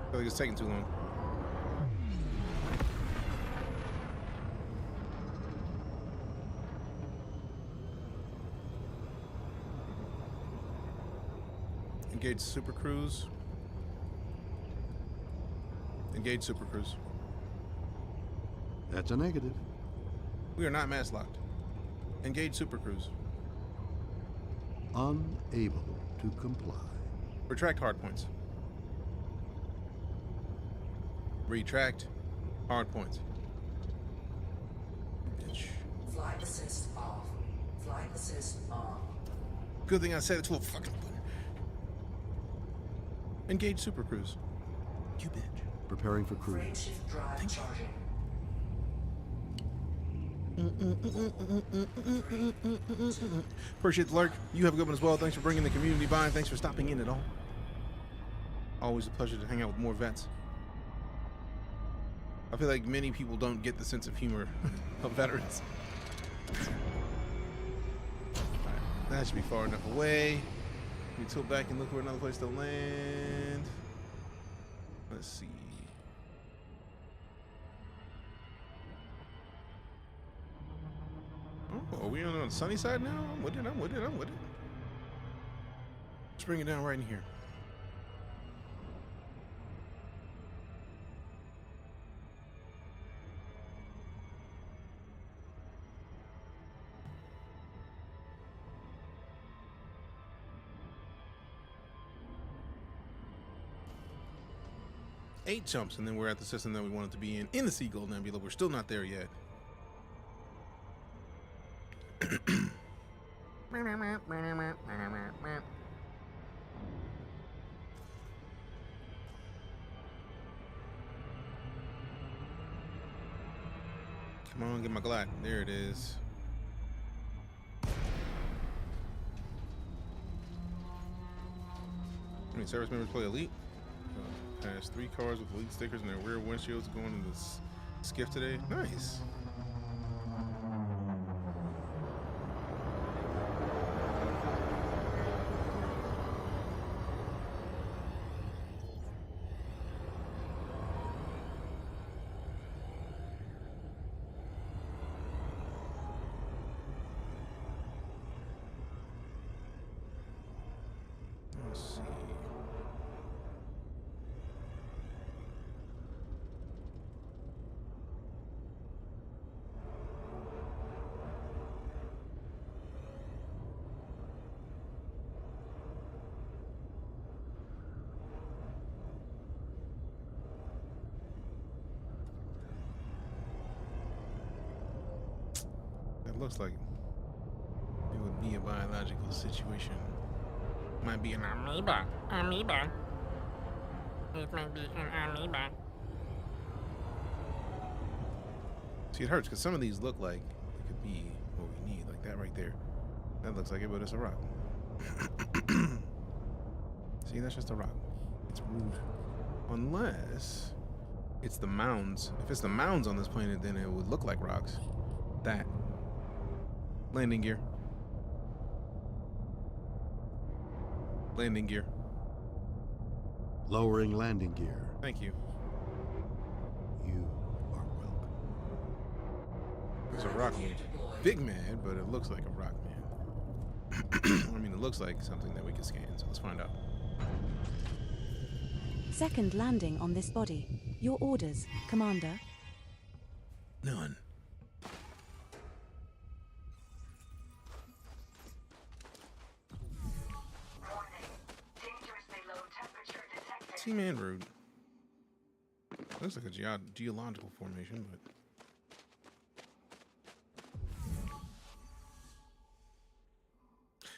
I feel like it's taking too long. Engage Super Cruise. Engage Super Cruise. That's a negative. We are not mass locked. Engage Super Cruise. Unable to comply. Retract hardpoints. Retract hardpoints. Bitch. Flight assist off. Flight assist on. Good thing I set it to a fucking button. Engage Super Cruise. You bitch. Preparing for cruise. Frame shift drive charging. Appreciate the lurk. You have a good one as well. Thanks for bringing the community by, and thanks for stopping in at all. Always a pleasure to hang out with more vets. I feel like many people don't get the sense of humor of veterans. Right, that should be far enough away. Let me tilt back and look for another place to land. Let's see. Oh, are we on the sunny side now? I'm with it, I'm with it, I'm with it. Let's bring it down right in here. Eight jumps, and then we're at the system that we wanted to be in the Seagull Nebula. We're still not there yet. Come on, get my glide. There it is. How many service members play Elite? Has 3 cars with Elite stickers and their rear windshields going in this skiff today. Nice. Let's see. That looks like it would be a biological situation. Might be an amoeba. Amoeba. It might be an amoeba. See, it hurts because some of these look like it could be what we need, like that right there. That looks like it, but it's a rock. See, that's just a rock. It's moved. Unless it's the mounds. If it's the mounds on this planet, then it would look like rocks. That. Landing gear. Landing gear. Lowering landing gear. Thank you. You are welcome. It's a rock man. Big man, but it looks like a rock man. I mean, it looks like something that we can scan, so let's find out. Second landing on this body. Your orders, Commander. None. Seaman rude. Looks like a geological formation, but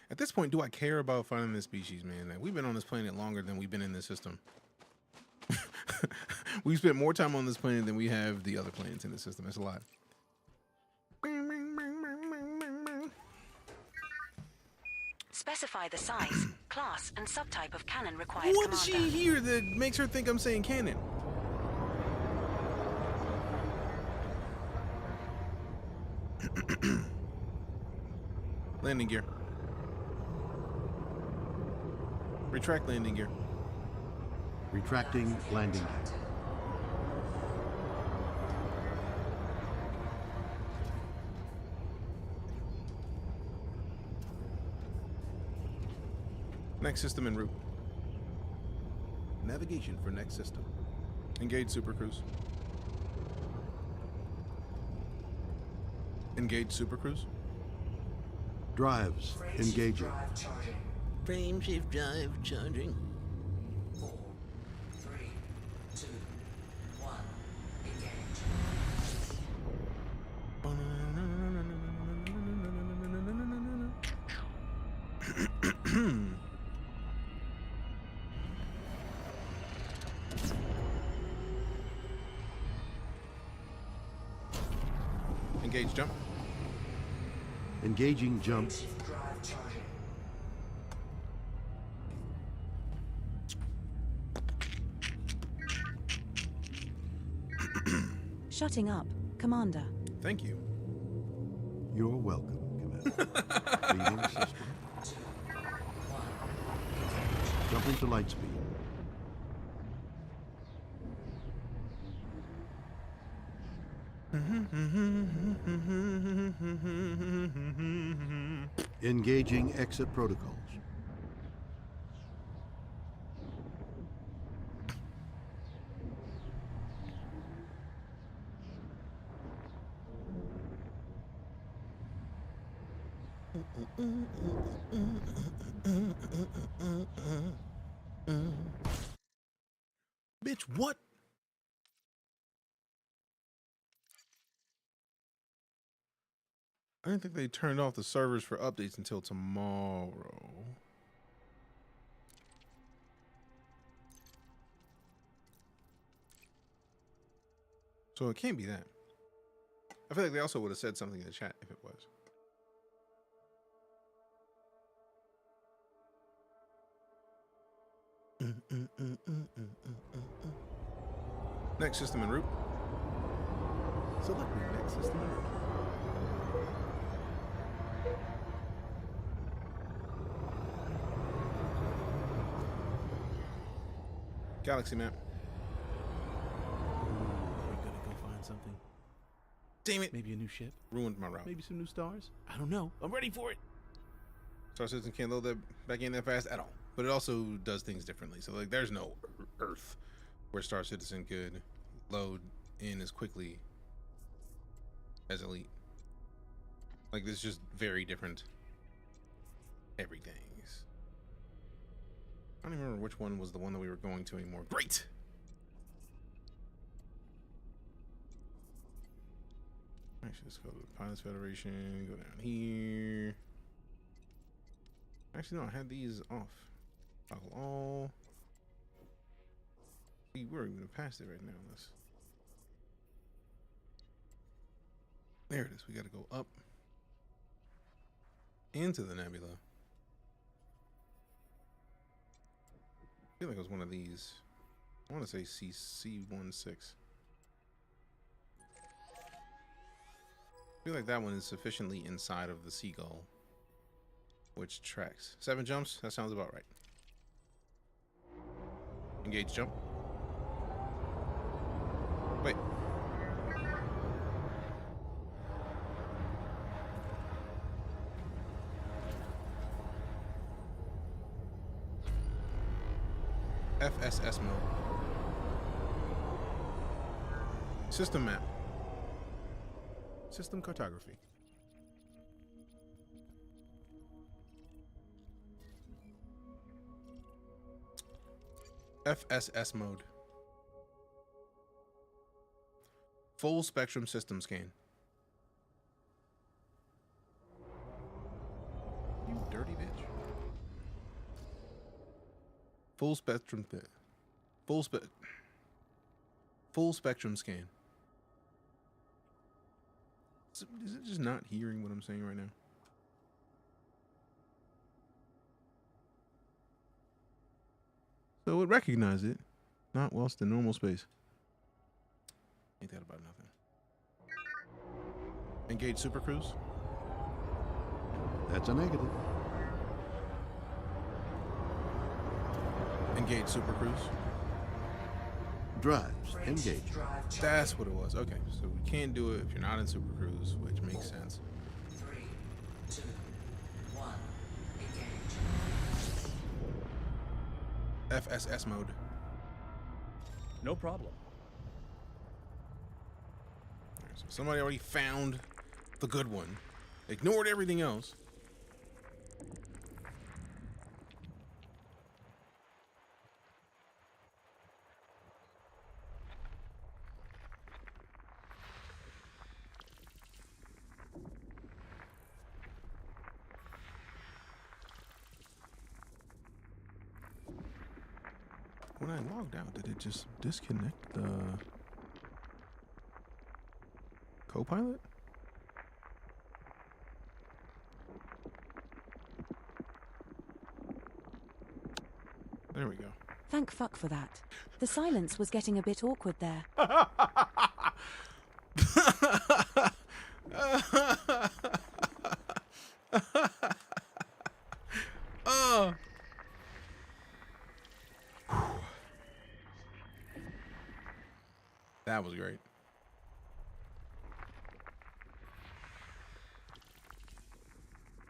at this point, do I care about finding this species, man? Like, we've been on this planet longer than we've been in this system. We've spent more time on this planet than we have the other planets in the system. That's a lot. Specify the size, class, and subtype of cannon required, What does she Commander. hear that makes her think I'm saying cannon? Landing gear. Retract landing gear. Retracting landing gear. Next system en route. Navigation for next system. Engage Super Cruise. Engage Super Cruise. Drives engaging. Drive charging. Frame shift drive charging. 4, 3, 2, 1. Engage. Engage jump. Engaging jump. Shift drive charging. Shutting up, Commander. Thank you. You're welcome, Commander. Leading system. 2, 1. Jumping to light speed. Engaging exit protocols. Bitch, what? I didn't think they turned off the servers for updates until tomorrow. So it can't be that. I feel like they also would have said something in the chat if it was. Next system en route. Select the next system en route. Galaxy map. We're gonna go find something. Damn it. Maybe a new ship. Ruined my route. Maybe some new stars. I don't know. I'm ready for it. Star Citizen can't load that back in that fast at all. But it also does things differently. So like there's no Earth where Star Citizen could load in as quickly as Elite. Like this is just very different everything's. I don't even remember which one was the one that we were going to anymore. Great! Actually, let's go to the Pilots Federation, go down here. Actually, no, I had these off. Toggle all. See, we're even past it right now. Let's. There it is. We got to go up into the nebula. I feel like it was one of these. I want to say C16. I feel like that one is sufficiently inside of the Seagull, which tracks. 7 jumps? That sounds about right. Engage jump. Wait. FSS mode. System map. System cartography. FSS mode. Full spectrum system scan. You dirty bitch. Full spectrum full spectrum scan. Is it just not hearing what I'm saying right now? So it recognized it, not whilst in normal space. Ain't that about nothing? Engage Super Cruise. That's a negative. Engage Super Cruise. Drives engage. That's what it was. Okay, so we can't do it if you're not in Super Cruise, which makes sense. 3, 2, 1, engage. FSS mode. No problem. Alright, so somebody already found the good one. Ignored everything else. When I logged out, did it just disconnect the co-pilot? There we go. Thank fuck for that. The silence was getting a bit awkward there. Oh. That was great.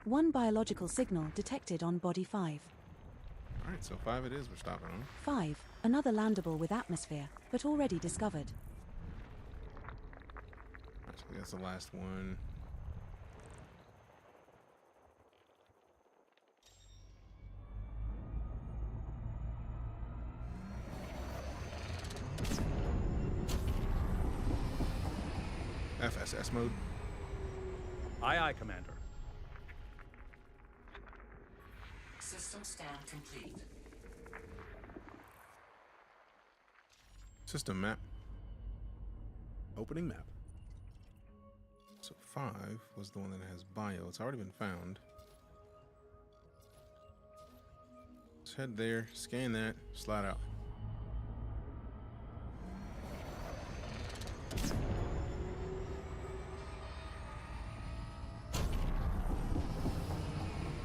One biological signal detected on body 5. Alright, so 5 it is we're stopping on. 5. Another landable with atmosphere, but already discovered. Alright, so that's the last one. FSS mode. Aye, aye, Commander. System scan complete. System map. Opening map. So 5 was the one that has bio. It's already been found. Let's head there, scan that, slide out.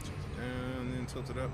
Tilt it down, then tilt it up.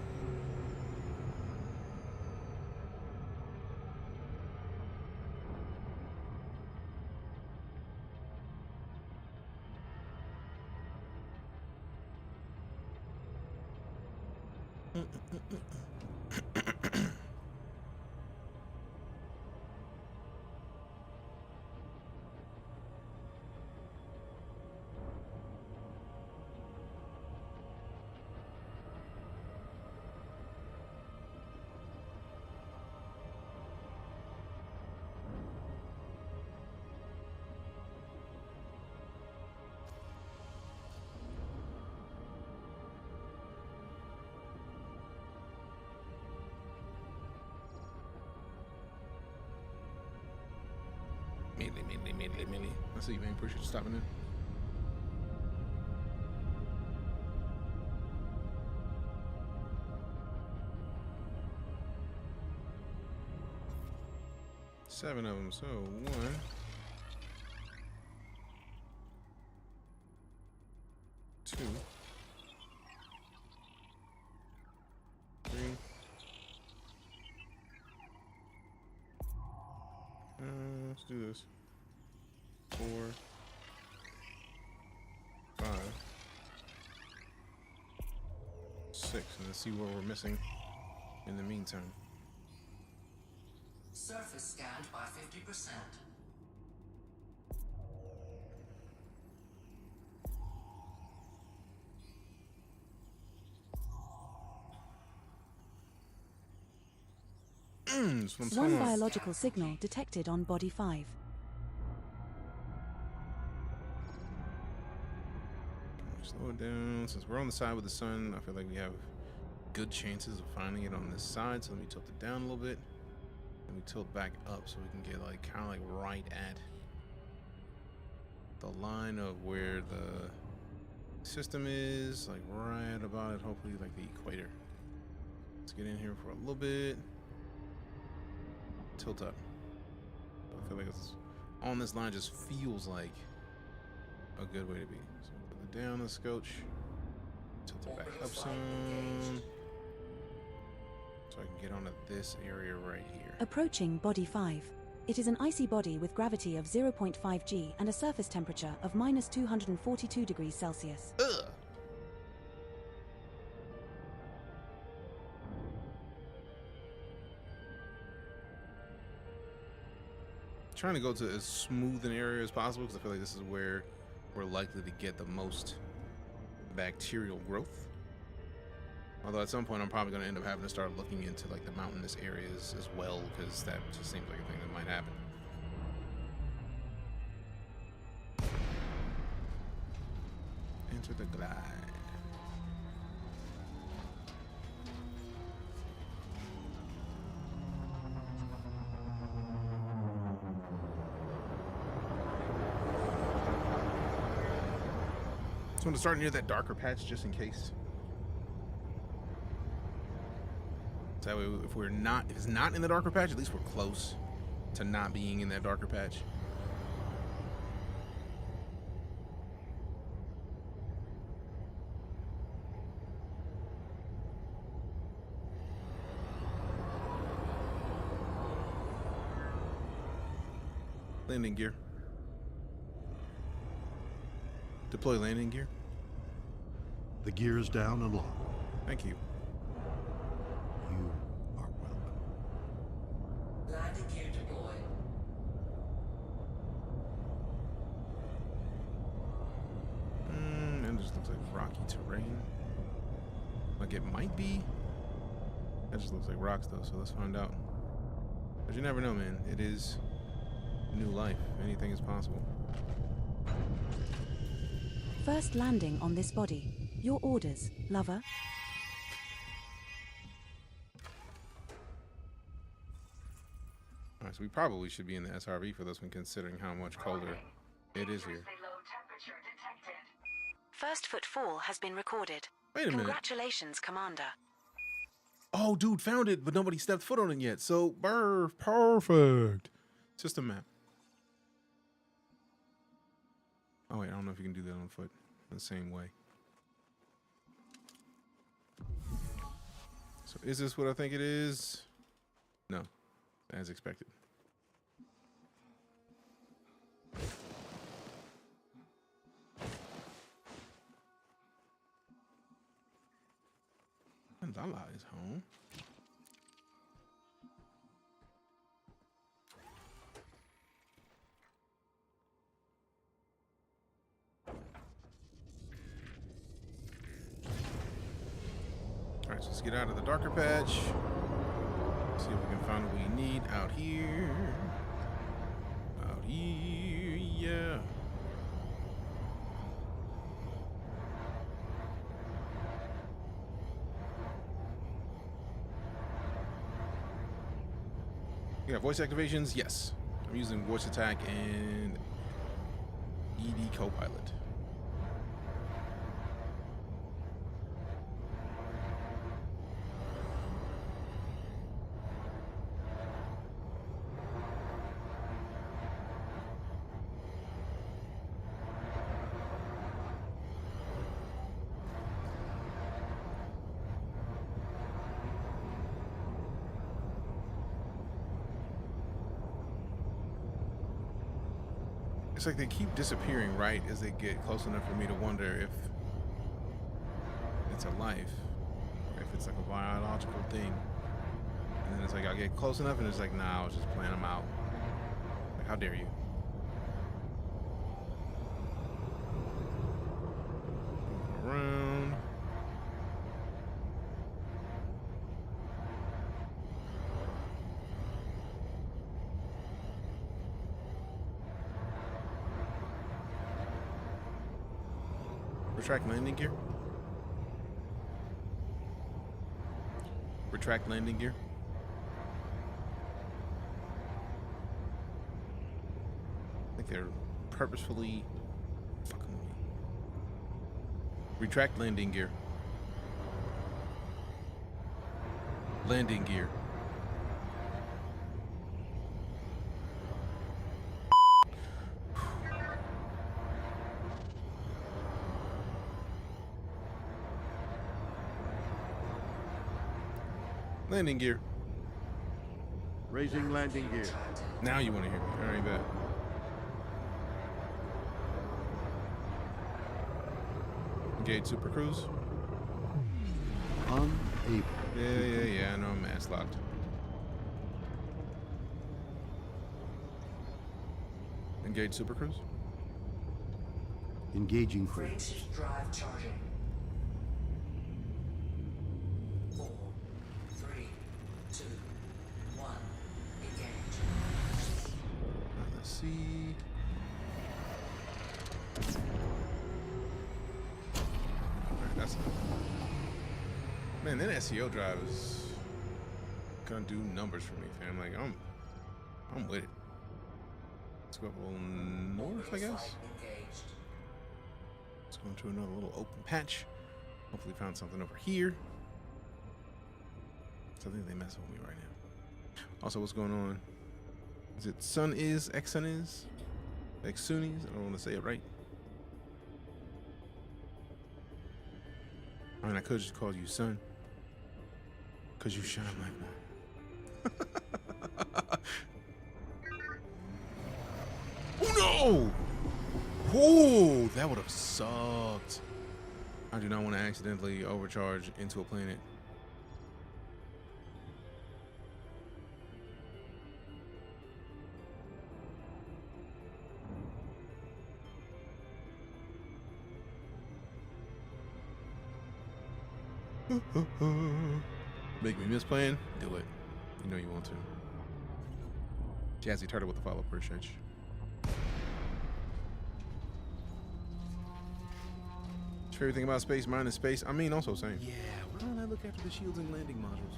Melee. I see you, man. Appreciate you stopping in. Seven of them, so 1, 2, 3. Let's do this. 4, 5, 6, and let's see what we're missing in the meantime. Surface scanned by 50%. That's what I'm One talking about. biological signal detected on body 5. Slow it down. Since we're on the side with the sun, I feel like we have good chances of finding it on this side. So let me tilt it down a little bit. And we tilt back up so we can get like kind of like right at the line of where the system is, like right about it, hopefully like the equator. Let's get in here for a little bit. Tilt up. I feel like it's on this line, just feels like a good way to be. So put it down the scotch. Tilt it back up some. So I can get onto this area right here. Approaching body 5. It is an icy body with gravity of 0.5 g and a surface temperature of minus 242 degrees Celsius. Ugh. Trying to go to as smooth an area as possible because I feel like this is where we're likely to get the most bacterial growth. Although at some point I'm probably going to end up having to start looking into like the mountainous areas as well, because that just seems like a thing that might happen. Enter the glide. So I'm going to start near that darker patch just in case. So that way, if it's not in the darker patch, at least we're close to not being in that darker patch. Landing gear. Deploy landing gear. The gear is down and locked. Thank you. You are welcome. Landing gear deployed. It just looks like rocky terrain. Like it might be. That just looks like rocks though, so let's find out. But you never know, man. It is new life. Anything is possible. First landing on this body. Your orders, lover. Alright, so we probably should be in the SRV for this one, considering how much colder it is here. First footfall has been recorded. Wait a minute. Congratulations, Commander. Oh, dude, found it, but nobody stepped foot on it yet. So, perfect. System map. Oh, wait, I don't know if you can do that on foot the same way. So, is this what I think it is? No, as expected. And Lala is home. Alright, so let's get out of the darker patch. See if we can find what we need out here. Out here, yeah. You got voice activations? Yes. I'm using voice attack and ED Copilot. It's like they keep disappearing right as they get close enough for me to wonder if it's a life, or if it's like a biological thing. And then it's like I get close enough and it's like, nah, I was just playing them out. Like, how dare you? Around. Retract landing gear. Retract landing gear. I think they're purposefully fucking with me. Retract landing gear. Landing gear. Landing gear. Raising landing gear. Now you want to hear me. All right, bet. Engage Super Cruise. Unable. Yeah. I know I'm mass locked. Engage Super Cruise. Engaging cruise. Freight drive charging. 4, 3, 2, 1. Engage. Let's see. Alright, that's enough. Man, that SEO drive is gonna do numbers for me, fam. Like I'm with it. Let's go up a little north, I guess. Let's go into another little open patch. Hopefully found something over here. So I think they messing with me right now. Also, what's going on? Is it Sun is? X-Sun is? X-Sunnis? I don't want to say it right. I mean, I could just call you Sun. Because you shine like one. Oh no! Oh, that would have sucked. I do not want to accidentally overcharge into a planet. Make me miss playing? Do it. You know you want to. Jazzy Turtle with the follow, appreciate you. Favorite thing about space, mine is space. I mean, also same. Yeah, why don't I look after the shields and landing modules?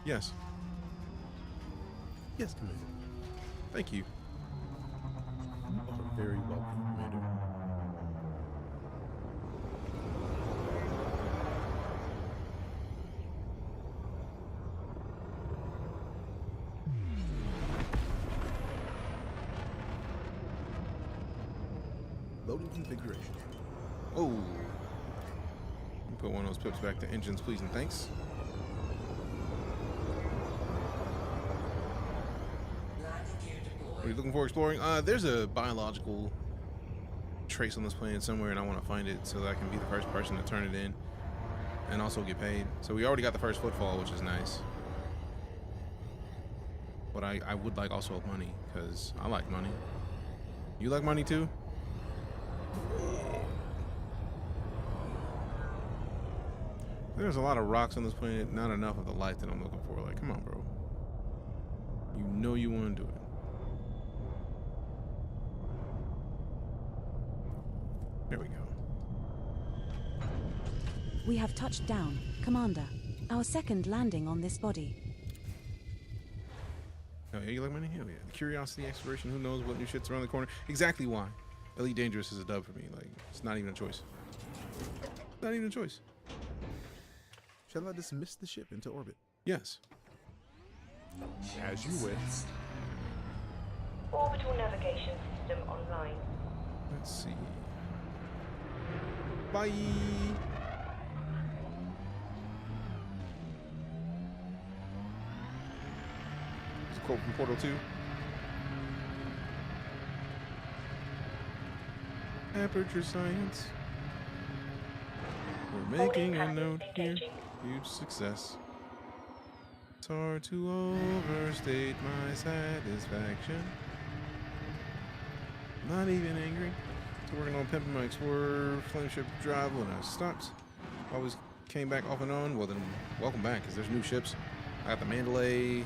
Yes. Yes, Commander. Thank you. You are very welcome, Commander. Loading configuration. Oh. Put one of those pips back to engines, please and thanks. What are you looking for exploring? There's a biological trace on this planet somewhere, and I want to find it so that I can be the first person to turn it in and also get paid. So we already got the first footfall, which is nice. But I would like also money, because I like money. You like money too? There's a lot of rocks on this planet, not enough of the light that I'm looking for. Like, come on, bro. You know you want to do it. There we go. We have touched down, Commander. Our second landing on this body. Oh yeah, you like money? Hell yeah. The curiosity, exploration, who knows what new shit's around the corner. Exactly why. EliteDangerous is a dub for me. Like, it's not even a choice. Not even a choice. Shall I dismiss the ship into orbit? Yes. As you wish. Orbital navigation system online. Let's see. Bye. There's a quote from Portal 2. Aperture science. We're making a note here. Huge success. It's hard to overstate my satisfaction. Not even angry. Still working on pimping my Explorer Flameship drive when I stopped. Always came back off and on. Well then, welcome back, because there's new ships. I got the Mandalay.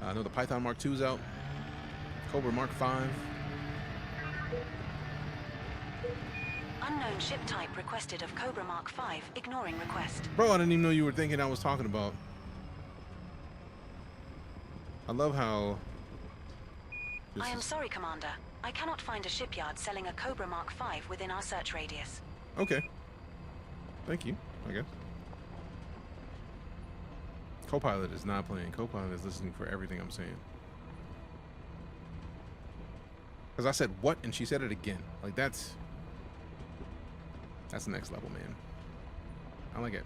I know the Python Mark II's out. Cobra Mark V. Unknown ship type requested of Cobra Mark 5, ignoring request. Bro, I didn't even know you were thinking I was talking about. I love how... I am sorry, Commander. I cannot find a shipyard selling a Cobra Mark 5 within our search radius. Okay. Thank you, I guess. Copilot is not playing. Copilot is listening for everything I'm saying. Because I said what and she said it again. Like that's next level, man. I like it.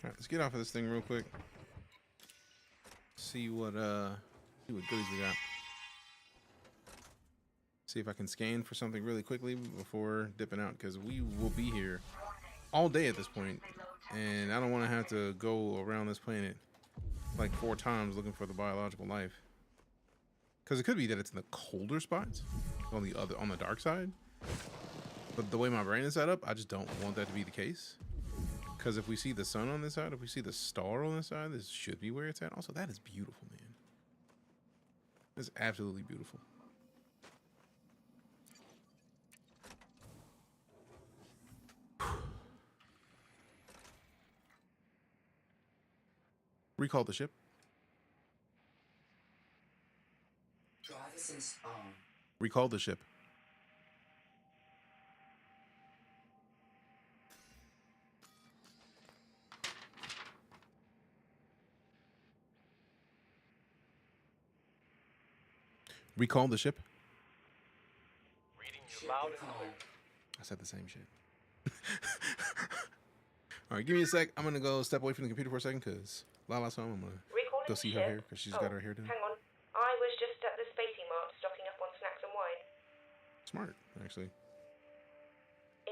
Alright, let's get off of this thing real quick. See what goodies we got. See if I can scan for something really quickly before dipping out, because we will be here all day at this point, and I don't want to have to go around this planet like 4 times looking for the biological life. Because it could be that it's in the colder spots on the dark side, but the way my brain is set up, I just don't want that to be the case. Because if we see the sun on this side, if we see the star on this side, this should be where it's at. Also, that is beautiful, man. It's absolutely beautiful. Recall the ship. Drive assist on. Recall the ship. Recall the ship. Reading you loud and clear. I said the same shit. All right, give me a sec. I'm gonna go step away from the computer for a second because Lala's home. I'm gonna go see her hair because she's got her hair done. Hang on. I was just at the spacing mart stocking up on snacks and wine. Smart, actually.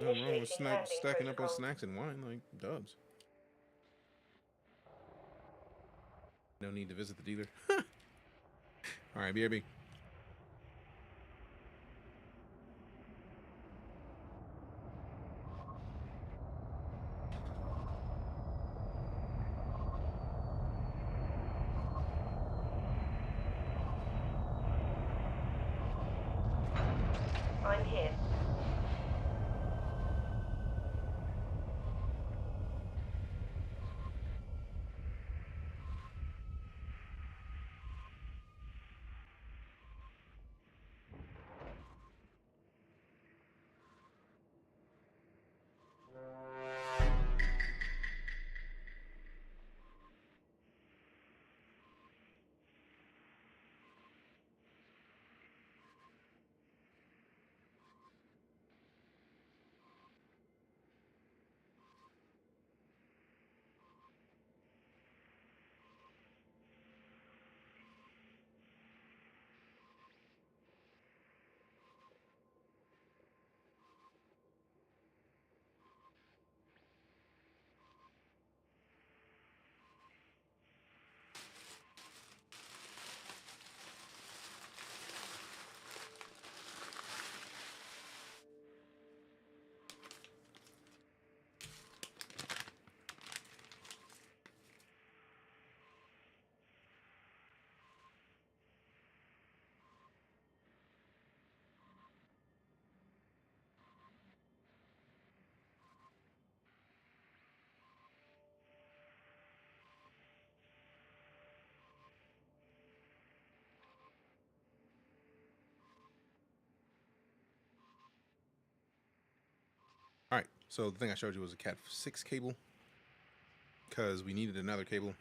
Nothing wrong with stacking up on snacks and wine, like dubs. No need to visit the dealer. All right, BRB. I'm here. All right, so the thing I showed you was a Cat 6 cable because we needed another cable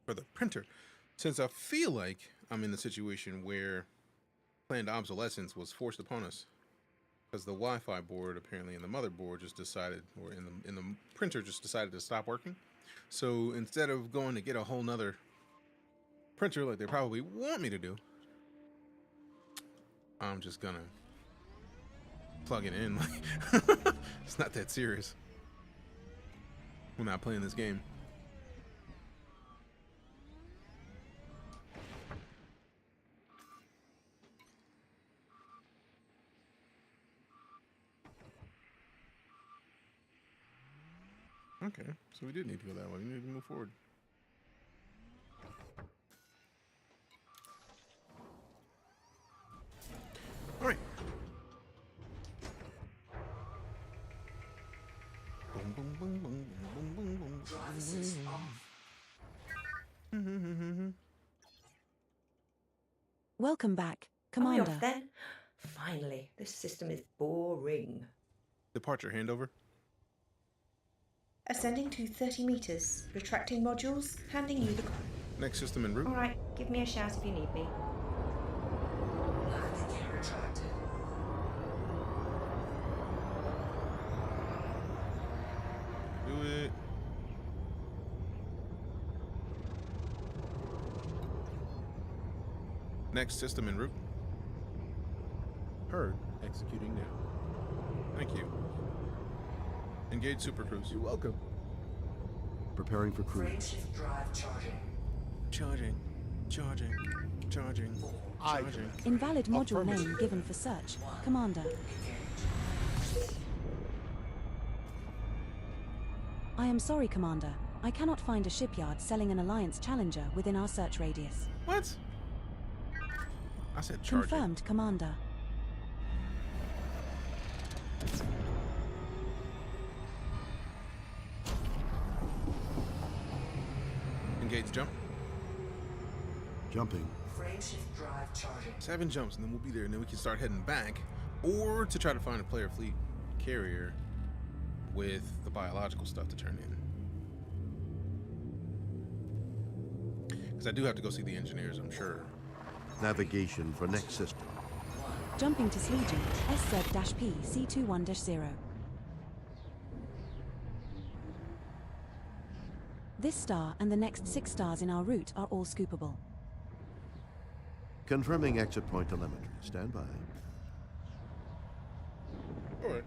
for the printer. Since I feel like I'm in the situation where planned obsolescence was forced upon us because the Wi-Fi board apparently and the motherboard just decided, or in the printer just decided to stop working. So instead of going to get a whole nother printer like they probably want me to do, I'm just gonna plug it in. Like, it's not that serious. We're not playing this game. Okay, so we did need to go that way. We need to move forward. All right. Boom, boom, boom, boom, boom, boom, boom. Drive assist off. Welcome back, Are we Commander. off then? Finally, this system is boring. Departure handover. Ascending to 30 meters. Retracting modules. Handing you the... Next system en route. Alright, give me a shout if you need me. Landing gear retracted. Do it. Next system en route. Heard. Executing now. Thank you. Engage Super Cruise. You're welcome. Preparing for cruise. Frameshift drive charging. Charging. Charging. Charging. Charging. Invalid module name given for search, Commander. I am sorry, Commander. I cannot find a shipyard selling an Alliance Challenger within our search radius. What? I said charging. Confirmed, Commander. Engage jump. Jumping. Frameshift drive charging. 7 jumps and then we'll be there and then we can start heading back. Or to try to find a player fleet carrier with the biological stuff to turn in. Because I do have to go see the engineers, I'm sure. Navigation for next system. Jumping to Sleegi, SZ-P C21-0. This star and the next 6 stars in our route are all scoopable. Confirming exit point telemetry. Stand by. Alright.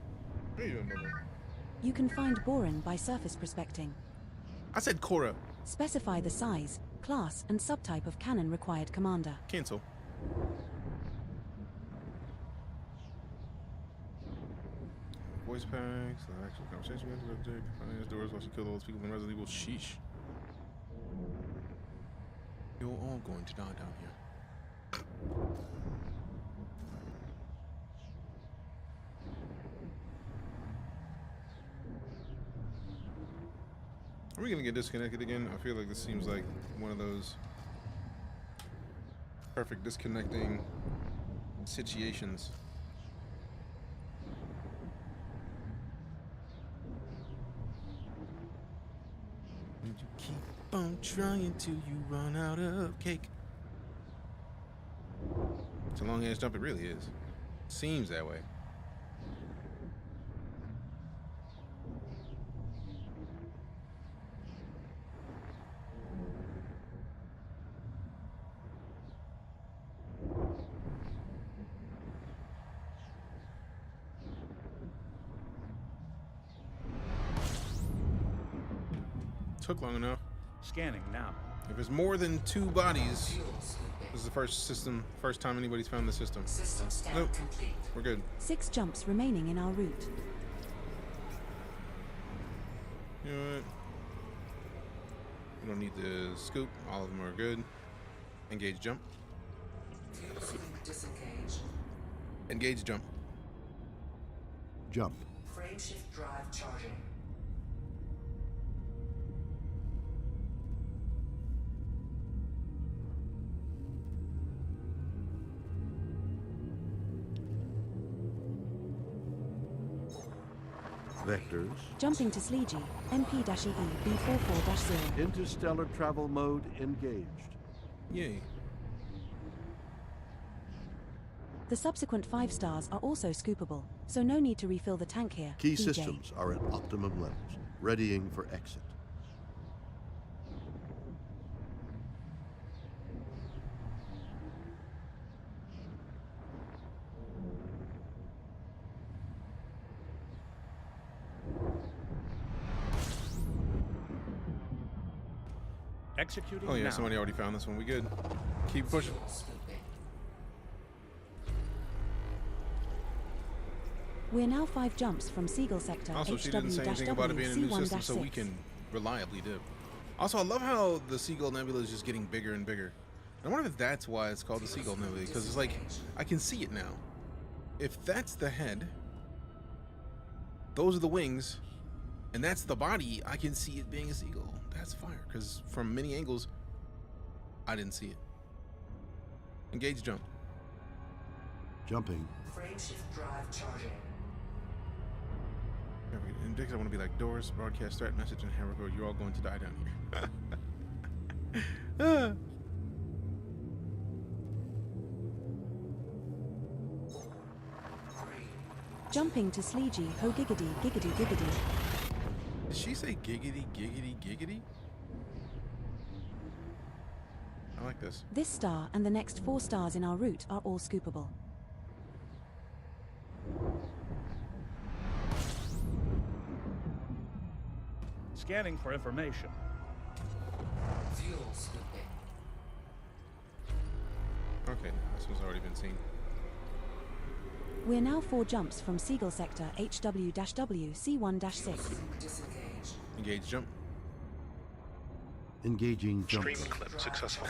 You can find boron by surface prospecting. I said Cora. Specify the size, class, and subtype of cannon required, Commander. Cancel. Voice packs, actual conversation with the finance doors while she killed all those people in Resident Evil. Sheesh. You're all going to die down here. Are we gonna get disconnected again? I feel like this seems like one of those perfect disconnecting situations. And you keep on trying till you run out of cake. It's a long ass jump, it really is. Seems that way. Took long enough. Scanning now. If it's more than 2 bodies, this is the first time anybody's found the system. System scan Nope. complete. We're good. 6 jumps remaining in our route. You know what? We don't need to scoop. All of them are good. Engage jump. Fusing disengaged. Engage jump. Jump. Frameshift drive charging. Vectors. Jumping to Sleegi, MP-EE B44-0. Interstellar travel mode engaged. Yay. The subsequent 5 stars are also scoopable, so no need to refill the tank here. Key Deejay. systems are at optimum levels, readying for exit. Executing Oh yeah, now. somebody already found this one. We good. Keep pushing. Fuel scooping. We're now 5 jumps from Seagull sector Also, she didn't say anything about it being a new system, so we HW-C1-6. can reliably dip. Also, I love how the Seagull Nebula is just getting bigger and bigger. I wonder if that's why it's called the Seagull Nebula, because it's like, I can see it now. If that's the head, those are the wings, and that's the body, I can see it being a seagull. That's fire, because from many angles, I didn't see it. Engage jump. Jumping. Frameshift drive charging. In Dix, I want to be like, Doris, broadcast start message, and hammer code, you're all going to die down here. Jumping to Sleegey, ho giggity, giggity, giggity. Did she say giggity, giggity, giggity? I like this. This star and the next 4 stars in our route are all scoopable. Scanning for information. Fuel scooping. Okay, this one's already been seen. We're now 4 jumps from Seagull sector HW-W C1-6. Disengage. Engage jump. Engaging jump. Stream clip successful.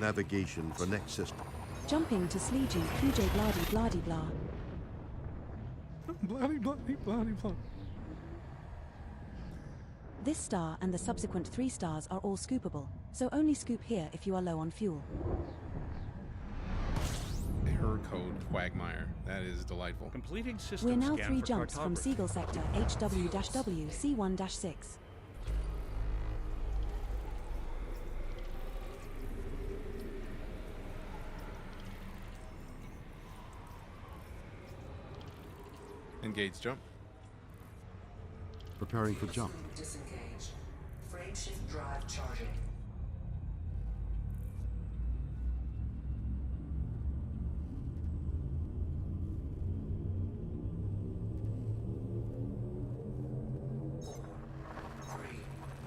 Navigation for next system. Jumping to Sleegey, QJ Blardy Blardy Blah. Bloody, bloody, bloody, bloody. This star and the subsequent 3 stars are all scoopable, so only scoop here if you are low on fuel. Error code quagmire. That is delightful. Completing system We're now scan 3 for jumps from cartography. Seagull sector HW-W C1-6. Engage jump. Preparing for jump. Disengage. Frameshift drive charging.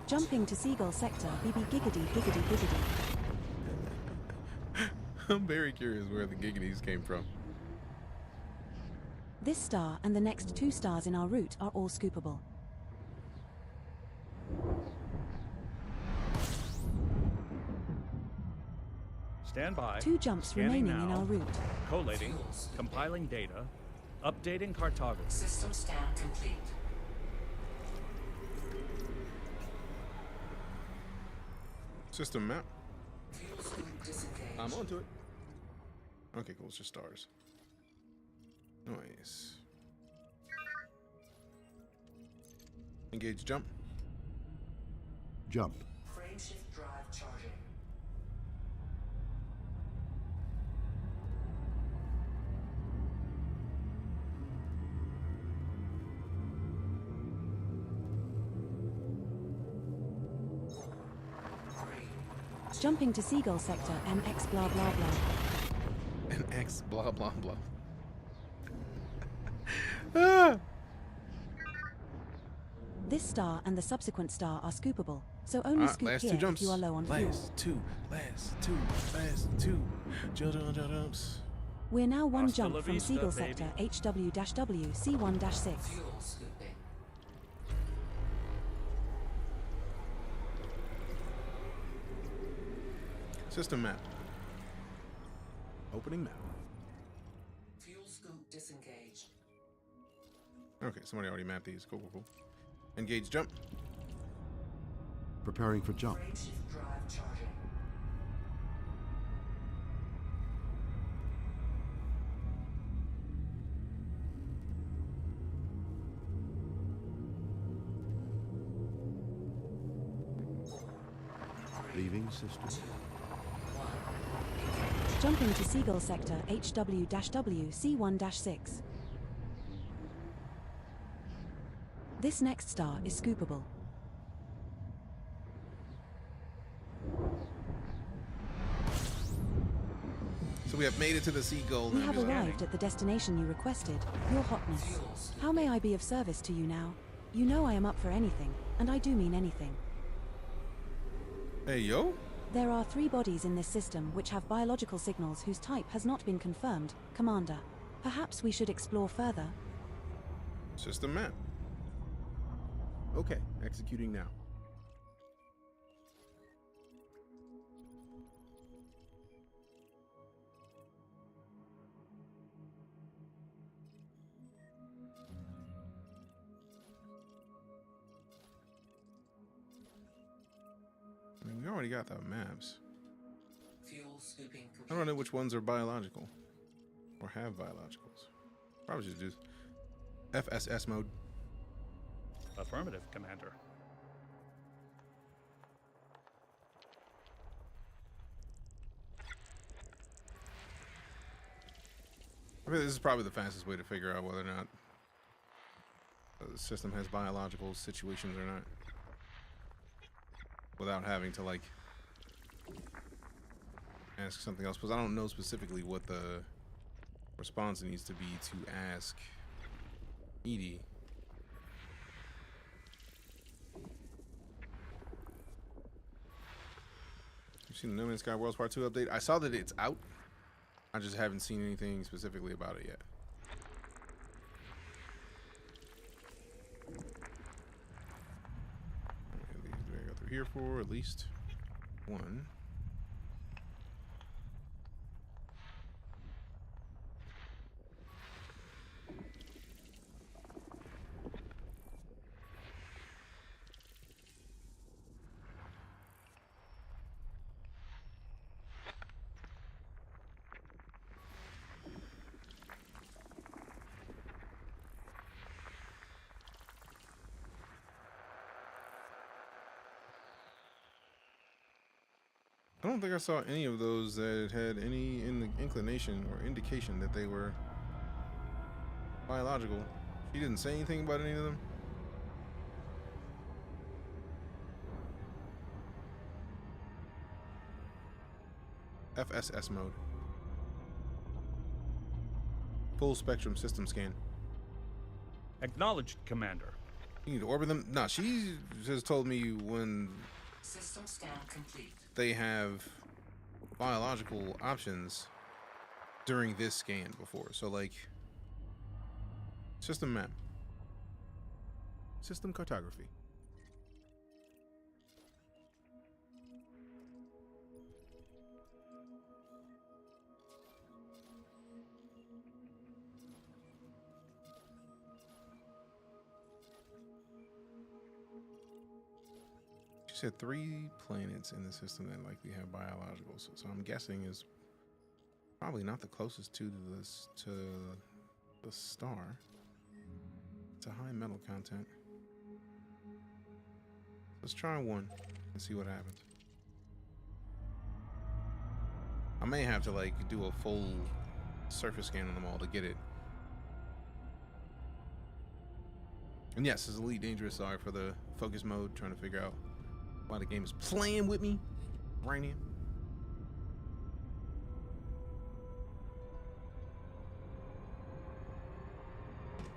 Jumping to Seagull sector BB giggity giggity giggity. I'm very curious where the giggities came from. This star and the next 2 stars in our route are all scoopable. Stand by. 2 jumps Scanning remaining in now. our route. Collating. Compiling data. Updating cartography. System scan complete. System map. Fuel scoop disengaged. I'm onto it. Okay, cool. It's just stars. Nice. Engage jump. Jump. Frameshift drive charging. Jumping to Seagull sector MX blah blah blah. And X blah blah blah. Ah! This star and the subsequent star are scoopable, so only scoop last here 2 jumps. if you are low on fuel. Last two jumps. We're now 1 Hasta jump la from vista, Seagull baby. sector HW-W C1-6. Fuel scooping. System map. Opening map. Fuel scoop disengaged. Okay, somebody already mapped these. Cool, cool, cool. Engage jump. Preparing for jump. Frameshift drive charging. Leaving system. Jumping to Seagull sector HW-W C1-6. This next star is scoopable. So we have made it to the Seagull We have Nebula. arrived at the destination you requested, Your Hotness. How may I be of service to you now? You know I am up for anything, and I do mean anything. Hey, yo. There are 3 bodies in this system which have biological signals whose type has not been confirmed, Commander. Perhaps we should explore further. System map. Okay, executing now. I mean, we already got the maps. Fuel scooping complete. I don't know which ones are biological or have biologicals. Probably should do FSS mode. Affirmative, Commander. I mean, this is probably the fastest way to figure out whether or not the system has biological situations or not, without having to like ask something else, because I don't know specifically what the response needs to be to ask Edie. You've seen the No Man's Sky Worlds Part 2 update? I saw that it's out. I just haven't seen anything specifically about it yet. Okay, these do I go through here for at least one. I don't think I saw any of those that had any inclination or indication that they were biological. She didn't say anything about any of them. FSS mode. Full spectrum system scan. Acknowledged, Commander. You need to orbit them? No, she just told me when System scan complete. they have biological options during this scan before. So like system map. System cartography. She said 3 planets in the system that likely have biologicals. So I'm guessing is probably not the closest to this to the star. It's a high metal content. Let's try one and see what happens. I may have to like do a full surface scan on them all to get it. And yes, it's EliteDangerous. Sorry for the focus mode, trying to figure out why the game is playing with me right now.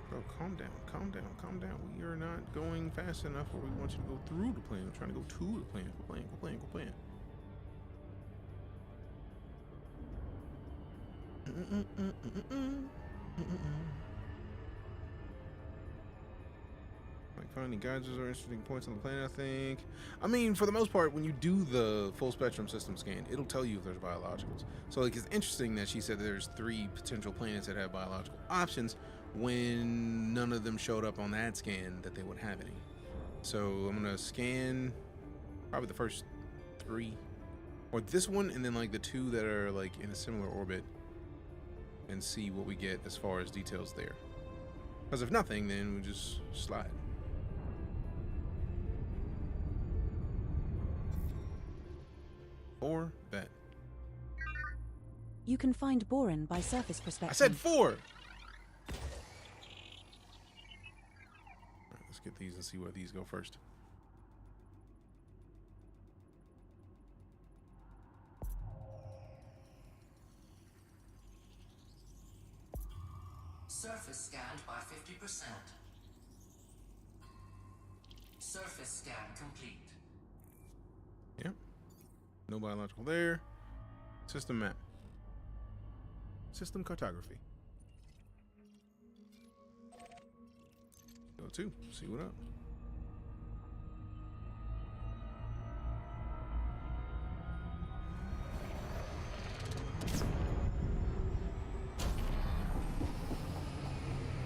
Bro, calm down, calm down, calm down. We are not going fast enough where we want you to go through the plan. We're trying to go to the plan. Go plan, go plan, go plan. Like finding geysers or interesting points on the planet, I think. I mean, for the most part, when you do the full spectrum system scan, it'll tell you if there's biologicals. So like, it's interesting that she said there's 3 potential planets that have biological options when none of them showed up on that scan that they would have any. So I'm gonna scan probably the first 3, or this one, and then like the 2 that are like in a similar orbit, and see what we get as far as details there. Because if nothing, then we just slide. Four, bet. You can find boron by surface perspective. I said 4! Alright, let's get these and see where these go first. Surface scanned by 50%. Surface scan complete. Yep. No biological there. System map. System cartography. Go to see what up.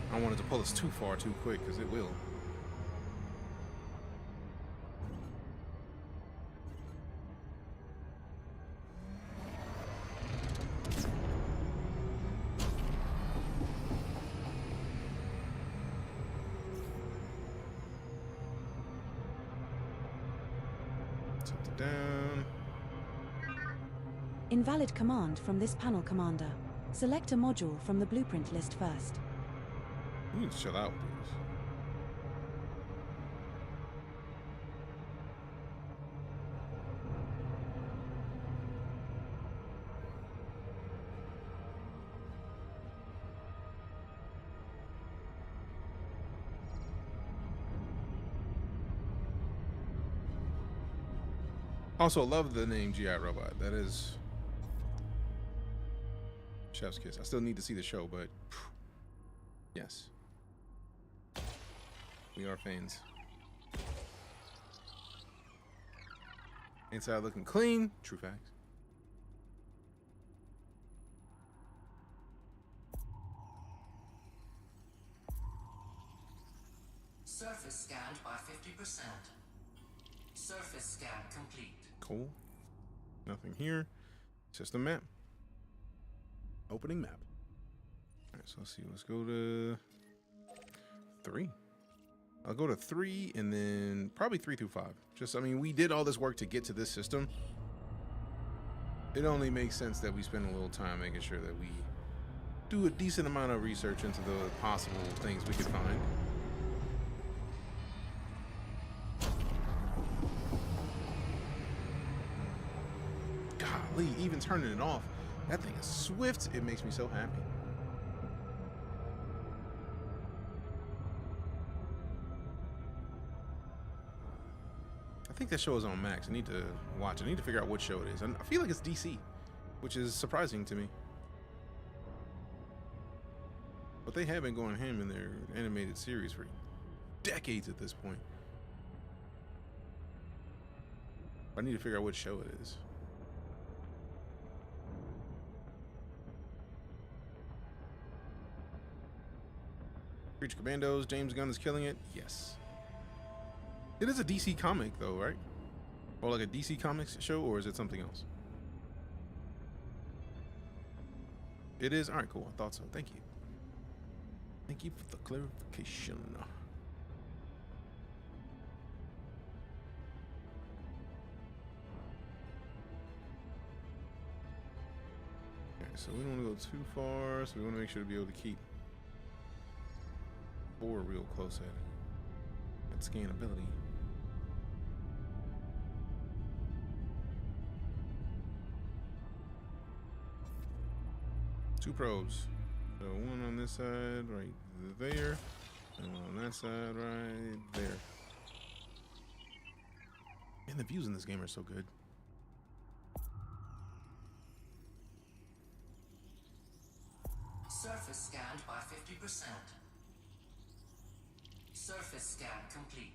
I don't want it to pull us too far too quick, because it will. Set it down. Invalid command from this panel, Commander. Select a module from the blueprint list first. You need to chill out, please. Also, love the name GI Robot. That is chef's kiss. I still need to see the show, but yes, we are fans. Inside looking clean. True facts. Surface scanned by 50%. Surface scan complete. Cool. Nothing here. System map. Opening map. All right, so let's see. Let's go to 3. I'll go to 3 and then probably 3 through 5. Just, I mean, we did all this work to get to this system. It only makes sense that we spend a little time making sure that we do a decent amount of research into the possible things we could find. Golly, even turning it off, that thing is swift. It makes me so happy. I think that show is on Max. I need to watch. I need to figure out what show it is. And I feel like it's DC, which is surprising to me. But they have been going ham in their animated series for decades at this point. I need to figure out what show it is. Creature Commandos, James Gunn is killing it. Yes. It is a DC comic though, right? Or like a DC Comics show, or is it something else? It is? Alright, cool. I thought so. Thank you. Thank you for the clarification. Okay, so we don't want to go too far, so we want to make sure to be able to keep 4 real close at scannability. Two probes. So one on this side right there, and one on that side right there. Man, the views in this game are so good. Surface scanned by 50%. Surface scan complete.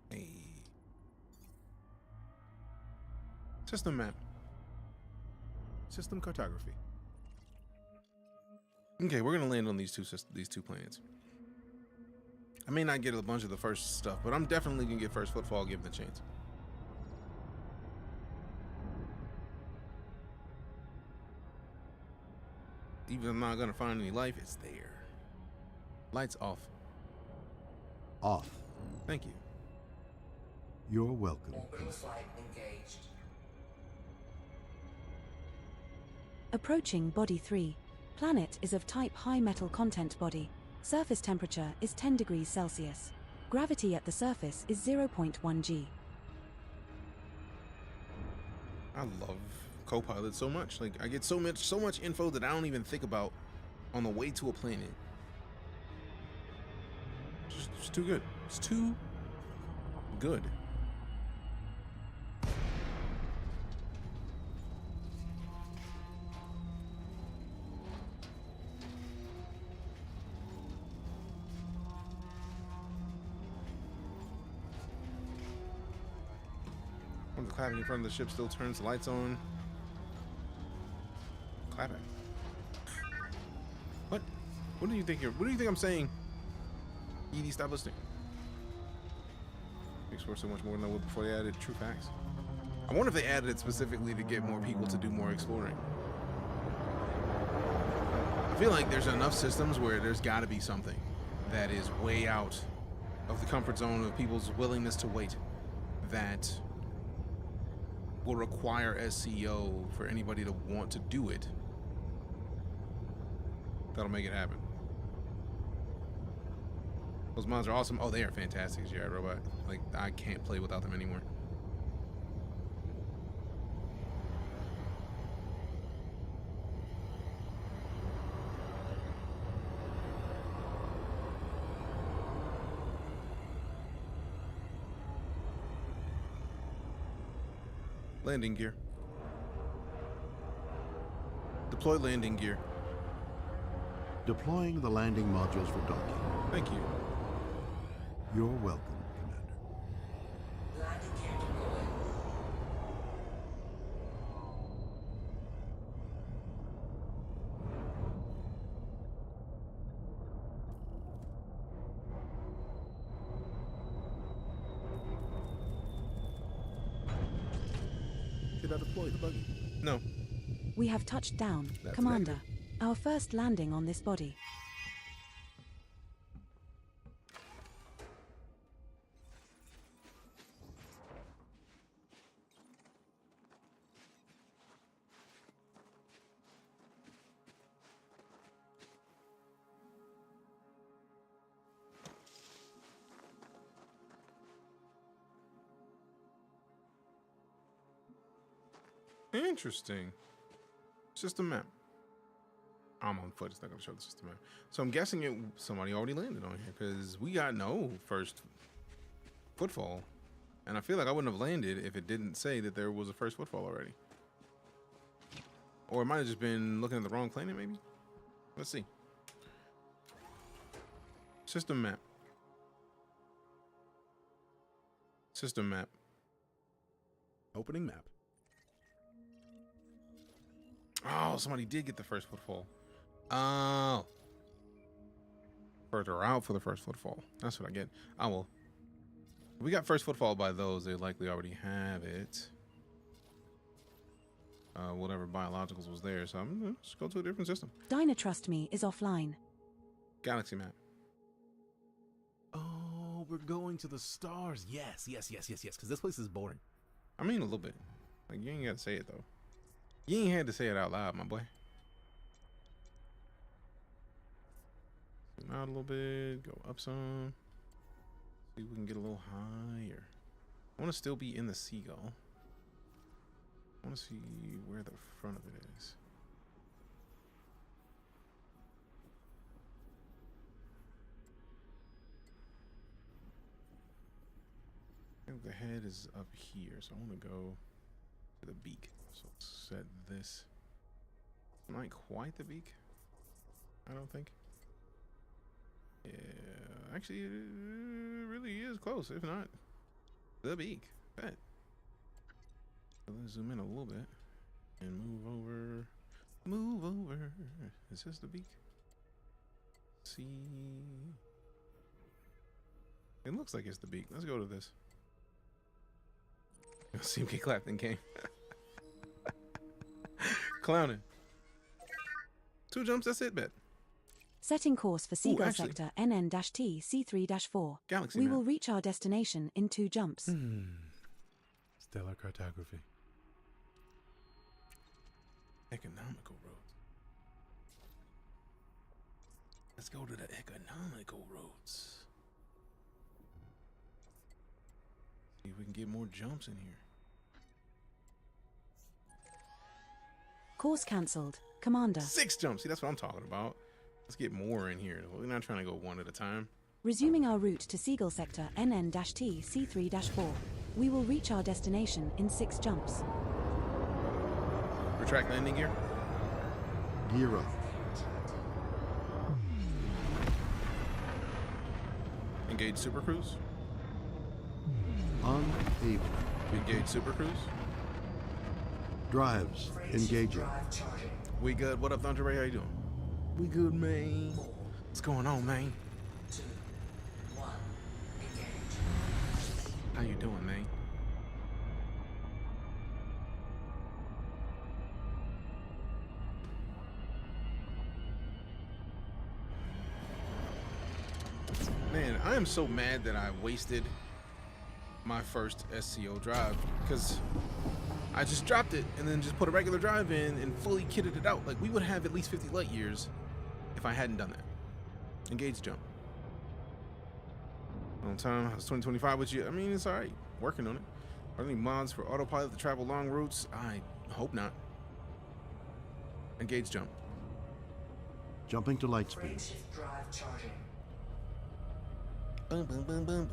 Hey. System map. System cartography. Okay, we're gonna land on these two planets. I may not get a bunch of the first stuff, but I'm definitely gonna get first footfall given the chance. Even if I'm not gonna find any life, it's there. Lights off. Off. Thank you. You're welcome. Orbital flight engaged. Approaching Body 3. Planet is of type high metal content body. Surface temperature is 10 degrees Celsius. Gravity at the surface is 0.1 g. I love Copilot so much. Like, I get so much info that I don't even think about on the way to a planet. It's too good. It's too good. When the clapping in front of the ship still turns the lights on. Clap it. What? What do you think what do you think I'm saying? ED, stop listening. Explore so much more than I would before they added true facts. I wonder if they added it specifically to get more people to do more exploring. I feel like there's enough systems where there's got to be something that is way out of the comfort zone of people's willingness to wait that will require SEO for anybody to want to do it. That'll make it happen. Those mods are awesome. Oh, they are fantastic, GI Robot. Like, I can't play without them anymore. Landing gear. Deploy landing gear. Deploying the landing modules for docking. Thank you. You're welcome, Commander. Landing gear deployed. Did I deploy the buggy? No. We have touched down, That's Commander. negative. Our first landing on this body. Interesting. System map. I'm on foot. It's not going to show the system map. So I'm guessing somebody already landed on here because we got no first footfall. And I feel like I wouldn't have landed if it didn't say that there was a first footfall already. Or it might have just been looking at the wrong planet, maybe? Let's see. System map. System map. Opening map. Oh, somebody did get the first footfall. Oh. Further out for the first footfall. That's what I get. Oh, well. We got first footfall by those. They likely already have it. Whatever biologicals was there. So I'm going to just go to a different system. Dynatrust Me is offline. Galaxy map. Oh, we're going to the stars. Yes. Because this place is boring. I mean, a little bit. Like, you ain't got to say it, though. You ain't had to say it out loud, my boy. Zoom out a little bit. Go up some. See if we can get a little higher. I want to still be in the Seagull. I want to see where the front of it is. I think the head is up here, so I want to go to the beak. So let's set this. Not quite the beak, I don't think. Yeah, actually, it really is close, if not the beak. Bet. So let's zoom in a little bit and move over. Move over. Is this the beak? See. It looks like it's the beak. Let's go to this. See him get clapped in game. Clowning. 2 jumps, that's it, bet. Setting course for Seagull Sector NN-T C3-4. Galaxy We map. will reach our destination in 2 jumps. Stellar cartography. Economical roads. Let's go to the economical roads. See if we can get more jumps in here. Course cancelled, Commander. 6 jumps. See, that's what I'm talking about. Let's get more in here. We're not trying to go one at a time. Resuming our route to Seagull Sector NN-T C3-4. We will reach our destination in 6 jumps. Retract landing gear. Gear up. Engage Super Cruise. Unable. Engage Super Cruise. Drives engaging. We good. What up, Thunder Ray? How you doing? We good, man. What's going on, man? 2, 1, engage. How you doing, man? Man, I am so mad that I wasted my first SCO drive because I just dropped it and then just put a regular drive in and fully kitted it out. Like, we would have at least 50 light years if I hadn't done that. Engage jump. On time, how's 2025 with you? I mean, it's all right. Working on it. Are there any mods for autopilot to travel long routes? I hope not. Engage jump. Jumping to light speed. Frameshift drive charging. Boom, boom, boom, boom, boom.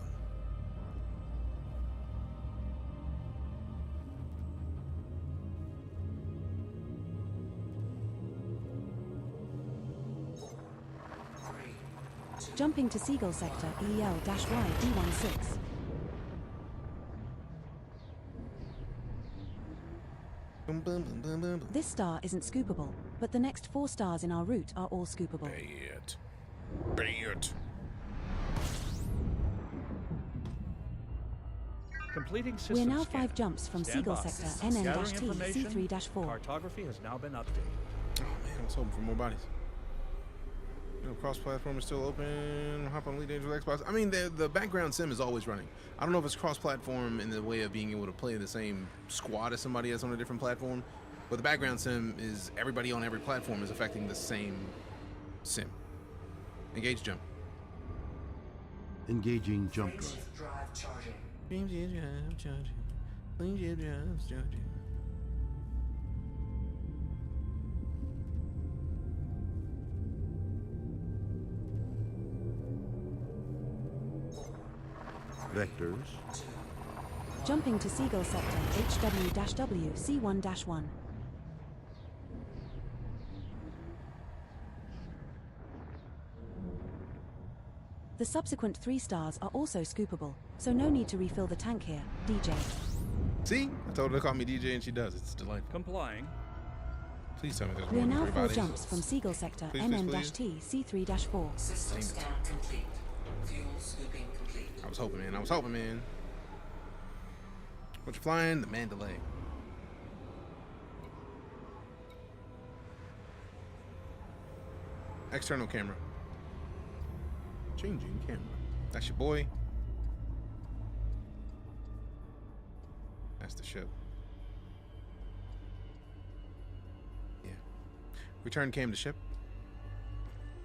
Jumping to Seagull Sector EL-Y-D16. Boom, boom, boom, boom, boom, boom. This star isn't scoopable, but the next 4 stars in our route are all scoopable. Bait. Bait. Completing system We're now scan. 5 jumps from Stand Seagull by. Sector Gathering NN-T information. C3-4. Cartography has now been updated. Oh man, I was hoping for more bodies. You know, cross-platform is still open. Hop on EliteDangerous Xbox. I mean, the background sim is always running. I don't know if it's cross-platform in the way of being able to play the same squad as somebody that's on a different platform, but the background sim is everybody on every platform is affecting the same sim. Engage jump. Engaging jump drive. Frameshift drive charging. Vectors. Jumping to Seagull Sector HW-W C1-1. The subsequent 3 stars are also scoopable, so no need to refill the tank here, DJ. See? I told her to call me DJ and she does. It's delightful. Complying. Please tell me there's We are more now than 4 3 bodies. jumps from Seagull Sector Please, please, NN-T C3-4. System scan complete. Fuel scooping complete. I was hoping, man. I was hoping, man. What you flying? The Mandalay. External camera. Changing camera. That's your boy. That's the ship. Yeah. Return cam to ship.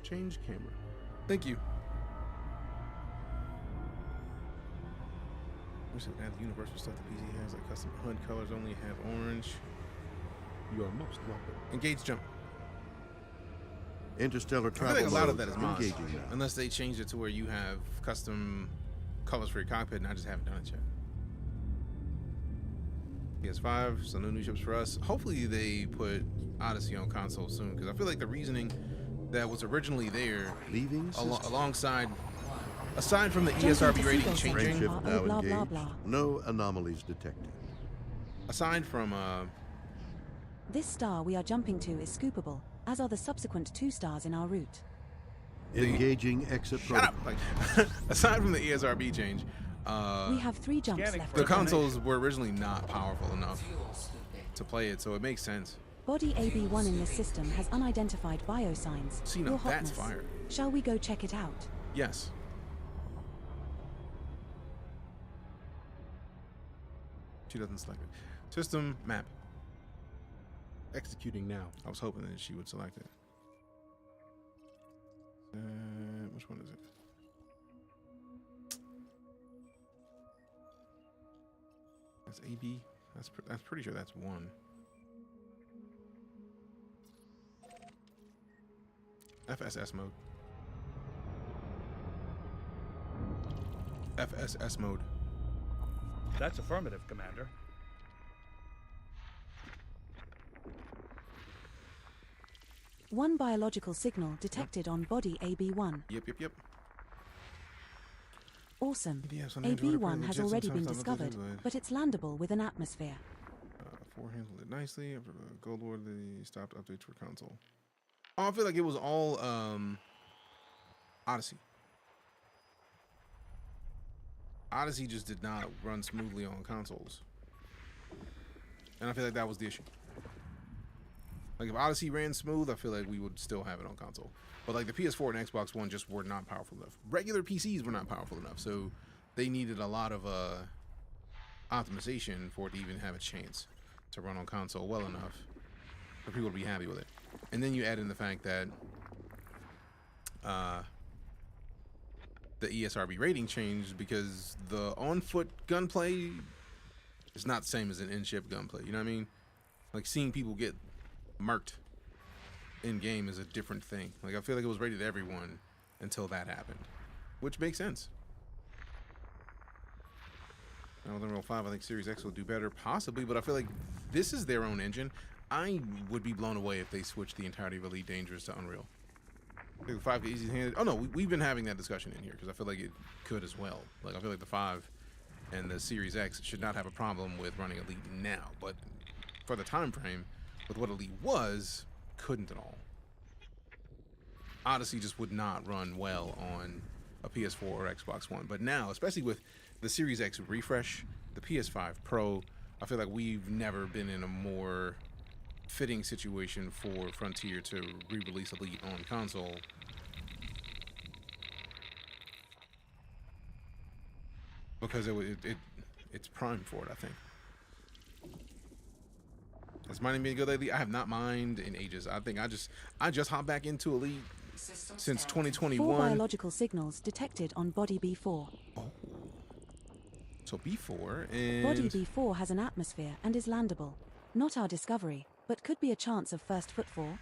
Change camera. Thank you. We should add the universal stuff that Easy has, like custom HUD colors only have orange. You are most welcome. Engage jump. Interstellar I travel feel like a lot of mode that is mods, engaging now. unless they change it to where you have custom colors for your cockpit, and I just haven't done it yet. PS5, so no new ships for us. Hopefully they put Odyssey on console soon, because I feel like the reasoning that was originally there, Leaving alongside, aside from the Jumping ESRB to rating Seagull Sector changing, Frameshift now blah, blah, engaged. blah. No anomalies detected. aside from This star we are jumping to is scoopable, as are the subsequent 2 stars in our route. Engaging exit shut up, protocol. like aside from the ESRB change, We have 3 jumps Scanning left. for the to go. consoles were originally not powerful enough Fuel scooping. to play it, so it makes sense. Body AB1 in this system has unidentified biosigns. See, now Your that's hotness. fire. Shall we go check it out? Yes. She doesn't select it. System map. Executing now. I was hoping that she would select it. Which one is it? That's AB. That's pretty sure that's 1. FSS mode. FSS mode. That's affirmative, Commander. One biological signal detected on body AB1. Yep. Awesome. Yes, AB1 has already been discovered, but it's landable with an atmosphere. 4 handled it nicely. After the Gold War, they stopped updates for console. Oh, I feel like it was all Odyssey. Odyssey just did not run smoothly on consoles. And I feel like that was the issue. Like, if Odyssey ran smooth, I feel like we would still have it on console. But, like, the PS4 and Xbox One just were not powerful enough. Regular PCs were not powerful enough, so they needed a lot of optimization for it to even have a chance to run on console well enough for people to be happy with it. And then you add in the fact that the ESRB rating changed because the on-foot gunplay is not the same as an in-ship gunplay. You know what I mean? Like, seeing people get murked in-game is a different thing. Like, I feel like it was rated everyone until that happened, which makes sense. Now, with Unreal 5, I think Series X will do better, possibly, but I feel like this is their own engine. I would be blown away if they switched the entirety of EliteDangerous to Unreal. I think the 5 get easy-handed. Oh, no, we've been having that discussion in here, because I feel like it could as well. Like, I feel like the 5 and the Series X should not have a problem with running Elite now, but for the time frame, with what Elite was, couldn't at all. Odyssey just would not run well on a PS4 or Xbox One. But now, especially with the Series X refresh, the PS5 Pro, I feel like we've never been in a more fitting situation for Frontier to re-release Elite on console. Because it's prime for it, I think. Has mining been good lately? I have not mined in ages. I think I just hopped back into Elite since 2021. 4 biological signals detected on body B4. Oh. So B4 and... Body B4 has an atmosphere and is landable. Not our discovery, but could be a chance of first footfall.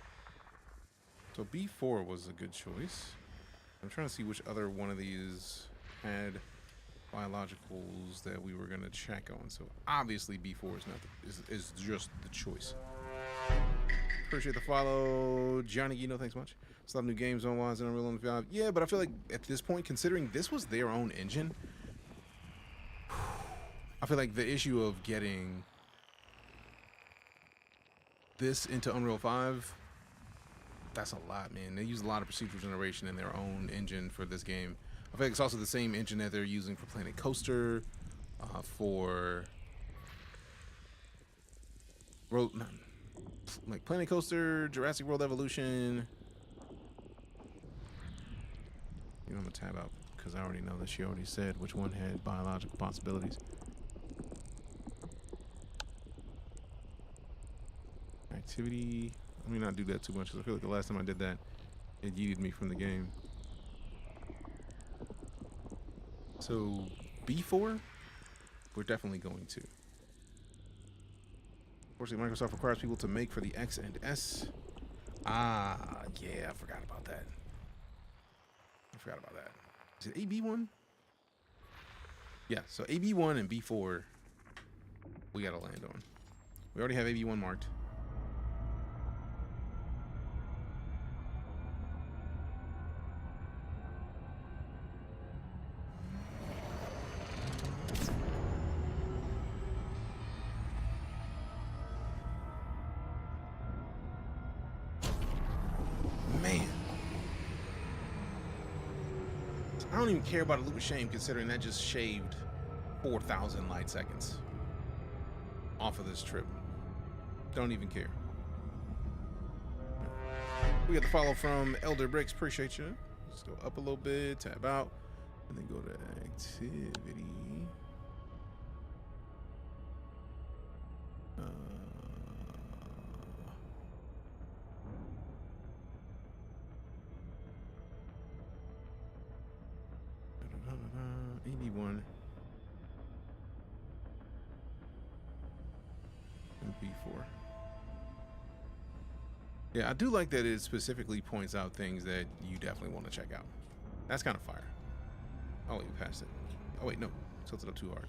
So B4 was a good choice. I'm trying to see which other one of these had biologicals that we were gonna check on. So obviously B4 is not is just the choice. Appreciate the follow, Johnny Gino. Thanks much. Still have new games on Wise and Unreal on 5. Yeah, but I feel like at this point, considering this was their own engine, I feel like the issue of getting this into Unreal 5, that's a lot, man. They use a lot of procedural generation in their own engine for this game. I feel like it's also the same engine that they're using for Planet Coaster, for like Planet Coaster, Jurassic World Evolution. You know, I'm gonna tab out because I already know that she already said which one had biological possibilities. Activity. Let me not do that too much because I feel like the last time I did that, it yeeted me from the game. So B4, we're definitely going to. Unfortunately, Microsoft requires people to make for the X and S. Ah, yeah, I forgot about that. Is it AB1? Yeah, so AB1 and B4, we gotta land on. We already have AB1 marked. Man. I don't even care about a loop of shame considering that just shaved 4,000 light seconds off of this trip. Don't even care. We got the follow from Elder Bricks. Appreciate you. Still up a little bit. Tab out. And then go to activity. AB1 and B4. Yeah, I do like that it specifically points out things that you definitely want to check out. That's kind of fire. I'll leave past it. Oh wait, no, tilted up too hard.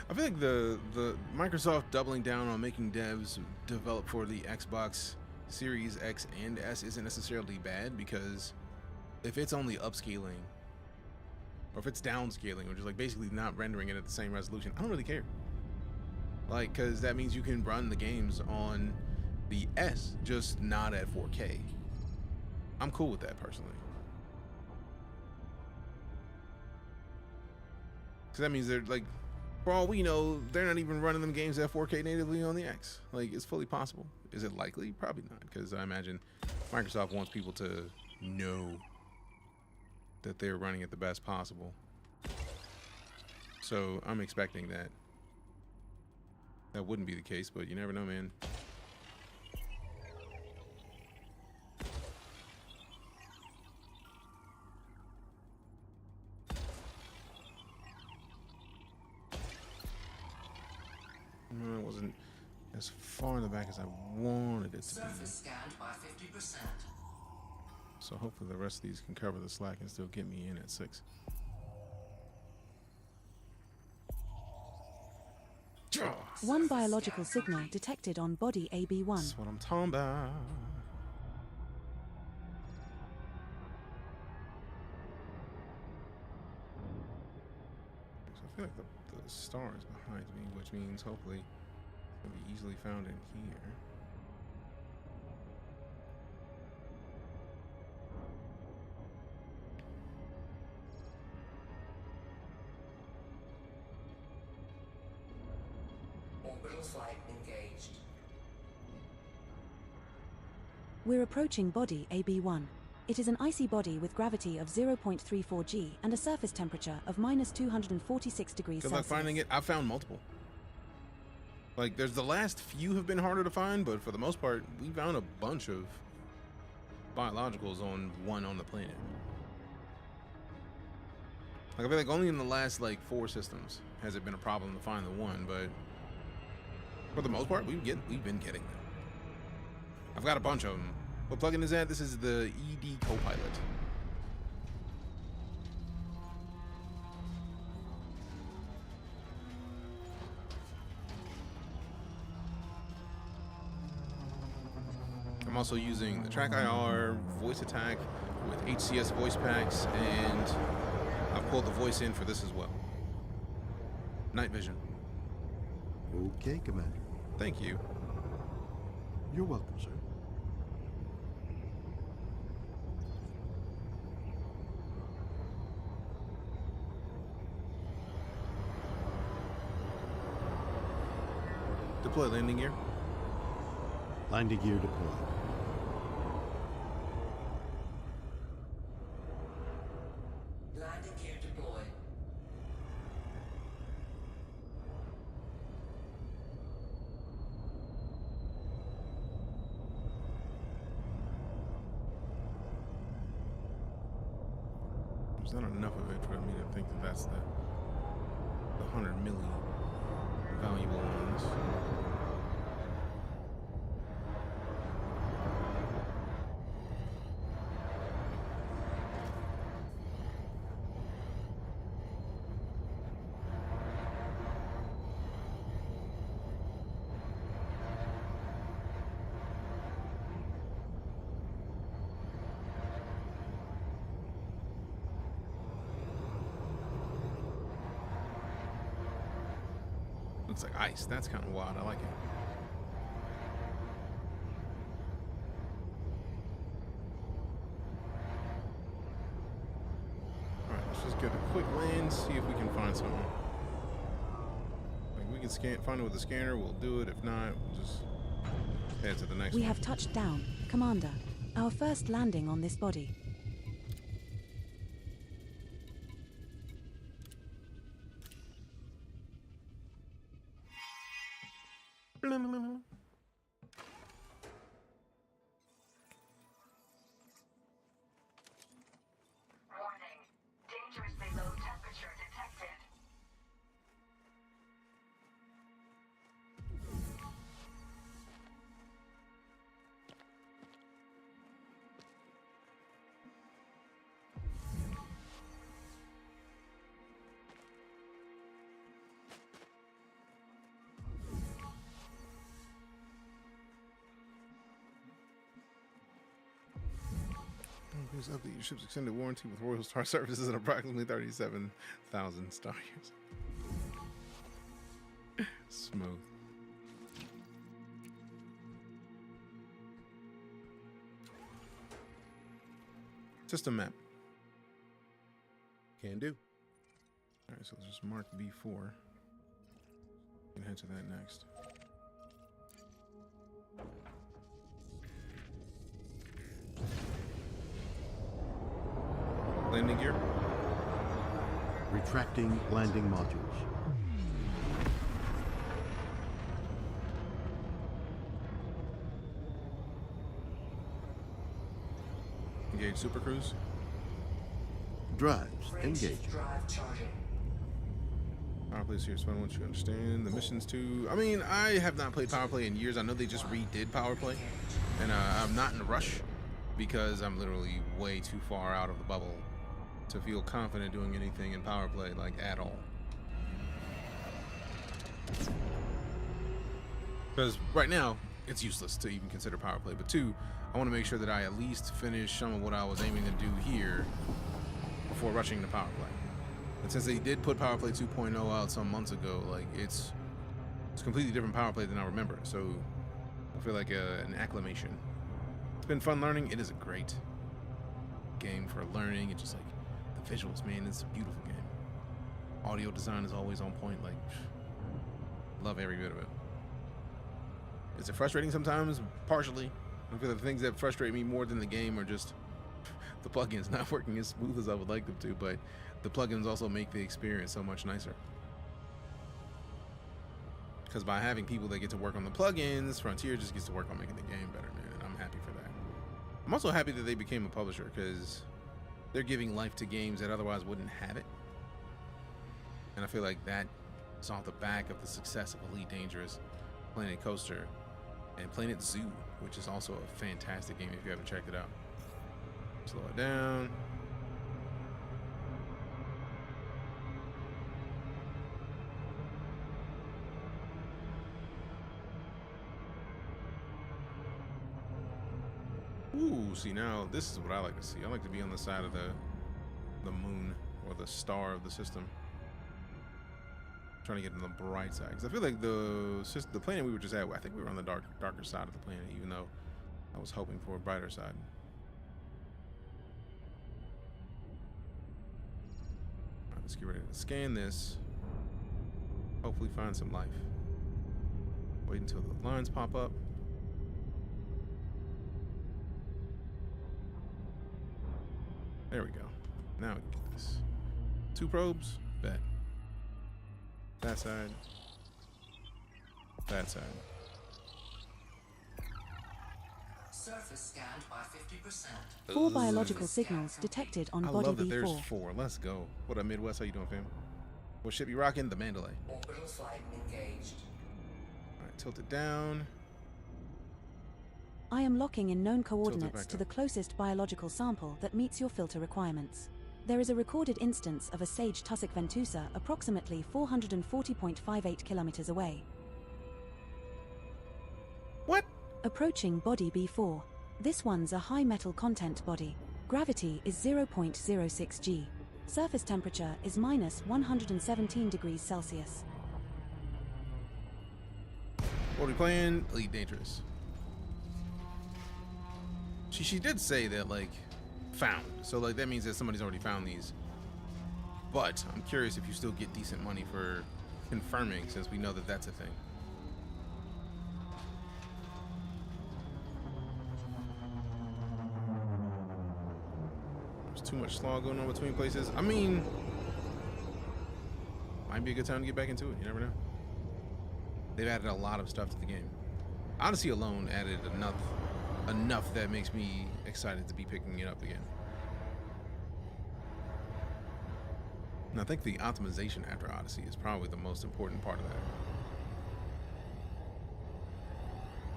I feel like the Microsoft doubling down on making devs develop for the Xbox Series X and S isn't necessarily bad, because if it's only upscaling or if it's downscaling, or just like basically not rendering it at the same resolution, I don't really care. Like, because that means you can run the games on the S, just not at 4K. I'm cool with that personally. Because that means they're like, for all we know, they're not even running them games at 4K natively on the X. Like, it's fully possible. Is it likely? Probably not, because I imagine Microsoft wants people to know that they're running it the best possible. So I'm expecting that. That wouldn't be the case, but you never know, man. It wasn't as far in the back as I wanted it to be. Surface scanned by 50%. So hopefully the rest of these can cover the slack and still get me in at 6. One biological signal detected on body AB1. That's what I'm talking about. So I feel like the star is behind me, which means hopefully it's going to be easily found in here. Orbital flight engaged. We're approaching body AB1. It is an icy body with gravity of 0.34 g and a surface temperature of -246 degrees Good luck Celsius. finding it. I found multiple. Like, there's the last few have been harder to find, but for the most part, we found a bunch of biologicals on one on the planet. Like, I feel like only in the last, like, 4 systems has it been a problem to find the one, but for the most part, we've been getting them. I've got a bunch of them. What plugin is that? This is the ED Copilot. I'm also using the TrackIR voice attack with HCS voice packs, and I've pulled the voice in for this as well. Night vision. Okay, Commander. Thank you. You're welcome, sir. Deploy landing gear. Landing gear deployed. Landing gear deployed. There's not enough of it for me to think that that's the 100 milli valuable ones. Looks like ice. That's kind of wild. I like it. Alright, let's just get a quick land, see if we can find something. Like, we can find it with the scanner, we'll do it. If not, we'll just head to the next one. We have touched down, Commander. Our first landing on this body. Warning. Dangerously low temperature detected. Please update your ship's extended warranty with Royal Star Services at approximately 37,000 star years. Smooth. System map. Can do. All right, so let's just mark B4. We can head to that next. Landing gear. Retracting landing modules. Engage Super Cruise. Drives engaged. Drive charging. Power Play Series Fun, once you understand the missions too. I mean, I have not played Power Play in years. I know they just redid Power Play, and I'm not in a rush because I'm literally way too far out of the bubble to feel confident doing anything in Power Play, like, at all. Because right now, it's useless to even consider Power Play. But two, I want to make sure that I at least finish some of what I was aiming to do here before rushing to Power Play. And since they did put Power Play 2.0 out some months ago, like, it's completely different Power Play than I remember. So I feel like an acclimation. It's been fun learning. It is a great game for learning. It's just like the visuals, man. It's a beautiful game. Audio design is always on point. Like, love every bit of it. Is it frustrating sometimes? Partially. I feel like the things that frustrate me more than the game are just the plugins not working as smooth as I would like them to, but the plugins also make the experience so much nicer. Because by having people that get to work on the plugins, Frontier just gets to work on making the game better, man, and I'm happy for that. I'm also happy that they became a publisher, because they're giving life to games that otherwise wouldn't have it. And I feel like that is off the back of the success of EliteDangerous, Planet Coaster, and Planet Zoo, which is also a fantastic game if you haven't checked it out. Slow it down. Ooh, see, now this is what I like to see. I like to be on the side of the moon, or the star of the system. Trying to get on the bright side, because I feel like the planet we were just at, I think we were on the darker side of the planet, even though I was hoping for a brighter side. All right, let's get ready to scan this. Hopefully find some life. Wait until the lines pop up. There we go. Now we can get this. 2 probes, bet. That side. That side. Surface scanned by 50%. 4 biological signals detected on I body love that B4. there's 4. Let's go. What up, Midwest? How you doing, fam? What ship you rocking? The Mandalay. Orbital flight engaged. All right, tilt it down. I am locking in known coordinates to the closest biological sample that meets your filter requirements. There is a recorded instance of a Sage tussock ventusa approximately 440.58 kilometers away. What? Approaching body B4. This one's a high metal content body. Gravity is 0.06 g. Surface temperature is minus 117 degrees Celsius. What are we playing? EliteDangerous. She did say that, like, found. So, like, that means that somebody's already found these. But I'm curious if you still get decent money for confirming, since we know that that's a thing. There's too much slog going on between places. I mean, might be a good time to get back into it. You never know. They've added a lot of stuff to the game. Odyssey alone added enough that makes me excited to be picking it up again. And I think the optimization after Odyssey is probably the most important part of that.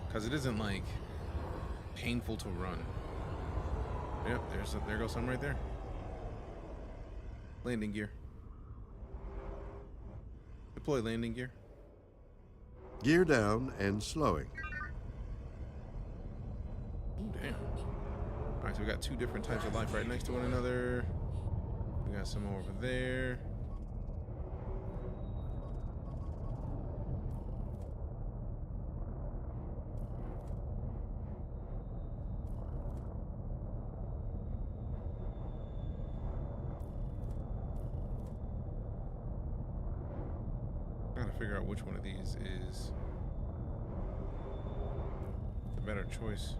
Because it isn't, like, painful to run. Yep, there goes some right there. Landing gear. Deploy landing gear. Gear down and slowing. Ooh, damn. Alright, Alright, so we got two different types of life right next to one another. We got some over there. Trying to figure out which one of these is the better choice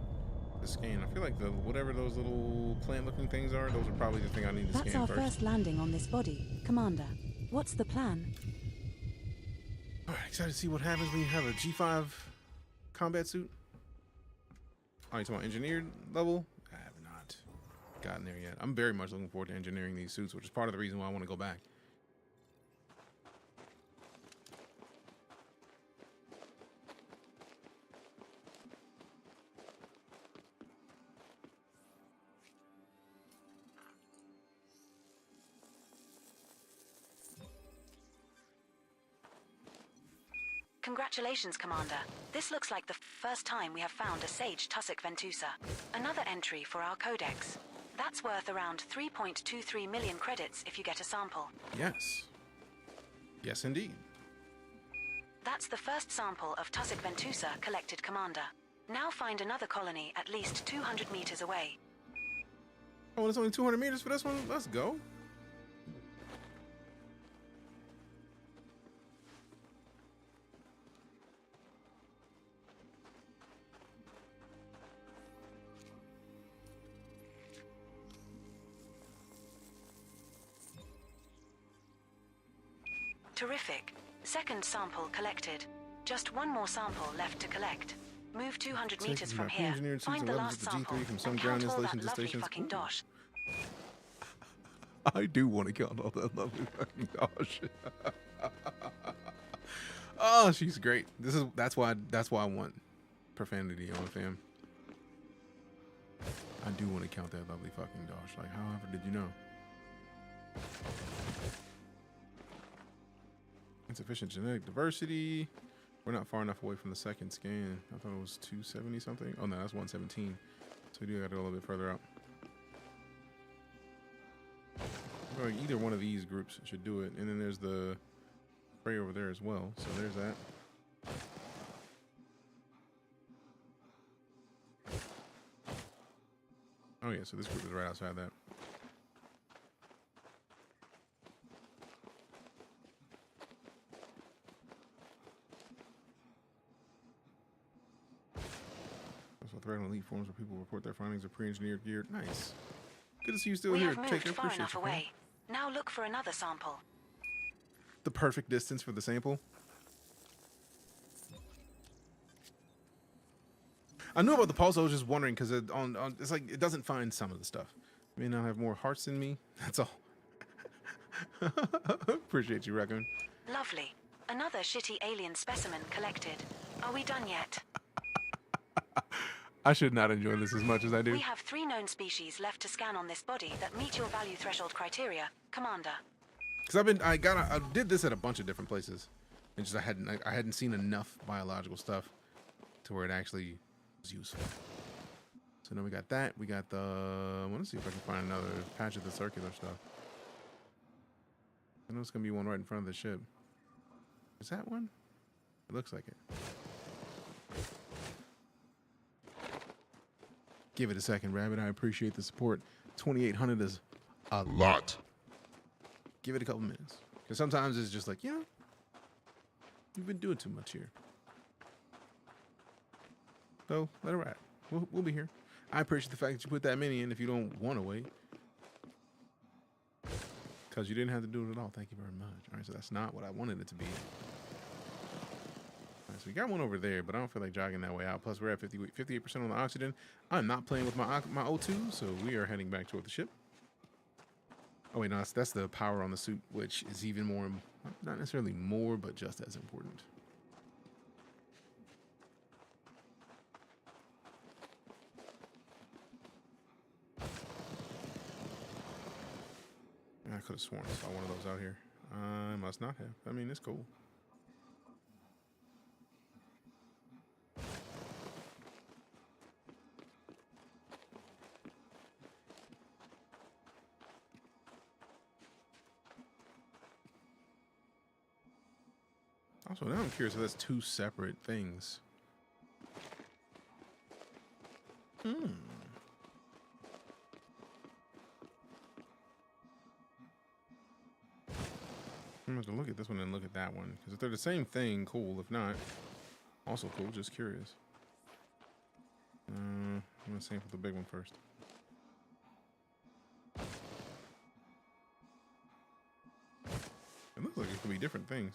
to scan. I feel like the whatever those little plant-looking things are, those are probably the thing I need to That's scan our first. first landing on this body, Commander. What's the plan? All right, excited to see what happens when you have a G5 combat suit. Oh, you talking about engineered level? I have not gotten there yet. I'm very much looking forward to engineering these suits, which is part of the reason why I want to go back. Congratulations, Commander. This looks like the first time we have found a Sage Tussock Ventusa. Another entry for our codex. That's worth around 3.23 million credits if you get a sample. Yes. Yes, indeed. That's the first sample of Tussock Ventusa collected, Commander. Now find another colony at least 200 meters away. Oh, it's only 200 meters for this one? Let's go. Terrific. Second sample collected. Just one more sample left to collect. Move 200 meters from here. Find the last sample from some and ground count all installation that to lovely stations. fucking dosh. I do want to count all that lovely fucking dosh. Oh, she's great. That's why I want profanity on fam. I do want to count that lovely fucking dosh. Like, however, did you know? Insufficient genetic diversity. We're not far enough away from the second scan. I thought it was 270 something. Oh no, that's 117. So we do got to go a little bit further out. Well, either one of these groups should do it. And then there's the spray over there as well. So there's that. Oh yeah, so this group is right outside that. Threat on elite forums where people report their findings of pre-engineered gear. Nice. Good to see you still We here. have moved Take care. far Appreciate enough you. away. Now look for another sample. The perfect distance for the sample. I knew about the pulse. I was just wondering because it's like it doesn't find some of the stuff. It may not have more hearts than me. That's all. Appreciate you, Raccoon. Lovely. Another shitty alien specimen collected. Are we done yet? I should not enjoy this as much as I do. We have 3 known species left to scan on this body that meet your value threshold criteria, Commander. Because I did this at a bunch of different places, and just I hadn't seen enough biological stuff to where it actually was useful. So now we got that. We got the. I want to see if I can find another patch of the circular stuff. I know it's gonna be one right in front of the ship. Is that one? It looks like it. Give it a second, Rabbit. I appreciate the support. 2,800 is a lot. Give it a couple minutes. Because sometimes it's just like, you know, you've been doing too much here. So, let it ride. We'll be here. I appreciate the fact that you put that many in if you don't want to wait. Because you didn't have to do it at all. Thank you very much. All right, so that's not what I wanted it to be. All right, so we got one over there, but I don't feel like jogging that way out. Plus, we're at 58% on the oxygen. I'm not playing with my O2, so we are heading back toward the ship. Oh, wait, no, that's the power on the suit, which is even more, not necessarily more, but just as important. I could have sworn I saw one of those out here. I must not have. I mean, it's cool. Also, now I'm curious if that's two separate things. I'm going to look at this one and look at that one. Because if they're the same thing, cool. If not, also cool. Just curious. I'm going to sample the big one first. It looks like it could be different things.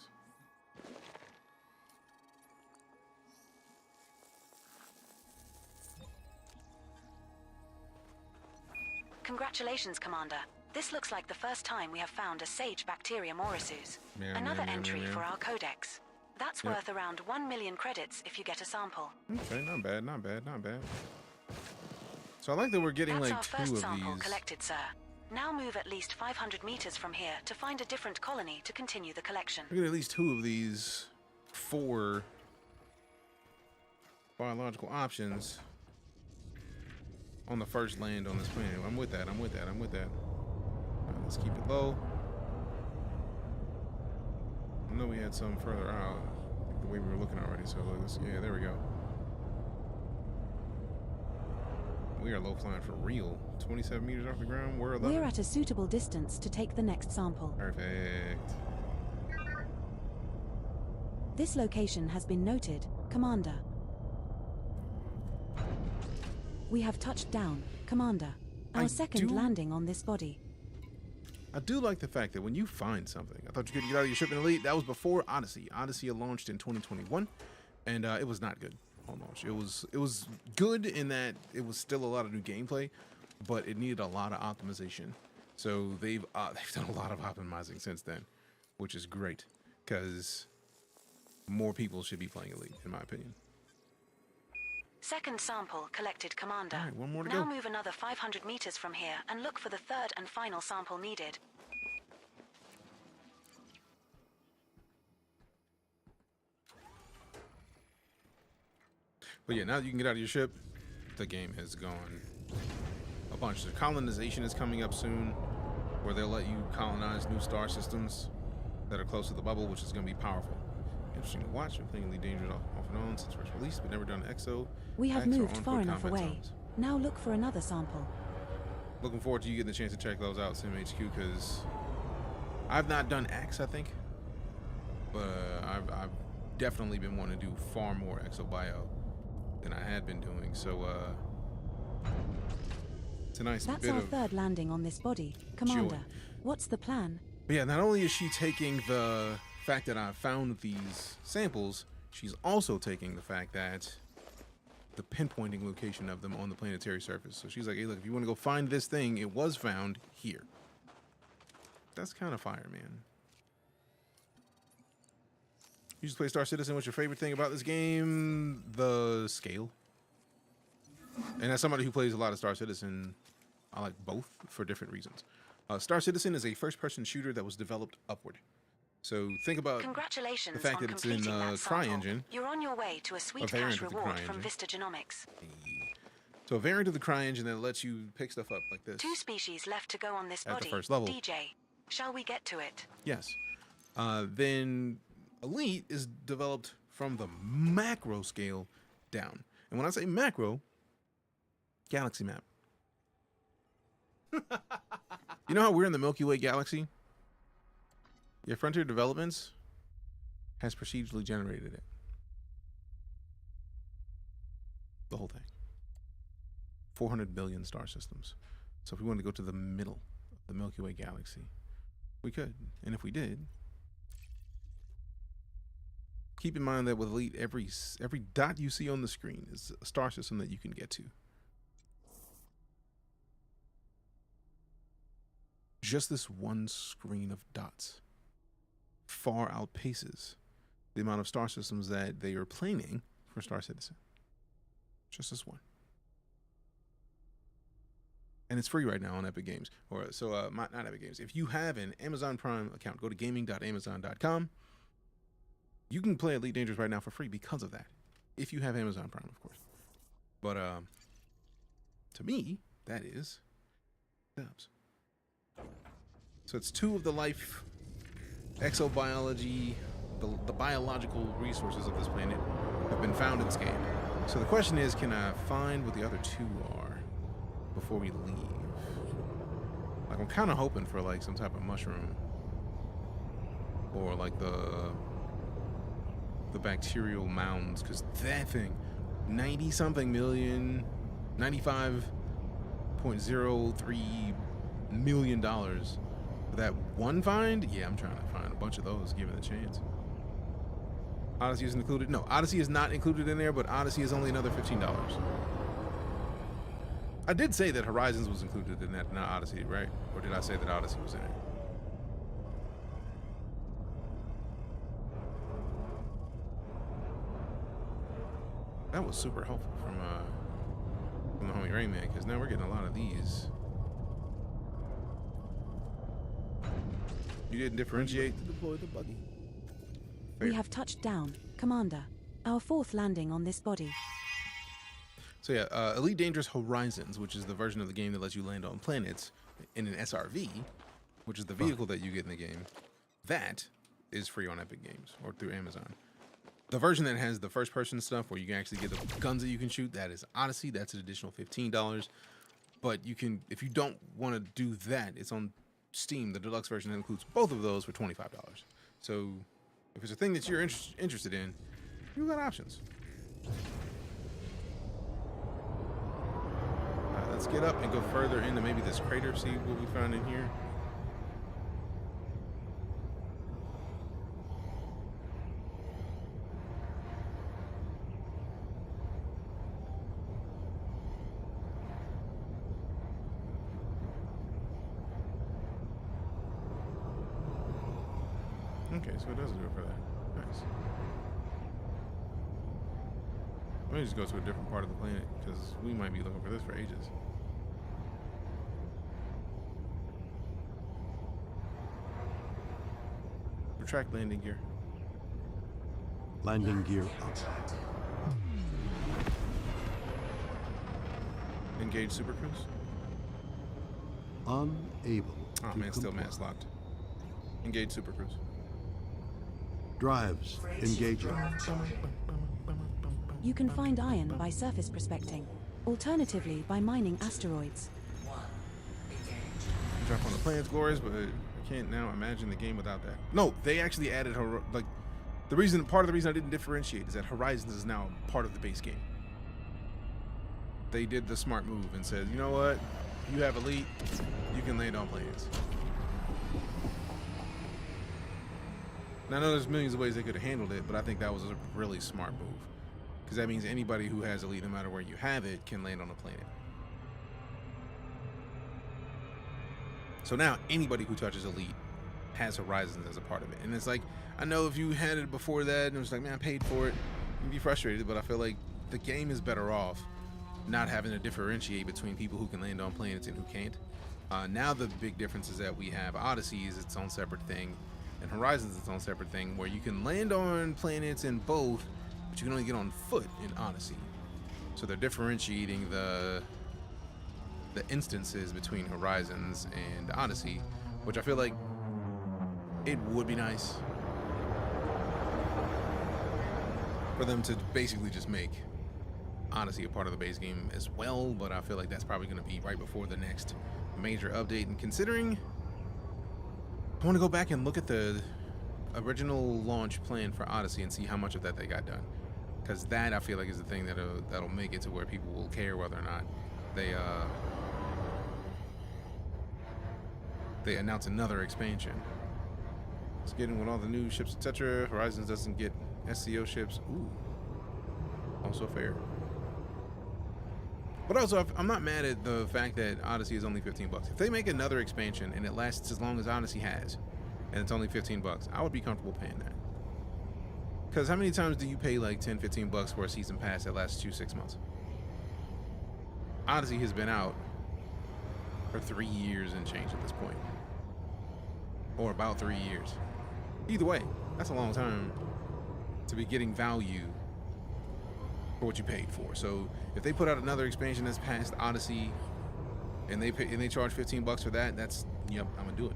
Congratulations, Commander. This looks like the first time we have found a sage bacterium Orisu's. Another entry for our codex. That's worth around 1 million credits if you get a sample. Okay, not bad, not bad, not bad. So I like that we're getting That's like our two first of sample these. collected, sir. Now move at least 500 meters from here to find a different colony to continue the collection. We get at least two of these 4 biological options on the first land on this planet. I'm with that. I'm with that. I'm with that. All right, let's keep it low. I know we had some further out the way we were looking already. So let's, yeah, there we go. We are low flying for real. 27 meters off the ground. We're 11. We're at a suitable distance to take the next sample. Perfect. This location has been noted, Commander. We have touched down, Commander. Our second landing on this body. I do like the fact that when you find something, I thought you could get out of your ship in Elite. That was before Odyssey. Odyssey launched in 2021, and it was not good on launch. It was good in that it was still a lot of new gameplay, but it needed a lot of optimization. So they've done a lot of optimizing since then, which is great because more people should be playing Elite, in my opinion. Second sample collected, Commander. All right, one more to now go. move another 500 meters from here and look for the third and final sample needed. But yeah, now that you can get out of your ship, the game has gone a bunch. The colonization is coming up soon, where they'll let you colonize new star systems that are close to the bubble, which is going to be powerful. Interesting to watch. I'm playing EliteDangerous off and on since first release, but never done EXO. We have X or moved far on-foot enough combat away. zones. Now look for another sample. Looking forward to you getting the chance to check those out, SimHQ, because I've not done X, I think, but I've definitely been wanting to do far more ExoBio than I had been doing. So it's a nice That's bit our of third landing on this body, Commander. joy. What's the plan? But yeah, not only is she taking the fact that I found these samples, she's also taking the fact that the pinpointing location of them on the planetary surface. So she's like, hey, look, if you want to go find this thing, it was found here. That's kind of fire, man. You just play Star Citizen. What's your favorite thing about this game? The scale. And as somebody who plays a lot of Star Citizen, I like both for different reasons. Star Citizen is a first-person shooter that was developed upward. So think about Congratulations the fact on that it's in completing that sample. CryEngine. You're on your way to a sweet variant cash of the reward from CryEngine. Vista Genomics. So a variant of the CryEngine that lets you pick stuff up like this. 2 species left to go on this At the body. first level. Deejay, shall we get to it? Yes. Then Elite is developed from the macro scale down. And when I say macro, galaxy map. You know how we're in the Milky Way galaxy? Your Frontier Developments has procedurally generated it. The whole thing. 400 billion star systems. So if we wanted to go to the middle of the Milky Way galaxy, we could. And if we did, keep in mind that with Elite, every dot you see on the screen is a star system that you can get to. Just this one screen of dots far outpaces the amount of star systems that they are planning for Star Citizen. Just this one. And it's free right now on Epic Games. Not Epic Games. If you have an Amazon Prime account, go to gaming.amazon.com. You can play EliteDangerous right now for free because of that. If you have Amazon Prime, of course. But to me, that is dubs. So it's 2 of the life exobiology the biological resources of this planet have been found and scanned. So the question is, can I find what the other two are before we leave? Like, I'm kind of hoping for like some type of mushroom, or like the bacterial mounds, because that thing, 90 something million, 95.03 million dollars for that one find. Yeah, I'm trying to find a bunch of those given the chance. Odyssey isn't included. No, Odyssey is not included in there, but Odyssey is only another $15. I did say that Horizons was included in that, not Odyssey, right? Or did I say that Odyssey was in it? That was super helpful from the homie Rayman, because now we're getting a lot of these. You didn't differentiate to deploy the buggy. We have touched down, Commander. Our 4th landing on this body. So yeah, EliteDangerous Horizons, which is the version of the game that lets you land on planets in an SRV, which is the vehicle that you get in the game, that is free on Epic Games or through Amazon. The version that has the first-person stuff where you can actually get the guns that you can shoot, that is Odyssey. That's an additional $15. But you can, if you don't want to do that, it's on Steam. The deluxe version that includes both of those for $25. So if it's a thing that you're interested in, you've got options. All right, let's get up and go further into maybe this crater, see what we found in here. Okay, so it does do it for that. Nice. Let me just go to a different part of the planet, because we might be looking for this for ages. Retract landing gear. Landing gear up. Engage Super Cruise. Unable. Oh man, still mass locked. Engage Super Cruise. Drives engaging. You can find iron by surface prospecting, alternatively by mining asteroids. Drop on the planet's glorious, but I can't now imagine the game without that. No, they actually added like part of the reason I didn't differentiate is that Horizons is now part of the base game. They did the smart move and said, you know what? You have Elite, you can land on planets. Now, I know there's millions of ways they could have handled it, but I think that was a really smart move. Because that means anybody who has Elite, no matter where you have it, can land on a planet. So now, anybody who touches Elite has Horizons as a part of it. And it's like, I know if you had it before that, and it was like, man, I paid for it, you'd be frustrated, but I feel like the game is better off not having to differentiate between people who can land on planets and who can't. Now the big difference is that we have Odyssey is its own separate thing, and Horizons is its own separate thing, where you can land on planets in both, but you can only get on foot in Odyssey. So they're differentiating the instances between Horizons and Odyssey, which I feel like it would be nice for them to basically just make Odyssey a part of the base game as well, but I feel like that's probably going to be right before the next major update. And considering I want to go back and look at the original launch plan for Odyssey and see how much of that they got done, because that I feel like is the thing that'll make it to where people will care whether or not they announce another expansion. It's getting with all the new ships, etc. Horizons doesn't get SCO ships. Ooh, also fair. But also, I'm not mad at the fact that Odyssey is only $15. If they make another expansion and it lasts as long as Odyssey has, and it's only $15, I would be comfortable paying that. Because how many times do you pay like $10, $15 for a season pass that lasts you 6 months? Odyssey has been out for 3 years and change at this point. Or about 3 years. Either way, that's a long time to be getting value for what you paid for. So if they put out another expansion that's past Odyssey and they charge $15 for that, that's, yep, I'm gonna do it.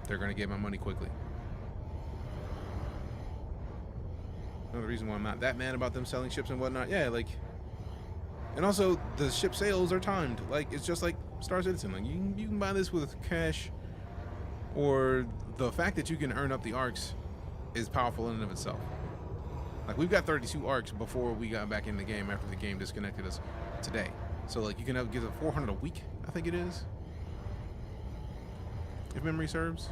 They're gonna get my money quickly. Another reason why I'm not that mad about them selling ships and whatnot. Yeah, like, and also the ship sales are timed. Like, it's just like Star Citizen. Like, you can buy this with cash, or the fact that you can earn up the arcs is powerful in and of itself. Like, we've got 32 arcs before we got back in the game after the game disconnected us today. So like, you can get a 400 a week, I think it is, if memory serves,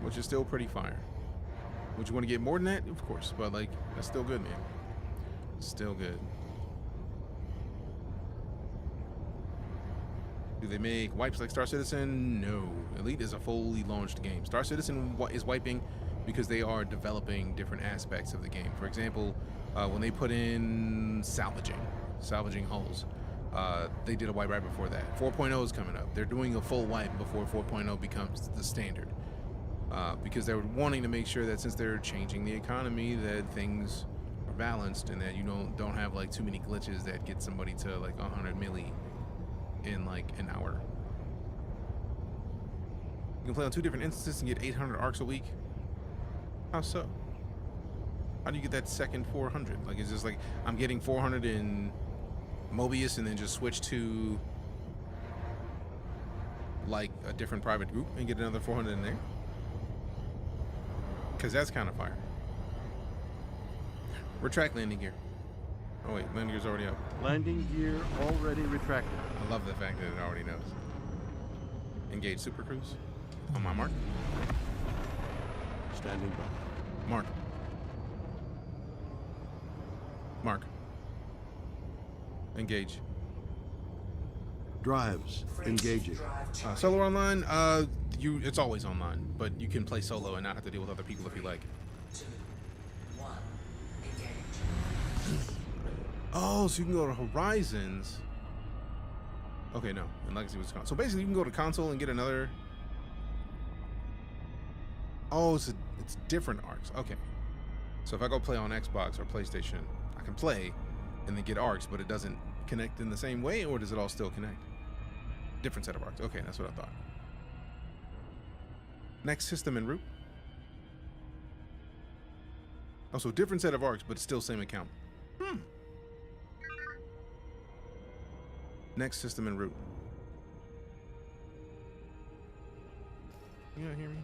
which is still pretty fire. Would you want to get more than that? Of course, but like, that's still good, man. Still good. Do they make wipes like Star Citizen? No. Elite is a fully launched game. Star Citizen is wiping because they are developing different aspects of the game. For example, when they put in salvaging hulls, they did a wipe right before that. 4.0 is coming up. They're doing a full wipe before 4.0 becomes the standard. Because they're wanting to make sure that since they're changing the economy, that things are balanced and that you don't have like too many glitches that get somebody to like 100 milli in like an hour. You can play on 2 different instances and get 800 arcs a week. How so? How do you get that second 400? Like, it's just like I'm getting 400 in Mobius and then just switch to like a different private group and get another 400 in there? Because that's kind of fire. Retract landing gear. Oh wait, landing gear's already up. Landing gear already retracted. I love the fact that it already knows. Engage Super Cruise. On my mark. Standing by. Mark. Mark. Engage. Drives engaging. Solo online, it's always online, but you can play solo and not have to deal with other people if you like. 2, 1, engage. Oh, so you can go to Horizons. Okay, no. And Legacy was console. So basically, you can go to console and get another. Oh, it's different arcs. Okay. So if I go play on Xbox or PlayStation, I can play and then get arcs, but it doesn't connect in the same way, or does it all still connect? Different set of arcs. Okay, that's what I thought. Next system en route. Oh, so different set of arcs, but still same account. Next system en route. You gotta hear me?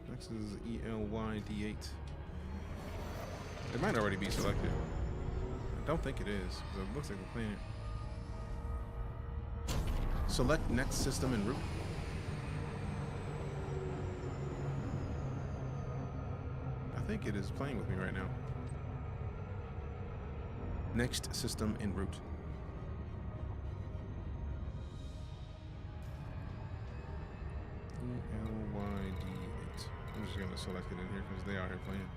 Next is ELYD8. It might already be selected. I don't think it is, because it looks like we're playing it. Select next system en route. I think it is playing with me right now. Next system en route. ELYD8. I'm just gonna select it in here because they are here playing.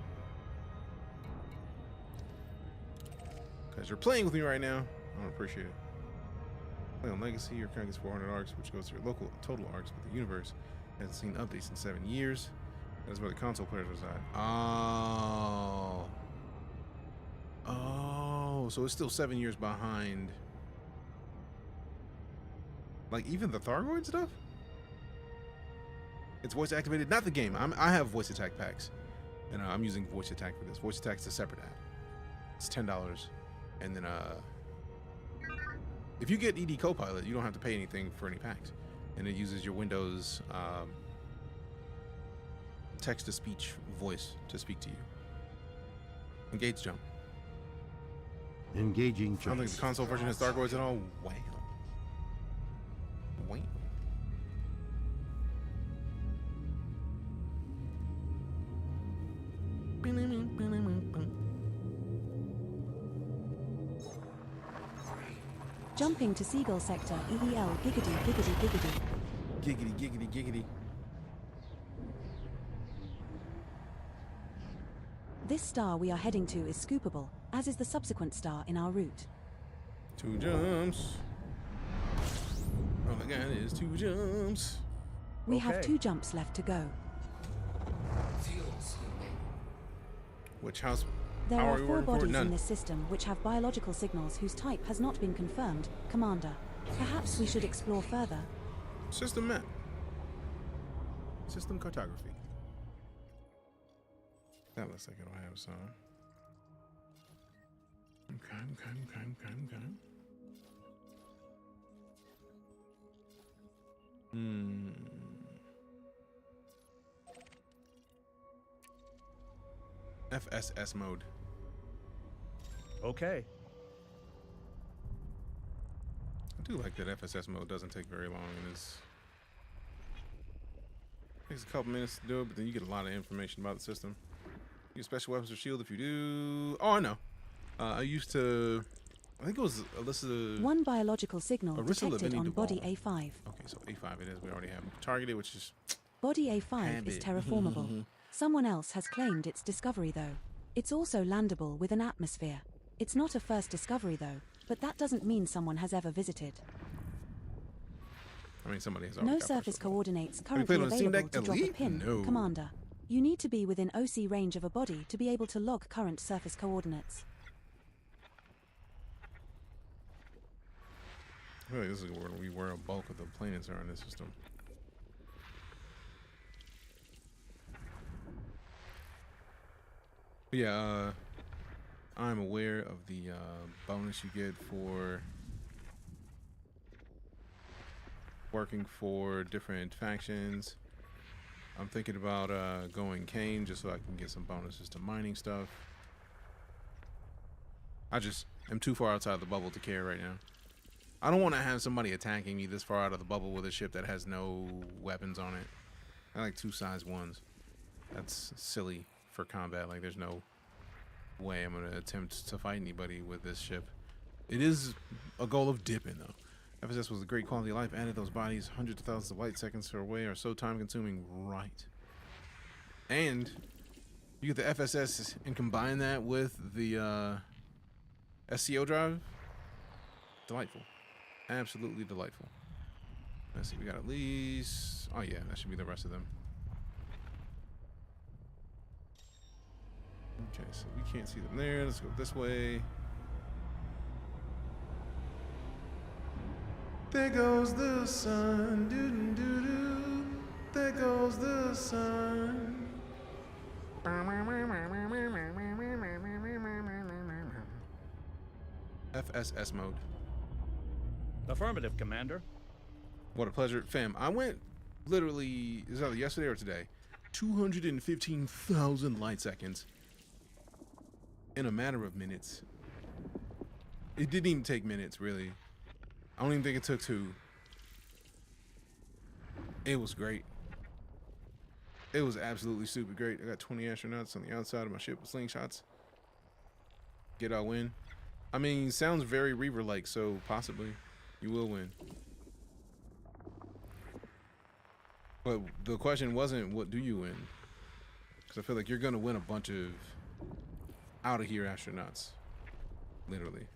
Because you're playing with me right now, I don't appreciate it. Play on Legacy, your current gets 400 arcs, which goes to your local total arcs, but the universe hasn't seen updates in 7 years. That's where the console players reside. Oh. Oh, so it's still 7 years behind. Like, even the Thargoid stuff? It's voice activated, not the game. I have voice attack packs, and I'm using voice attack for this. Voice attack is a separate app. It's $10, and then if you get ED Copilot, you don't have to pay anything for any packs, and it uses your Windows text-to-speech voice to speak to you. Engage jump. Engaging jump. I don't think the console version has Thargoids at all. Wow. Wow. Jumping to Seagull Sector, EEL, giggity, giggity, giggity. Giggity, giggity, giggity. This star we are heading to is scoopable, as is the subsequent star in our route. 2 jumps. All I got is 2 jumps. We have 2 jumps left to go. Which house? There are we 4 working for? bodies None. in this system which have biological signals whose type has not been confirmed, Commander. Perhaps we should explore further. System map. System cartography. That looks like it'll have some. Okay. FSS mode. Okay. I do like that FSS mode doesn't take very long and takes a couple minutes to do it, but then you get a lot of information about the system. Use special weapons or shield if you do. Oh, I know. I used to. I think it was Alyssa. One biological signal detected on body A5. Okay, so A5 it is. We already have targeted, which is. Body A5 is terraformable. Someone else has claimed its discovery, though. It's also landable with an atmosphere. It's not a first discovery, though, but that doesn't mean someone has ever visited. I mean, somebody has already. No surface coordinates currently available to drop a pin, No. Commander. You need to be within OC range of a body to be able to log current surface coordinates. I feel like this is where a bulk of the planets are in this system. But yeah, I'm aware of the bonus you get for working for different factions. I'm thinking about going Kane just so I can get some bonuses to mining stuff. I just am too far outside the bubble to care right now. I don't want to have somebody attacking me this far out of the bubble with a ship that has no weapons on it. I like 2 size 1s. That's silly for combat. Like, there's no way I'm going to attempt to fight anybody with this ship. It is a goal of dipping, though. FSS was a great quality of life. Added those bodies hundreds of thousands of light seconds away are so time consuming. Right. And you get the FSS and combine that with the SCO drive. Delightful. Absolutely delightful. Let's see, we got at least. Oh, yeah, that should be the rest of them. Okay, so we can't see them there. Let's go this way. There goes the sun. Doo-doo-doo-doo. There goes the sun. FSS mode. Affirmative, Commander. What a pleasure. Fam, I went literally, is that yesterday or today? 215,000 light seconds in a matter of minutes. It didn't even take minutes, really. I don't even think it took 2. It was great. It was absolutely stupid great. I got 20 astronauts on the outside of my ship with slingshots. Get our win. I mean, sounds very Reaver-like, so possibly you will win. But the question wasn't, what do you win? Because I feel like you're going to win a bunch of out-of-here astronauts. Literally.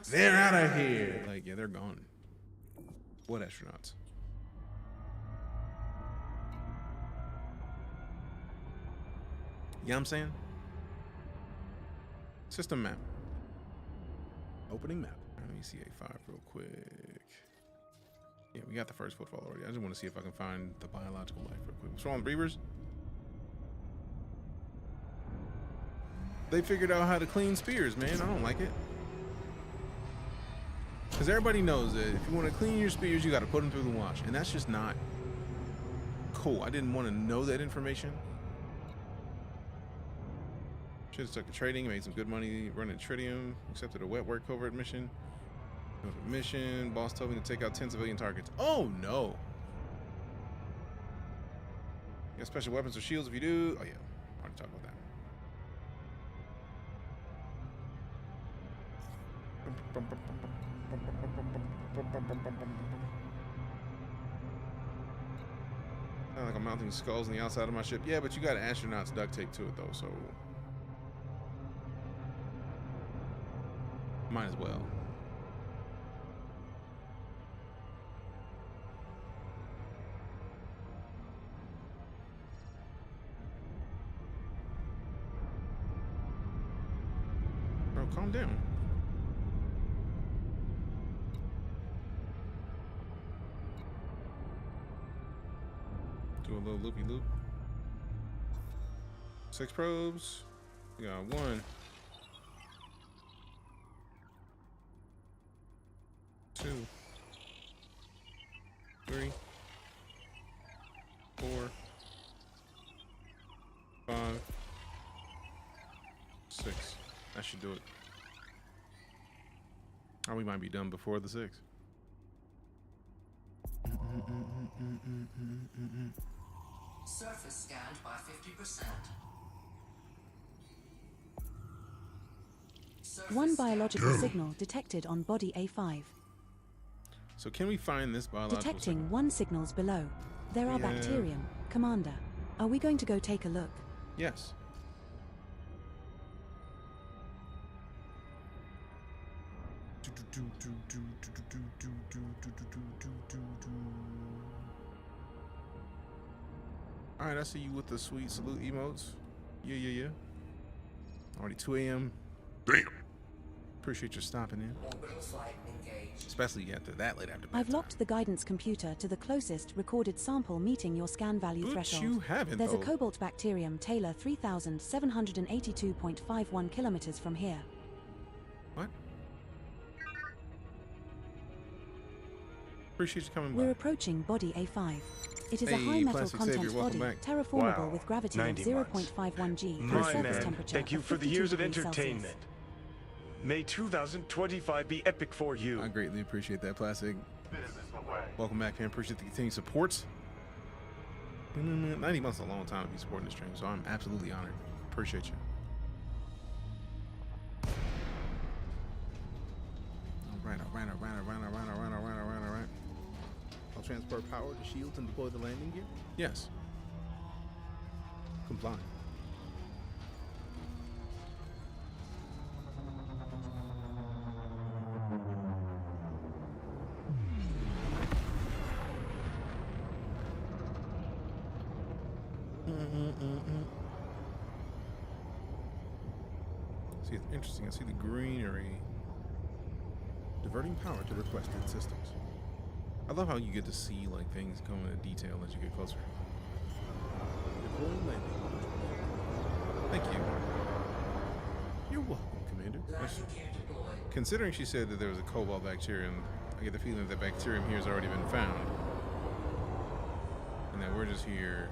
They're out of here! Like, yeah, they're gone. What astronauts? You know what I'm saying? System map. Opening map. Let me see A5 real quick. Yeah, we got the first footfall already. I just want to see if I can find the biological life real quick. What's wrong, Breavers? They figured out how to clean spears, man. I don't like it. Because everybody knows that if you want to clean your spears, you got to put them through the wash. And that's just not cool. I didn't want to know that information. Should have stuck to trading, made some good money running Tritium, accepted a wet work covert mission. Mission, boss told me to take out 10 civilian targets. Oh no! You got special weapons or shields if you do. Oh yeah, already talked about that. Sound like I'm mounting skulls on the outside of my ship. Yeah, but you got astronauts duct tape to it though, so might as well. Bro, calm down. Do a little loopy loop. 6 probes. We got 1, 2, 3, 4, 5, 6. That should do it. Or we might be done before the 6. Surface scanned by 50%. One biological signal detected on body A5. So can we find this biological Detecting signal? 1 signals below. There are Yeah. bacterium. Commander, are we going to go take a look? Yes. All right, I see you with the sweet salute emotes. Yeah. Already 2 a.m. Damn. Appreciate you stopping in. Orbital flight engaged. Especially after that late after I've bedtime. locked the guidance computer to the closest recorded sample meeting your scan value But threshold. you haven't, There's though. a cobalt bacterium Taylor 3782.51 kilometers from here. What? Appreciate you coming We're by. approaching body A5. It is a Hey, high metal Plastic content Savior, welcome body, back. terraformable Wow, with gravity of 90 0.51 G and My surface man, temperature thank you of for the 52 years of degrees entertainment. Celsius. May 2025 be epic for you. I greatly appreciate that, Plastic. Welcome back, man. Appreciate the continued support. 90 months is a long time to be supporting this stream, so I'm absolutely honored. Appreciate you. All right. I'll transfer power to shields and deploy the landing gear. Yes. Comply. See, it's interesting. I see the greenery diverting power to requested systems. I love how you get to see like things come into detail as you get closer. Deploying landing. Thank you. You're welcome, Commander. Considering she said that there was a cobalt bacterium, I get the feeling that bacterium here has already been found. And that we're just here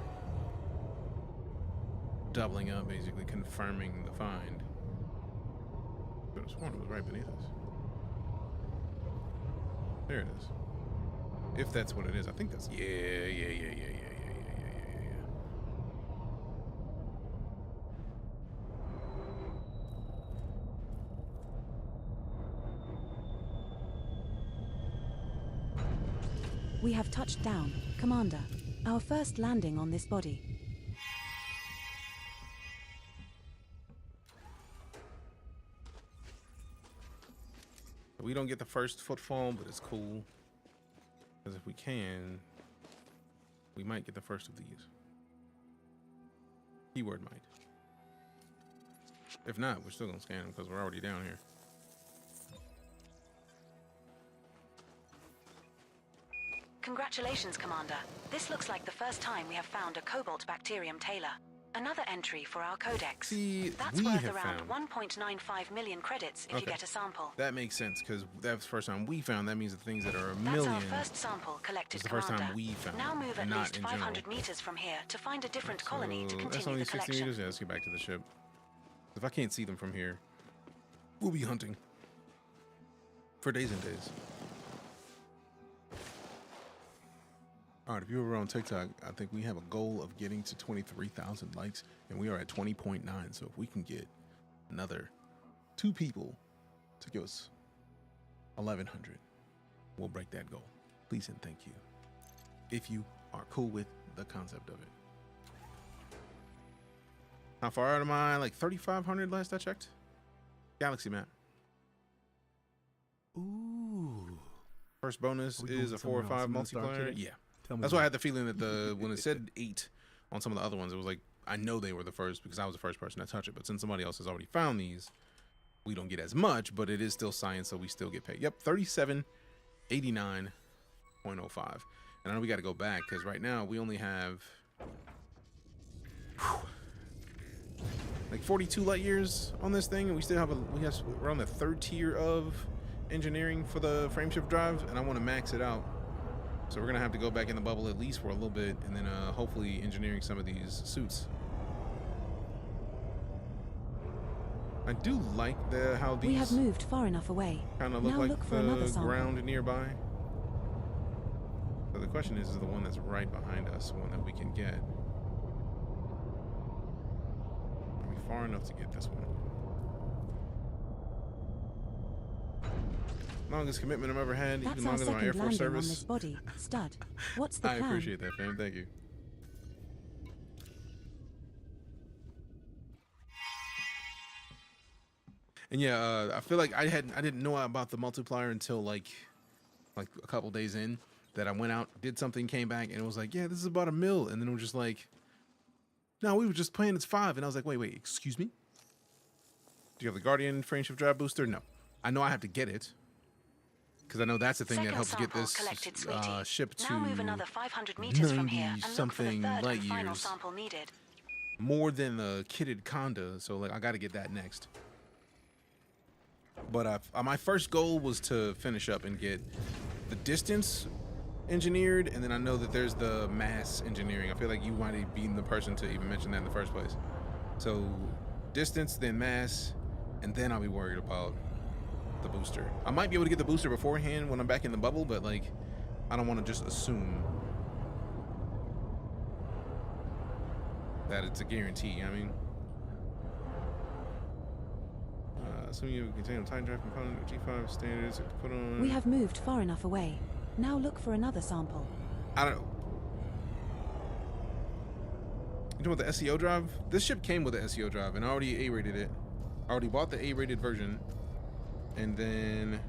doubling up, basically confirming the find. But I sworn it was right beneath us. There it is. If that's what it is. I think that's... Yeah. We have touched down, Commander. Our first landing on this body. We don't get the first footfall, but it's cool. Because if we can, we might get the first of these. Keyword might. If not, we're still going to scan them because we're already down here. Congratulations, Commander. This looks like the first time we have found a cobalt bacterium Taylor. Another entry for our codex. See, that's we worth have around found 1.95 million credits if you get a sample. That makes sense because that was the first time we found. That means the things that are a That's million. our first sample collected, was the first Commander. time we found. Now move at not least in 500 general. meters from here to find a different So colony to that's continue only the 60 collection. meters. Yeah, let's get back to the ship. If I can't see them from here, we'll be hunting for days and days. All right, if you're over on TikTok, I think we have a goal of getting to 23,000 likes, and we are at 20.9. So if we can get another 2 people to give us 1,100, we'll break that goal. Please and thank you. If you are cool with the concept of it. How far out am I? Like 3,500 last I checked. Galaxy map. Ooh. First bonus is a 4 or 5 multiplayer. Yeah. That's why why I had the feeling that when it said 8 on some of the other ones, it was like, I know they were the first because I was the first person to touch it. But since somebody else has already found these, we don't get as much, but it is still science, so we still get paid. Yep, 3789.05. And I know we got to go back because right now we only have like 42 light years on this thing, and we still have we're on the 3rd tier of engineering for the frameshift drive, and I want to max it out. So we're gonna have to go back in the bubble at least for a little bit, and then hopefully engineering some of these suits. I do like how these. We have moved far enough away. Kind of look now like look for another the sample. ground nearby. So the question is the one that's right behind us, one that we can get? Are we far enough to get this one? Longest commitment I've ever had, That's even our longer than my second Air Force landing service. on this body. Stud. What's the I plan? appreciate that, fam. Thank you. And yeah, I feel like I didn't know about the multiplier until like a couple days in. That I went out, did something, came back, and it was like, yeah, this is about $1 million. And then it was just like, no, we were just playing it's 5. And I was like, wait, excuse me? Do you have the Guardian frameshift drive booster? No. I know I have to get it. Because I know that's the thing that helps get this ship to now move another 500 meters from here and look for the 3rd light and final years. sample needed. More than the kitted Conda, so like I got to get that next. But my first goal was to finish up and get the distance engineered, and then I know that there's the mass engineering. I feel like you might have been the person to even mention that in the first place. So distance, then mass, and then I'll be worried about the booster. I might be able to get the booster beforehand when I'm back in the bubble, but like I don't want to just assume that it's a guarantee. I mean, assuming you contain a time drive component of G5 standards, put on. We have moved far enough away. Now look for another sample. I don't know. You know what the SEO drive? This ship came with the SEO drive, and I already A-rated it. I already bought the A-rated version, and then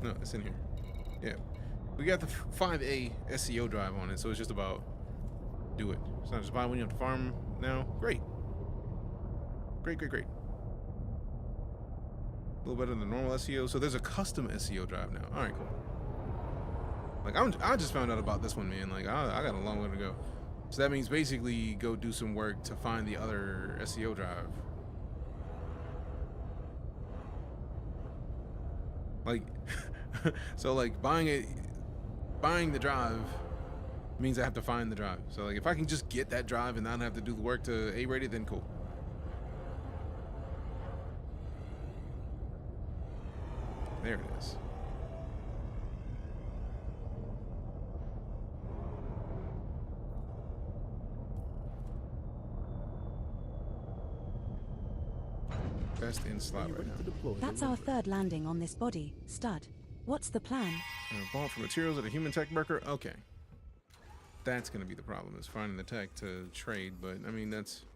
no, it's in here. Yeah, we got the 5A SEO drive on it, so it's just about do it. It's not just buy when you have to farm now. Great. Great. A little better than normal SEO. So there's a custom SEO drive now. All right, cool. Like I just found out about this one, man. Like I got a long way to go. So that means basically go do some work to find the other SEO drive. Like, so like buying the drive means I have to find the drive. So like if I can just get that drive and not have to do the work to A-rate it, then cool. There it is. Best in slot right now. That's our 3rd landing on this body. Stud. What's the plan? Bought for materials at a human tech worker. Okay. That's going to be the problem, is finding the tech to trade. But I mean, that's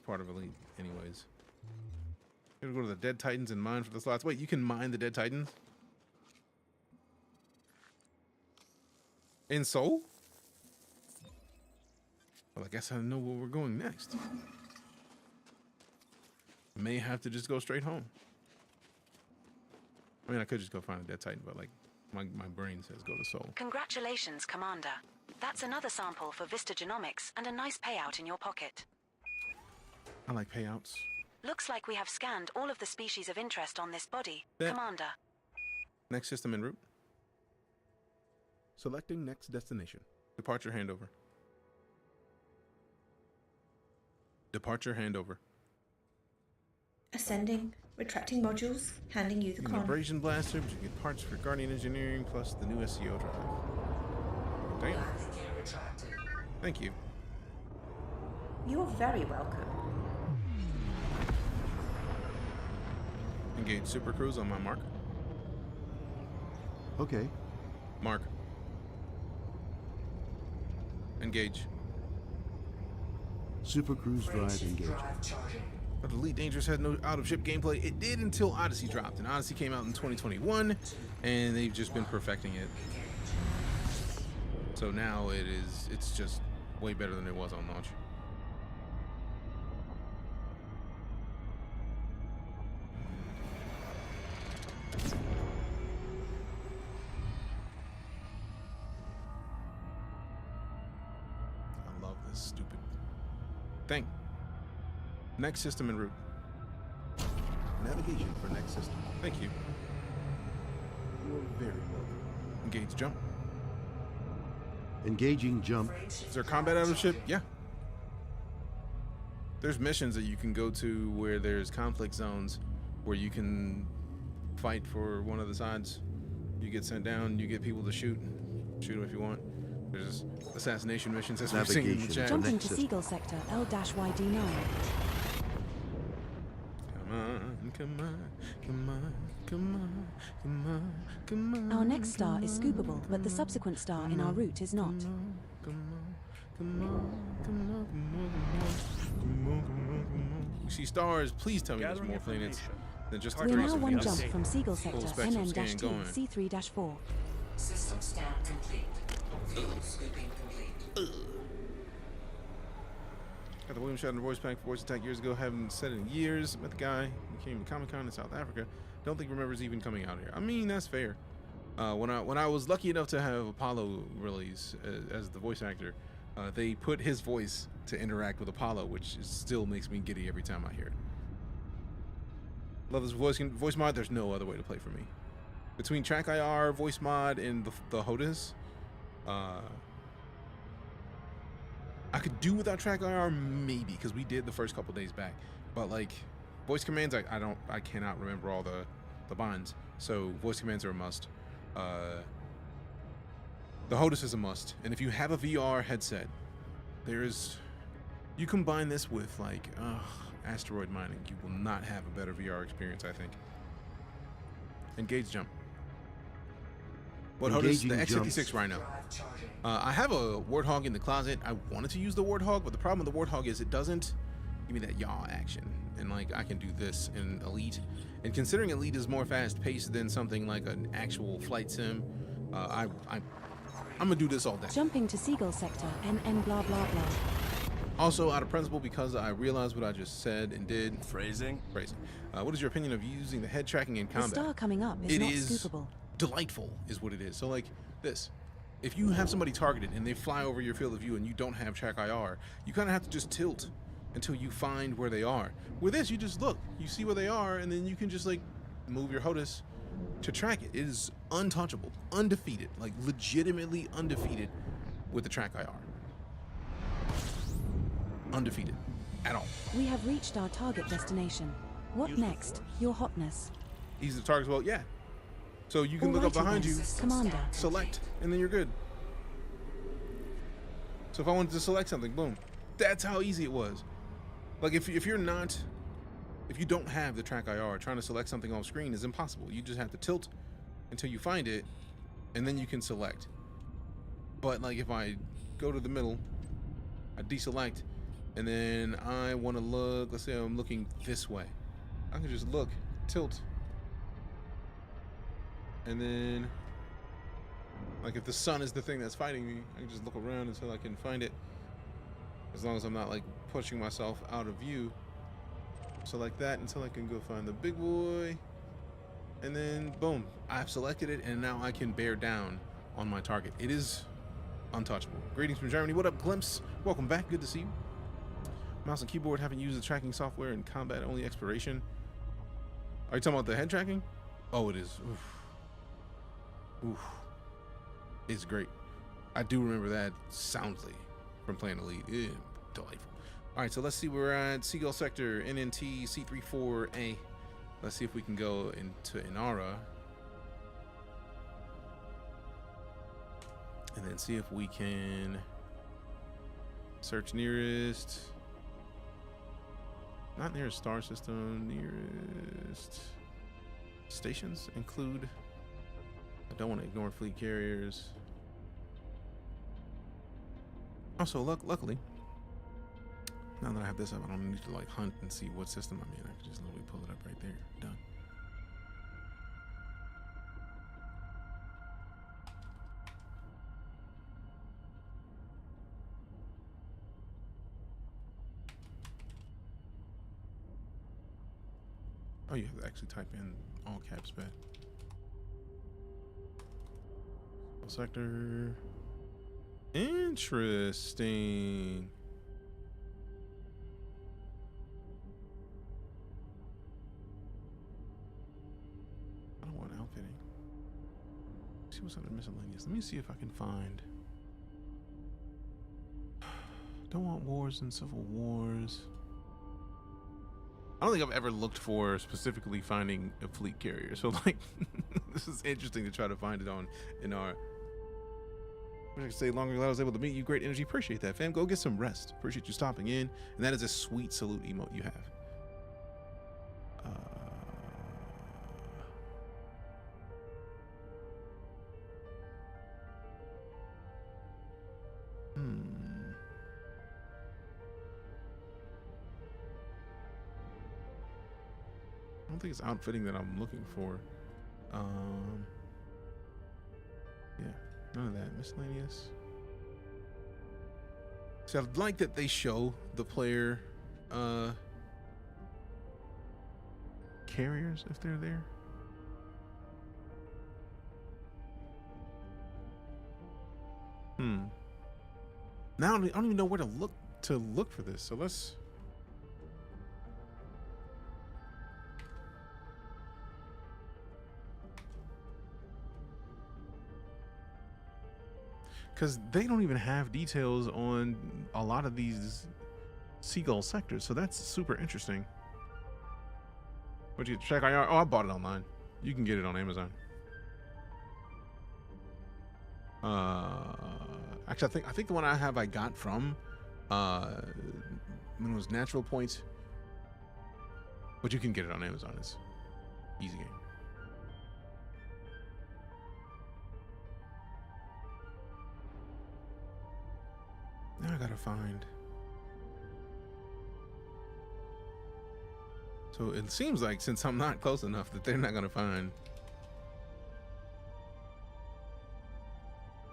part of Elite anyways. Gonna go to the Dead Titans and mine for the slots. Wait, you can mine the Dead Titans? In Seoul? Well, I guess I know where we're going next. May have to just go straight home. I mean, I could just go find a Dead Titan, but like my brain says go to Seoul. Congratulations, Commander. That's another sample for Vista Genomics and a nice payout in your pocket. I like payouts. Looks like we have scanned all of the species of interest on this body, Yeah. Commander. Next system en route. Selecting next destination. Departure handover. Departure handover. Ascending. Retracting modules. Handing you the con. Abrasion blaster, but you get parts for Guardian Engineering plus the new SEO drive. Damn. Thank you. You're very welcome. Engage Super Cruise on my mark. Okay. Mark. Engage. Super Cruise drive engaged. But EliteDangerous had no out-of-ship gameplay. It did until Odyssey dropped, and Odyssey came out in 2021, and they've just been perfecting it. So now it's just way better than it was on launch. I stupid thing. Next system en route. Navigation for next system. Thank you. You're very welcome. Engage jump. Engaging jump. Is there combat out of ship? Yeah. There's missions that you can go to where there's conflict zones where you can fight for one of the sides. You get sent down, you get people to shoot. Shoot them if you want. There's assassination missions as we're seeing in the chat. Jumping to Seagull sector L-YD9. Come on, come on, come on, come on, come on. Our next star is scoopable, but the subsequent star in our route is not. You see stars, please tell me there's more planets than just the We're three. now so we one can jump see from Seagull sector spectrum scan NN-T going. C3-4. System scan complete. Field scooping complete. Got the William Shatner voice pack for voice attack years ago. Haven't said it in years. Met the guy who came to Comic-Con in South Africa. Don't think remembers even coming out here. I mean, that's fair. When I was lucky enough to have Apollo release as the voice actor, they put his voice to interact with Apollo, which still makes me giddy every time I hear it. Love this voice mod. There's no other way to play for me. Between TrackIR voice mod and the HOTAS, I could do without TrackIR maybe, because we did the first couple days back. But like voice commands, I cannot remember all the binds. So voice commands are a must. The HOTAS is a must. And if you have a VR headset, you combine this with like asteroid mining, you will not have a better VR experience, I think. Engage jump. What HOTAS? The X56 Rhino. I have a Warthog in the closet. I wanted to use the Warthog, but the problem with the Warthog is it doesn't give me that yaw action. And like I can do this in Elite. And considering Elite is more fast paced than something like an actual flight sim, I'm gonna do this all day. Jumping to Seagull sector NN blah blah blah. Also, out of principle, because I realized what I just said and did. Phrasing. What is your opinion of using the head tracking in combat? The star coming up is not scoopable. Delightful is what it is. So like this. If you have somebody targeted and they fly over your field of view and you don't have TrackIR, you kind of have to just tilt until you find where they are. With this, you just look, you see where they are, and then you can just like move your HOTAS to track it. It is untouchable, undefeated, like legitimately undefeated with the TrackIR. Undefeated at all. We have reached our target destination. What next? Your hotness. Easy to target as well, yeah. So you can look up behind you, Commander. select, and then you're good. So if I wanted to select something, boom. That's how easy it was. Like if you don't have the TrackIR, trying to select something off screen is impossible. You just have to tilt until you find it, and then you can select. But like if I go to the middle, I deselect, and then I want to look, let's say I'm looking this way. I can just look, tilt, and then like if the sun is the thing that's fighting me, I can just look around until I can find it, as long as I'm not like pushing myself out of view. So like that until I can go find the big boy, and then boom, I've selected it, and now I can bear down on my target. It is untouchable. Greetings from Germany. What up, Glimpse? Welcome back. Good to see you. Mouse and keyboard. Haven't used the tracking software in combat, only exploration. Are you talking about the head tracking? Oh, it is. Oof. It's great. I do remember that soundly from playing Elite. Delightful. All right, so let's see. We're at Seagull sector NNT C34A. Let's see if we can go into Inara and then see if we can search nearest. Not nearest star system. Nearest stations include. I don't want to ignore fleet carriers. Also, luckily, now that I have this up, I don't need to like hunt and see what system I'm in. I can just literally pull it up right there. Done. Oh, you have to actually type in all caps, bet. Sector. Interesting. outfitting. Let's see what's under miscellaneous. Let me see if I can find. Don't want wars and civil wars. I don't think I've ever looked for specifically finding a fleet carrier. So like, this is interesting to try to find it on in our. I can say longer glad I was able to meet you. Great energy. Appreciate that, fam. Go get some rest. Appreciate you stopping in. And that is a sweet salute emote you have. I don't think it's outfitting that I'm looking for. Yeah, none of that. Miscellaneous. See, I'd like that they show the player carriers if they're there. Now I don't even know where to look for this. So let's. Because they don't even have details on a lot of these Seagull sectors, so that's super interesting. What'd you check? Oh, I bought it online. You can get it on Amazon. Actually, I think the one I have I got from when it was Natural Points, but you can get it on Amazon. It's easy game. Now I gotta find. So it seems like since I'm not close enough that they're not gonna find.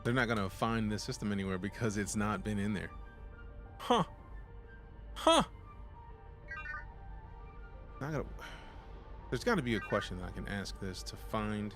They're not gonna find this system anywhere because it's not been in there. Huh. Huh. Now I gotta. There's got to be a question that I can ask this to find.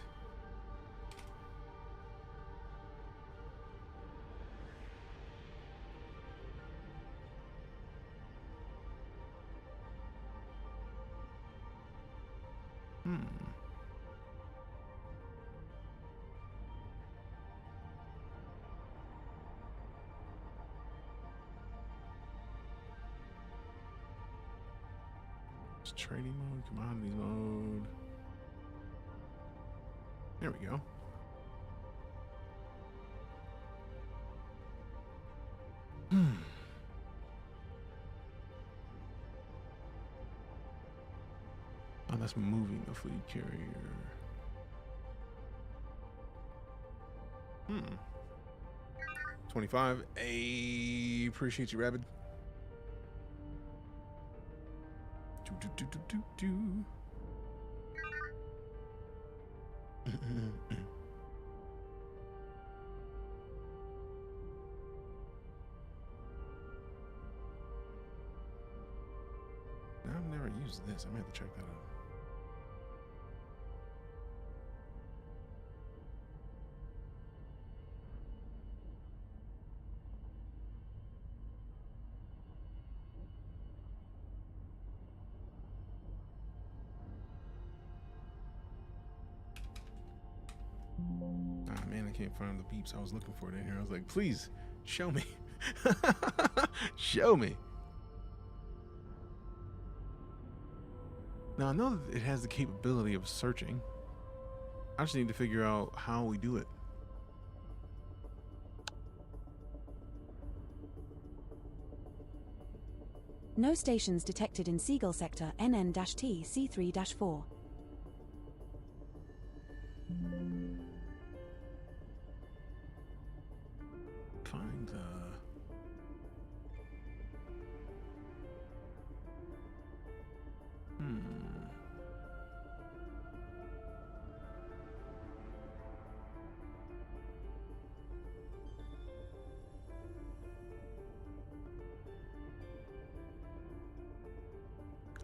Trading mode, commodities mode. There we go. Oh, that's moving the fleet carrier. 25. Hey, appreciate you, Rabbit. Do. I've never used this. I may have to check that out. Ah, man, I can't find the beeps. I was looking for it in here. I was like, please, show me. Show me. Now, I know that it has the capability of searching. I just need to figure out how we do it. No stations detected in Seagull Sector NN-T C3-4. Find the...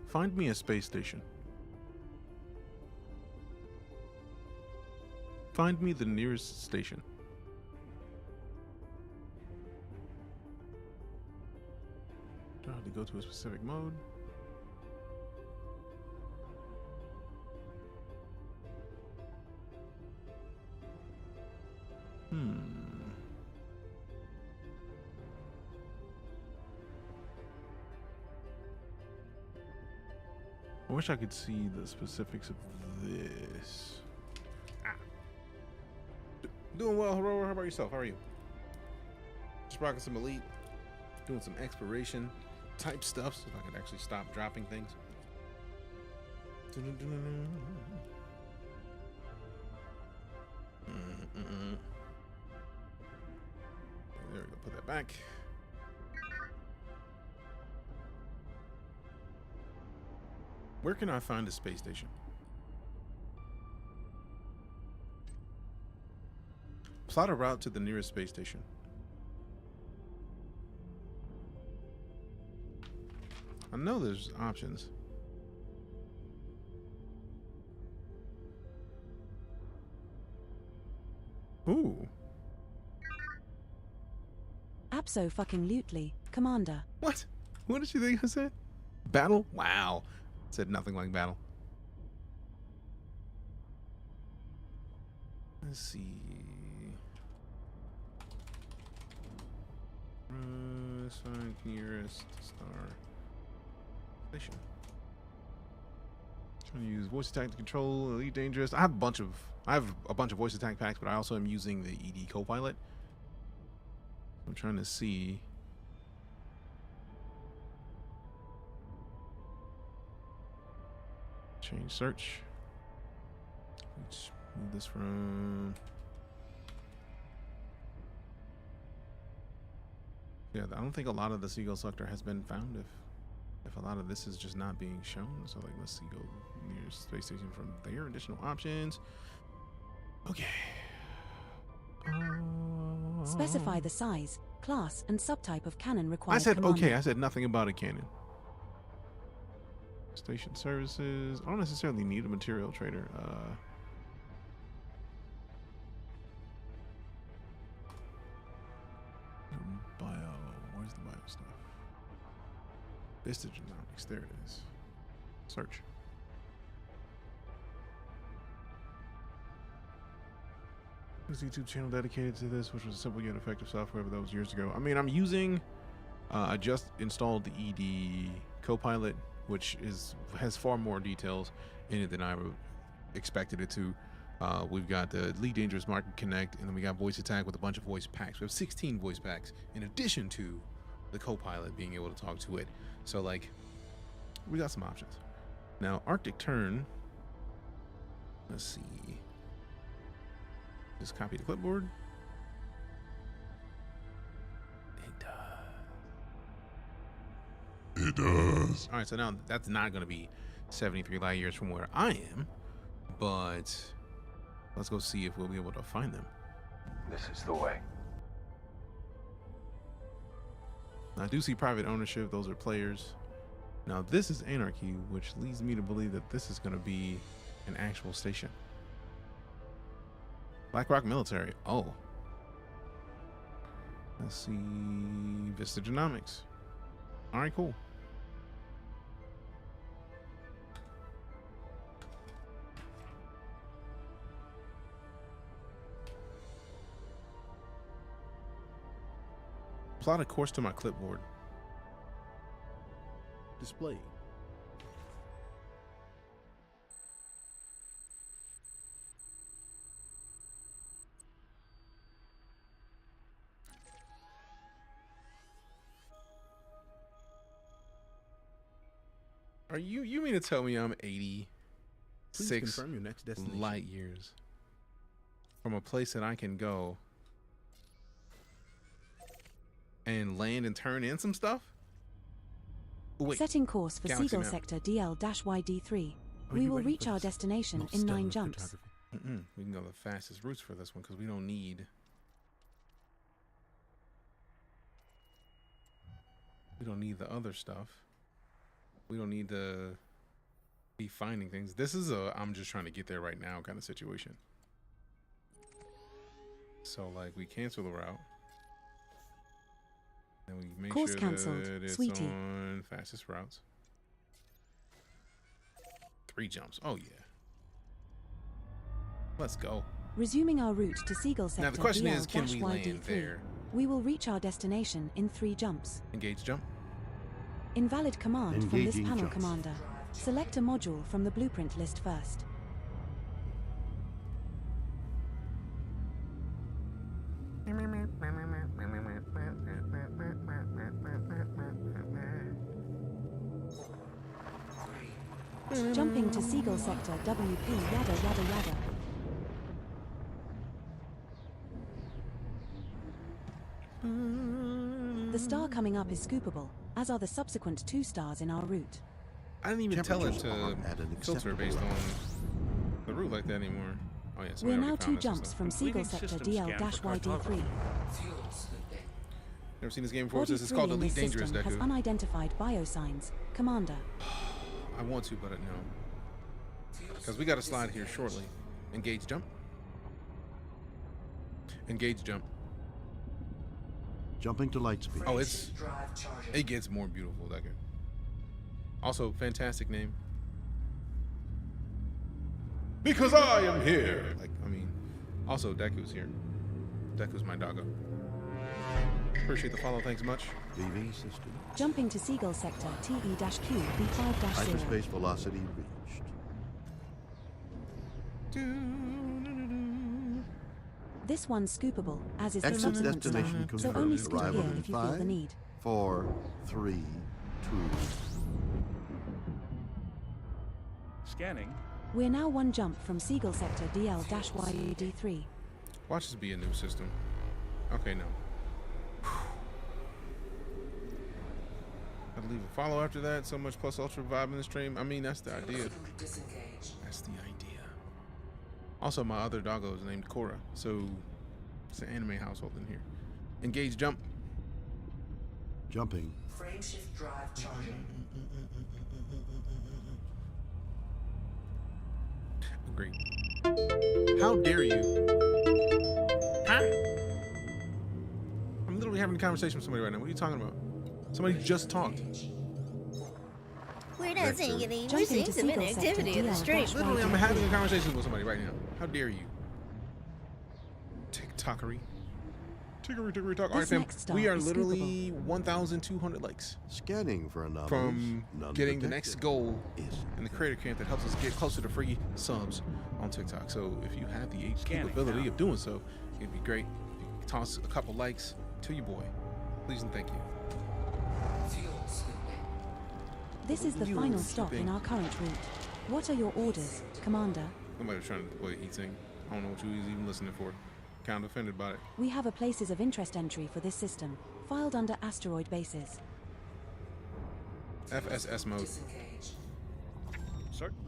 Find me a space station. Find me the nearest station. Do I have to go to a specific mode? wish I could see the specifics of this. Doing well, Heroa. How about yourself? How are you? Just rocking some Elite, doing some exploration type stuff so I could actually stop dropping things. There we go. Put that back. Where can I find a space station? Plot a route to the nearest space station. I know there's options. Ooh. Abso-fucking-lutely, Commander. What? What did you think I said? Battle? Wow. Said nothing like battle. Let's see. Let's find nearest star station. Trying to use voice attack to control EliteDangerous. I have a bunch of voice attack packs, but I also am using the ED Copilot. I'm trying to see. Change search. Let's move this from. Yeah, I don't think a lot of the Seagull sector has been found if a lot of this is just not being shown. So like, let's see, go near space station from there. Additional options. Okay. Specify the size, class, and subtype of cannon required. I said Commander. okay. I said nothing about a cannon. Station services. I don't necessarily need a material trader. Bio. Where's the bio stuff? Genomics. There it is. Search. There's a YouTube channel dedicated to this, which was a simple yet effective software, but that was years ago. I mean, I'm using. I just installed the ED Copilot, which has far more details in it than I expected it to. We've got the EliteDangerous Market Connect, and then we got voice attack with a bunch of voice packs. We have 16 voice packs in addition to the Copilot being able to talk to it. So like, we got some options. Now, Arctic Turn. Let's see. Just copy the clipboard. It does. All right, so now that's not going to be 73 light years from where I am, but let's go see if we'll be able to find them. This is the way. Now, I do see private ownership. Those are players. Now, this is Anarchy, which leads me to believe that this is going to be an actual station. BlackRock Military. Oh. Let's see. Vista Genomics. All right, cool. Plot a course to my clipboard. Display. Are you mean to tell me I'm Please 86 confirm your next destination. light years from a place that I can go and land and turn in some stuff? Wait, Setting course for Galaxy Seagull map. Sector DL-YD3. Are We you will ready reach for our this destination most in 9 stellar jumps. photography? we can go the fastest routes for this one because we don't need the other stuff. We don't need to be finding things. This is I'm just trying to get there right now kind of situation. So like, we cancel the route. Then we make Course sure cancelled, that it's sweetie. on fastest routes. 3 jumps. Oh yeah. Let's go. Resuming our route to Seagull Sector Now the question is, can we land DL-YD3. there? We will reach our destination in 3 jumps. Engage jump. Invalid command from this Engaging panel, jumps. Commander. Select a module from the blueprint list first. Jumping to Seagull Sector WP yada yada yada. The star coming up is scoopable, as are the subsequent 2 stars in our route. I didn't even tell it to filter based on the route like that anymore. Oh yes. We're now 2 jumps from Seagull Sector DL-YD3. Never seen this game before. Body It's called 3 in this EliteDangerous, system has Deku. unidentified biosigns. Commander. I want to, but no. Because we got to slide here shortly. Engage jump. Engage jump. Jumping to light speed. Oh, it gets more beautiful, Deku. Also, fantastic name. Because I am here. Like, I mean, also Deku's here. Deku's my doggo. Appreciate the follow, thanks much. Leaving system. Jumping to Seagull Sector TE-Q B5-0. Hyperspace velocity reached. This one's scoopable, as is the Exit subsequent destination star. So only confirmed. scoop Arrival here in if you feel the 5, need. 4, 3, 2. Scanning. We're now 1 jump from Seagull Sector DL-YD3. Watch this be a new system. Okay, no. I'd leave a follow after that. So much plus ultra vibe in the stream. I mean, that's the idea. That's the idea. Also, my other doggo is named Korra, so it's an anime household in here. Engage jump. Jumping. Frame shift drive charging. Agree. How dare you? Huh? I'm literally having a conversation with somebody right now. What are you talking about? Somebody just talked. We're not saying anything. We're Jumping seeing to some Seagull activity Sector in the street. Literally, I'm having a conversation with somebody right now. How dare you? TikTokery. Tickery talk. All right, fam. We are literally 1,200 likes Scanning for anomalies. from None getting the detected. next goal in the creator camp that helps us get closer to free subs on TikTok. So if you have the capability of doing so, it'd be great if you could toss a couple likes to your boy. Please and thank you. This is the final stop in our current route. What are your orders, Commander? Somebody was trying to play E-Ting. I don't know what you was even listening for. Kind of offended by it. We have a places of interest entry for this system, filed under asteroid bases. FSS mode. Certainly.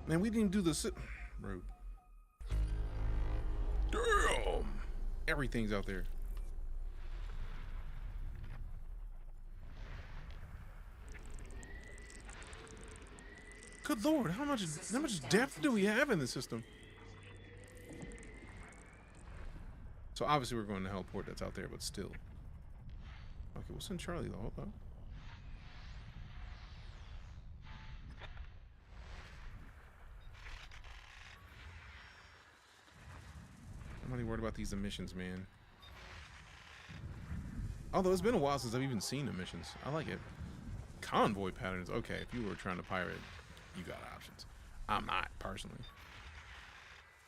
Man, we didn't do the road. Damn! Everything's out there. Good lord, how much depth do we have in the system? So obviously we're going to helport that's out there, but still. Okay, we'll send Charlie though. Hold on. I'm not even worried about these emissions, man. Although it's been a while since I've even seen emissions. I like it. Convoy patterns. Okay, if you were trying to pirate, you got options. I'm not, personally.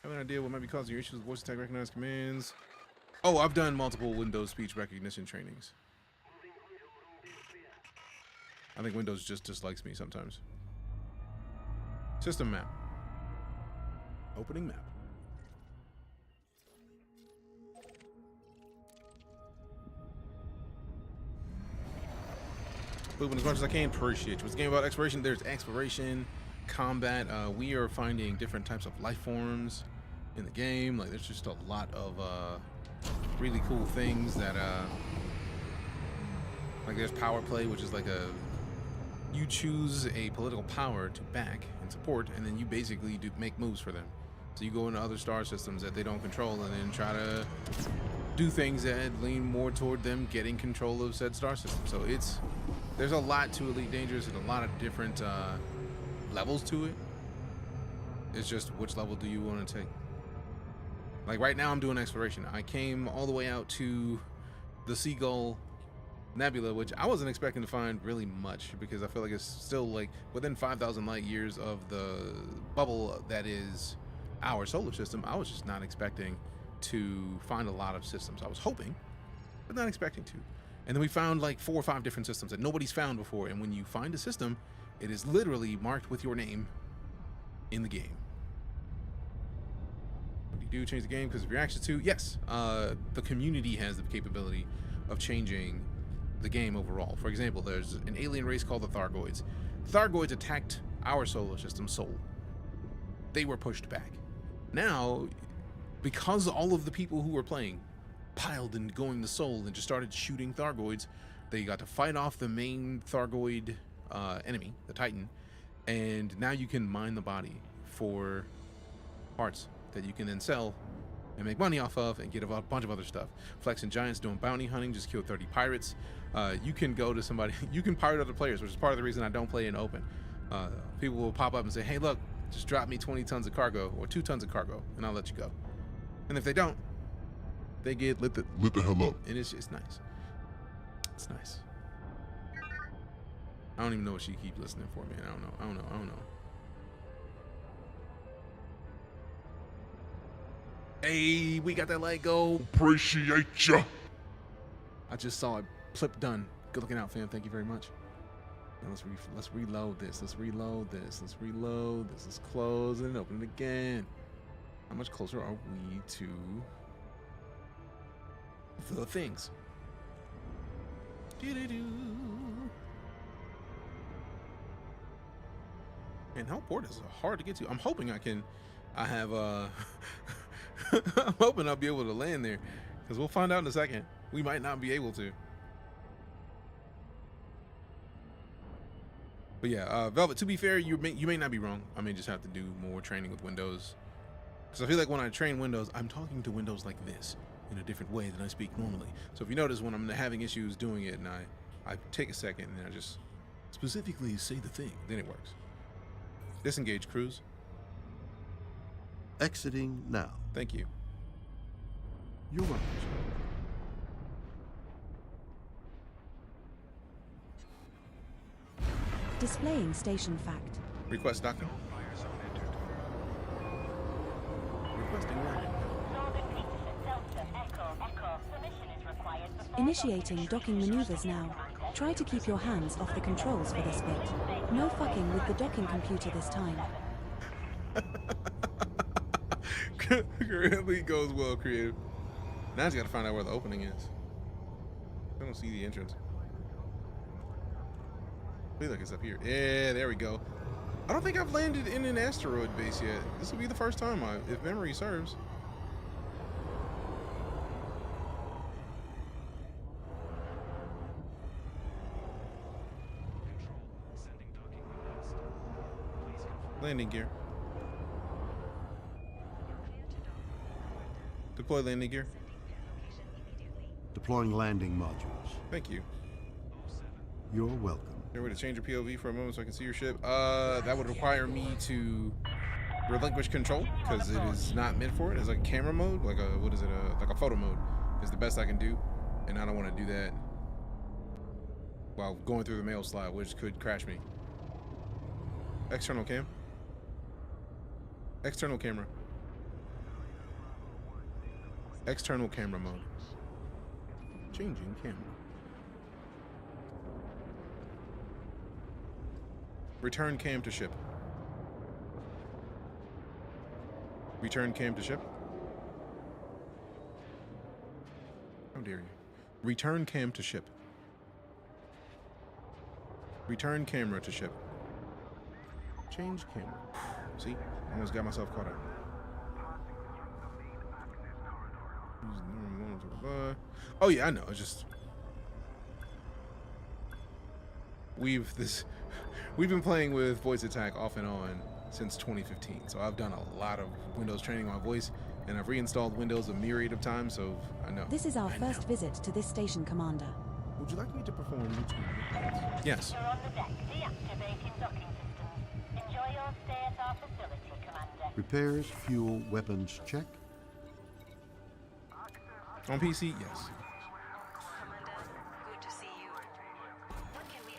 Have an idea what might be causing your issues with voice attack recognized commands? Oh, I've done multiple Windows speech recognition trainings. I think Windows just dislikes me sometimes. System map. Opening map. Moving as much as I can. Appreciate you. It's a game about exploration. There's exploration, combat. We are finding different types of life forms in the game. Like, there's just a lot of really cool things that like there's power play, which is like you choose a political power to back and support, and then you basically make moves for them. So you go into other star systems that they don't control and then try to do things that lean more toward them getting control of said star system. So there's a lot to EliteDangerous and a lot of different levels to it. It's just which level do you want to take? Like right now I'm doing exploration. I came all the way out to the Seagull Nebula, which I wasn't expecting to find really much because I feel like it's still like within 5,000 light years of the bubble that is our solar system. I was just not expecting to find a lot of systems. I was hoping, but not expecting to. And then we found like 4 or 5 different systems that nobody's found before. And when you find a system, it is literally marked with your name in the game. What do you do? Change the game because of your actions too? Yes. The community has the capability of changing the game overall. For example, there's an alien race called the Thargoids. Thargoids attacked our solar system, Sol. They were pushed back. Now, because all of the people who were playing piled into going to Sol and just started shooting Thargoids, they got to fight off the main Thargoid enemy, the Titan, and now you can mine the body for parts that you can then sell and make money off of and get a bunch of other stuff. Flex and Giants doing bounty hunting, just killed 30 pirates. You can go to somebody, you can pirate other players, which is part of the reason I don't play in open. People will pop up and say, hey, look, just drop me 20 tons of cargo or 2 tons of cargo and I'll let you go. And if they don't, they get lit the hell up. And it's nice. It's nice. I don't even know what she keeps listening for, man. I don't know. Hey, we got that light go. Appreciate ya. I just saw it. Flip done. Good looking out, fam. Thank you very much. Now let's reload this. Let's close and open it again. How much closer are we to the things? And Hellport is hard to get to. I'm hoping I'm hoping I'll be able to land there, because we'll find out in a second. We might not be able to. But yeah, Velvet, to be fair, you may not be wrong. I may just have to do more training with Windows. Because I feel like when I train Windows, I'm talking to Windows like this, in a different way than I speak normally. So if you notice, when I'm having issues doing it and I take a second and I just specifically say the thing, then it works. Disengage cruise. Exiting now. Thank you. You're welcome. Displaying station fact. Request docking. Requesting landing. Initiating docking maneuvers now. Try to keep your hands off the controls for this bit. No fucking with the docking computer this time. Currently goes well, creative. Now I just gotta find out where the opening is. I don't see the entrance. I feel like it's up here. Yeah, there we go. I don't think I've landed in an asteroid base yet. This will be the first time, if memory serves. Landing gear. Deploy landing gear. Deploying landing modules. Thank you. You're welcome. There way to change your POV for a moment so I can see your ship. That would require me to relinquish control because it is not meant for it. It's like camera mode, like like a photo mode is the best I can do, and I don't want to do that while going through the mail slide, which could crash me. External cam. External camera. External camera mode. Changing camera. Return cam to ship. Return cam to ship. How dare you? Return cam to ship. Return camera to ship. Change camera. See? Almost got myself caught up. Oh yeah, I know. It's just we've been playing with voice attack off and on since 2015. So I've done a lot of Windows training on voice, and I've reinstalled Windows a myriad of times, so I know. This is our first visit to this station, Commander. Would you like me to perform routine? Yes. You're on the deck, deactivating docking systems. Enjoy your stay at our facility, Commander. Repairs, fuel, weapons check. On PC, yes.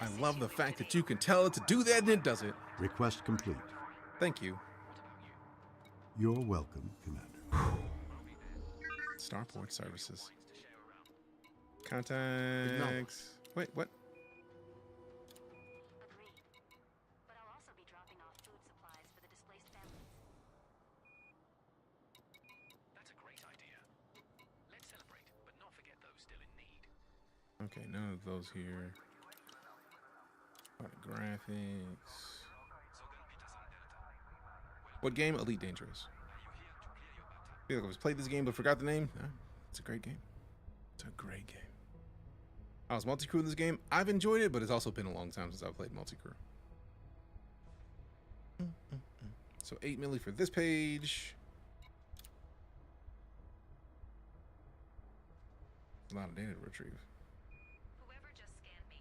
I love the fact that you can tell it to do that and it does it. Request complete. Thank you. You're welcome, Commander. Starport services. Contacts. Wait, what? Agreed. But I'll also be dropping off food supplies for the displaced families. That's a great idea. Let's celebrate, but not forget those still in need. Okay, none of those here. Graphics. What game? EliteDangerous. I feel like I was played this game but forgot the name. No, it's a great game. It's a great game. I was multi-crew in this game. I've enjoyed it, but it's also been a long time since I've played multi-crew. So 8 milli for this page. A lot of data to retrieve. Whoever just scanned me.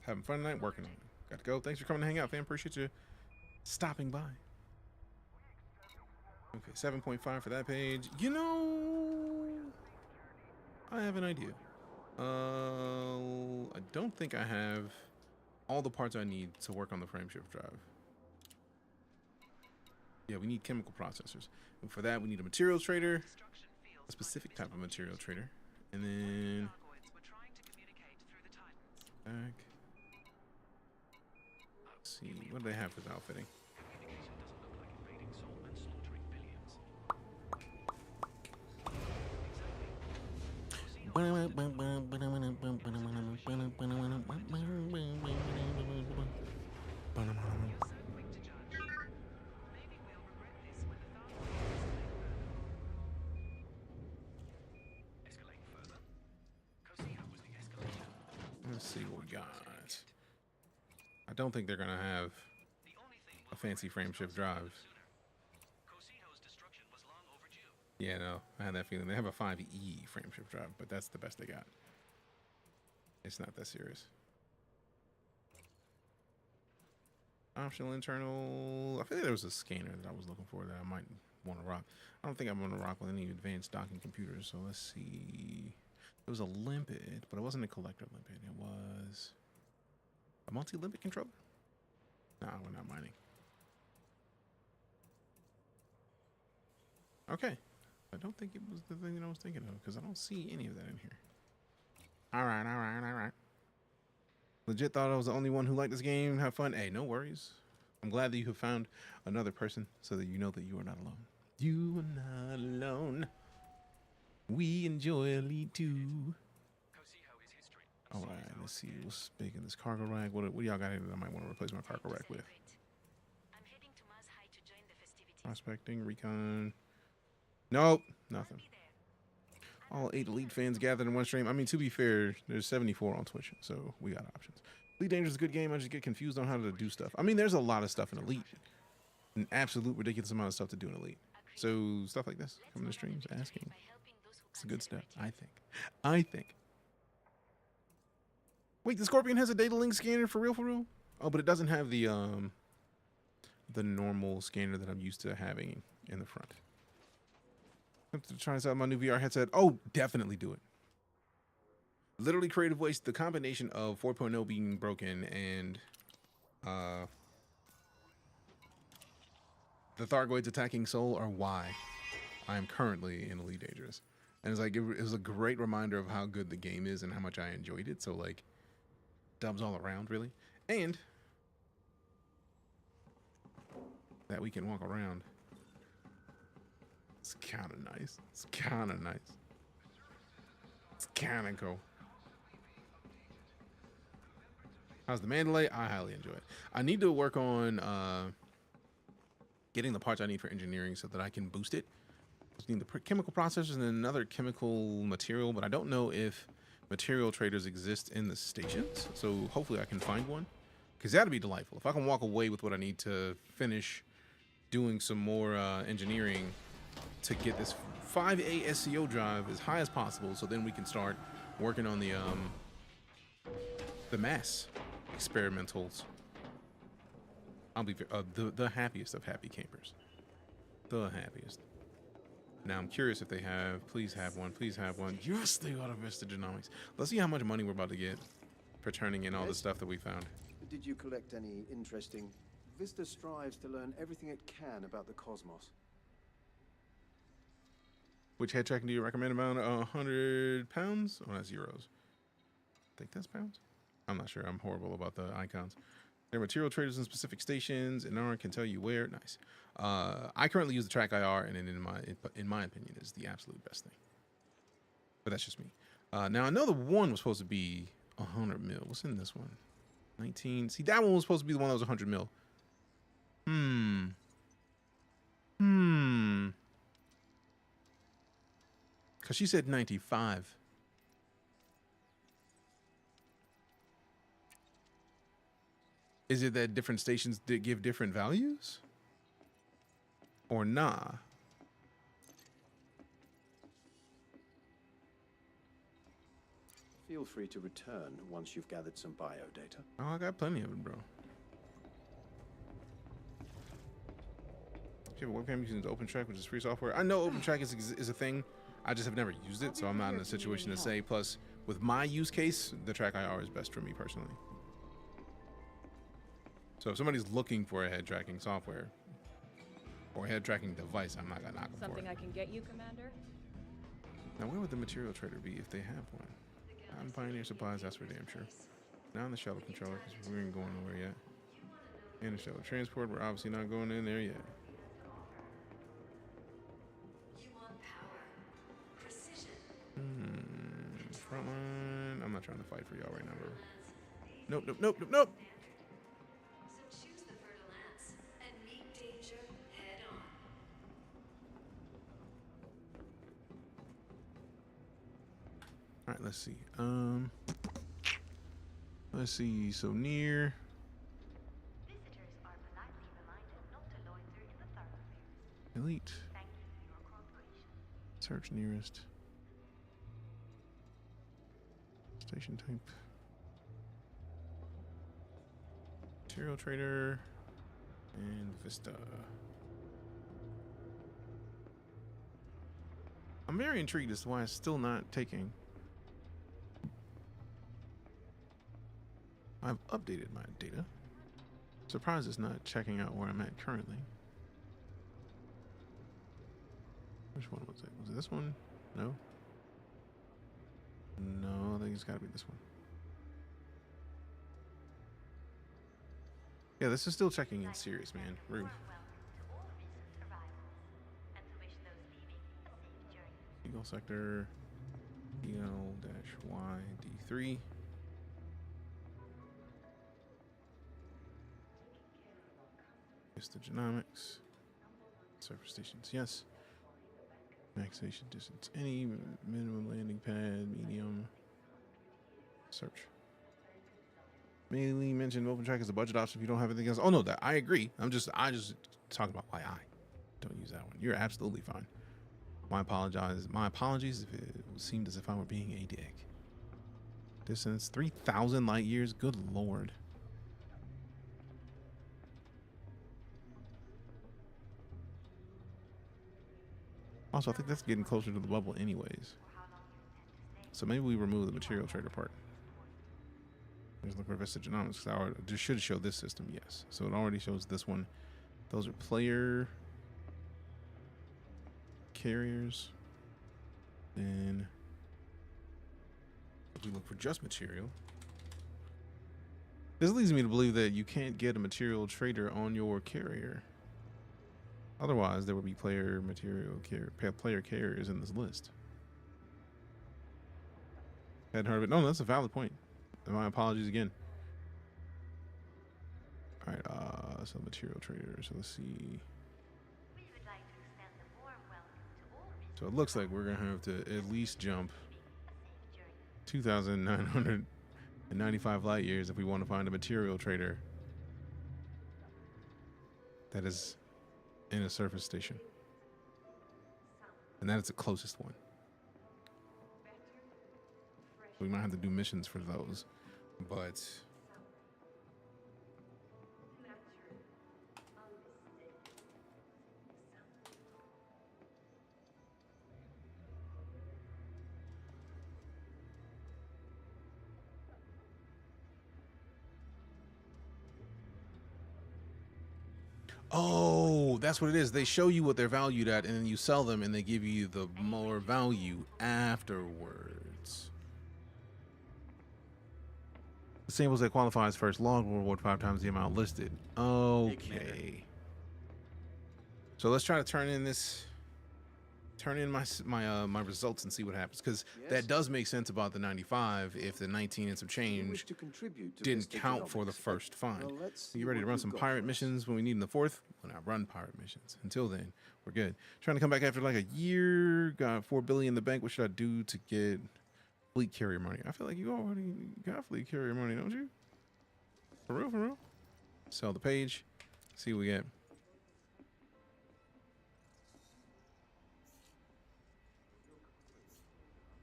Having fun tonight, working on it. Got to go. Thanks for coming to hang out, fam. Appreciate you stopping by. Okay, 7.5 for that page. You know, I have an idea. I don't think I have all the parts I need to work on the frameshift drive. Yeah, we need chemical processors. And for that, we need a materials trader, a specific type of material trader. And then back. Let's see, what do they have for the outfitting? Let's see what we got. I don't think they're gonna have a fancy frameshift drive. Yeah, no, I had that feeling. They have a 5E frameshift drive, but that's the best they got. It's not that serious. Optional internal. I feel like there was a scanner that I was looking for that I might want to rock. I don't think I'm going to rock with any advanced docking computers. So let's see. It was a limpet, but it wasn't a collector limpet. It was a multi-limpet controller. Nah, we're not mining. Okay. I don't think it was the thing that I was thinking of because I don't see any of that in here. All right. Legit thought I was the only one who liked this game. Have fun. Hey, no worries. I'm glad that you have found another person so that you know that you are not alone. You are not alone. We enjoy Elite too. All right, let's see what's big in this cargo rack. What y'all got here that I might want to replace my cargo rack with? Prospecting, recon. Nope, nothing. All 8 Elite fans gathered in one stream. I mean, to be fair, there's 74 on Twitch, so we got options. EliteDangerous is a good game. I just get confused on how to do stuff. I mean, there's a lot of stuff in Elite. An absolute ridiculous amount of stuff to do in Elite. So stuff like this, coming to streams, asking. It's a good step, I think. Wait, the Scorpion has a data link scanner for real? Oh, but it doesn't have the normal scanner that I'm used to having in the front. I have to try this out my new VR headset. Oh, definitely do it. Literally creative waste. The combination of 4.0 being broken and the Thargoids attacking Soul are why I am currently in EliteDangerous. And it's like, it was a great reminder of how good the game is and how much I enjoyed it. So like, dubs all around, really. And that we can walk around. It's kind of nice. It's kind of cool. How's the Mandalay? I highly enjoy it. I need to work on getting the parts I need for engineering so that I can boost it. I need the chemical processors and then another chemical material, but I don't know if material traders exist in the stations. So hopefully I can find one, because that'd be delightful. If I can walk away with what I need to finish doing some more engineering to get this 5A SCO drive as high as possible, so then we can start working on the mass experimentals. I'll be the happiest of happy campers. The happiest. Now I'm curious if they have. Please have one. Please have one. Yes, they got a Vista Genomics. Let's see how much money we're about to get. for turning in all the stuff that we found. Did you collect any interesting? Vista strives to learn everything it can about the cosmos. Which head tracking do you recommend? About 100 pounds? Oh, that's euros. I think that's pounds. I'm not sure. I'm horrible about the icons. There are material traders in specific stations, and Aaron can tell you where. Nice. I currently use the TrackIR, and in my opinion, is the absolute best thing. But that's just me. Now I know the one was supposed to be 100 mil. What's in this one? 19. See, that one was supposed to be the one that was 100 mil. Because she said 95. Is it that different stations did give different values? Or nah? Feel free to return once you've gathered some bio data. Oh, I got plenty of it, bro. If you have a webcam using the OpenTrack, which is free software. I know OpenTrack is a thing. I just have never used it, so I'm not in a situation to say. Plus, with my use case, the TrackIR is best for me personally. So if somebody's looking for a head tracking software or a head tracking device, I'm not gonna knock them for it. Something I can get you, Commander? Now, where would the material trader be if they have one? Out in Pioneer Supplies, that's for damn sure. Now in the shuttle controller, because we ain't going nowhere yet. And the shuttle transport, we're obviously not going in there yet. Frontline. I'm not trying to fight for y'all right now, bro. Nope, nope, nope, nope, nope. So choose the fertile ants and meet danger head on. All right, let's see. Let's see. So near. Visitors are politely reminded not to loiter in the thoroughfares. Elite. Thank you for your cooperation. Search nearest. Station type. Material trader. And Vista. I'm very intrigued as to why it's still not taking. I've updated my data. Surprised it's not checking out where I'm at currently. Which one was it? Was it this one? No. No, I think it's got to be this one. Yeah, this is still checking in serious, man. Rude. Seagull sector. EL-YD3. Vista genomics. Surface stations, yes. Maximization distance, any minimum landing pad, medium. Search. Mainly mentioned OpenTrack as a budget option if you don't have anything else. Oh no, that I agree. I just talking about why I don't use that one. You're absolutely fine. My apologies if it seemed as if I were being a dick. Distance 3,000 light years. Good lord. Also, I think that's getting closer to the bubble anyways. So maybe we remove the material trader part. Let's look for Vista Genomics. It should show this system, yes. So it already shows this one. Those are player carriers. Then if we look for just material. This leads me to believe that you can't get a material trader on your carrier. Otherwise, there would be player carriers in this list. Hadn't heard of it. No, that's a valid point. My apologies again. All right, so material trader. So let's see. So it looks like we're gonna have to at least jump 2,995 light years if we want to find a material trader that is in a surface station, and that is the closest one. We might have to do missions for those, but Oh, that's what it is. They show you what they're valued at, and then you sell them, and they give you the more value afterwards. The samples that qualify as first log will reward 5 times the amount listed. Okay. So let's try to turn in my results and see what happens, because that does make sense about the 95 if the 19 and some change didn't count for the first find. Are you ready to run some pirate missions when we need in the 4th? When I run pirate missions. Until then, we're good. Trying to come back after like a year. Got 4 billion in the bank. What should I do to get fleet carrier money? I feel like you already got fleet carrier money, don't you? For real, for real. Sell the page. See what we get.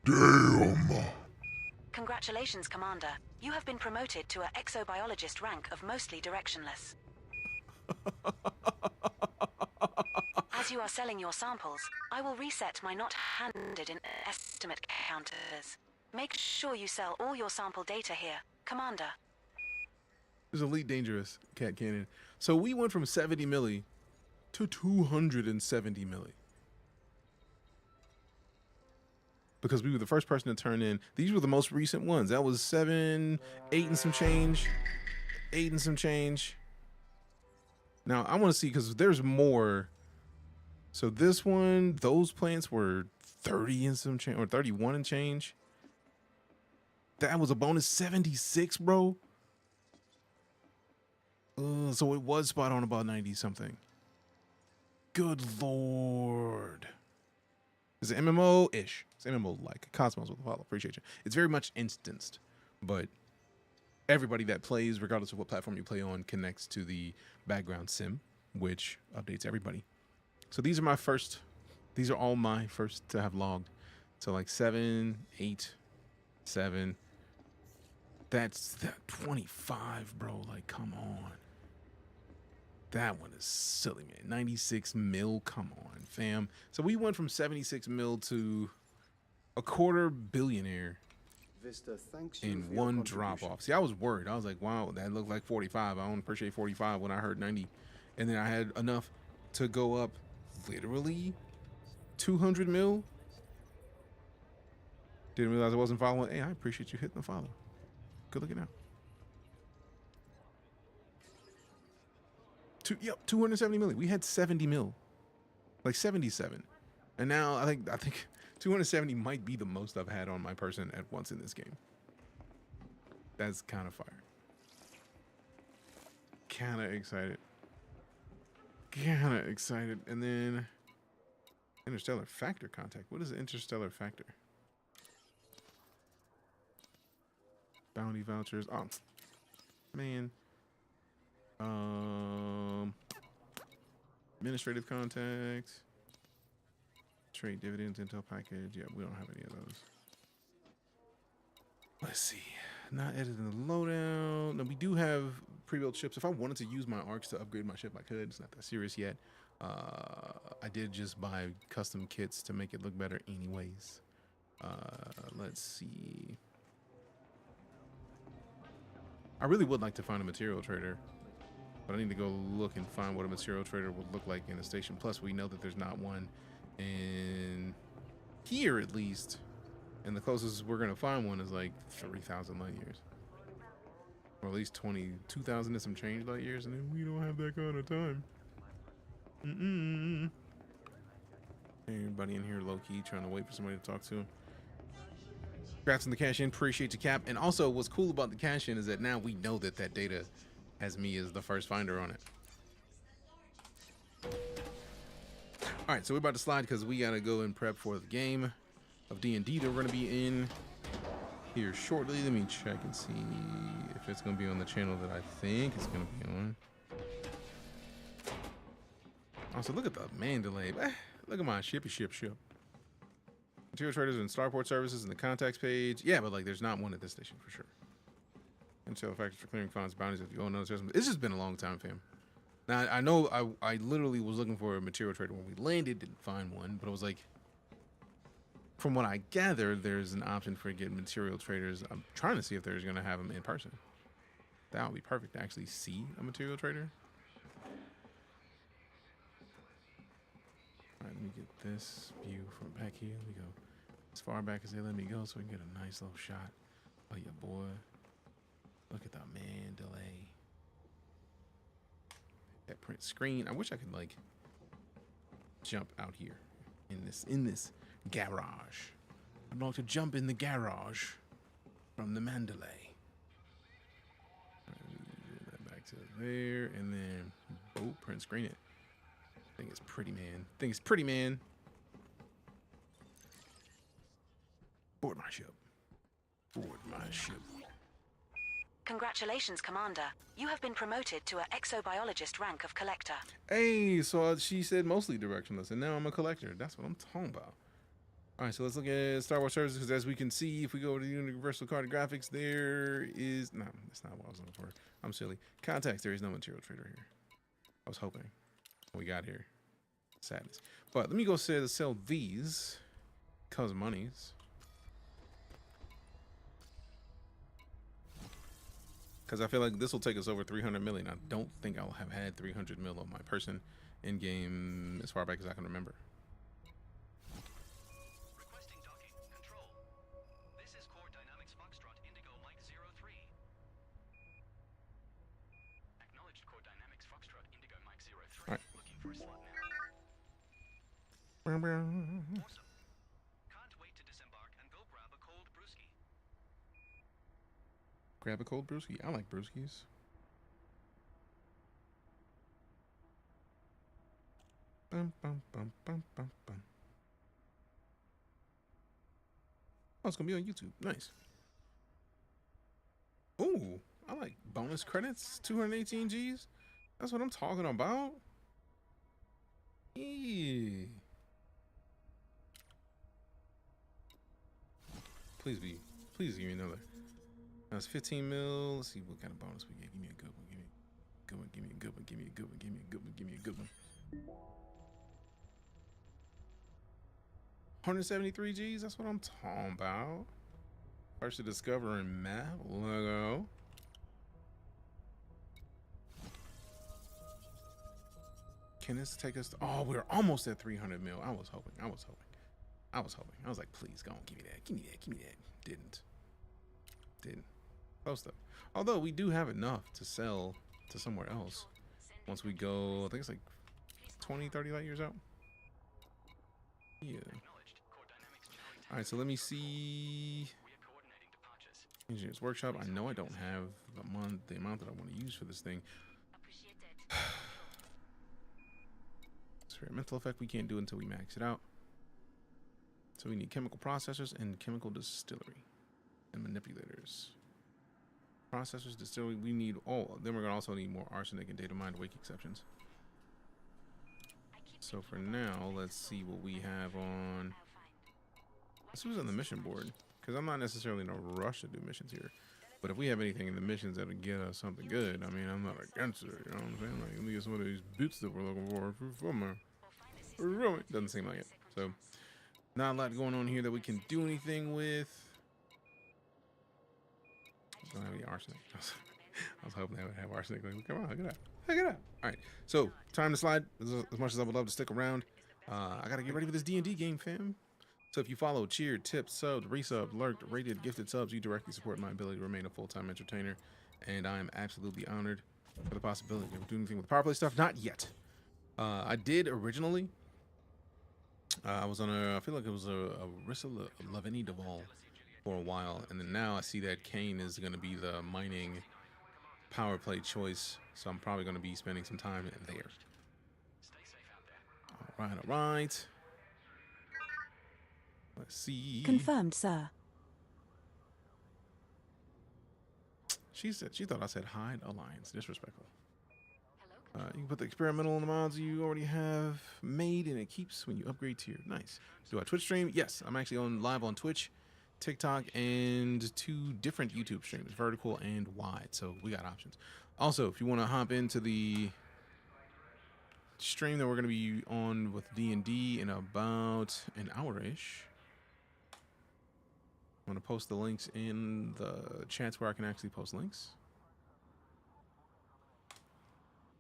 Damn! Congratulations, Commander. You have been promoted to an exobiologist rank of mostly directionless. As you are selling your samples, I will reset my not handed in estimate counters. Make sure you sell all your sample data here, Commander. This is EliteDangerous cat cannon. So we went from 70 milli to 270 milli. Because we were the first person to turn in. These were the most recent ones. That was 7, 8 and some change. 8 and some change. Now, I want to see, because there's more. So this one, those plants were 30 and some change, or 31 and change. That was a bonus 76, bro. So it was spot on about 90 something. Good Lord. It's an MMO-ish. It's MMO-like. Cosmos with a follow. Appreciate you. It's very much instanced, but everybody that plays, regardless of what platform you play on, connects to the background sim, which updates everybody. So these are my first. These are all my first to have logged. So like 7, 8, 7. That's that 25, bro. Like, come on. That one is silly, man. 96 mil. Come on, fam. So we went from 76 mil to a quarter billionaire Vista, thanks you in for your one contribution. drop off. See, I was worried. I was like, wow, that looked like 45. I don't appreciate 45 when I heard 90. And then I had enough to go up literally 200 mil. Didn't realize I wasn't following. Hey, I appreciate you hitting the follow. Good looking out. Yep, 270 million. We had 70 mil, like 77, and now I think 270 might be the most I've had on my person at once in this game. That's kind of fire. Kind of excited. And then interstellar factor contact. What is interstellar factor? Bounty vouchers. Oh, man. Administrative contacts, trade dividends, intel package. Yeah, we don't have any of those. Let's see. Not editing the loadout. No, we do have pre-built ships. If I wanted to use my arcs to upgrade my ship, I could. It's not that serious yet. I did just buy custom kits to make it look better anyways. Let's see. I really would like to find a material trader, but I need to go look and find what a material trader would look like in a station. Plus, we know that there's not one in here, at least. And the closest we're going to find one is like 3,000 light years. Or at least 22,000 and some change light years. And then we don't have that kind of time. Everybody in here low-key trying to wait for somebody to talk to him. Congrats on the cash in. Appreciate your cap. And also, what's cool about the cash in is that now we know that that data has me as the first finder on it. All right, so we're about to slide because we got to go and prep for the game of D&D that we're going to be in here shortly. Let me check and see if it's going to be on the channel that I think it's going to be on. Also, look at the man delay. Look at my ship. Material traders and starport services and the contacts page. Yeah, but like there's not one at this station for sure. Intel factors for clearing funds, bounties if you own another system. It's just been a long time, fam. Now, I know I literally was looking for a material trader when we landed, didn't find one, but it was like, from what I gathered, there's an option for getting material traders. I'm trying to see if there's going to have them in person. That would be perfect to actually see a material trader. right, let me get this view from back here. Let me go as far back as they let me go so we can get a nice little shot of your boy. Look at the Mandalay. That print screen. I wish I could like jump out here in this garage. I'd like to jump in the garage from the Mandalay. Back to there, and then print screen it. I think it's pretty, man. Board my ship. Congratulations, Commander. You have been promoted to an exobiologist rank of collector. Hey, so she said mostly directionless, and now I'm a collector. That's what I'm talking about. All right, so let's look at Star Wars services, because as we can see, if we go to the Universal Cartographics, there is... No, that's not what I was looking for. I'm silly. Contacts, there is no material trader here. I was hoping. We got here. Sadness. But let me go sell these. Cause monies. Because I feel like this will take us over 300 million. I don't think I'll have had 300 mil on my person in game as far back as I can remember. Requesting docking. Control. This is Core Dynamics Foxtrot Indigo Mike 03. Acknowledged Core Dynamics Foxtrot Indigo Mike 03. All right. Looking for a slot now. Awesome. Can't wait to disembark and go grab a cold brewski. Grab a cold brewski. I like brewskis. Bum, bum, bum, bum, bum, bum. Oh, it's gonna be on YouTube. Nice. Ooh, I like bonus credits. 218 Gs. That's what I'm talking about. Yeah. Please give me another. That's 15 mil. Let's see what kind of bonus we get. Give me a good one. Give me a good one. Give me a good one. Give me a good one. Give me a good one. Give me a good one. 173 Gs. That's what I'm talking about. First to discover in map logo. Can this take us to, oh, we're almost at 300 mil. I was hoping. I was like, please go on, give me that. Give me that. Didn't. Close though. Although we do have enough to sell to somewhere else. Once we go, I think it's like 20, 30 light years out. Yeah. All right, so let me see. Engineer's Workshop. I know I don't have the amount that I want to use for this thing. Experimental effect we can't do until we max it out. So we need chemical processors and chemical distillery and manipulators. Processors, distillery, we need all. Then we're gonna also need more arsenic and data mined wake exceptions. So for now, let's see what we have on. Let's see who's on the mission board, because I'm not necessarily in a rush to do missions here. But if we have anything in the missions that'll get us something good, I mean, I'm not against it. You know what I'm saying? Like, let me get some of these boots that we're looking for. Doesn't seem like it. So, not a lot going on here that we can do anything with. Don't have any arsenic. I was hoping they would have arsenic. Like, come on, look it up. All right, so time to slide. As much as I would love to stick around, I gotta get ready for this D&D game, fam. So if you follow, cheered, tipped, subbed, resubbed, lurked, rated, gifted subs, you directly support my ability to remain a full-time entertainer, and I am absolutely honored for the possibility of doing anything with the power play stuff. Not yet. I did originally. I was on I feel like it was a Rissa Lavini Duvall for a while, and then now I see that Kane is going to be the mining power play choice, so I'm probably going to be spending some time there. All right. Let's see. Confirmed, sir. She thought I said hide alliance. Disrespectful. You can put the experimental on the mods you already have made, and it keeps when you upgrade tier. Nice. Do I Twitch stream? Yes, I'm actually live on Twitch, TikTok, and 2 different YouTube streams, vertical and wide. So we got options. Also, if you want to hop into the stream that we're going to be on with D&D in about an hour-ish, I'm going to post the links in the chats where I can actually post links.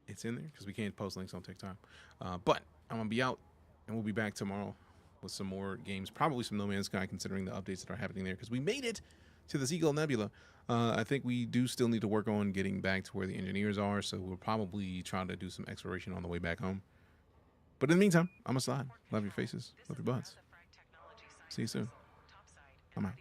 It's in there because we can't post links on TikTok. But I'm going to be out And we'll be back tomorrow with some more games, probably some No Man's Sky, considering the updates that are happening there, because we made it to the Seagull Nebula. I think we do still need to work on getting back to where the engineers are, so we'll probably try to do some exploration on the way back home. But in the meantime, I'm gonna slide. Love your faces. Love your butts. See you soon. I'm out.